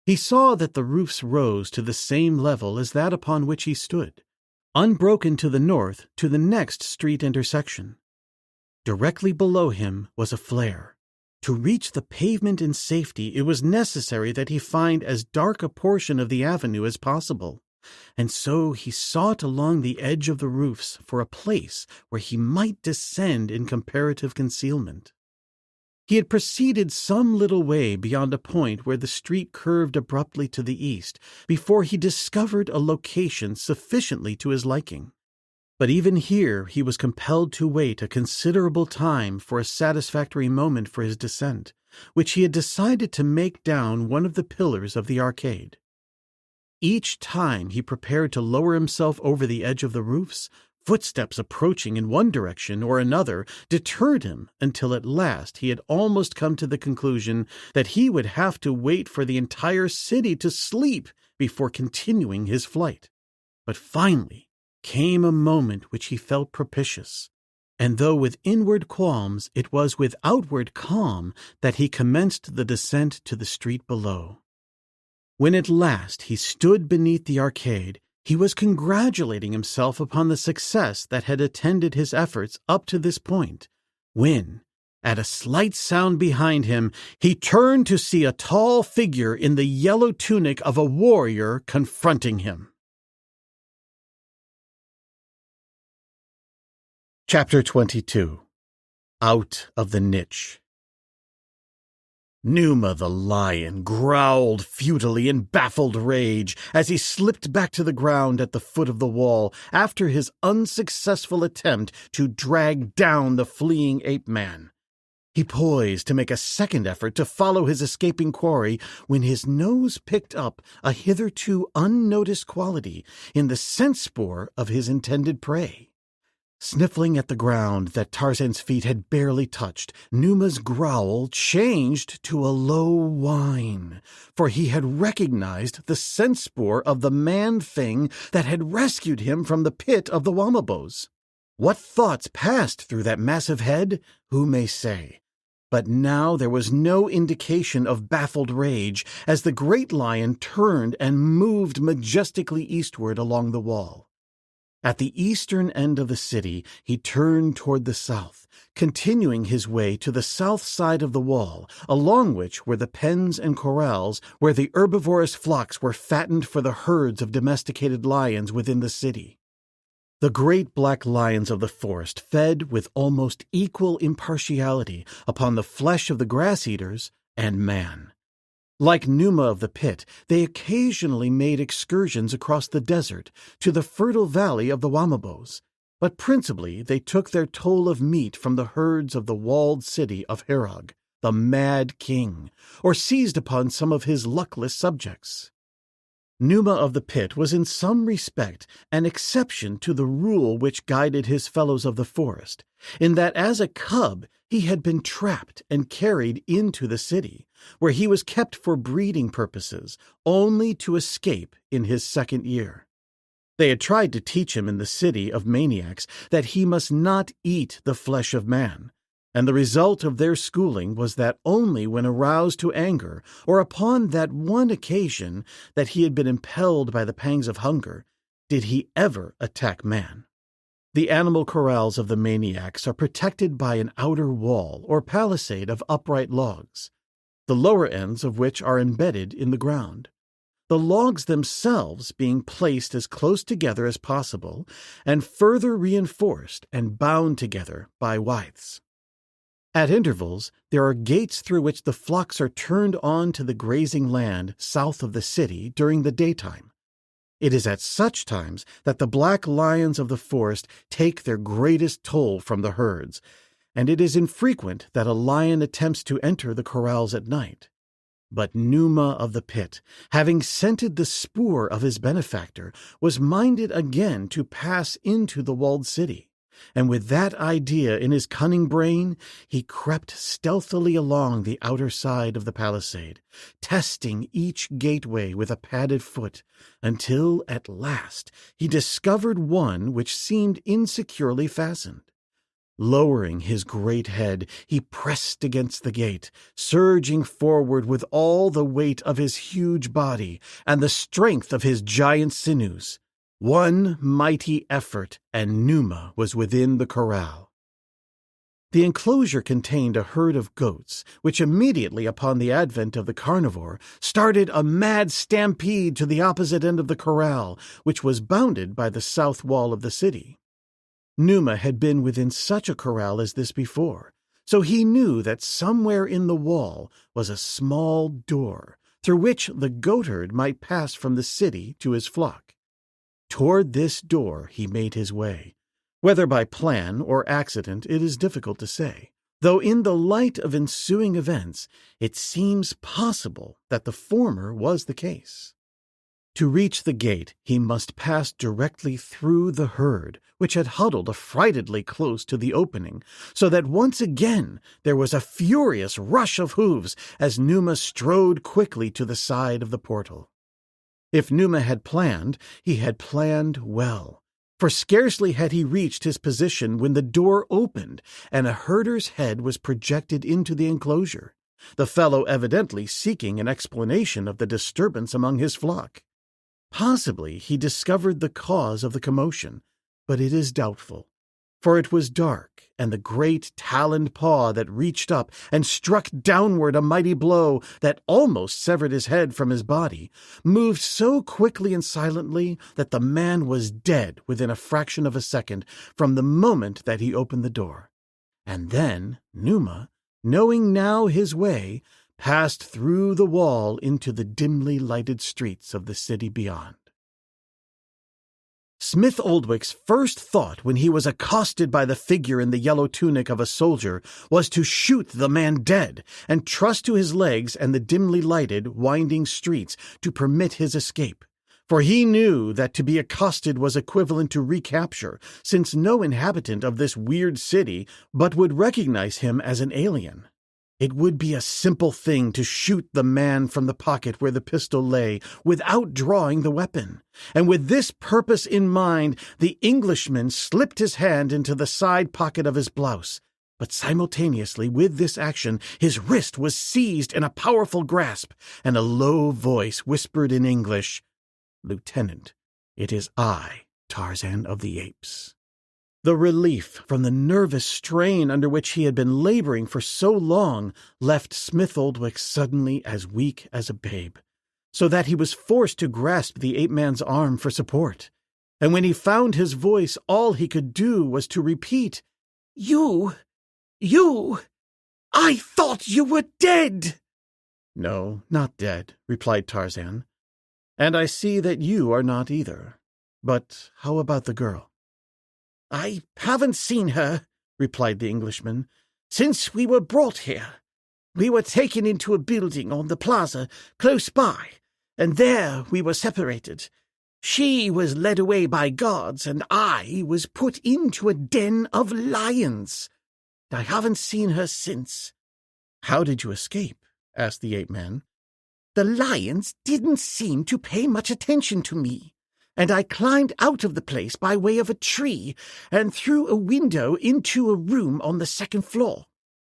He saw that the roofs rose to the same level as that upon which he stood, unbroken to the north to the next street intersection. Directly below him was a flare. To reach the pavement in safety, it was necessary that he find as dark a portion of the avenue as possible, and so he sought along the edge of the roofs for a place where he might descend in comparative concealment. He had proceeded some little way beyond a point where the street curved abruptly to the east before he discovered a location sufficiently to his liking. But even here he was compelled to wait a considerable time for a satisfactory moment for his descent, which he had decided to make down one of the pillars of the arcade. Each time he prepared to lower himself over the edge of the roofs, footsteps approaching in one direction or another deterred him until at last he had almost come to the conclusion that he would have to wait for the entire city to sleep before continuing his flight. But finally came a moment which he felt propitious, and though with inward qualms, it was with outward calm that he commenced the descent to the street below. When at last he stood beneath the arcade, he was congratulating himself upon the success that had attended his efforts up to this point, when, at a slight sound behind him, he turned to see a tall figure in the yellow tunic of a warrior confronting him. Chapter 22. Out of the Niche. Numa the lion growled futilely in baffled rage as he slipped back to the ground at the foot of the wall after his unsuccessful attempt to drag down the fleeing ape-man. He poised to make a second effort to follow his escaping quarry when his nose picked up a hitherto unnoticed quality in the scent spoor of his intended prey. Sniffling at the ground that Tarzan's feet had barely touched, Numa's growl changed to a low whine, for he had recognized the scent spoor of the man-thing that had rescued him from the pit of the Wamabos. What thoughts passed through that massive head, who may say? But now there was no indication of baffled rage as the great lion turned and moved majestically eastward along the wall. At the eastern end of the city, he turned toward the south, continuing his way to the south side of the wall, along which were the pens and corrals where the herbivorous flocks were fattened for the herds of domesticated lions within the city. The great black lions of the forest fed with almost equal impartiality upon the flesh of the grass-eaters and man. Like Numa of the pit, they occasionally made excursions across the desert to the fertile valley of the Wamabos, but principally they took their toll of meat from the herds of the walled city of Herog, the mad king, or seized upon some of his luckless subjects. Numa of the pit was in some respect an exception to the rule which guided his fellows of the forest, in that as a cub he had been trapped and carried into the city, where he was kept for breeding purposes, only to escape in his second year. They had tried to teach him in the city of maniacs that he must not eat the flesh of man, and the result of their schooling was that only when aroused to anger, or upon that one occasion that he had been impelled by the pangs of hunger, did he ever attack man. The animal corrals of the maniacs are protected by an outer wall or palisade of upright logs, the lower ends of which are embedded in the ground, the logs themselves being placed as close together as possible and further reinforced and bound together by withes. At intervals, there are gates through which the flocks are turned on to the grazing land south of the city during the daytime. It is at such times that the black lions of the forest take their greatest toll from the herds, and it is infrequent that a lion attempts to enter the corrals at night. But Numa of the pit, having scented the spoor of his benefactor, was minded again to pass into the walled city, and with that idea in his cunning brain, he crept stealthily along the outer side of the palisade, testing each gateway with a padded foot, until at last he discovered one which seemed insecurely fastened. Lowering his great head, he pressed against the gate, surging forward with all the weight of his huge body and the strength of his giant sinews. One mighty effort, and Numa was within the corral. The enclosure contained a herd of goats, which immediately upon the advent of the carnivore started a mad stampede to the opposite end of the corral, which was bounded by the south wall of the city. Numa had been within such a corral as this before, so he knew that somewhere in the wall was a small door, through which the goatherd might pass from the city to his flock. Toward this door he made his way. Whether by plan or accident it is difficult to say, though in the light of ensuing events it seems possible that the former was the case. To reach the gate he must pass directly through the herd, which had huddled affrightedly close to the opening, so that once again there was a furious rush of hooves as Numa strode quickly to the side of the portal. If Numa had planned, he had planned well, for scarcely had he reached his position when the door opened and a herder's head was projected into the enclosure, the fellow evidently seeking an explanation of the disturbance among his flock. Possibly he discovered the cause of the commotion, but it is doubtful, for it was dark, and the great taloned paw that reached up and struck downward a mighty blow that almost severed his head from his body moved so quickly and silently that the man was dead within a fraction of a second from the moment that he opened the door. And then Numa, knowing now his way, passed through the wall into the dimly lighted streets of the city beyond. Smith Oldwick's first thought when he was accosted by the figure in the yellow tunic of a soldier was to shoot the man dead and trust to his legs and the dimly lighted, winding streets to permit his escape. For he knew that to be accosted was equivalent to recapture, since no inhabitant of this weird city but would recognize him as an alien. It would be a simple thing to shoot the man from the pocket where the pistol lay without drawing the weapon, and with this purpose in mind, the Englishman slipped his hand into the side pocket of his blouse. But simultaneously with this action, his wrist was seized in a powerful grasp, and a low voice whispered in English, "Lieutenant, it is I, Tarzan of the Apes." The relief from the nervous strain under which he had been laboring for so long left Smith Oldwick suddenly as weak as a babe, so that he was forced to grasp the ape-man's arm for support. And when he found his voice, all he could do was to repeat, You! I thought you were dead!" "No, not dead," replied Tarzan. "And I see that you are not either. But how about the girl?" "I haven't seen her," replied the Englishman, "since we were brought here. We were taken into a building on the plaza close by, and there we were separated. She was led away by guards, and I was put into a den of lions. I haven't seen her since." "How did you escape?" asked the ape-man. "The lions didn't seem to pay much attention to me, and I climbed out of the place by way of a tree and through a window into a room on the second floor.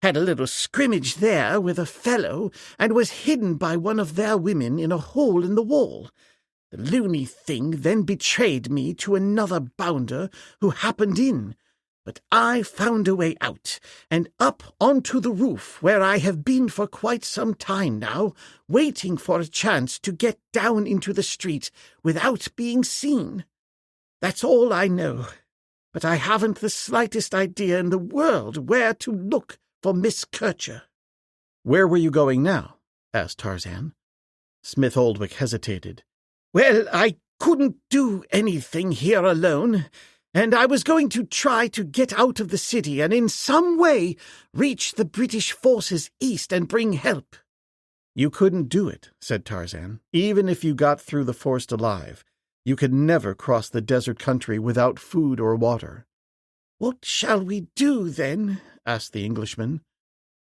Had a little scrimmage there with a fellow and was hidden by one of their women in a hole in the wall. The loony thing then betrayed me to another bounder who happened in, but I found a way out and up onto the roof, where I have been for quite some time now, waiting for a chance to get down into the street without being seen. That's all I know, but I haven't the slightest idea in the world where to look for Miss Kircher." "Where were you going now?" asked Tarzan. Smith Oldwick hesitated. "Well, I couldn't do anything here alone, and I was going to try to get out of the city and in some way reach the British forces east and bring help." "You couldn't do it," said Tarzan. "Even if you got through the forest alive, you could never cross the desert country without food or water." "What shall we do, then?" asked the Englishman.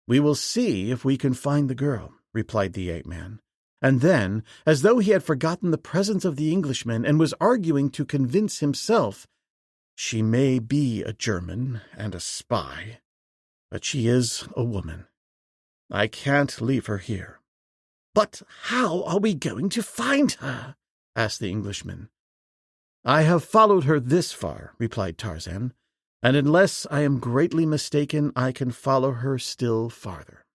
"We will see if we can find the girl," replied the ape-man. And then, as though he had forgotten the presence of the Englishman and was arguing to convince himself, "She may be a German and a spy, but she is a woman. I can't leave her here." "But how are we going to find her?" asked the Englishman. "I have followed her this far," replied Tarzan, "and unless I am greatly mistaken, I can follow her still farther."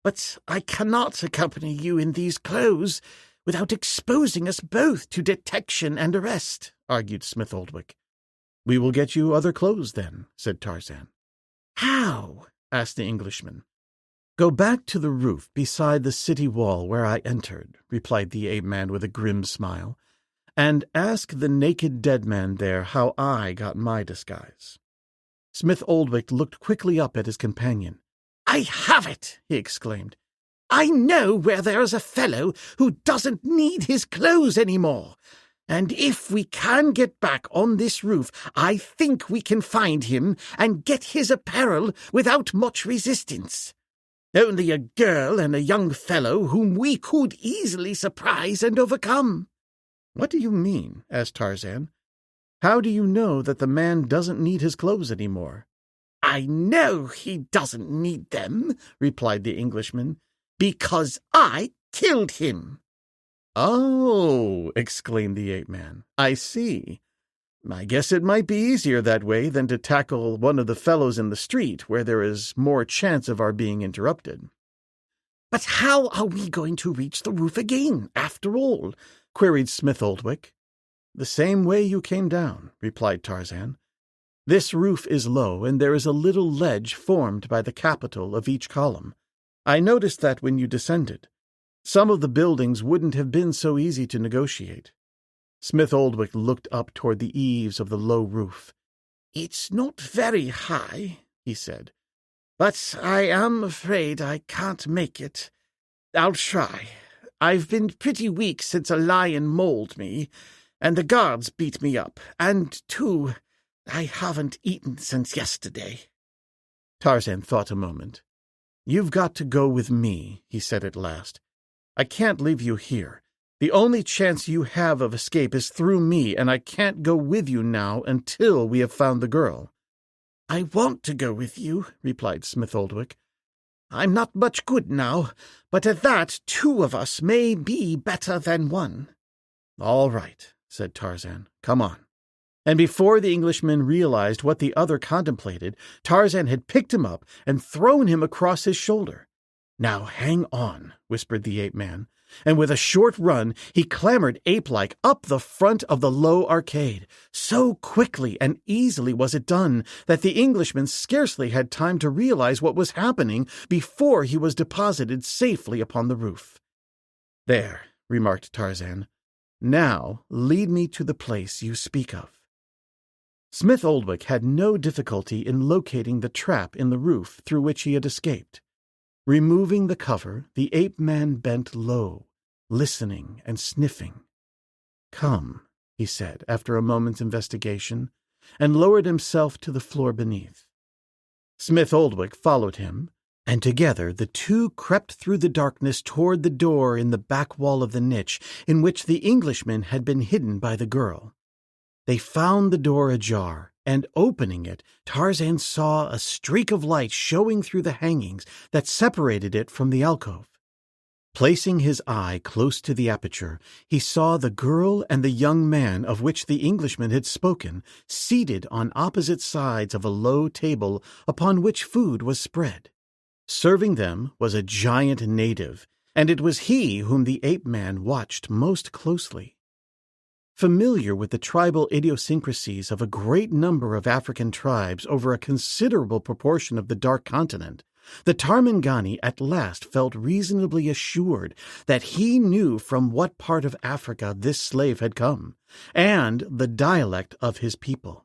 "But I cannot accompany you in these clothes without exposing us both to detection and arrest," argued Smith Oldwick. "We will get you other clothes, then," said Tarzan. "How?" asked the Englishman. "Go back to the roof beside the city wall where I entered," replied the ape-man with a grim smile, "and ask the naked dead man there how I got my disguise." Smith Oldwick looked quickly up at his companion. "I have it!" he exclaimed. "I know where there is a fellow who doesn't need his clothes any more. And if we can get back on this roof, I think we can find him and get his apparel without much resistance. Only a girl and a young fellow whom we could easily surprise and overcome." "What do you mean?" asked Tarzan. "How do you know that the man doesn't need his clothes any more?" "I know he doesn't need them," replied the Englishman, "because I killed him." "Oh," exclaimed the ape-man, "I see. I guess it might be easier that way than to tackle one of the fellows in the street, where there is more chance of our being interrupted." "But how are we going to reach the roof again, after all?" queried Smith Oldwick. "The same way you came down," replied Tarzan. "This roof is low, and there is a little ledge formed by the capital of each column. I noticed that when you descended. Some of the buildings wouldn't have been so easy to negotiate. Smith Oldwick looked up toward the eaves of the low roof. "It's not very high," he said, "but I am afraid I can't make it. I'll try. I've been pretty weak since a lion mauled me, and the guards beat me up, and, too, I haven't eaten since yesterday." Tarzan thought a moment. "You've got to go with me," he said at last. "I can't leave you here. The only chance you have of escape is through me, and I can't go with you now until we have found the girl." "I want to go with you," replied Smith Oldwick. "I'm not much good now, but at that 2 of us may be better than 1. "All right," said Tarzan. "Come on." And before the Englishman realized what the other contemplated, Tarzan had picked him up and thrown him across his shoulder. "Now hang on," whispered the ape-man, and with a short run he clambered ape-like up the front of the low arcade. So quickly and easily was it done that the Englishman scarcely had time to realize what was happening before he was deposited safely upon the roof. "There," remarked Tarzan. "Now lead me to the place you speak of." Smith Oldwick had no difficulty in locating the trap in the roof through which he had escaped. Removing the cover, the ape-man bent low, listening and sniffing. "Come," he said after a moment's investigation, and lowered himself to the floor beneath. Smith Oldwick followed him, and together the two crept through the darkness toward the door in the back wall of the niche in which the Englishman had been hidden by the girl. They found the door ajar, and opening it, Tarzan saw a streak of light showing through the hangings that separated it from the alcove. Placing his eye close to the aperture, he saw the girl and the young man of which the Englishman had spoken, seated on opposite sides of a low table upon which food was spread. Serving them was a giant native, and it was he whom the ape-man watched most closely. Familiar with the tribal idiosyncrasies of a great number of African tribes over a considerable proportion of the Dark Continent, the Tarmangani at last felt reasonably assured that he knew from what part of Africa this slave had come, and the dialect of his people.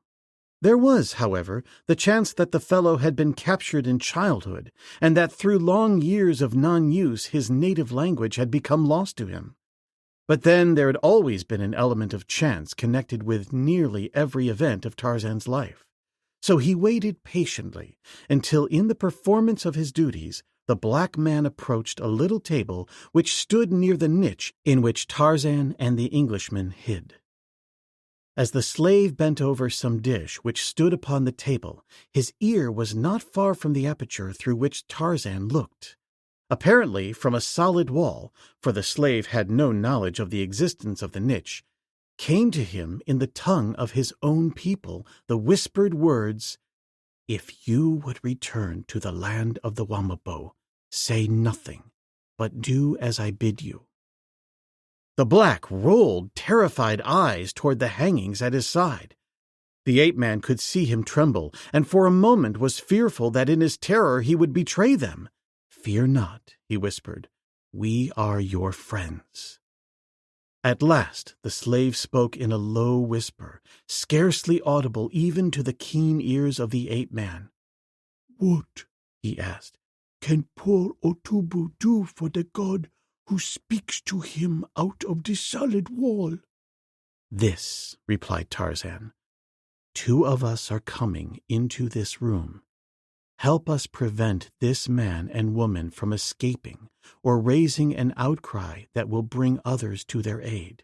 There was, however, the chance that the fellow had been captured in childhood, and that through long years of non-use his native language had become lost to him. But then there had always been an element of chance connected with nearly every event of Tarzan's life. So he waited patiently until in the performance of his duties the black man approached a little table which stood near the niche in which Tarzan and the Englishman hid. As the slave bent over some dish which stood upon the table, his ear was not far from the aperture through which Tarzan looked. Apparently from a solid wall, for the slave had no knowledge of the existence of the niche, came to him in the tongue of his own people the whispered words, "If you would return to the land of the Wamabo, say nothing, but do as I bid you." The black rolled terrified eyes toward the hangings at his side. The ape-man could see him tremble, and for a moment was fearful that in his terror he would betray them. "Fear not," he whispered. "We are your friends." At last the slave spoke in a low whisper, scarcely audible even to the keen ears of the ape-man. "What," he asked, "can poor Otubu do for the god who speaks to him out of the solid wall?" "This," replied Tarzan. "2 of us are coming into this room. Help us prevent this man and woman from escaping or raising an outcry that will bring others to their aid."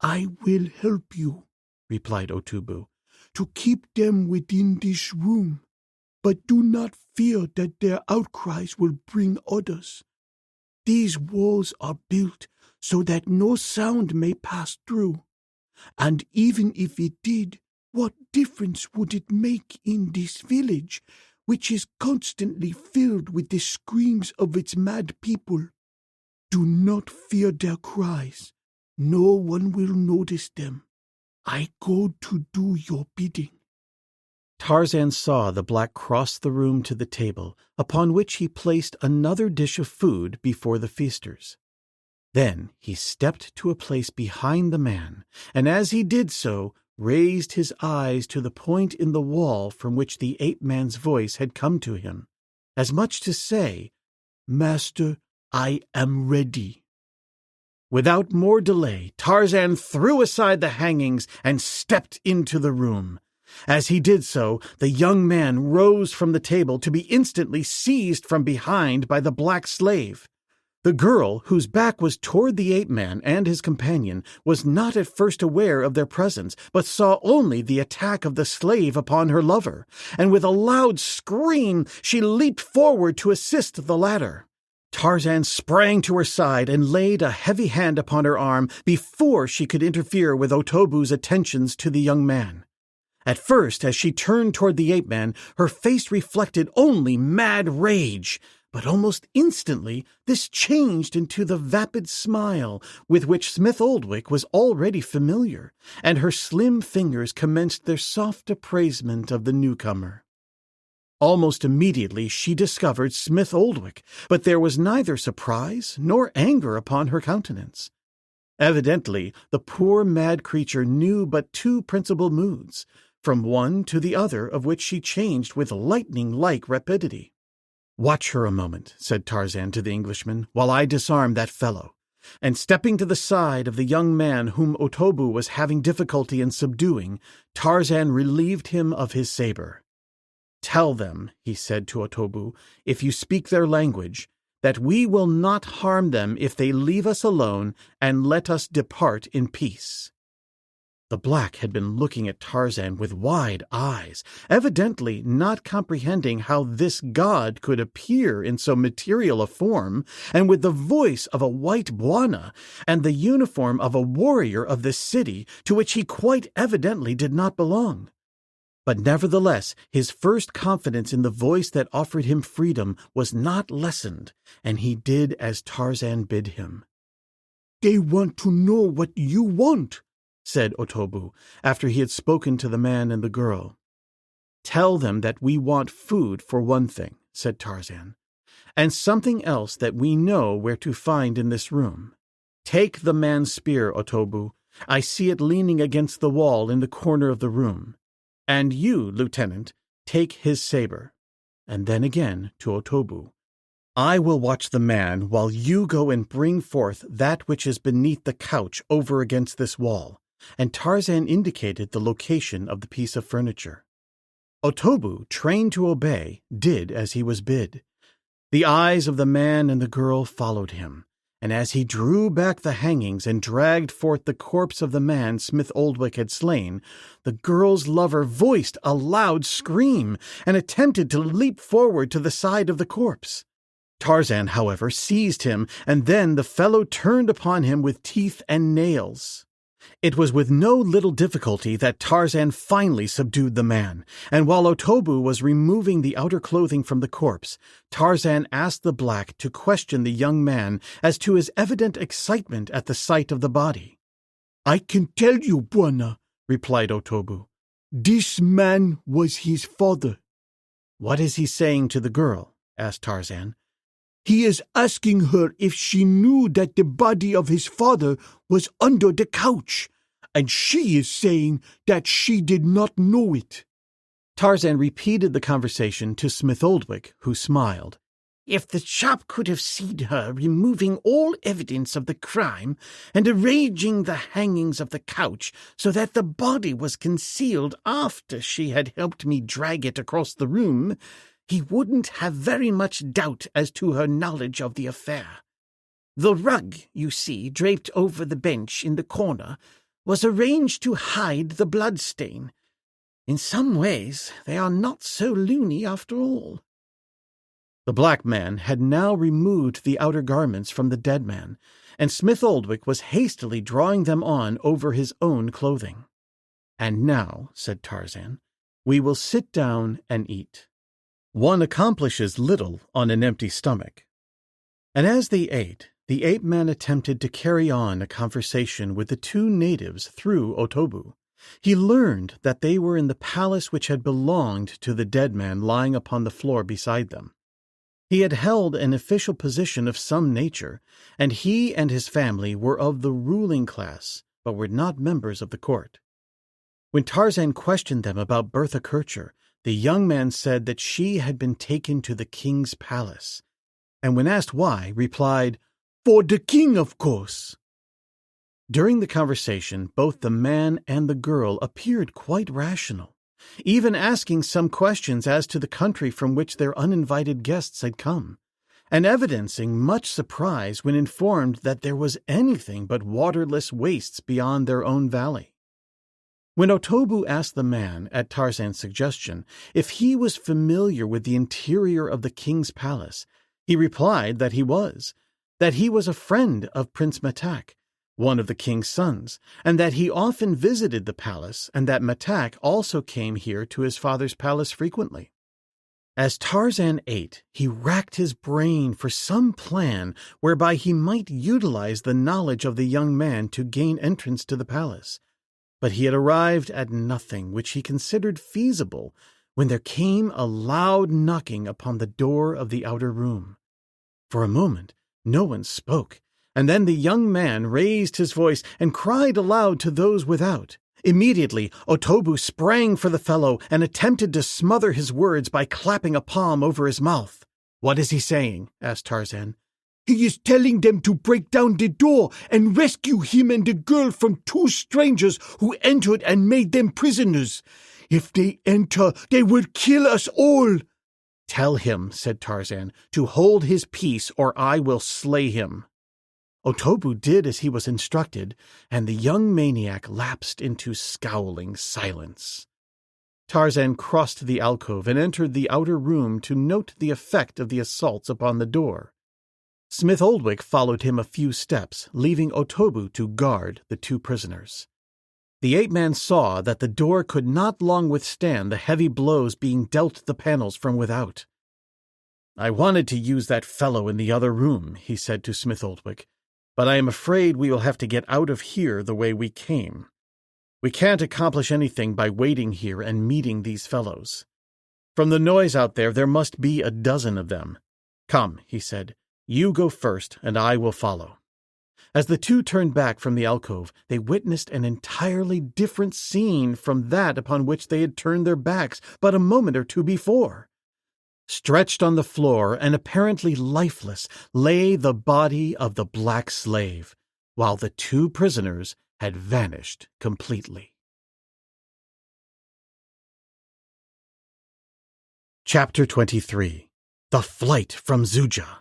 "I will help you," replied Otubu, "to keep them within this room, but do not fear that their outcries will bring others. These walls are built so that no sound may pass through, and even if it did, what difference would it make in this village, which is constantly filled with the screams of its mad people? Do not fear their cries. No one will notice them. I go to do your bidding." Tarzan saw the black cross the room to the table, upon which he placed another dish of food before the feasters. Then he stepped to a place behind the man, and as he did so, raised his eyes to the point in the wall from which the ape-man's voice had come to him, as much to say, "Master, I am ready." Without more delay, Tarzan threw aside the hangings and stepped into the room. As he did so, the young man rose from the table to be instantly seized from behind by the black slave. The girl, whose back was toward the ape-man and his companion, was not at first aware of their presence, but saw only the attack of the slave upon her lover, and with a loud scream she leaped forward to assist the latter. Tarzan sprang to her side and laid a heavy hand upon her arm before she could interfere with Otobu's attentions to the young man. At first, as she turned toward the ape-man, her face reflected only mad rage, but almost instantly this changed into the vapid smile with which Smith Oldwick was already familiar, and her slim fingers commenced their soft appraisement of the newcomer. Almost immediately she discovered Smith Oldwick, but there was neither surprise nor anger upon her countenance. Evidently, the poor mad creature knew but two principal moods, from one to the other of which she changed with lightning-like rapidity. "Watch her a moment," said Tarzan to the Englishman, "while I disarm that fellow." And stepping to the side of the young man whom Otobu was having difficulty in subduing, Tarzan relieved him of his saber. "Tell them," he said to Otobu, "if you speak their language, that we will not harm them if they leave us alone and let us depart in peace." The black had been looking at Tarzan with wide eyes, evidently not comprehending how this god could appear in so material a form, and with the voice of a white bwana, and the uniform of a warrior of this city, to which he quite evidently did not belong. But nevertheless, his first confidence in the voice that offered him freedom was not lessened, and he did as Tarzan bid him. "They want to know what you want," said Otobu, after he had spoken to the man and the girl. "Tell them that we want food for one thing," said Tarzan, "and something else that we know where to find in this room. Take the man's spear, Otobu. I see it leaning against the wall in the corner of the room. And you, Lieutenant, take his saber." And then again to Otobu, "I will watch the man while you go and bring forth that which is beneath the couch over against this wall." And Tarzan indicated the location of the piece of furniture. Otobu, trained to obey, did as he was bid. The eyes of the man and the girl followed him, and as he drew back the hangings and dragged forth the corpse of the man Smith Oldwick had slain, the girl's lover voiced a loud scream and attempted to leap forward to the side of the corpse. Tarzan, however, seized him, and then the fellow turned upon him with teeth and nails. It was with no little difficulty that Tarzan finally subdued the man, and while Otobu was removing the outer clothing from the corpse, Tarzan asked the black to question the young man as to his evident excitement at the sight of the body. "I can tell you, Bwana," replied Otobu. "This man was his father." "What is he saying to the girl?" asked Tarzan. "He is asking her if she knew that the body of his father was under the couch, and she is saying that she did not know it." Tarzan repeated the conversation to Smith Oldwick, who smiled. "If the chap could have seen her removing all evidence of the crime and arranging the hangings of the couch so that the body was concealed after she had helped me drag it across the room, he wouldn't have very much doubt as to her knowledge of the affair. The rug, you see, draped over the bench in the corner, was arranged to hide the bloodstain. In some ways, they are not so loony after all." The black man had now removed the outer garments from the dead man, and Smith Oldwick was hastily drawing them on over his own clothing. "And now," said Tarzan, "we will sit down and eat. One accomplishes little on an empty stomach." And as they ate, the ape-man attempted to carry on a conversation with the two natives through Otobu, He learned that they were in the palace which had belonged to the dead man lying upon the floor beside them. He had held an official position of some nature, and he and his family were of the ruling class, but were not members of the court. When Tarzan questioned them about Bertha Kircher, the young man said that she had been taken to the king's palace, and when asked why, replied, "For the king, of course." During the conversation, both the man and the girl appeared quite rational, even asking some questions as to the country from which their uninvited guests had come, and evidencing much surprise when informed that there was anything but waterless wastes beyond their own valley. When Otobu asked the man, at Tarzan's suggestion, if he was familiar with the interior of the king's palace, he replied that he was a friend of Prince Matak, one of the king's sons, and that he often visited the palace, and that Matak also came here to his father's palace frequently. As Tarzan ate, he racked his brain for some plan whereby he might utilize the knowledge of the young man to gain entrance to the palace, but he had arrived at nothing which he considered feasible when there came a loud knocking upon the door of the outer room. For a moment, no one spoke, and then the young man raised his voice and cried aloud to those without. Immediately, Otobu sprang for the fellow and attempted to smother his words by clapping a palm over his mouth. "What is he saying?" asked Tarzan. "He is telling them to break down the door and rescue him and the girl from two strangers who entered and made them prisoners. If they enter, they will kill us all." "Tell him," said Tarzan, "to hold his peace or I will slay him." Otobu did as he was instructed, and the young maniac lapsed into scowling silence. Tarzan crossed the alcove and entered the outer room to note the effect of the assaults upon the door. Smith Oldwick followed him a few steps, leaving Otobu to guard the two prisoners. The ape-man saw that the door could not long withstand the heavy blows being dealt the panels from without. "I wanted to use that fellow in the other room," he said to Smith Oldwick, "but I am afraid we will have to get out of here the way we came. We can't accomplish anything by waiting here and meeting these fellows. From the noise out there, there must be a dozen of them. Come," he said, "you go first, and I will follow." As the two turned back from the alcove, they witnessed an entirely different scene from that upon which they had turned their backs but a moment or two before. Stretched on the floor and apparently lifeless lay the body of the black slave, while the two prisoners had vanished completely. Chapter 23. The Flight from Xuja.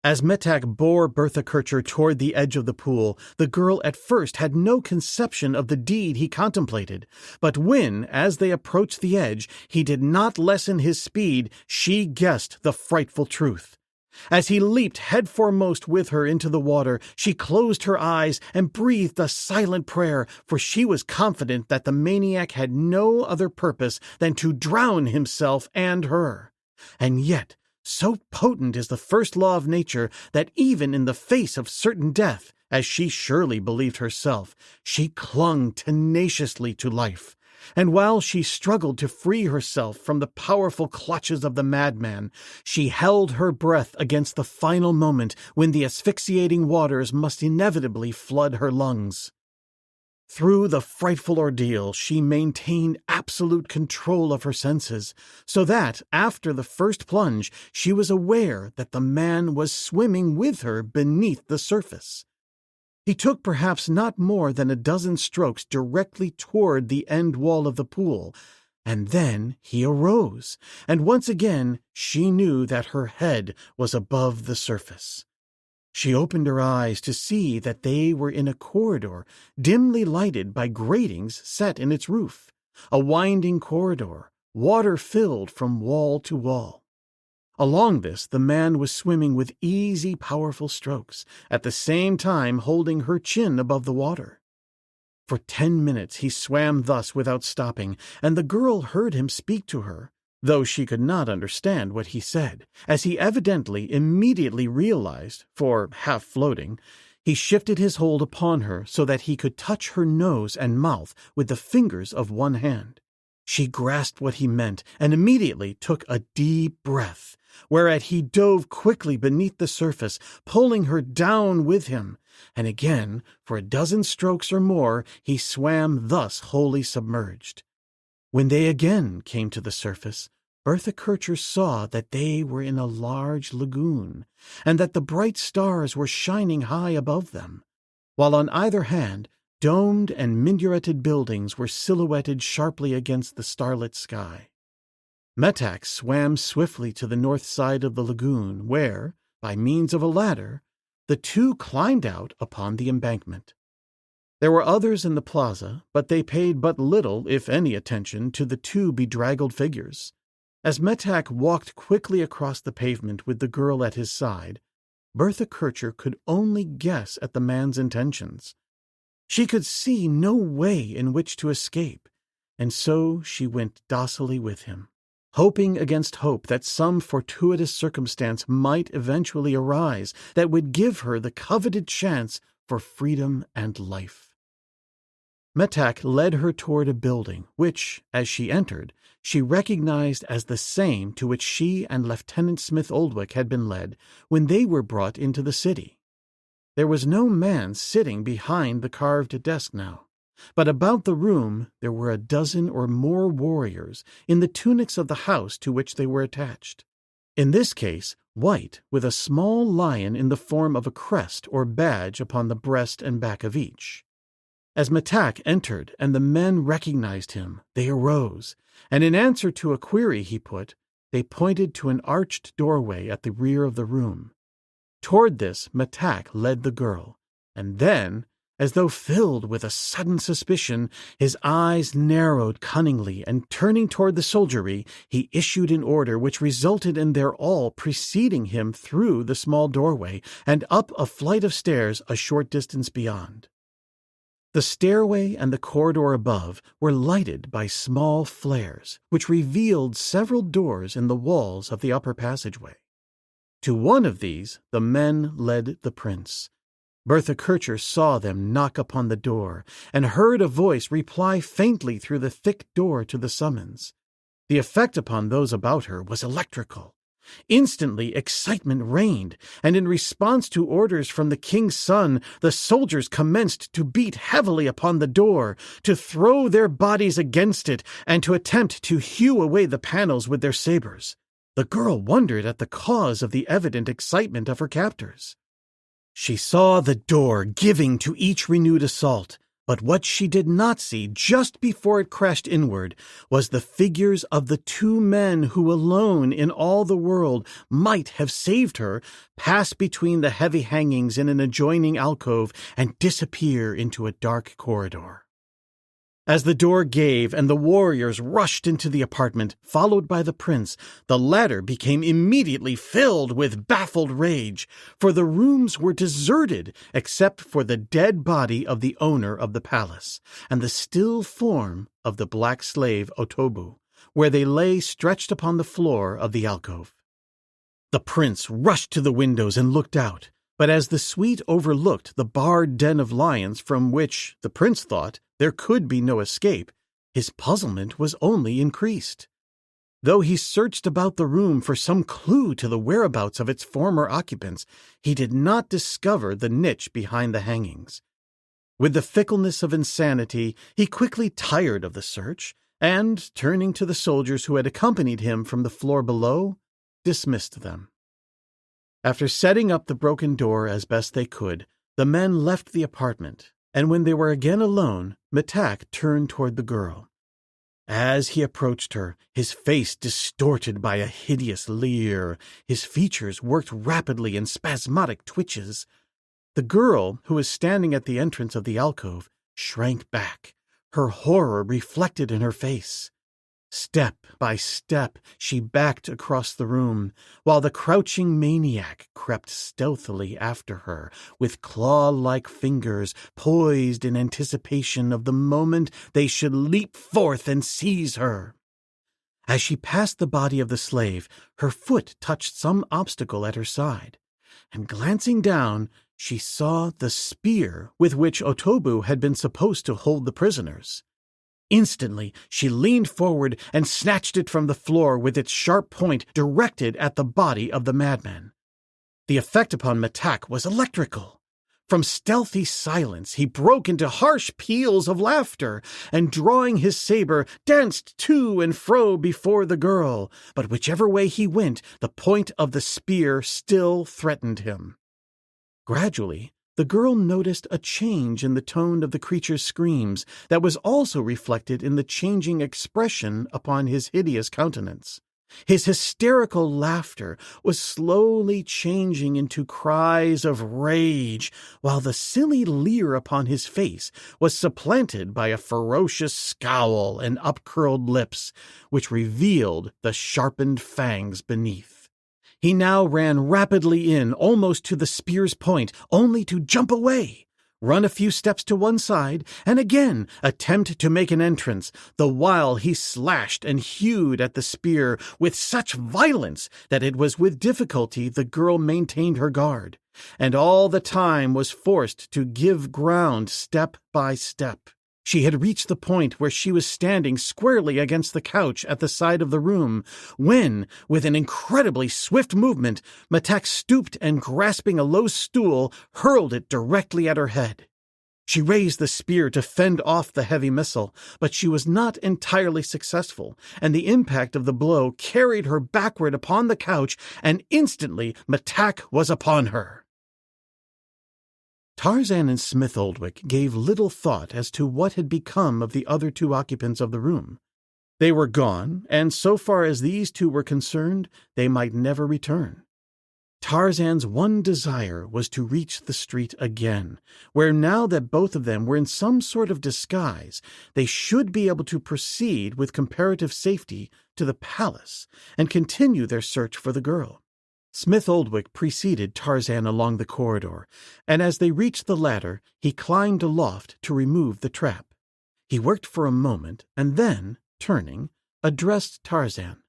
As Metak bore Bertha Kircher toward the edge of the pool, the girl at first had no conception of the deed he contemplated, but when, as they approached the edge, he did not lessen his speed, she guessed the frightful truth. As he leaped headforemost with her into the water, she closed her eyes and breathed a silent prayer, for she was confident that the maniac had no other purpose than to drown himself and her. And yet, so potent is the first law of nature that even in the face of certain death, as she surely believed herself, she clung tenaciously to life. And while she struggled to free herself from the powerful clutches of the madman, she held her breath against the final moment when the asphyxiating waters must inevitably flood her lungs. Through the frightful ordeal, she maintained absolute control of her senses, so that, after the first plunge, she was aware that the man was swimming with her beneath the surface. He took perhaps not more than a dozen strokes directly toward the end wall of the pool, and then he arose, and once again she knew that her head was above the surface. She opened her eyes to see that they were in a corridor dimly lighted by gratings set in its roof, a winding corridor, water-filled from wall to wall. Along this the man was swimming with easy, powerful strokes, at the same time holding her chin above the water. For 10 minutes he swam thus without stopping, and the girl heard him speak to her, though she could not understand what he said, as he evidently immediately realized, for, half floating, He shifted his hold upon her so that he could touch her nose and mouth with the fingers of one hand. She grasped what he meant and immediately took a deep breath, whereat he dove quickly beneath the surface, pulling her down with him, and again, for a dozen strokes or more, he swam thus wholly submerged. When they again came to the surface, Bertha Kircher saw that they were in a large lagoon, and that the bright stars were shining high above them, while on either hand domed and minareted buildings were silhouetted sharply against the starlit sky. Metak swam swiftly to the north side of the lagoon, where, by means of a ladder, the two climbed out upon the embankment. There were others in the plaza, but they paid but little, if any, attention to the two bedraggled figures. As Metak walked quickly across the pavement with the girl at his side, Bertha Kircher could only guess at the man's intentions. She could see no way in which to escape, and so she went docilely with him, hoping against hope that some fortuitous circumstance might eventually arise that would give her the coveted chance for freedom and life. Metak led her toward a building which, as she entered, she recognized as the same to which she and Lieutenant Smith Oldwick had been led when they were brought into the city. There was no man sitting behind the carved desk now, but about the room there were a dozen or more warriors in the tunics of the house to which they were attached. In this case, white, with a small lion in the form of a crest or badge upon the breast and back of each. As Metak entered and the men recognized him, they arose, and in answer to a query he put, they pointed to an arched doorway at the rear of the room. Toward this Metak led the girl, and then, as though filled with a sudden suspicion, his eyes narrowed cunningly, and turning toward the soldiery, he issued an order which resulted in their all preceding him through the small doorway and up a flight of stairs a short distance beyond. The stairway and the corridor above were lighted by small flares, which revealed several doors in the walls of the upper passageway. To one of these the men led the prince. Bertha Kircher saw them knock upon the door, and heard a voice reply faintly through the thick door to the summons. The effect upon those about her was electrical. Instantly excitement reigned, and in response to orders from the king's son, the soldiers commenced to beat heavily upon the door, to throw their bodies against it, and to attempt to hew away the panels with their sabers. The girl wondered at the cause of the evident excitement of her captors. She saw the door giving to each renewed assault, but what she did not see just before it crashed inward was the figures of the two men who alone in all the world might have saved her pass between the heavy hangings in an adjoining alcove and disappear into a dark corridor. As the door gave and the warriors rushed into the apartment, followed by the prince, the latter became immediately filled with baffled rage, for the rooms were deserted except for the dead body of the owner of the palace and the still form of the black slave Otobu, where they lay stretched upon the floor of the alcove. The prince rushed to the windows and looked out, but as the suite overlooked the barred den of lions from which, the prince thought, there could be no escape, his puzzlement was only increased. Though he searched about the room for some clue to the whereabouts of its former occupants, he did not discover the niche behind the hangings. With the fickleness of insanity, he quickly tired of the search, and, turning to the soldiers who had accompanied him from the floor below, dismissed them. After setting up the broken door as best they could, the men left the apartment, and when they were again alone, Metak turned toward the girl. As he approached her, his face distorted by a hideous leer, his features worked rapidly in spasmodic twitches. The girl, who was standing at the entrance of the alcove, shrank back, her horror reflected in her face. Step by step she backed across the room, while the crouching maniac crept stealthily after her, with claw-like fingers poised in anticipation of the moment they should leap forth and seize her. As she passed the body of the slave, her foot touched some obstacle at her side, and glancing down, she saw the spear with which Otobu had been supposed to hold the prisoners. Instantly, she leaned forward and snatched it from the floor with its sharp point directed at the body of the madman. The effect upon Matak was electrical. From stealthy silence, he broke into harsh peals of laughter, and drawing his saber, danced to and fro before the girl. But whichever way he went, the point of the spear still threatened him. Gradually, the girl noticed a change in the tone of the creature's screams that was also reflected in the changing expression upon his hideous countenance. His hysterical laughter was slowly changing into cries of rage, while the silly leer upon his face was supplanted by a ferocious scowl and upcurled lips, which revealed the sharpened fangs beneath. He now ran rapidly in, almost to the spear's point, only to jump away, run a few steps to one side, and again attempt to make an entrance, the while he slashed and hewed at the spear with such violence that it was with difficulty the girl maintained her guard, and all the time was forced to give ground step by step. She had reached the point where she was standing squarely against the couch at the side of the room, when, with an incredibly swift movement, Matak stooped and, grasping a low stool, hurled it directly at her head. She raised the spear to fend off the heavy missile, but she was not entirely successful, and the impact of the blow carried her backward upon the couch, and instantly Matak was upon her. Tarzan and Smith Oldwick gave little thought as to what had become of the other two occupants of the room. They were gone, and so far as these two were concerned, they might never return. Tarzan's one desire was to reach the street again, where now that both of them were in some sort of disguise, they should be able to proceed with comparative safety to the palace and continue their search for the girl. Smith Oldwick preceded Tarzan along the corridor, and as they reached the ladder, he climbed aloft to remove the trap. He worked for a moment, and then, turning, addressed Tarzan.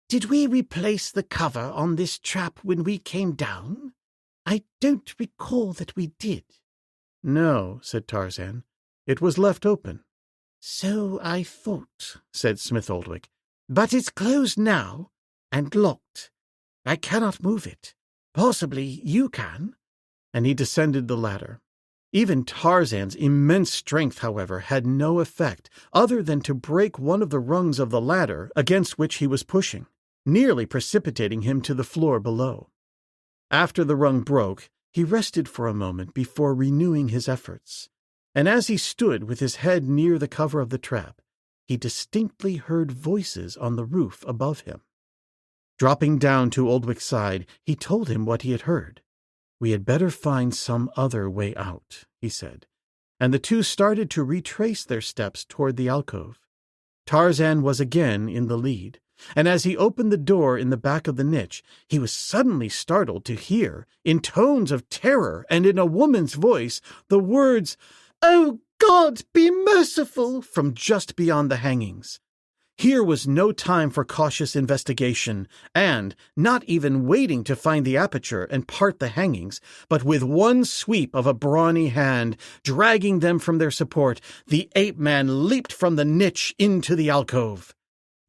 "Did we replace the cover on this trap when we came down? I don't recall that we did." "No," said Tarzan. "It was left open." "So I thought," said Smith Oldwick. "But it's closed now, and locked. I cannot move it. Possibly you can." And he descended the ladder. Even Tarzan's immense strength, however, had no effect other than to break one of the rungs of the ladder against which he was pushing, nearly precipitating him to the floor below. After the rung broke, he rested for a moment before renewing his efforts, and as he stood with his head near the cover of the trap, he distinctly heard voices on the roof above him. Dropping down to Oldwick's side, he told him what he had heard. "We had better find some other way out," he said, and the two started to retrace their steps toward the alcove. Tarzan was again in the lead, and as he opened the door in the back of the niche, he was suddenly startled to hear, in tones of terror and in a woman's voice, the words, "Oh God, be merciful!" from just beyond the hangings. Here was no time for cautious investigation, and, not even waiting to find the aperture and part the hangings, but with one sweep of a brawny hand, dragging them from their support, the ape-man leaped from the niche into the alcove.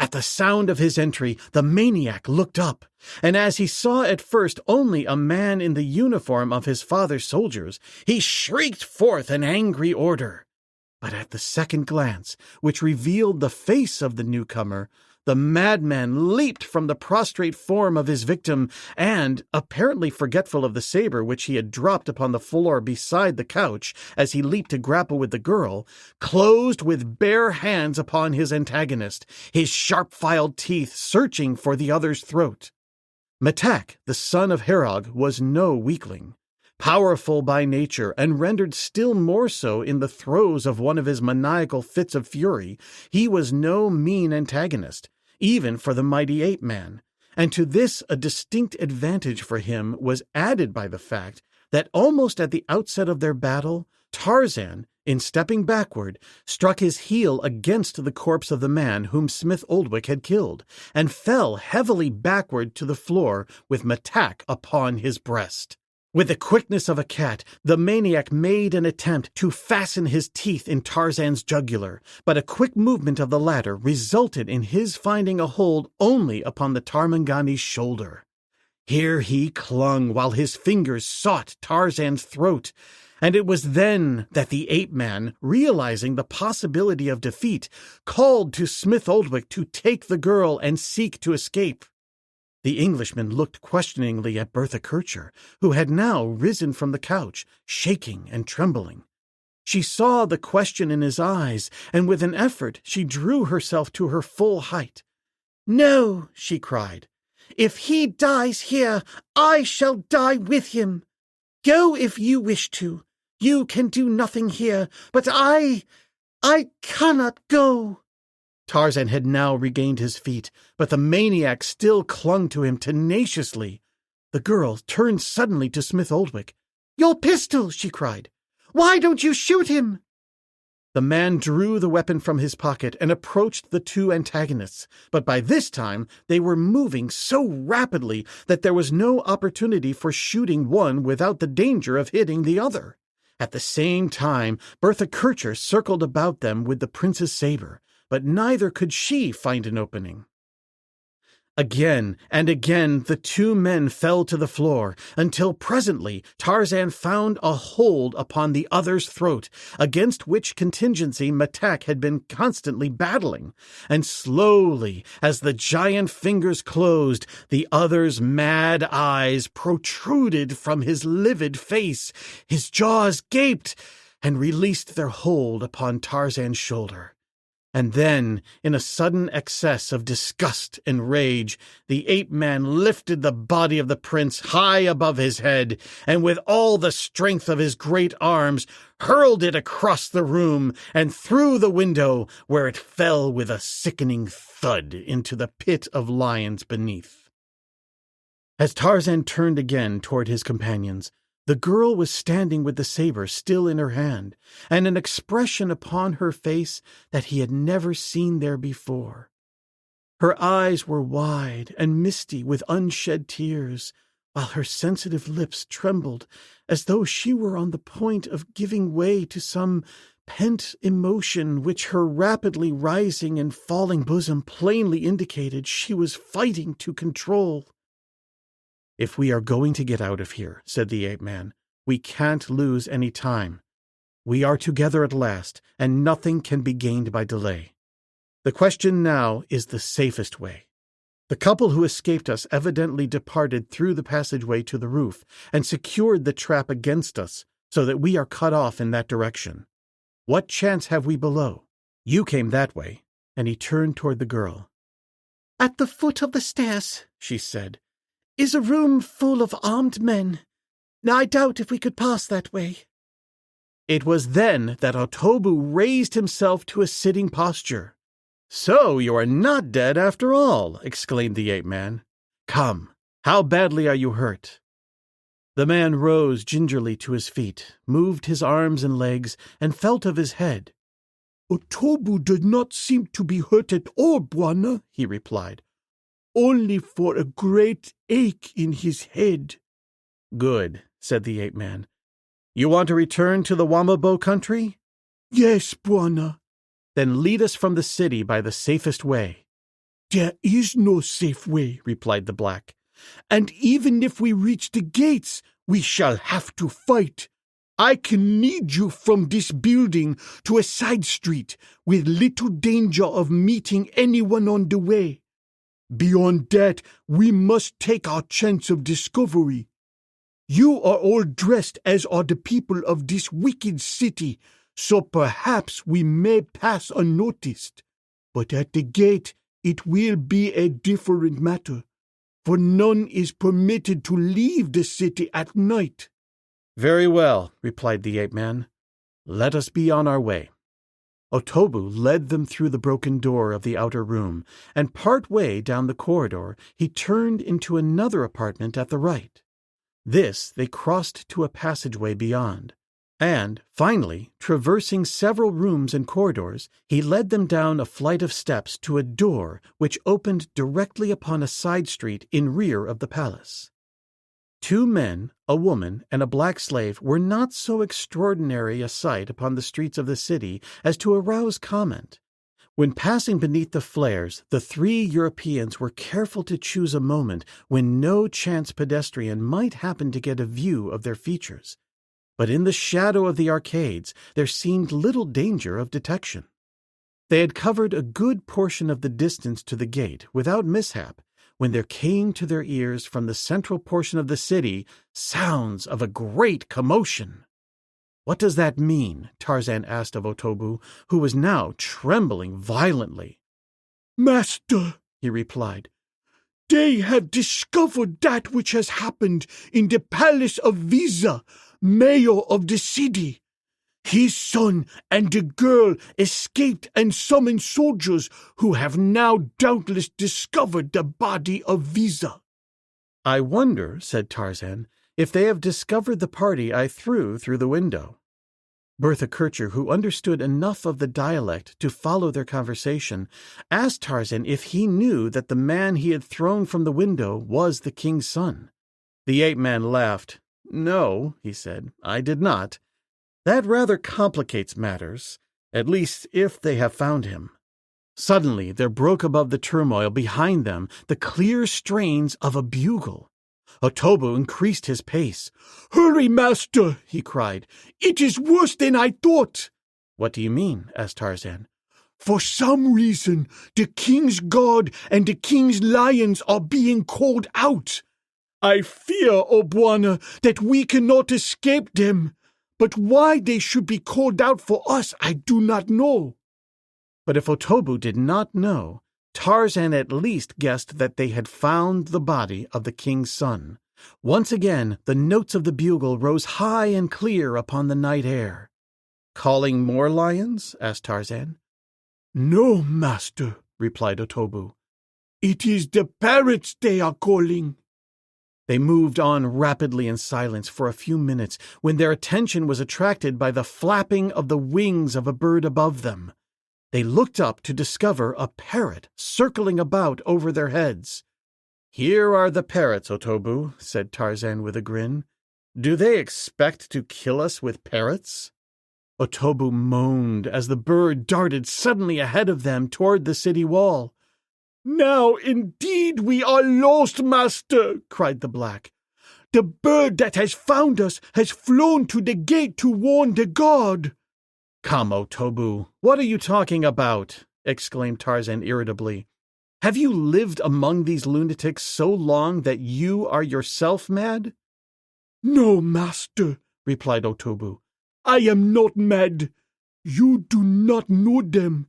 At the sound of his entry, the maniac looked up, and as he saw at first only a man in the uniform of his father's soldiers, he shrieked forth an angry order. But at the second glance, which revealed the face of the newcomer, the madman leaped from the prostrate form of his victim and, apparently forgetful of the saber which he had dropped upon the floor beside the couch as he leaped to grapple with the girl, closed with bare hands upon his antagonist, his sharp-filed teeth searching for the other's throat. Matak, the son of Herog, was no weakling. Powerful by nature, and rendered still more so in the throes of one of his maniacal fits of fury, he was no mean antagonist, even for the mighty ape-man, and to this a distinct advantage for him was added by the fact that almost at the outset of their battle, Tarzan, in stepping backward, struck his heel against the corpse of the man whom Smith Oldwick had killed, and fell heavily backward to the floor with Matak upon his breast. With the quickness of a cat, the maniac made an attempt to fasten his teeth in Tarzan's jugular, but a quick movement of the latter resulted in his finding a hold only upon the Tarmangani's shoulder. Here he clung while his fingers sought Tarzan's throat, and it was then that the ape-man, realizing the possibility of defeat, called to Smith Oldwick to take the girl and seek to escape. The Englishman looked questioningly at Bertha Kircher, who had now risen from the couch, shaking and trembling. She saw the question in his eyes, and with an effort she drew herself to her full height. "No," she cried. "If he dies here, I shall die with him. Go if you wish to. You can do nothing here, but I cannot go." Tarzan had now regained his feet, but the maniac still clung to him tenaciously. The girl turned suddenly to Smith Oldwick. "Your pistol!" she cried. "Why don't you shoot him?" The man drew the weapon from his pocket and approached the two antagonists, but by this time they were moving so rapidly that there was no opportunity for shooting one without the danger of hitting the other. At the same time, Bertha Kircher circled about them with the prince's saber, but neither could she find an opening. Again and again the two men fell to the floor, until presently Tarzan found a hold upon the other's throat, against which contingency Matak had been constantly battling, and slowly, as the giant fingers closed, the other's mad eyes protruded from his livid face, his jaws gaped, and released their hold upon Tarzan's shoulder. And then, in a sudden excess of disgust and rage, the ape-man lifted the body of the prince high above his head, and with all the strength of his great arms, hurled it across the room and through the window, where it fell with a sickening thud into the pit of lions beneath. As Tarzan turned again toward his companions, the girl was standing with the saber still in her hand, and an expression upon her face that he had never seen there before. Her eyes were wide and misty with unshed tears, while her sensitive lips trembled as though she were on the point of giving way to some pent emotion which her rapidly rising and falling bosom plainly indicated she was fighting to control. "If we are going to get out of here," said the ape-man, "we can't lose any time. We are together at last, and nothing can be gained by delay. The question now is the safest way. The couple who escaped us evidently departed through the passageway to the roof and secured the trap against us, so that we are cut off in that direction. What chance have we below? You came that way," and he turned toward the girl. "At the foot of the stairs," she said, "is a room full of armed men. I doubt if we could pass that way." It was then that Otobu raised himself to a sitting posture. "So you are not dead after all," exclaimed the ape-man. "Come, how badly are you hurt?" The man rose gingerly to his feet, moved his arms and legs, and felt of his head. "Otobu does not seem to be hurt at all, Bwana," he replied. "Only for a great ache in his head." "Good," said the ape-man. "You want to return to the Wamabo country?" "Yes, Bwana." "Then lead us from the city by the safest way." "There is no safe way," replied the black. "And even if we reach the gates, we shall have to fight. I can lead you from this building to a side street with little danger of meeting anyone on the way. Beyond that, we must take our chance of discovery. You are all dressed as are the people of this wicked city, so perhaps we may pass unnoticed. But at the gate, it will be a different matter, for none is permitted to leave the city at night." "Very well," replied the ape-man. "Let us be on our way." Otobu led them through the broken door of the outer room, and part way down the corridor he turned into another apartment at the right. This they crossed to a passageway beyond, and, finally, traversing several rooms and corridors, he led them down a flight of steps to a door which opened directly upon a side street in rear of the palace. 2 men, a woman, and a black slave were not so extraordinary a sight upon the streets of the city as to arouse comment. When passing beneath the flares, the 3 Europeans were careful to choose a moment when no chance pedestrian might happen to get a view of their features. But in the shadow of the arcades there seemed little danger of detection. They had covered a good portion of the distance to the gate without mishap, when there came to their ears from the central portion of the city sounds of a great commotion. "What does that mean?" Tarzan asked of Otobu, who was now trembling violently. "Master," he replied, "they have discovered that which has happened in the palace of Visa, mayor of the city. His son and the girl escaped and summoned soldiers who have now doubtless discovered the body of Visa." "I wonder," said Tarzan, "if they have discovered the party I threw through the window." Bertha Kircher, who understood enough of the dialect to follow their conversation, asked Tarzan if he knew that the man he had thrown from the window was the king's son. The ape-man laughed. "No," he said, "I did not. That rather complicates matters, at least if they have found him." Suddenly there broke above the turmoil behind them the clear strains of a bugle. Otobu increased his pace. "Hurry, master," he cried. "It is worse than I thought." "What do you mean?" asked Tarzan. "For some reason, the king's guard and the king's lions are being called out. I fear, O Bwana, that we cannot escape them. But why they should be called out for us, I do not know." But if Otobu did not know, Tarzan at least guessed that they had found the body of the king's son. Once again, the notes of the bugle rose high and clear upon the night air. "Calling more lions?" asked Tarzan. "No, master," replied Otobu. "It is the parrots they are calling." They moved on rapidly in silence for a few minutes when their attention was attracted by the flapping of the wings of a bird above them. They looked up to discover a parrot circling about over their heads. "Here are the parrots, Otobu," said Tarzan with a grin. "Do they expect to kill us with parrots?" Otobu moaned as the bird darted suddenly ahead of them toward the city wall. "Now indeed we are lost, master," cried the black. "The bird that has found us has flown to the gate to warn the guard." "Come, Otobu, what are you talking about?" exclaimed Tarzan irritably. "Have you lived among these lunatics so long that you are yourself mad?" "No, master," replied Otobu. "I am not mad. You do not know them.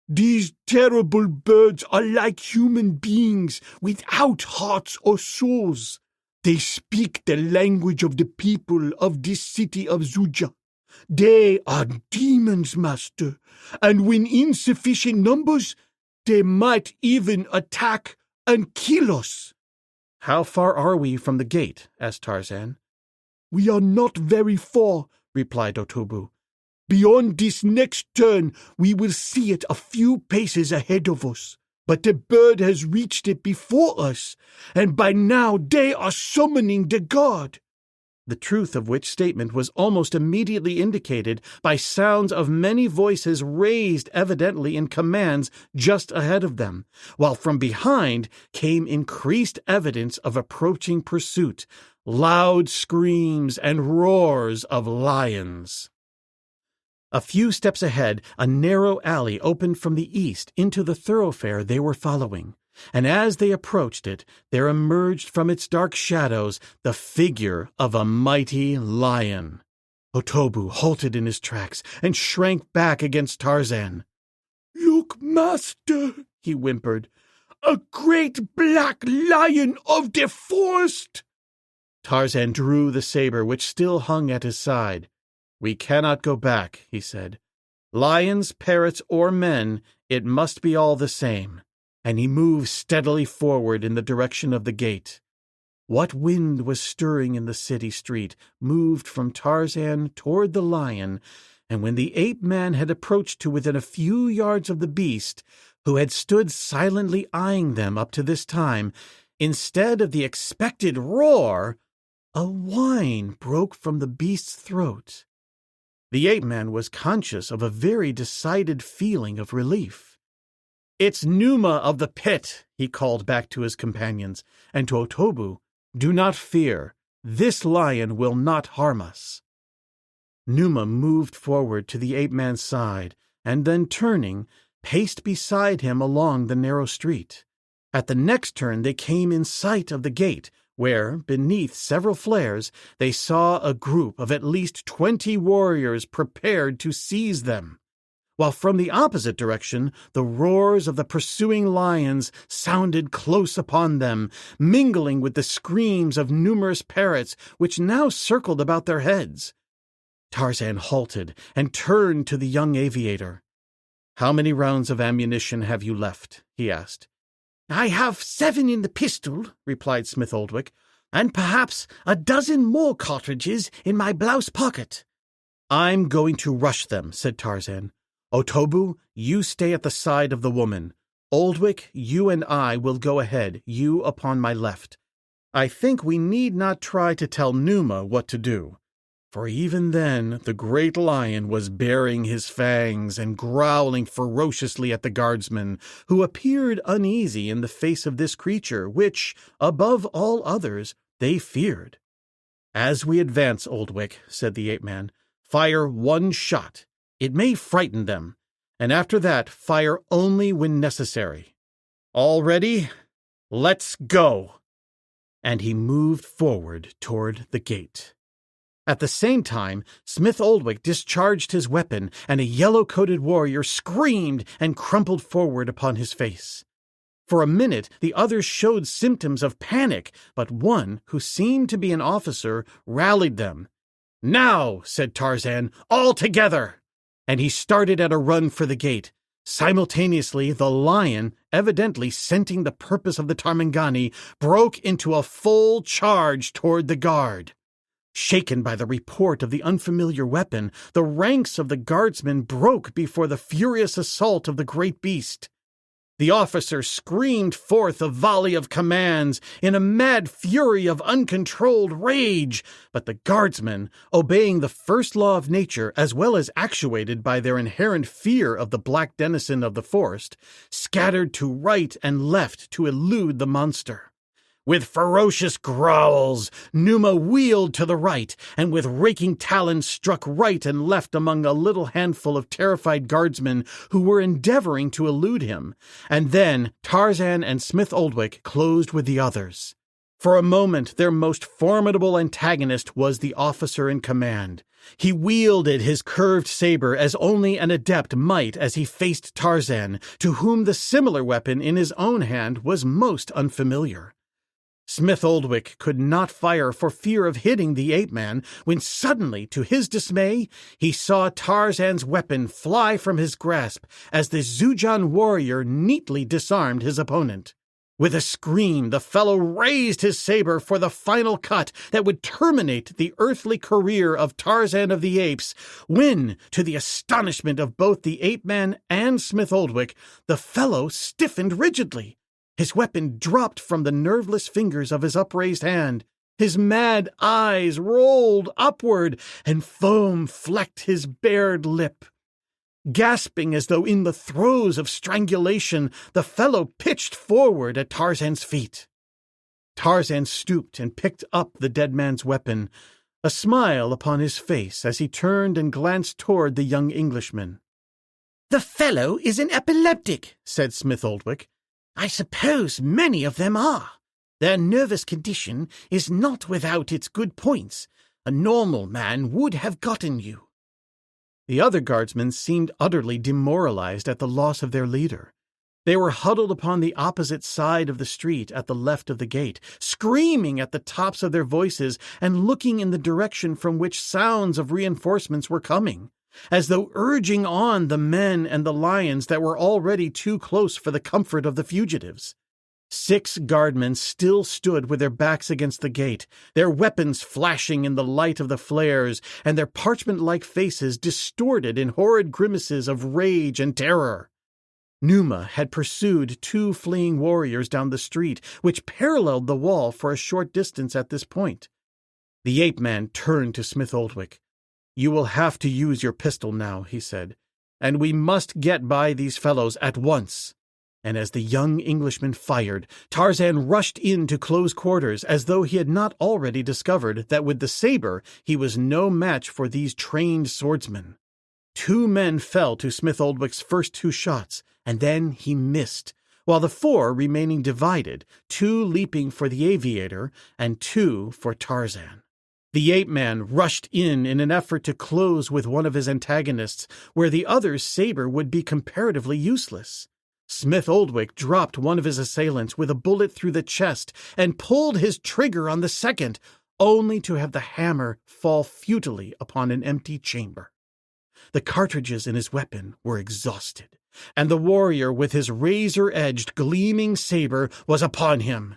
These terrible birds are like human beings without hearts or souls. They speak the language of the people of this city of Xuja. They are demons, master, and when insufficient numbers, they might even attack and kill us." "How far are we from the gate?" asked Tarzan. "We are not very far," replied Otobu. "Beyond this next turn, we will see it a few paces ahead of us. But the bird has reached it before us, and by now they are summoning the guard." The truth of which statement was almost immediately indicated by sounds of many voices raised evidently in commands just ahead of them, while from behind came increased evidence of approaching pursuit, loud screams and roars of lions. A few steps ahead, a narrow alley opened from the east into the thoroughfare they were following, and as they approached it, there emerged from its dark shadows the figure of a mighty lion. Otobu halted in his tracks and shrank back against Tarzan. "Look, master," he whimpered, "a great black lion of the forest." Tarzan drew the saber which still hung at his side. "We cannot go back," he said. "Lions, parrots, or men, it must be all the same." And he moved steadily forward in the direction of the gate. What wind was stirring in the city street moved from Tarzan toward the lion, and when the ape-man had approached to within a few yards of the beast, who had stood silently eyeing them up to this time, instead of the expected roar, A whine broke from the beast's throat. The ape-man was conscious of a very decided feeling of relief. "It's Numa of the pit," he called back to his companions, and to Otobu, "Do not fear. This lion will not harm us." Numa moved forward to the ape-man's side, and then turning, paced beside him along the narrow street. At the next turn they came in sight of the gate, where, beneath several flares, they saw a group of at least 20 warriors prepared to seize them, while from the opposite direction the roars of the pursuing lions sounded close upon them, mingling with the screams of numerous parrots which now circled about their heads. Tarzan halted and turned to the young aviator. "How many rounds of ammunition have you left?" he asked. "I have 7 in the pistol," replied Smith Oldwick, "and perhaps a dozen more cartridges in my blouse pocket." "I'm going to rush them," said Tarzan. "Otobu, you stay at the side of the woman. Oldwick, you and I will go ahead, you upon my left. I think we need not try to tell Numa what to do." For even then the great lion was baring his fangs and growling ferociously at the guardsmen, who appeared uneasy in the face of this creature, which, above all others, they feared. "As we advance, Oldwick," said the ape-man, "fire 1 shot. It may frighten them, and after that fire only when necessary. All ready? Let's go!" And he moved forward toward the gate. At the same time, Smith Oldwick discharged his weapon, and a yellow-coated warrior screamed and crumpled forward upon his face. For a minute, the others showed symptoms of panic, but one, who seemed to be an officer, rallied them. "Now," said Tarzan, "all together!" And he started at a run for the gate. Simultaneously, the lion, evidently scenting the purpose of the Tarmangani, broke into a full charge toward the guard. Shaken by the report of the unfamiliar weapon, the ranks of the guardsmen broke before the furious assault of the great beast. The officer screamed forth a volley of commands in a mad fury of uncontrolled rage, but the guardsmen, obeying the first law of nature as well as actuated by their inherent fear of the black denizen of the forest, scattered to right and left to elude the monster. With ferocious growls, Numa wheeled to the right, and with raking talons struck right and left among a little handful of terrified guardsmen who were endeavoring to elude him, and then Tarzan and Smith Oldwick closed with the others. For a moment their most formidable antagonist was the officer in command. He wielded his curved saber as only an adept might as he faced Tarzan, to whom the similar weapon in his own hand was most unfamiliar. Smith Oldwick could not fire for fear of hitting the ape-man, when suddenly, to his dismay, he saw Tarzan's weapon fly from his grasp as the Xujan warrior neatly disarmed his opponent. With a scream, the fellow raised his saber for the final cut that would terminate the earthly career of Tarzan of the Apes, when, to the astonishment of both the ape-man and Smith Oldwick, the fellow stiffened rigidly. His weapon dropped from the nerveless fingers of his upraised hand. His mad eyes rolled upward, and foam flecked his bared lip. Gasping as though in the throes of strangulation, the fellow pitched forward at Tarzan's feet. Tarzan stooped and picked up the dead man's weapon, a smile upon his face as he turned and glanced toward the young Englishman. "The fellow is an epileptic," said Smith Oldwick. "I suppose many of them are. Their nervous condition is not without its good points. A normal man would have gotten you." The other guardsmen seemed utterly demoralized at the loss of their leader. They were huddled upon the opposite side of the street at the left of the gate, screaming at the tops of their voices and looking in the direction from which sounds of reinforcements were coming, as though urging on the men and the lions that were already too close for the comfort of the fugitives. 6 guardmen still stood with their backs against the gate, their weapons flashing in the light of the flares, and their parchment-like faces distorted in horrid grimaces of rage and terror. Numa had pursued 2 fleeing warriors down the street, which paralleled the wall for a short distance at this point. The ape-man turned to Smith Oldwick. "You will have to use your pistol now," he said, "and we must get by these fellows at once." And as the young Englishman fired, Tarzan rushed into close quarters as though he had not already discovered that with the saber he was no match for these trained swordsmen. 2 men fell to Smith Oldwick's first 2 shots, and then he missed, while the 4 remaining divided, 2 leaping for the aviator and 2 for Tarzan. The ape-man rushed in an effort to close with one of his antagonists, where the other's saber would be comparatively useless. Smith Oldwick dropped one of his assailants with a bullet through the chest and pulled his trigger on the second, only to have the hammer fall futilely upon an empty chamber. The cartridges in his weapon were exhausted, and the warrior with his razor-edged, gleaming saber was upon him.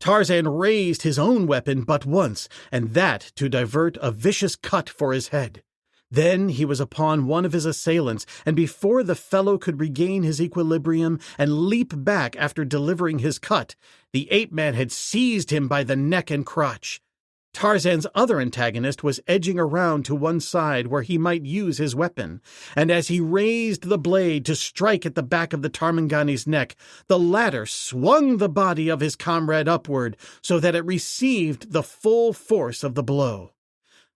Tarzan raised his own weapon but once, and that to divert a vicious cut for his head. Then he was upon one of his assailants, and before the fellow could regain his equilibrium and leap back after delivering his cut, the ape-man had seized him by the neck and crotch. Tarzan's other antagonist was edging around to one side where he might use his weapon, and as he raised the blade to strike at the back of the Tarmangani's neck, the latter swung the body of his comrade upward so that it received the full force of the blow.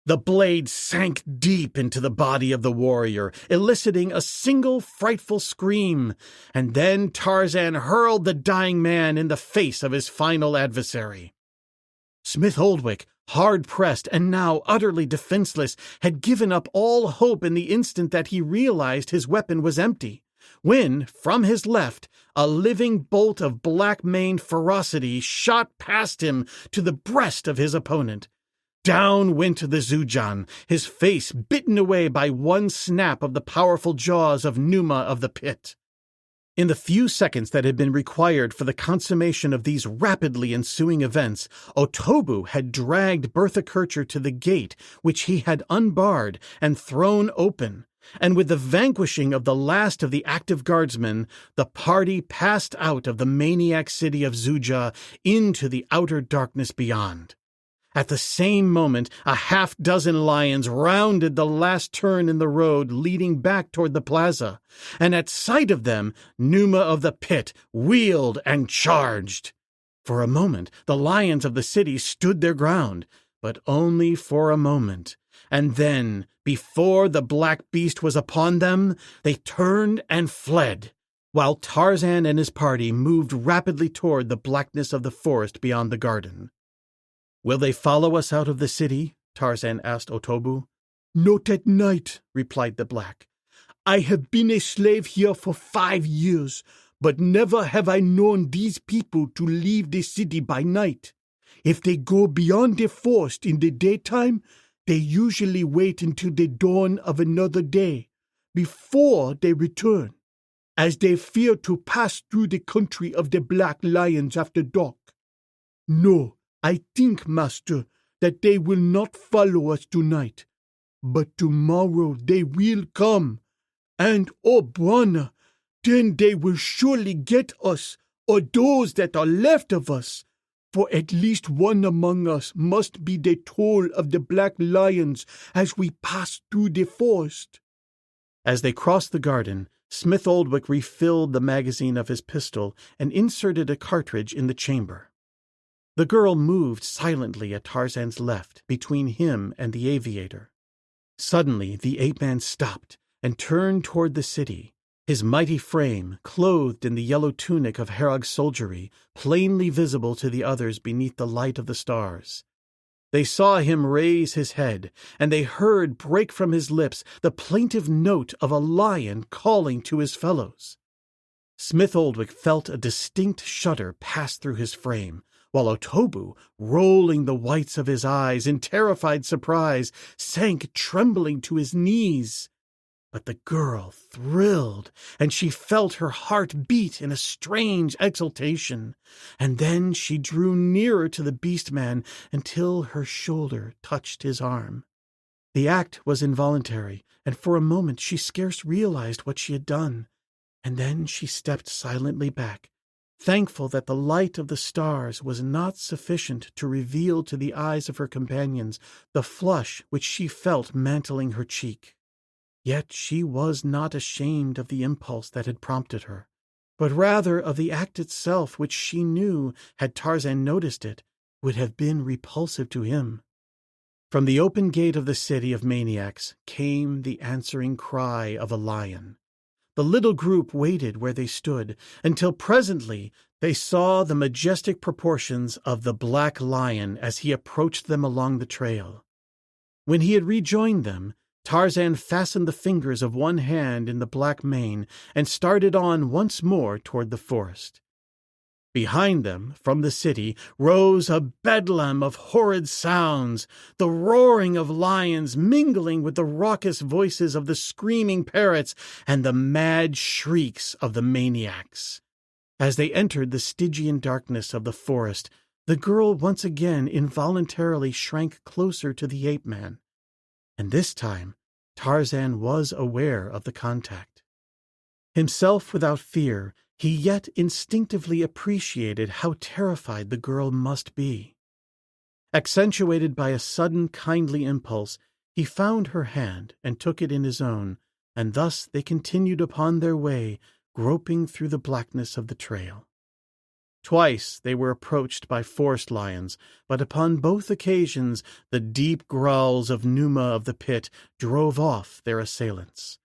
The blade sank deep into the body of the warrior, eliciting a single frightful scream, and then Tarzan hurled the dying man in the face of his final adversary. Smith Oldwick, hard-pressed and now utterly defenseless, had given up all hope in the instant that he realized his weapon was empty, when, from his left, a living bolt of black-maned ferocity shot past him to the breast of his opponent. Down went the Xuja, his face bitten away by one snap of the powerful jaws of Numa of the Pit. In the few seconds that had been required for the consummation of these rapidly ensuing events, Otobu had dragged Bertha Kircher to the gate, which he had unbarred and thrown open, and with the vanquishing of the last of the active guardsmen, the party passed out of the maniac city of Xuja into the outer darkness beyond. At the same moment, a half-dozen lions rounded the last turn in the road leading back toward the plaza, and at sight of them, Numa of the Pit wheeled and charged. For a moment, the lions of the city stood their ground, but only for a moment, and then, before the black beast was upon them, they turned and fled, while Tarzan and his party moved rapidly toward the blackness of the forest beyond the garden. "Will they follow us out of the city?" Tarzan asked Otobu. "Not at night," replied the black. "I have been a slave here for 5 years, but never have I known these people to leave the city by night. If they go beyond the forest in the daytime, they usually wait until the dawn of another day, before they return, as they fear to pass through the country of the Black Lions after dark. No, I think, master, that they will not follow us tonight, but tomorrow they will come, and, oh, Bwana, then they will surely get us, or those that are left of us, for at least one among us must be the toll of the Black Lions as we pass through the forest." As they crossed the garden, Smith Oldwick refilled the magazine of his pistol and inserted a cartridge in the chamber. The girl moved silently at Tarzan's left, between him and the aviator. Suddenly the ape-man stopped and turned toward the city, his mighty frame, clothed in the yellow tunic of Herog's soldiery, plainly visible to the others beneath the light of the stars. They saw him raise his head, and they heard break from his lips the plaintive note of a lion calling to his fellows. Smith Oldwick felt a distinct shudder pass through his frame, while Otobu, rolling the whites of his eyes in terrified surprise, sank trembling to his knees. But the girl thrilled, and she felt her heart beat in a strange exultation, and then she drew nearer to the beast-man until her shoulder touched his arm. The act was involuntary, and for a moment she scarce realized what she had done, and then she stepped silently back, thankful that the light of the stars was not sufficient to reveal to the eyes of her companions the flush which she felt mantling her cheek. Yet she was not ashamed of the impulse that had prompted her, but rather of the act itself, which she knew, had Tarzan noticed it, would have been repulsive to him. From the open gate of the city of maniacs came the answering cry of a lion. The little group waited where they stood, until presently they saw the majestic proportions of the black lion as he approached them along the trail. When he had rejoined them, Tarzan fastened the fingers of one hand in the black mane and started on once more toward the forest. Behind them, from the city, rose a bedlam of horrid sounds, the roaring of lions mingling with the raucous voices of the screaming parrots and the mad shrieks of the maniacs. As they entered the Stygian darkness of the forest, the girl once again involuntarily shrank closer to the ape-man. And this time Tarzan was aware of the contact. Himself without fear, he yet instinctively appreciated how terrified the girl must be. Accentuated by a sudden kindly impulse, he found her hand and took it in his own, and thus they continued upon their way, groping through the blackness of the trail. Twice they were approached by forest lions, but upon both occasions the deep growls of Numa of the pit drove off their assailants.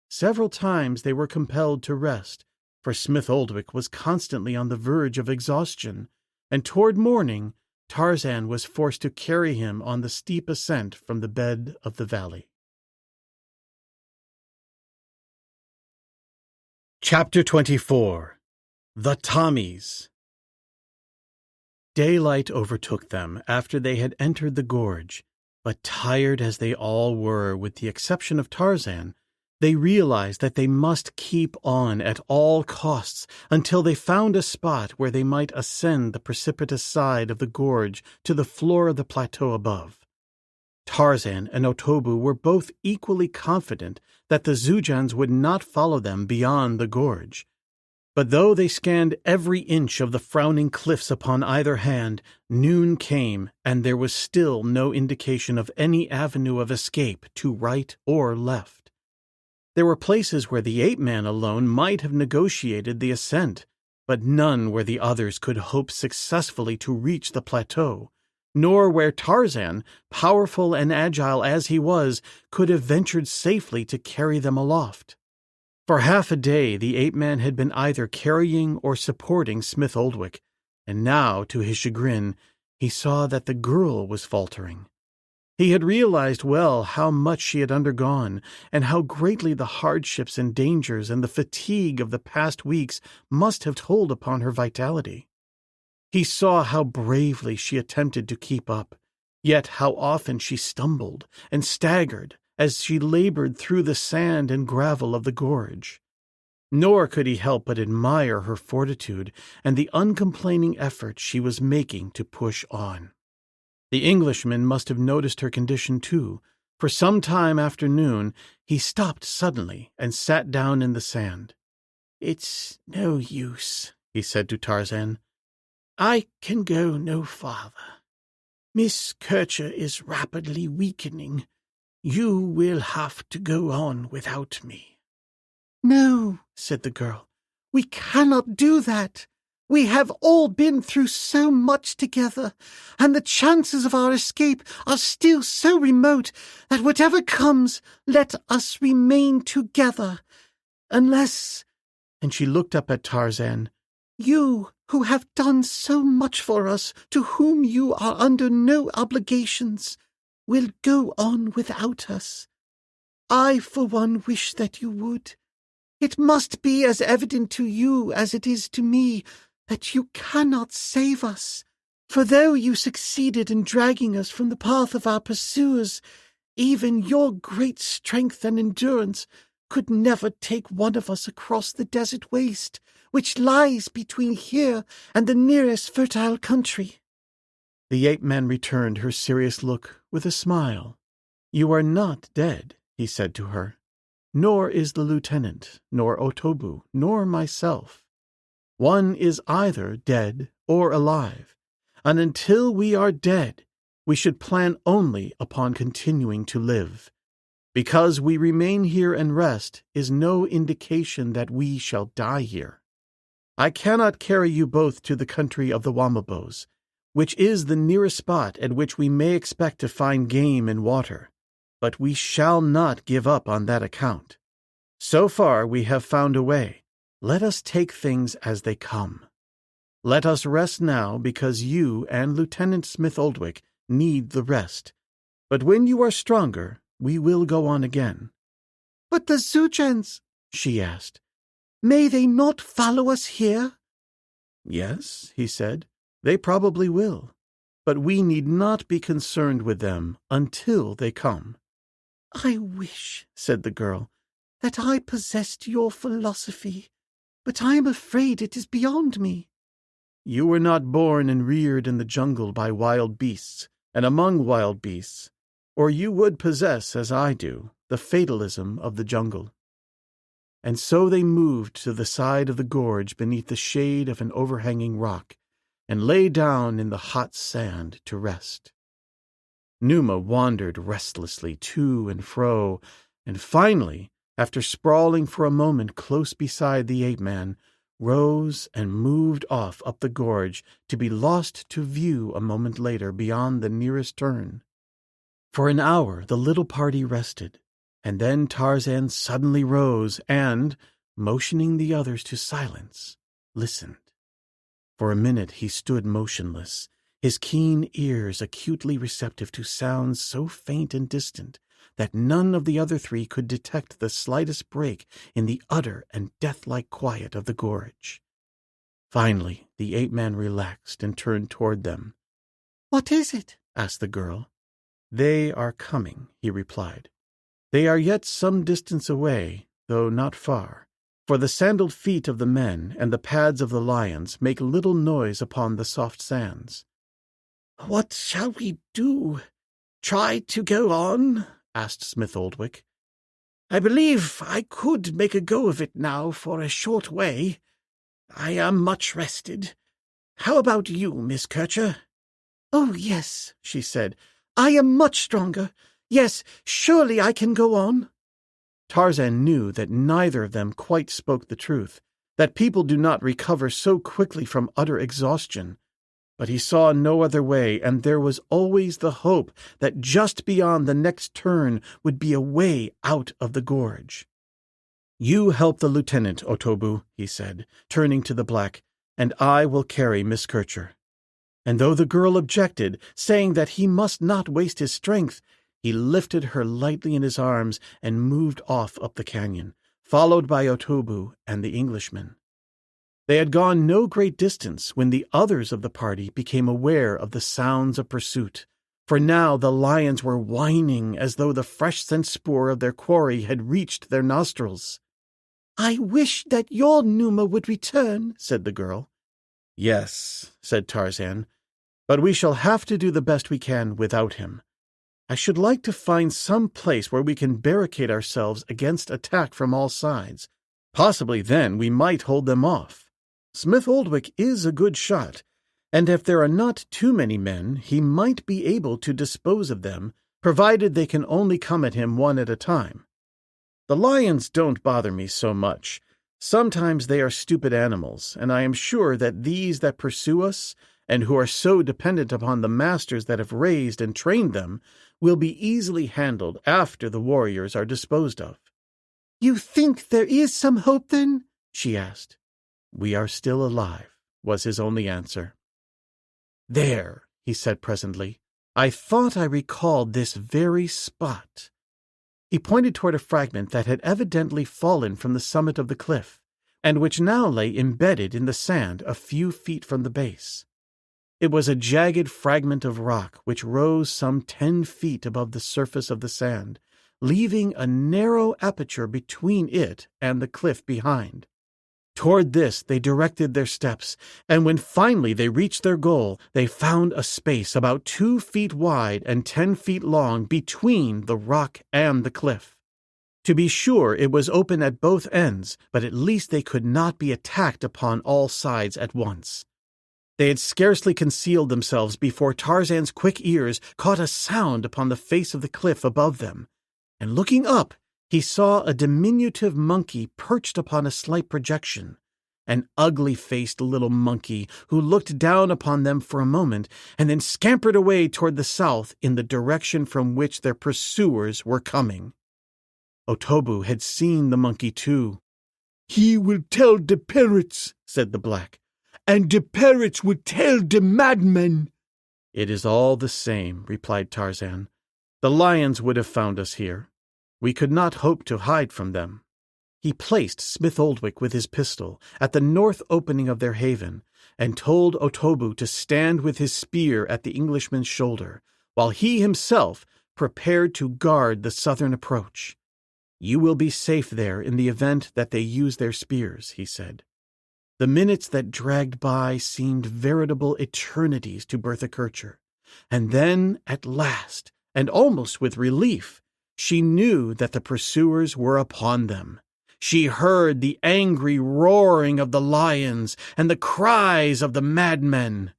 Several times they were compelled to rest, for Smith Oldwick was constantly on the verge of exhaustion, and toward morning Tarzan was forced to carry him on the steep ascent from the bed of the valley. Chapter 24. The Tommies. Daylight overtook them after they had entered the gorge, but tired as they all were, with the exception of Tarzan, they realized that they must keep on at all costs until they found a spot where they might ascend the precipitous side of the gorge to the floor of the plateau above. Tarzan and Otobu were both equally confident that the Xujans would not follow them beyond the gorge. But though they scanned every inch of the frowning cliffs upon either hand, noon came, and there was still no indication of any avenue of escape to right or left. There were places where the ape-man alone might have negotiated the ascent, but none where the others could hope successfully to reach the plateau, nor where Tarzan, powerful and agile as he was, could have ventured safely to carry them aloft. For half a day the ape-man had been either carrying or supporting Smith Oldwick, and now, to his chagrin, he saw that the girl was faltering. He had realized well how much she had undergone, and how greatly the hardships and dangers and the fatigue of the past weeks must have told upon her vitality. He saw how bravely she attempted to keep up, yet how often she stumbled and staggered as she labored through the sand and gravel of the gorge. Nor could he help but admire her fortitude and the uncomplaining effort she was making to push on. The Englishman must have noticed her condition too, for some time after noon he stopped suddenly and sat down in the sand. "It's no use," he said to Tarzan. "I can go no farther. Miss Kircher is rapidly weakening. You will have to go on without me." "No," said the girl. "We cannot do that. We have all been through so much together, and the chances of our escape are still so remote that whatever comes, let us remain together. Unless," and she looked up at Tarzan, "you, who have done so much for us, to whom you are under no obligations, will go on without us. I, for one, wish that you would. It must be as evident to you as it is to me that you cannot save us, for though you succeeded in dragging us from the path of our pursuers, even your great strength and endurance could never take one of us across the desert waste, which lies between here and the nearest fertile country." The ape-man returned her serious look with a smile. "You are not dead," he said to her. "Nor is the lieutenant, nor Otobu, nor myself. One is either dead or alive, and until we are dead, we should plan only upon continuing to live. Because we remain here and rest is no indication that we shall die here. I cannot carry you both to the country of the Wamabos, which is the nearest spot at which we may expect to find game and water, but we shall not give up on that account. So far we have found a way. Let us take things as they come. Let us rest now because you and Lieutenant Smith-Oldwick need the rest. But when you are stronger, we will go on again. But the Xujans, she asked, may they not follow us here? Yes, he said, they probably will. But we need not be concerned with them until they come. I wish, said the girl, that I possessed your philosophy, but I am afraid it is beyond me. You were not born and reared in the jungle by wild beasts and among wild beasts, or you would possess, as I do, the fatalism of the jungle. And so they moved to the side of the gorge beneath the shade of an overhanging rock, and lay down in the hot sand to rest. Numa wandered restlessly to and fro, and finally, after sprawling for a moment close beside the ape-man, rose and moved off up the gorge to be lost to view a moment later beyond the nearest turn. For an hour the little party rested, and then Tarzan suddenly rose and, motioning the others to silence, listened. For a minute he stood motionless, his keen ears acutely receptive to sounds so faint and distant that none of the other three could detect the slightest break in the utter and death-like quiet of the gorge. Finally, the ape-man relaxed and turned toward them. "What is it?" asked the girl. "They are coming," he replied. "They are yet some distance away, though not far, for the sandaled feet of the men and the pads of the lions make little noise upon the soft sands." "What shall we do? Try to go on?" asked Smith-Oldwick. "I believe I could make a go of it now for a short way. I am much rested. How about you, Miss Kircher?" "Oh, yes," she said. "I am much stronger. Yes, surely I can go on." Tarzan knew that neither of them quite spoke the truth, that people do not recover so quickly from utter exhaustion. But he saw no other way, and there was always the hope that just beyond the next turn would be a way out of the gorge. "You help the lieutenant, Otobu," he said, turning to the black, "and I will carry Miss Kircher." And though the girl objected, saying that he must not waste his strength, he lifted her lightly in his arms and moved off up the canyon, followed by Otobu and the Englishman. They had gone no great distance when the others of the party became aware of the sounds of pursuit, for now the lions were whining as though the fresh-scent spoor of their quarry had reached their nostrils. "I wish that your Numa would return," said the girl. "Yes," said Tarzan, "but we shall have to do the best we can without him. I should like to find some place where we can barricade ourselves against attack from all sides. Possibly then we might hold them off. Smith-Oldwick is a good shot, and if there are not too many men, he might be able to dispose of them, provided they can only come at him one at a time. The lions don't bother me so much. Sometimes they are stupid animals, and I am sure that these that pursue us, and who are so dependent upon the masters that have raised and trained them, will be easily handled after the warriors are disposed of." "You think there is some hope, then?" she asked. "We are still alive," was his only answer. "There," he said presently, "I thought I recalled this very spot." He pointed toward a fragment that had evidently fallen from the summit of the cliff, and which now lay embedded in the sand a few feet from the base. It was a jagged fragment of rock which rose some 10 feet above the surface of the sand, leaving a narrow aperture between it and the cliff behind. Toward this they directed their steps, and when finally they reached their goal, they found a space about 2 feet wide and 10 feet long between the rock and the cliff. To be sure, it was open at both ends, but at least they could not be attacked upon all sides at once. They had scarcely concealed themselves before Tarzan's quick ears caught a sound upon the face of the cliff above them, and looking up, he saw a diminutive monkey perched upon a slight projection, an ugly-faced little monkey who looked down upon them for a moment and then scampered away toward the south in the direction from which their pursuers were coming. Otobu had seen the monkey too. "He will tell the parrots," said the black, "and the parrots will tell the madmen." "It is all the same," replied Tarzan. "The lions would have found us here. We could not hope to hide from them." He placed Smith Oldwick with his pistol at the north opening of their haven, and told Otobu to stand with his spear at the Englishman's shoulder, while he himself prepared to guard the southern approach. "You will be safe there in the event that they use their spears," he said. The minutes that dragged by seemed veritable eternities to Bertha Kircher, and then, at last, and almost with relief, she knew that the pursuers were upon them. She heard the angry roaring of the lions and the cries of the madmen.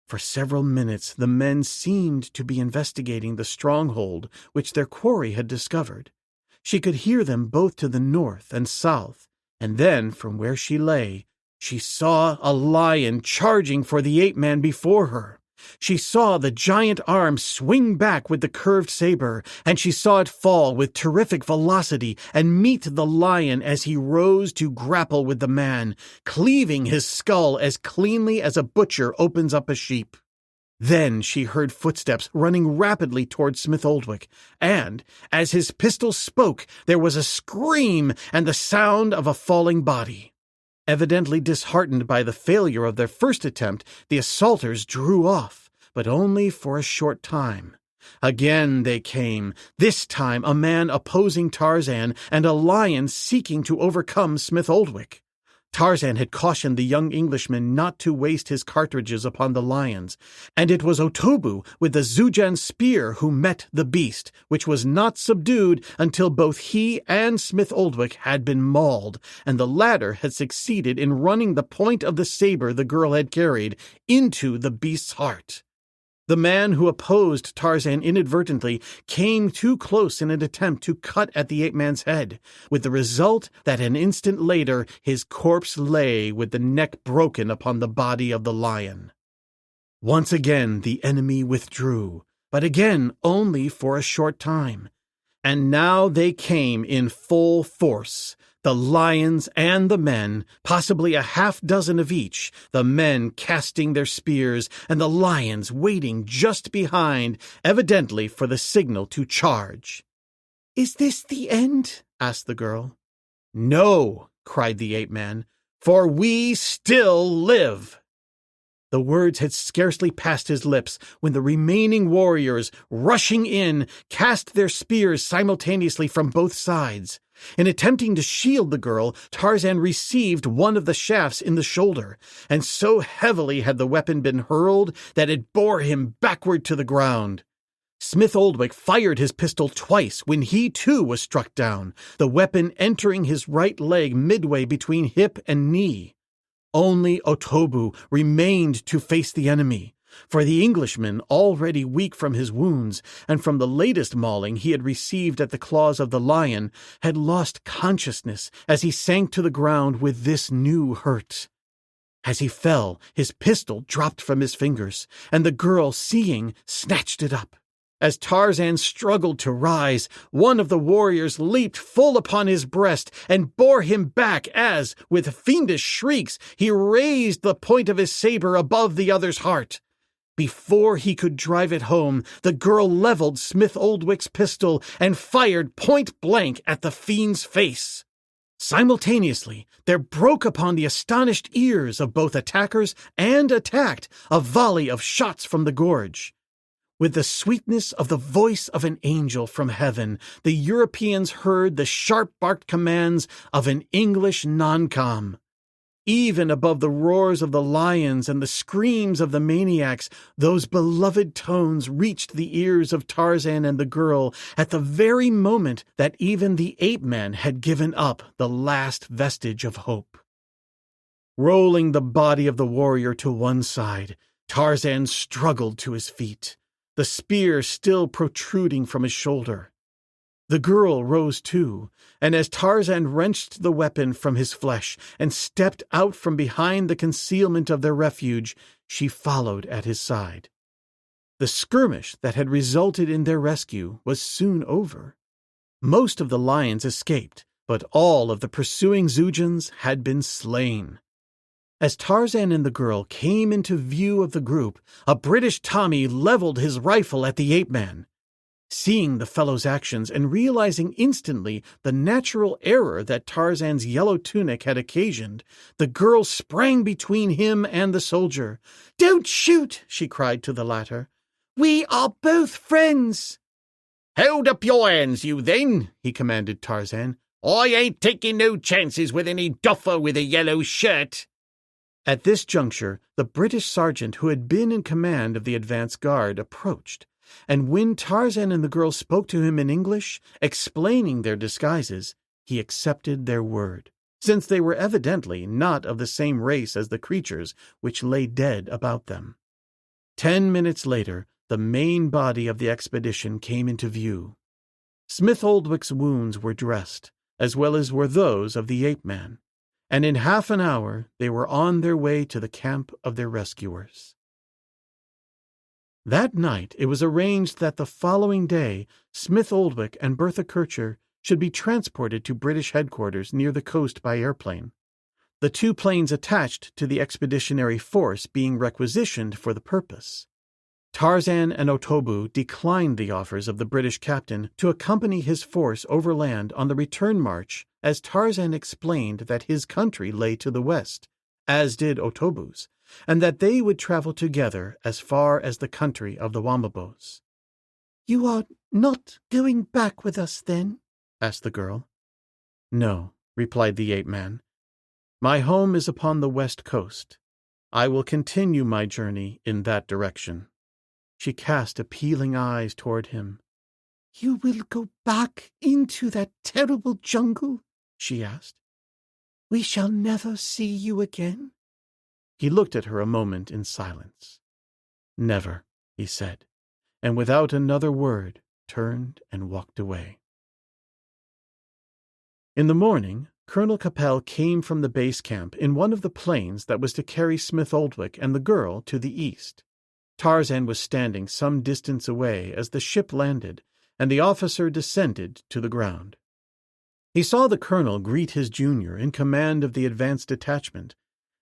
For several minutes the men seemed to be investigating the stronghold which their quarry had discovered. She could hear them both to the north and south, and then, from where she lay, she saw a lion charging for the ape-man before her. She saw the giant arm swing back with the curved saber, and she saw it fall with terrific velocity and meet the lion as he rose to grapple with the man, cleaving his skull as cleanly as a butcher opens up a sheep. Then she heard footsteps running rapidly toward Smith Oldwick, and, as his pistol spoke, there was a scream and the sound of a falling body. Evidently disheartened by the failure of their first attempt, the assaulters drew off, but only for a short time. Again they came, this time a man opposing Tarzan and a lion seeking to overcome Smith Oldwick. Tarzan had cautioned the young Englishman not to waste his cartridges upon the lions, and it was Otobu with the Xujan spear who met the beast, which was not subdued until both he and Smith Oldwick had been mauled, and the latter had succeeded in running the point of the saber the girl had carried into the beast's heart. The man who opposed Tarzan inadvertently came too close in an attempt to cut at the ape-man's head, with the result that an instant later his corpse lay with the neck broken upon the body of the lion. Once again the enemy withdrew, but again only for a short time. And now they came in full force, the lions and the men, possibly a half-dozen of each, the men casting their spears and the lions waiting just behind, evidently for the signal to charge. "Is this the end?" asked the girl. "No," cried the ape-man, "for we still live." The words had scarcely passed his lips when the remaining warriors, rushing in, cast their spears simultaneously from both sides. In attempting to shield the girl, Tarzan received one of the shafts in the shoulder, and so heavily had the weapon been hurled that it bore him backward to the ground. Smith Oldwick fired his pistol twice when he too was struck down, the weapon entering his right leg midway between hip and knee. Only Otobu remained to face the enemy, for the Englishman, already weak from his wounds and from the latest mauling he had received at the claws of the lion, had lost consciousness as he sank to the ground with this new hurt. As he fell, his pistol dropped from his fingers, and the girl, seeing, snatched it up. As Tarzan struggled to rise, one of the warriors leaped full upon his breast and bore him back as, with fiendish shrieks, he raised the point of his saber above the other's heart. Before he could drive it home, the girl leveled Smith Oldwick's pistol and fired point-blank at the fiend's face. Simultaneously, there broke upon the astonished ears of both attackers and attacked a volley of shots from the gorge. With the sweetness of the voice of an angel from heaven, the Europeans heard the sharp-barked commands of an English non-com. Even above the roars of the lions and the screams of the maniacs, those beloved tones reached the ears of Tarzan and the girl at the very moment that even the ape-man had given up the last vestige of hope. Rolling the body of the warrior to one side, Tarzan struggled to his feet, the spear still protruding from his shoulder. The girl rose too, and as Tarzan wrenched the weapon from his flesh and stepped out from behind the concealment of their refuge, she followed at his side. The skirmish that had resulted in their rescue was soon over. Most of the lions escaped, but all of the pursuing Xujans had been slain. As Tarzan and the girl came into view of the group, a British Tommy leveled his rifle at the ape-man. Seeing the fellow's actions and realizing instantly the natural error that Tarzan's yellow tunic had occasioned, the girl sprang between him and the soldier. "Don't shoot!" she cried to the latter. "We are both friends." "Hold up your hands, you then," he commanded Tarzan. "I ain't taking no chances with any duffer with a yellow shirt." At this juncture, the British sergeant who had been in command of the advance guard approached, and when Tarzan and the girl spoke to him in English, explaining their disguises, he accepted their word, since they were evidently not of the same race as the creatures which lay dead about them. 10 minutes later, the main body of the expedition came into view. Smith Oldwick's wounds were dressed, as well as were those of the ape-man, and in half an hour they were on their way to the camp of their rescuers. That night it was arranged that the following day Smith Oldwick and Bertha Kircher should be transported to British headquarters near the coast by airplane, the 2 planes attached to the expeditionary force being requisitioned for the purpose. Tarzan and Otobu declined the offers of the British captain to accompany his force overland on the return march, as Tarzan explained that his country lay to the west, as did Otobu's, and that they would travel together as far as the country of the Wamabos. "You are not going back with us, then?" asked the girl. "No," replied the ape-man. "My home is upon the west coast. I will continue my journey in that direction." She cast appealing eyes toward him. "You will go back into that terrible jungle?" she asked. "We shall never see you again?" He looked at her a moment in silence. "Never," he said, and without another word turned and walked away. In the morning, Colonel Capell came from the base camp in one of the planes that was to carry Smith Oldwick and the girl to the east. Tarzan was standing some distance away as the ship landed, and the officer descended to the ground. He saw the colonel greet his junior in command of the advance detachment,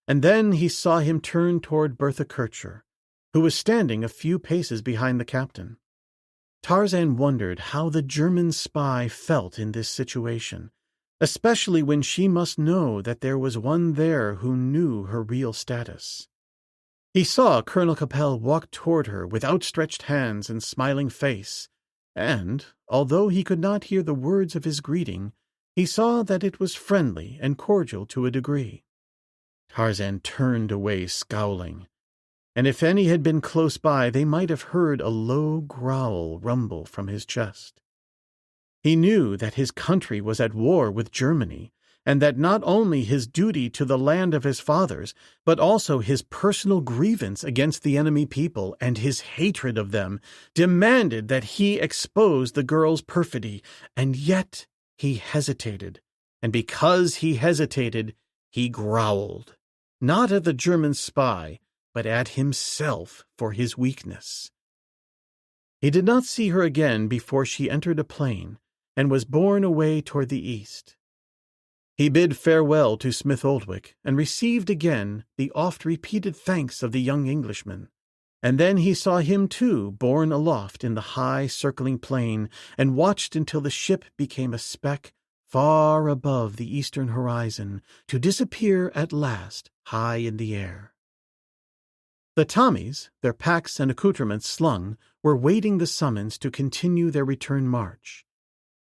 and then he saw him turn toward Bertha Kircher, who was standing a few paces behind the captain. Tarzan wondered how the German spy felt in this situation, especially when she must know that there was one there who knew her real status. He saw Colonel Capell walk toward her with outstretched hands and smiling face, and, although he could not hear the words of his greeting, he saw that it was friendly and cordial to a degree. Tarzan turned away scowling, and if any had been close by they might have heard a low growl rumble from his chest. He knew that his country was at war with Germany, and that not only his duty to the land of his fathers, but also his personal grievance against the enemy people and his hatred of them demanded that he expose the girl's perfidy, and yet he hesitated, and because he hesitated, he growled, not at the German spy, but at himself for his weakness. He did not see her again before she entered a plane, and was borne away toward the east. He bid farewell to Smith Oldwick, and received again the oft-repeated thanks of the young Englishman, and then he saw him too borne aloft in the high circling plane, and watched until the ship became a speck far above the eastern horizon, to disappear at last high in the air. The Tommies, their packs and accoutrements slung, were waiting the summons to continue their return march.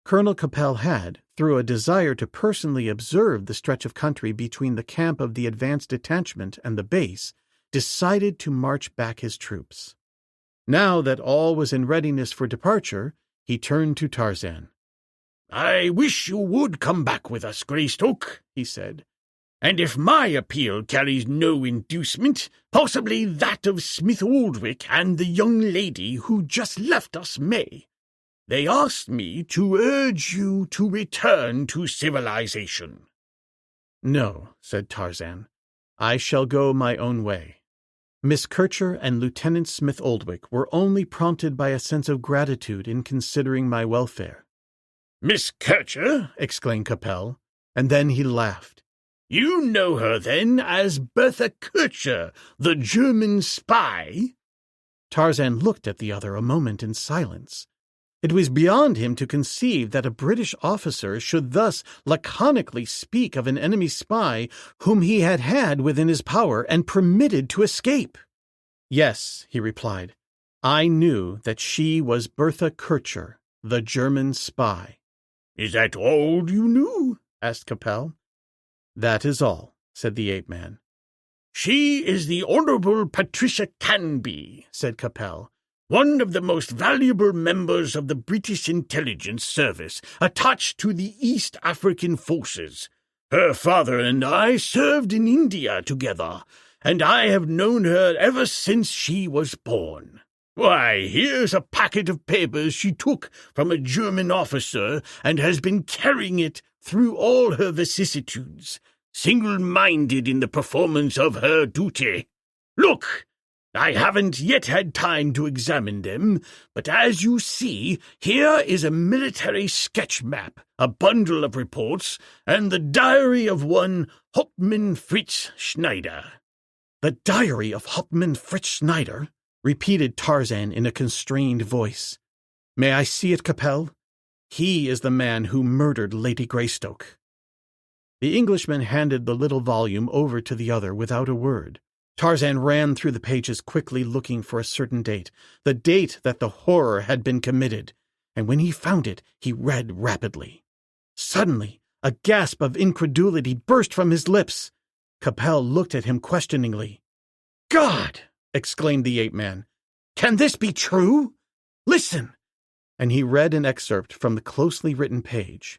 Colonel Capel had, through a desire to personally observe the stretch of country between the camp of the advanced detachment and the base, decided to march back his troops. Now that all was in readiness for departure, he turned to Tarzan. "I wish you would come back with us, Greystoke," he said. "And if my appeal carries no inducement, possibly that of Smith Oldwick and the young lady who just left us may. They asked me to urge you to return to civilization." "No," said Tarzan. "I shall go my own way." Miss Kircher and Lieutenant Smith Oldwick were only prompted by a sense of gratitude in considering my welfare. "Miss Kircher?" exclaimed Capel, and then he laughed. "You know her, then, as Bertha Kircher, the German spy?" Tarzan looked at the other a moment in silence. It was beyond him to conceive that a British officer should thus laconically speak of an enemy spy whom he had had within his power and permitted to escape. "Yes," he replied, "I knew that she was Bertha Kircher, the German spy." "Is that all you knew?" asked Capel. "That is all," said the ape-man. "She is the Honourable Patricia Canby," said Capel, "one of the most valuable members of the British Intelligence Service, attached to the East African forces. Her father and I served in India together, and I have known her ever since she was born. Why, here's a packet of papers she took from a German officer and has been carrying it through all her vicissitudes, single-minded in the performance of her duty. Look! I haven't yet had time to examine them, but as you see, here is a military sketch map, a bundle of reports, and the diary of one Hauptmann Fritz Schneider." "The diary of Hauptmann Fritz Schneider?" repeated Tarzan in a constrained voice. "May I see it, Capel? He is the man who murdered Lady Greystoke." The Englishman handed the little volume over to the other without a word. Tarzan ran through the pages quickly, looking for a certain date, the date that the horror had been committed, and when he found it, he read rapidly. Suddenly, a gasp of incredulity burst from his lips. Capel looked at him questioningly. "God!" exclaimed the ape-man. "Can this be true? Listen!" And he read an excerpt from the closely written page.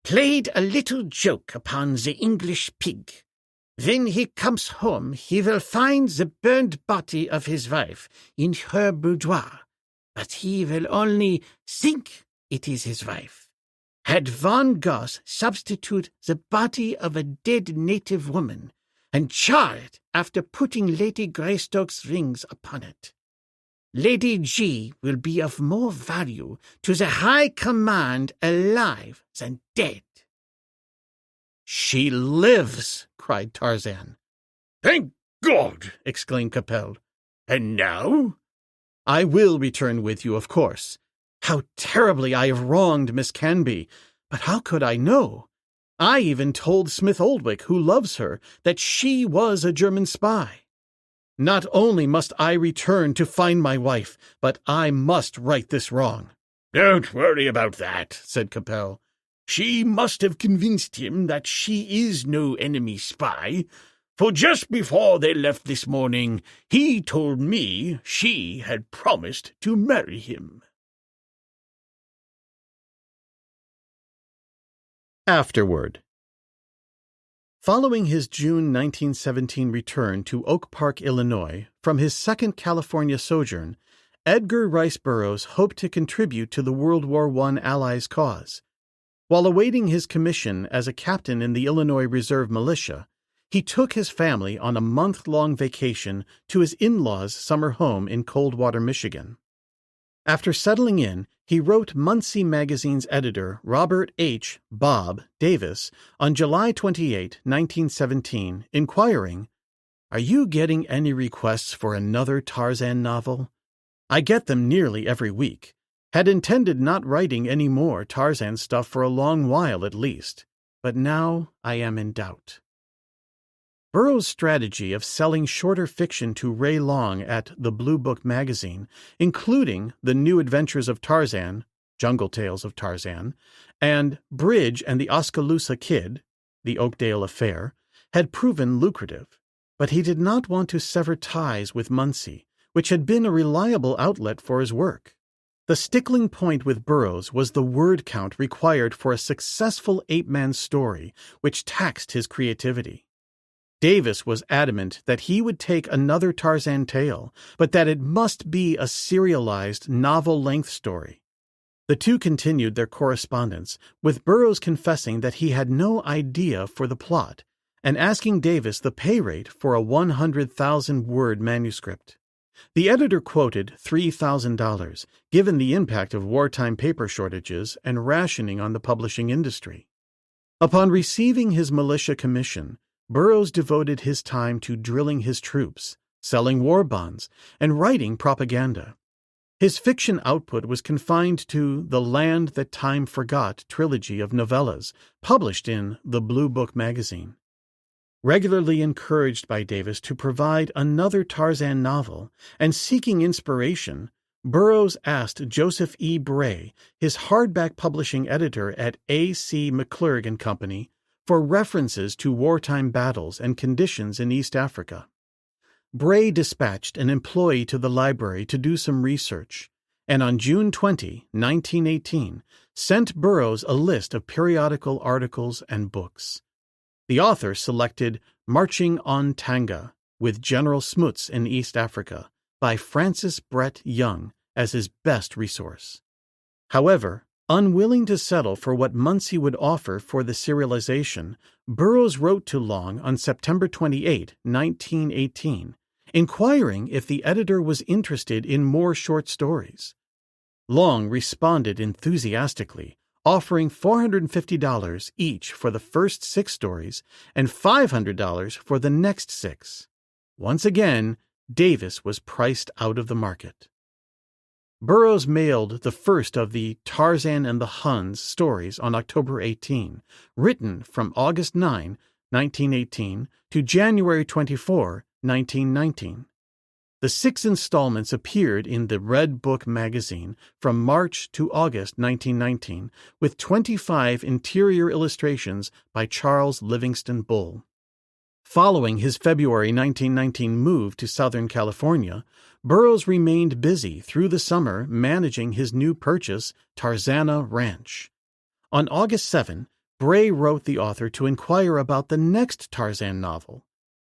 "Played a little joke upon the English pig. When he comes home, he will find the burned body of his wife in her boudoir, but he will only think it is his wife. Had Von Goss substitute the body of a dead native woman and char it after putting Lady Greystokes' rings upon it. Lady G will be of more value to the High Command alive than dead." "She lives!" cried Tarzan. "Thank God!" exclaimed Capel. "And now?" "I will return with you, of course. How terribly I have wronged Miss Canby, but how could I know? I even told Smith Oldwick, who loves her, that she was a German spy. Not only must I return to find my wife, but I must right this wrong." "Don't worry about that," said Capel. "She must have convinced him that she is no enemy spy, for just before they left this morning, he told me she had promised to marry him." Afterward. Following his June 1917 return to Oak Park, Illinois, from his second California sojourn, Edgar Rice Burroughs hoped to contribute to the World War I Allies' cause. While awaiting his commission as a captain in the Illinois Reserve Militia, he took his family on a month-long vacation to his in-laws' summer home in Coldwater, Michigan. After settling in, he wrote Muncie Magazine's editor Robert H. Bob Davis on July 28, 1917, inquiring, "Are you getting any requests for another Tarzan novel? I get them nearly every week. Had intended not writing any more Tarzan stuff for a long while at least, but now I am in doubt." Burroughs' strategy of selling shorter fiction to Ray Long at the Blue Book magazine, including The New Adventures of Tarzan, Jungle Tales of Tarzan, and Bridge and the Oskaloosa Kid, The Oakdale Affair, had proven lucrative, but he did not want to sever ties with Muncie, which had been a reliable outlet for his work. The stickling point with Burroughs was the word count required for a successful ape-man story, which taxed his creativity. Davis was adamant that he would take another Tarzan tale, but that it must be a serialized, novel-length story. The two continued their correspondence, with Burroughs confessing that he had no idea for the plot and asking Davis the pay rate for a 100,000-word manuscript. The editor quoted $3,000, given the impact of wartime paper shortages and rationing on the publishing industry. Upon receiving his militia commission, Burroughs devoted his time to drilling his troops, selling war bonds, and writing propaganda. His fiction output was confined to the Land That Time Forgot trilogy of novellas, published in the Blue Book magazine. Regularly encouraged by Davis to provide another Tarzan novel and seeking inspiration, Burroughs asked Joseph E. Bray, his hardback publishing editor at A.C. McClurg and Company, for references to wartime battles and conditions in East Africa. Bray dispatched an employee to the library to do some research, and on June 20, 1918, sent Burroughs a list of periodical articles and books. The author selected Marching on Tanga, with General Smuts in East Africa, by Francis Brett Young, as his best resource. However, unwilling to settle for what Muncie would offer for the serialization, Burroughs wrote to Long on September 28, 1918, inquiring if the editor was interested in more short stories. Long responded enthusiastically, offering $450 each for the first 6 stories and $500 for the next 6. Once again, Davis was priced out of the market. Burroughs mailed the first of the Tarzan and the Huns stories on October 18, written from August 9, 1918 to January 24, 1919. The 6 installments appeared in the Red Book magazine from March to August 1919, with 25 interior illustrations by Charles Livingston Bull. Following his February 1919 move to Southern California, Burroughs remained busy through the summer managing his new purchase, Tarzana Ranch. On August 7, Bray wrote the author to inquire about the next Tarzan novel.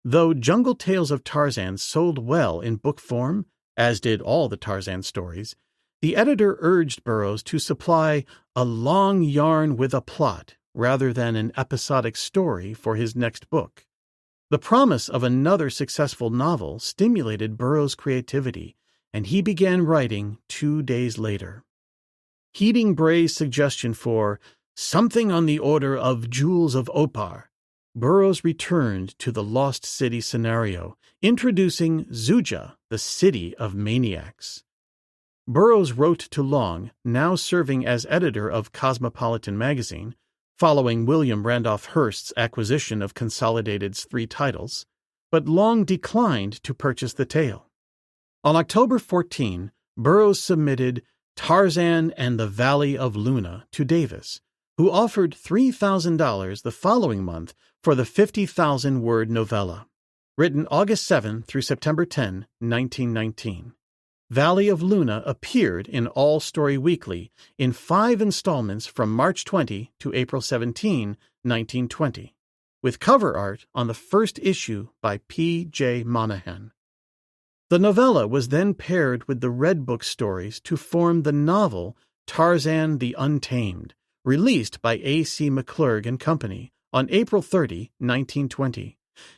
Though Jungle Tales of Tarzan sold well in book form, as did all the Tarzan stories, the editor urged Burroughs to supply a long yarn with a plot rather than an episodic story for his next book. The promise of another successful novel stimulated Burroughs' creativity, and he began writing 2 days later. Heeding Bray's suggestion for something on the order of Jewels of Opar, Burroughs returned to the Lost City scenario, introducing Xuja, the City of Maniacs. Burroughs wrote to Long, now serving as editor of Cosmopolitan magazine, following William Randolph Hearst's acquisition of Consolidated's 3 titles, but Long declined to purchase the tale. On October 14, Burroughs submitted Tarzan and the Valley of Luna to Davis, who offered $3,000 the following month for the 50,000-word novella. Written August 7 through September 10, 1919. Valley of Luna appeared in All Story Weekly in 5 installments from March 20 to April 17, 1920, with cover art on the first issue by P.J. Monahan. The novella was then paired with the Red Book stories to form the novel Tarzan the Untamed, released by A.C. McClurg and Company on April 30, 1920,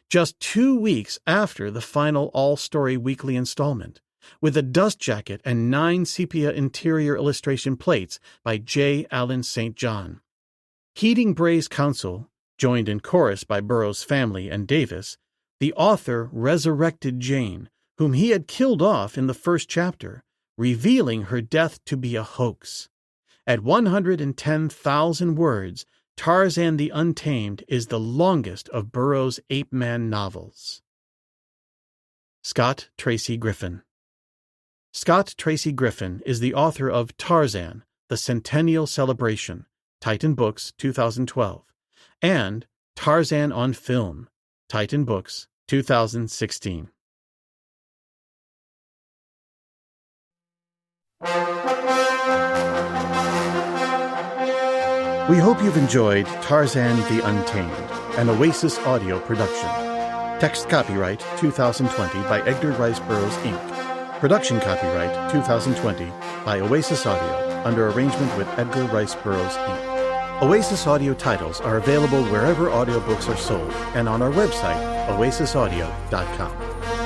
just 2 weeks after the final all-story weekly installment, with a dust jacket and 9 sepia interior illustration plates by J. Allen St. John. Heeding Bray's counsel, joined in chorus by Burroughs' family and Davis, the author resurrected Jane, whom he had killed off in the first chapter, revealing her death to be a hoax. At 110,000 words, Tarzan the Untamed is the longest of Burroughs' ape-man novels. Scott Tracy Griffin. Scott Tracy Griffin is the author of Tarzan, The Centennial Celebration, Titan Books, 2012, and Tarzan on Film, Titan Books, 2016. We hope you've enjoyed Tarzan the Untamed, an Oasis audio production. Text copyright 2020 by Edgar Rice Burroughs, Inc. Production copyright 2020 by Oasis Audio under arrangement with Edgar Rice Burroughs, Inc. Oasis Audio titles are available wherever audiobooks are sold and on our website, oasisaudio.com.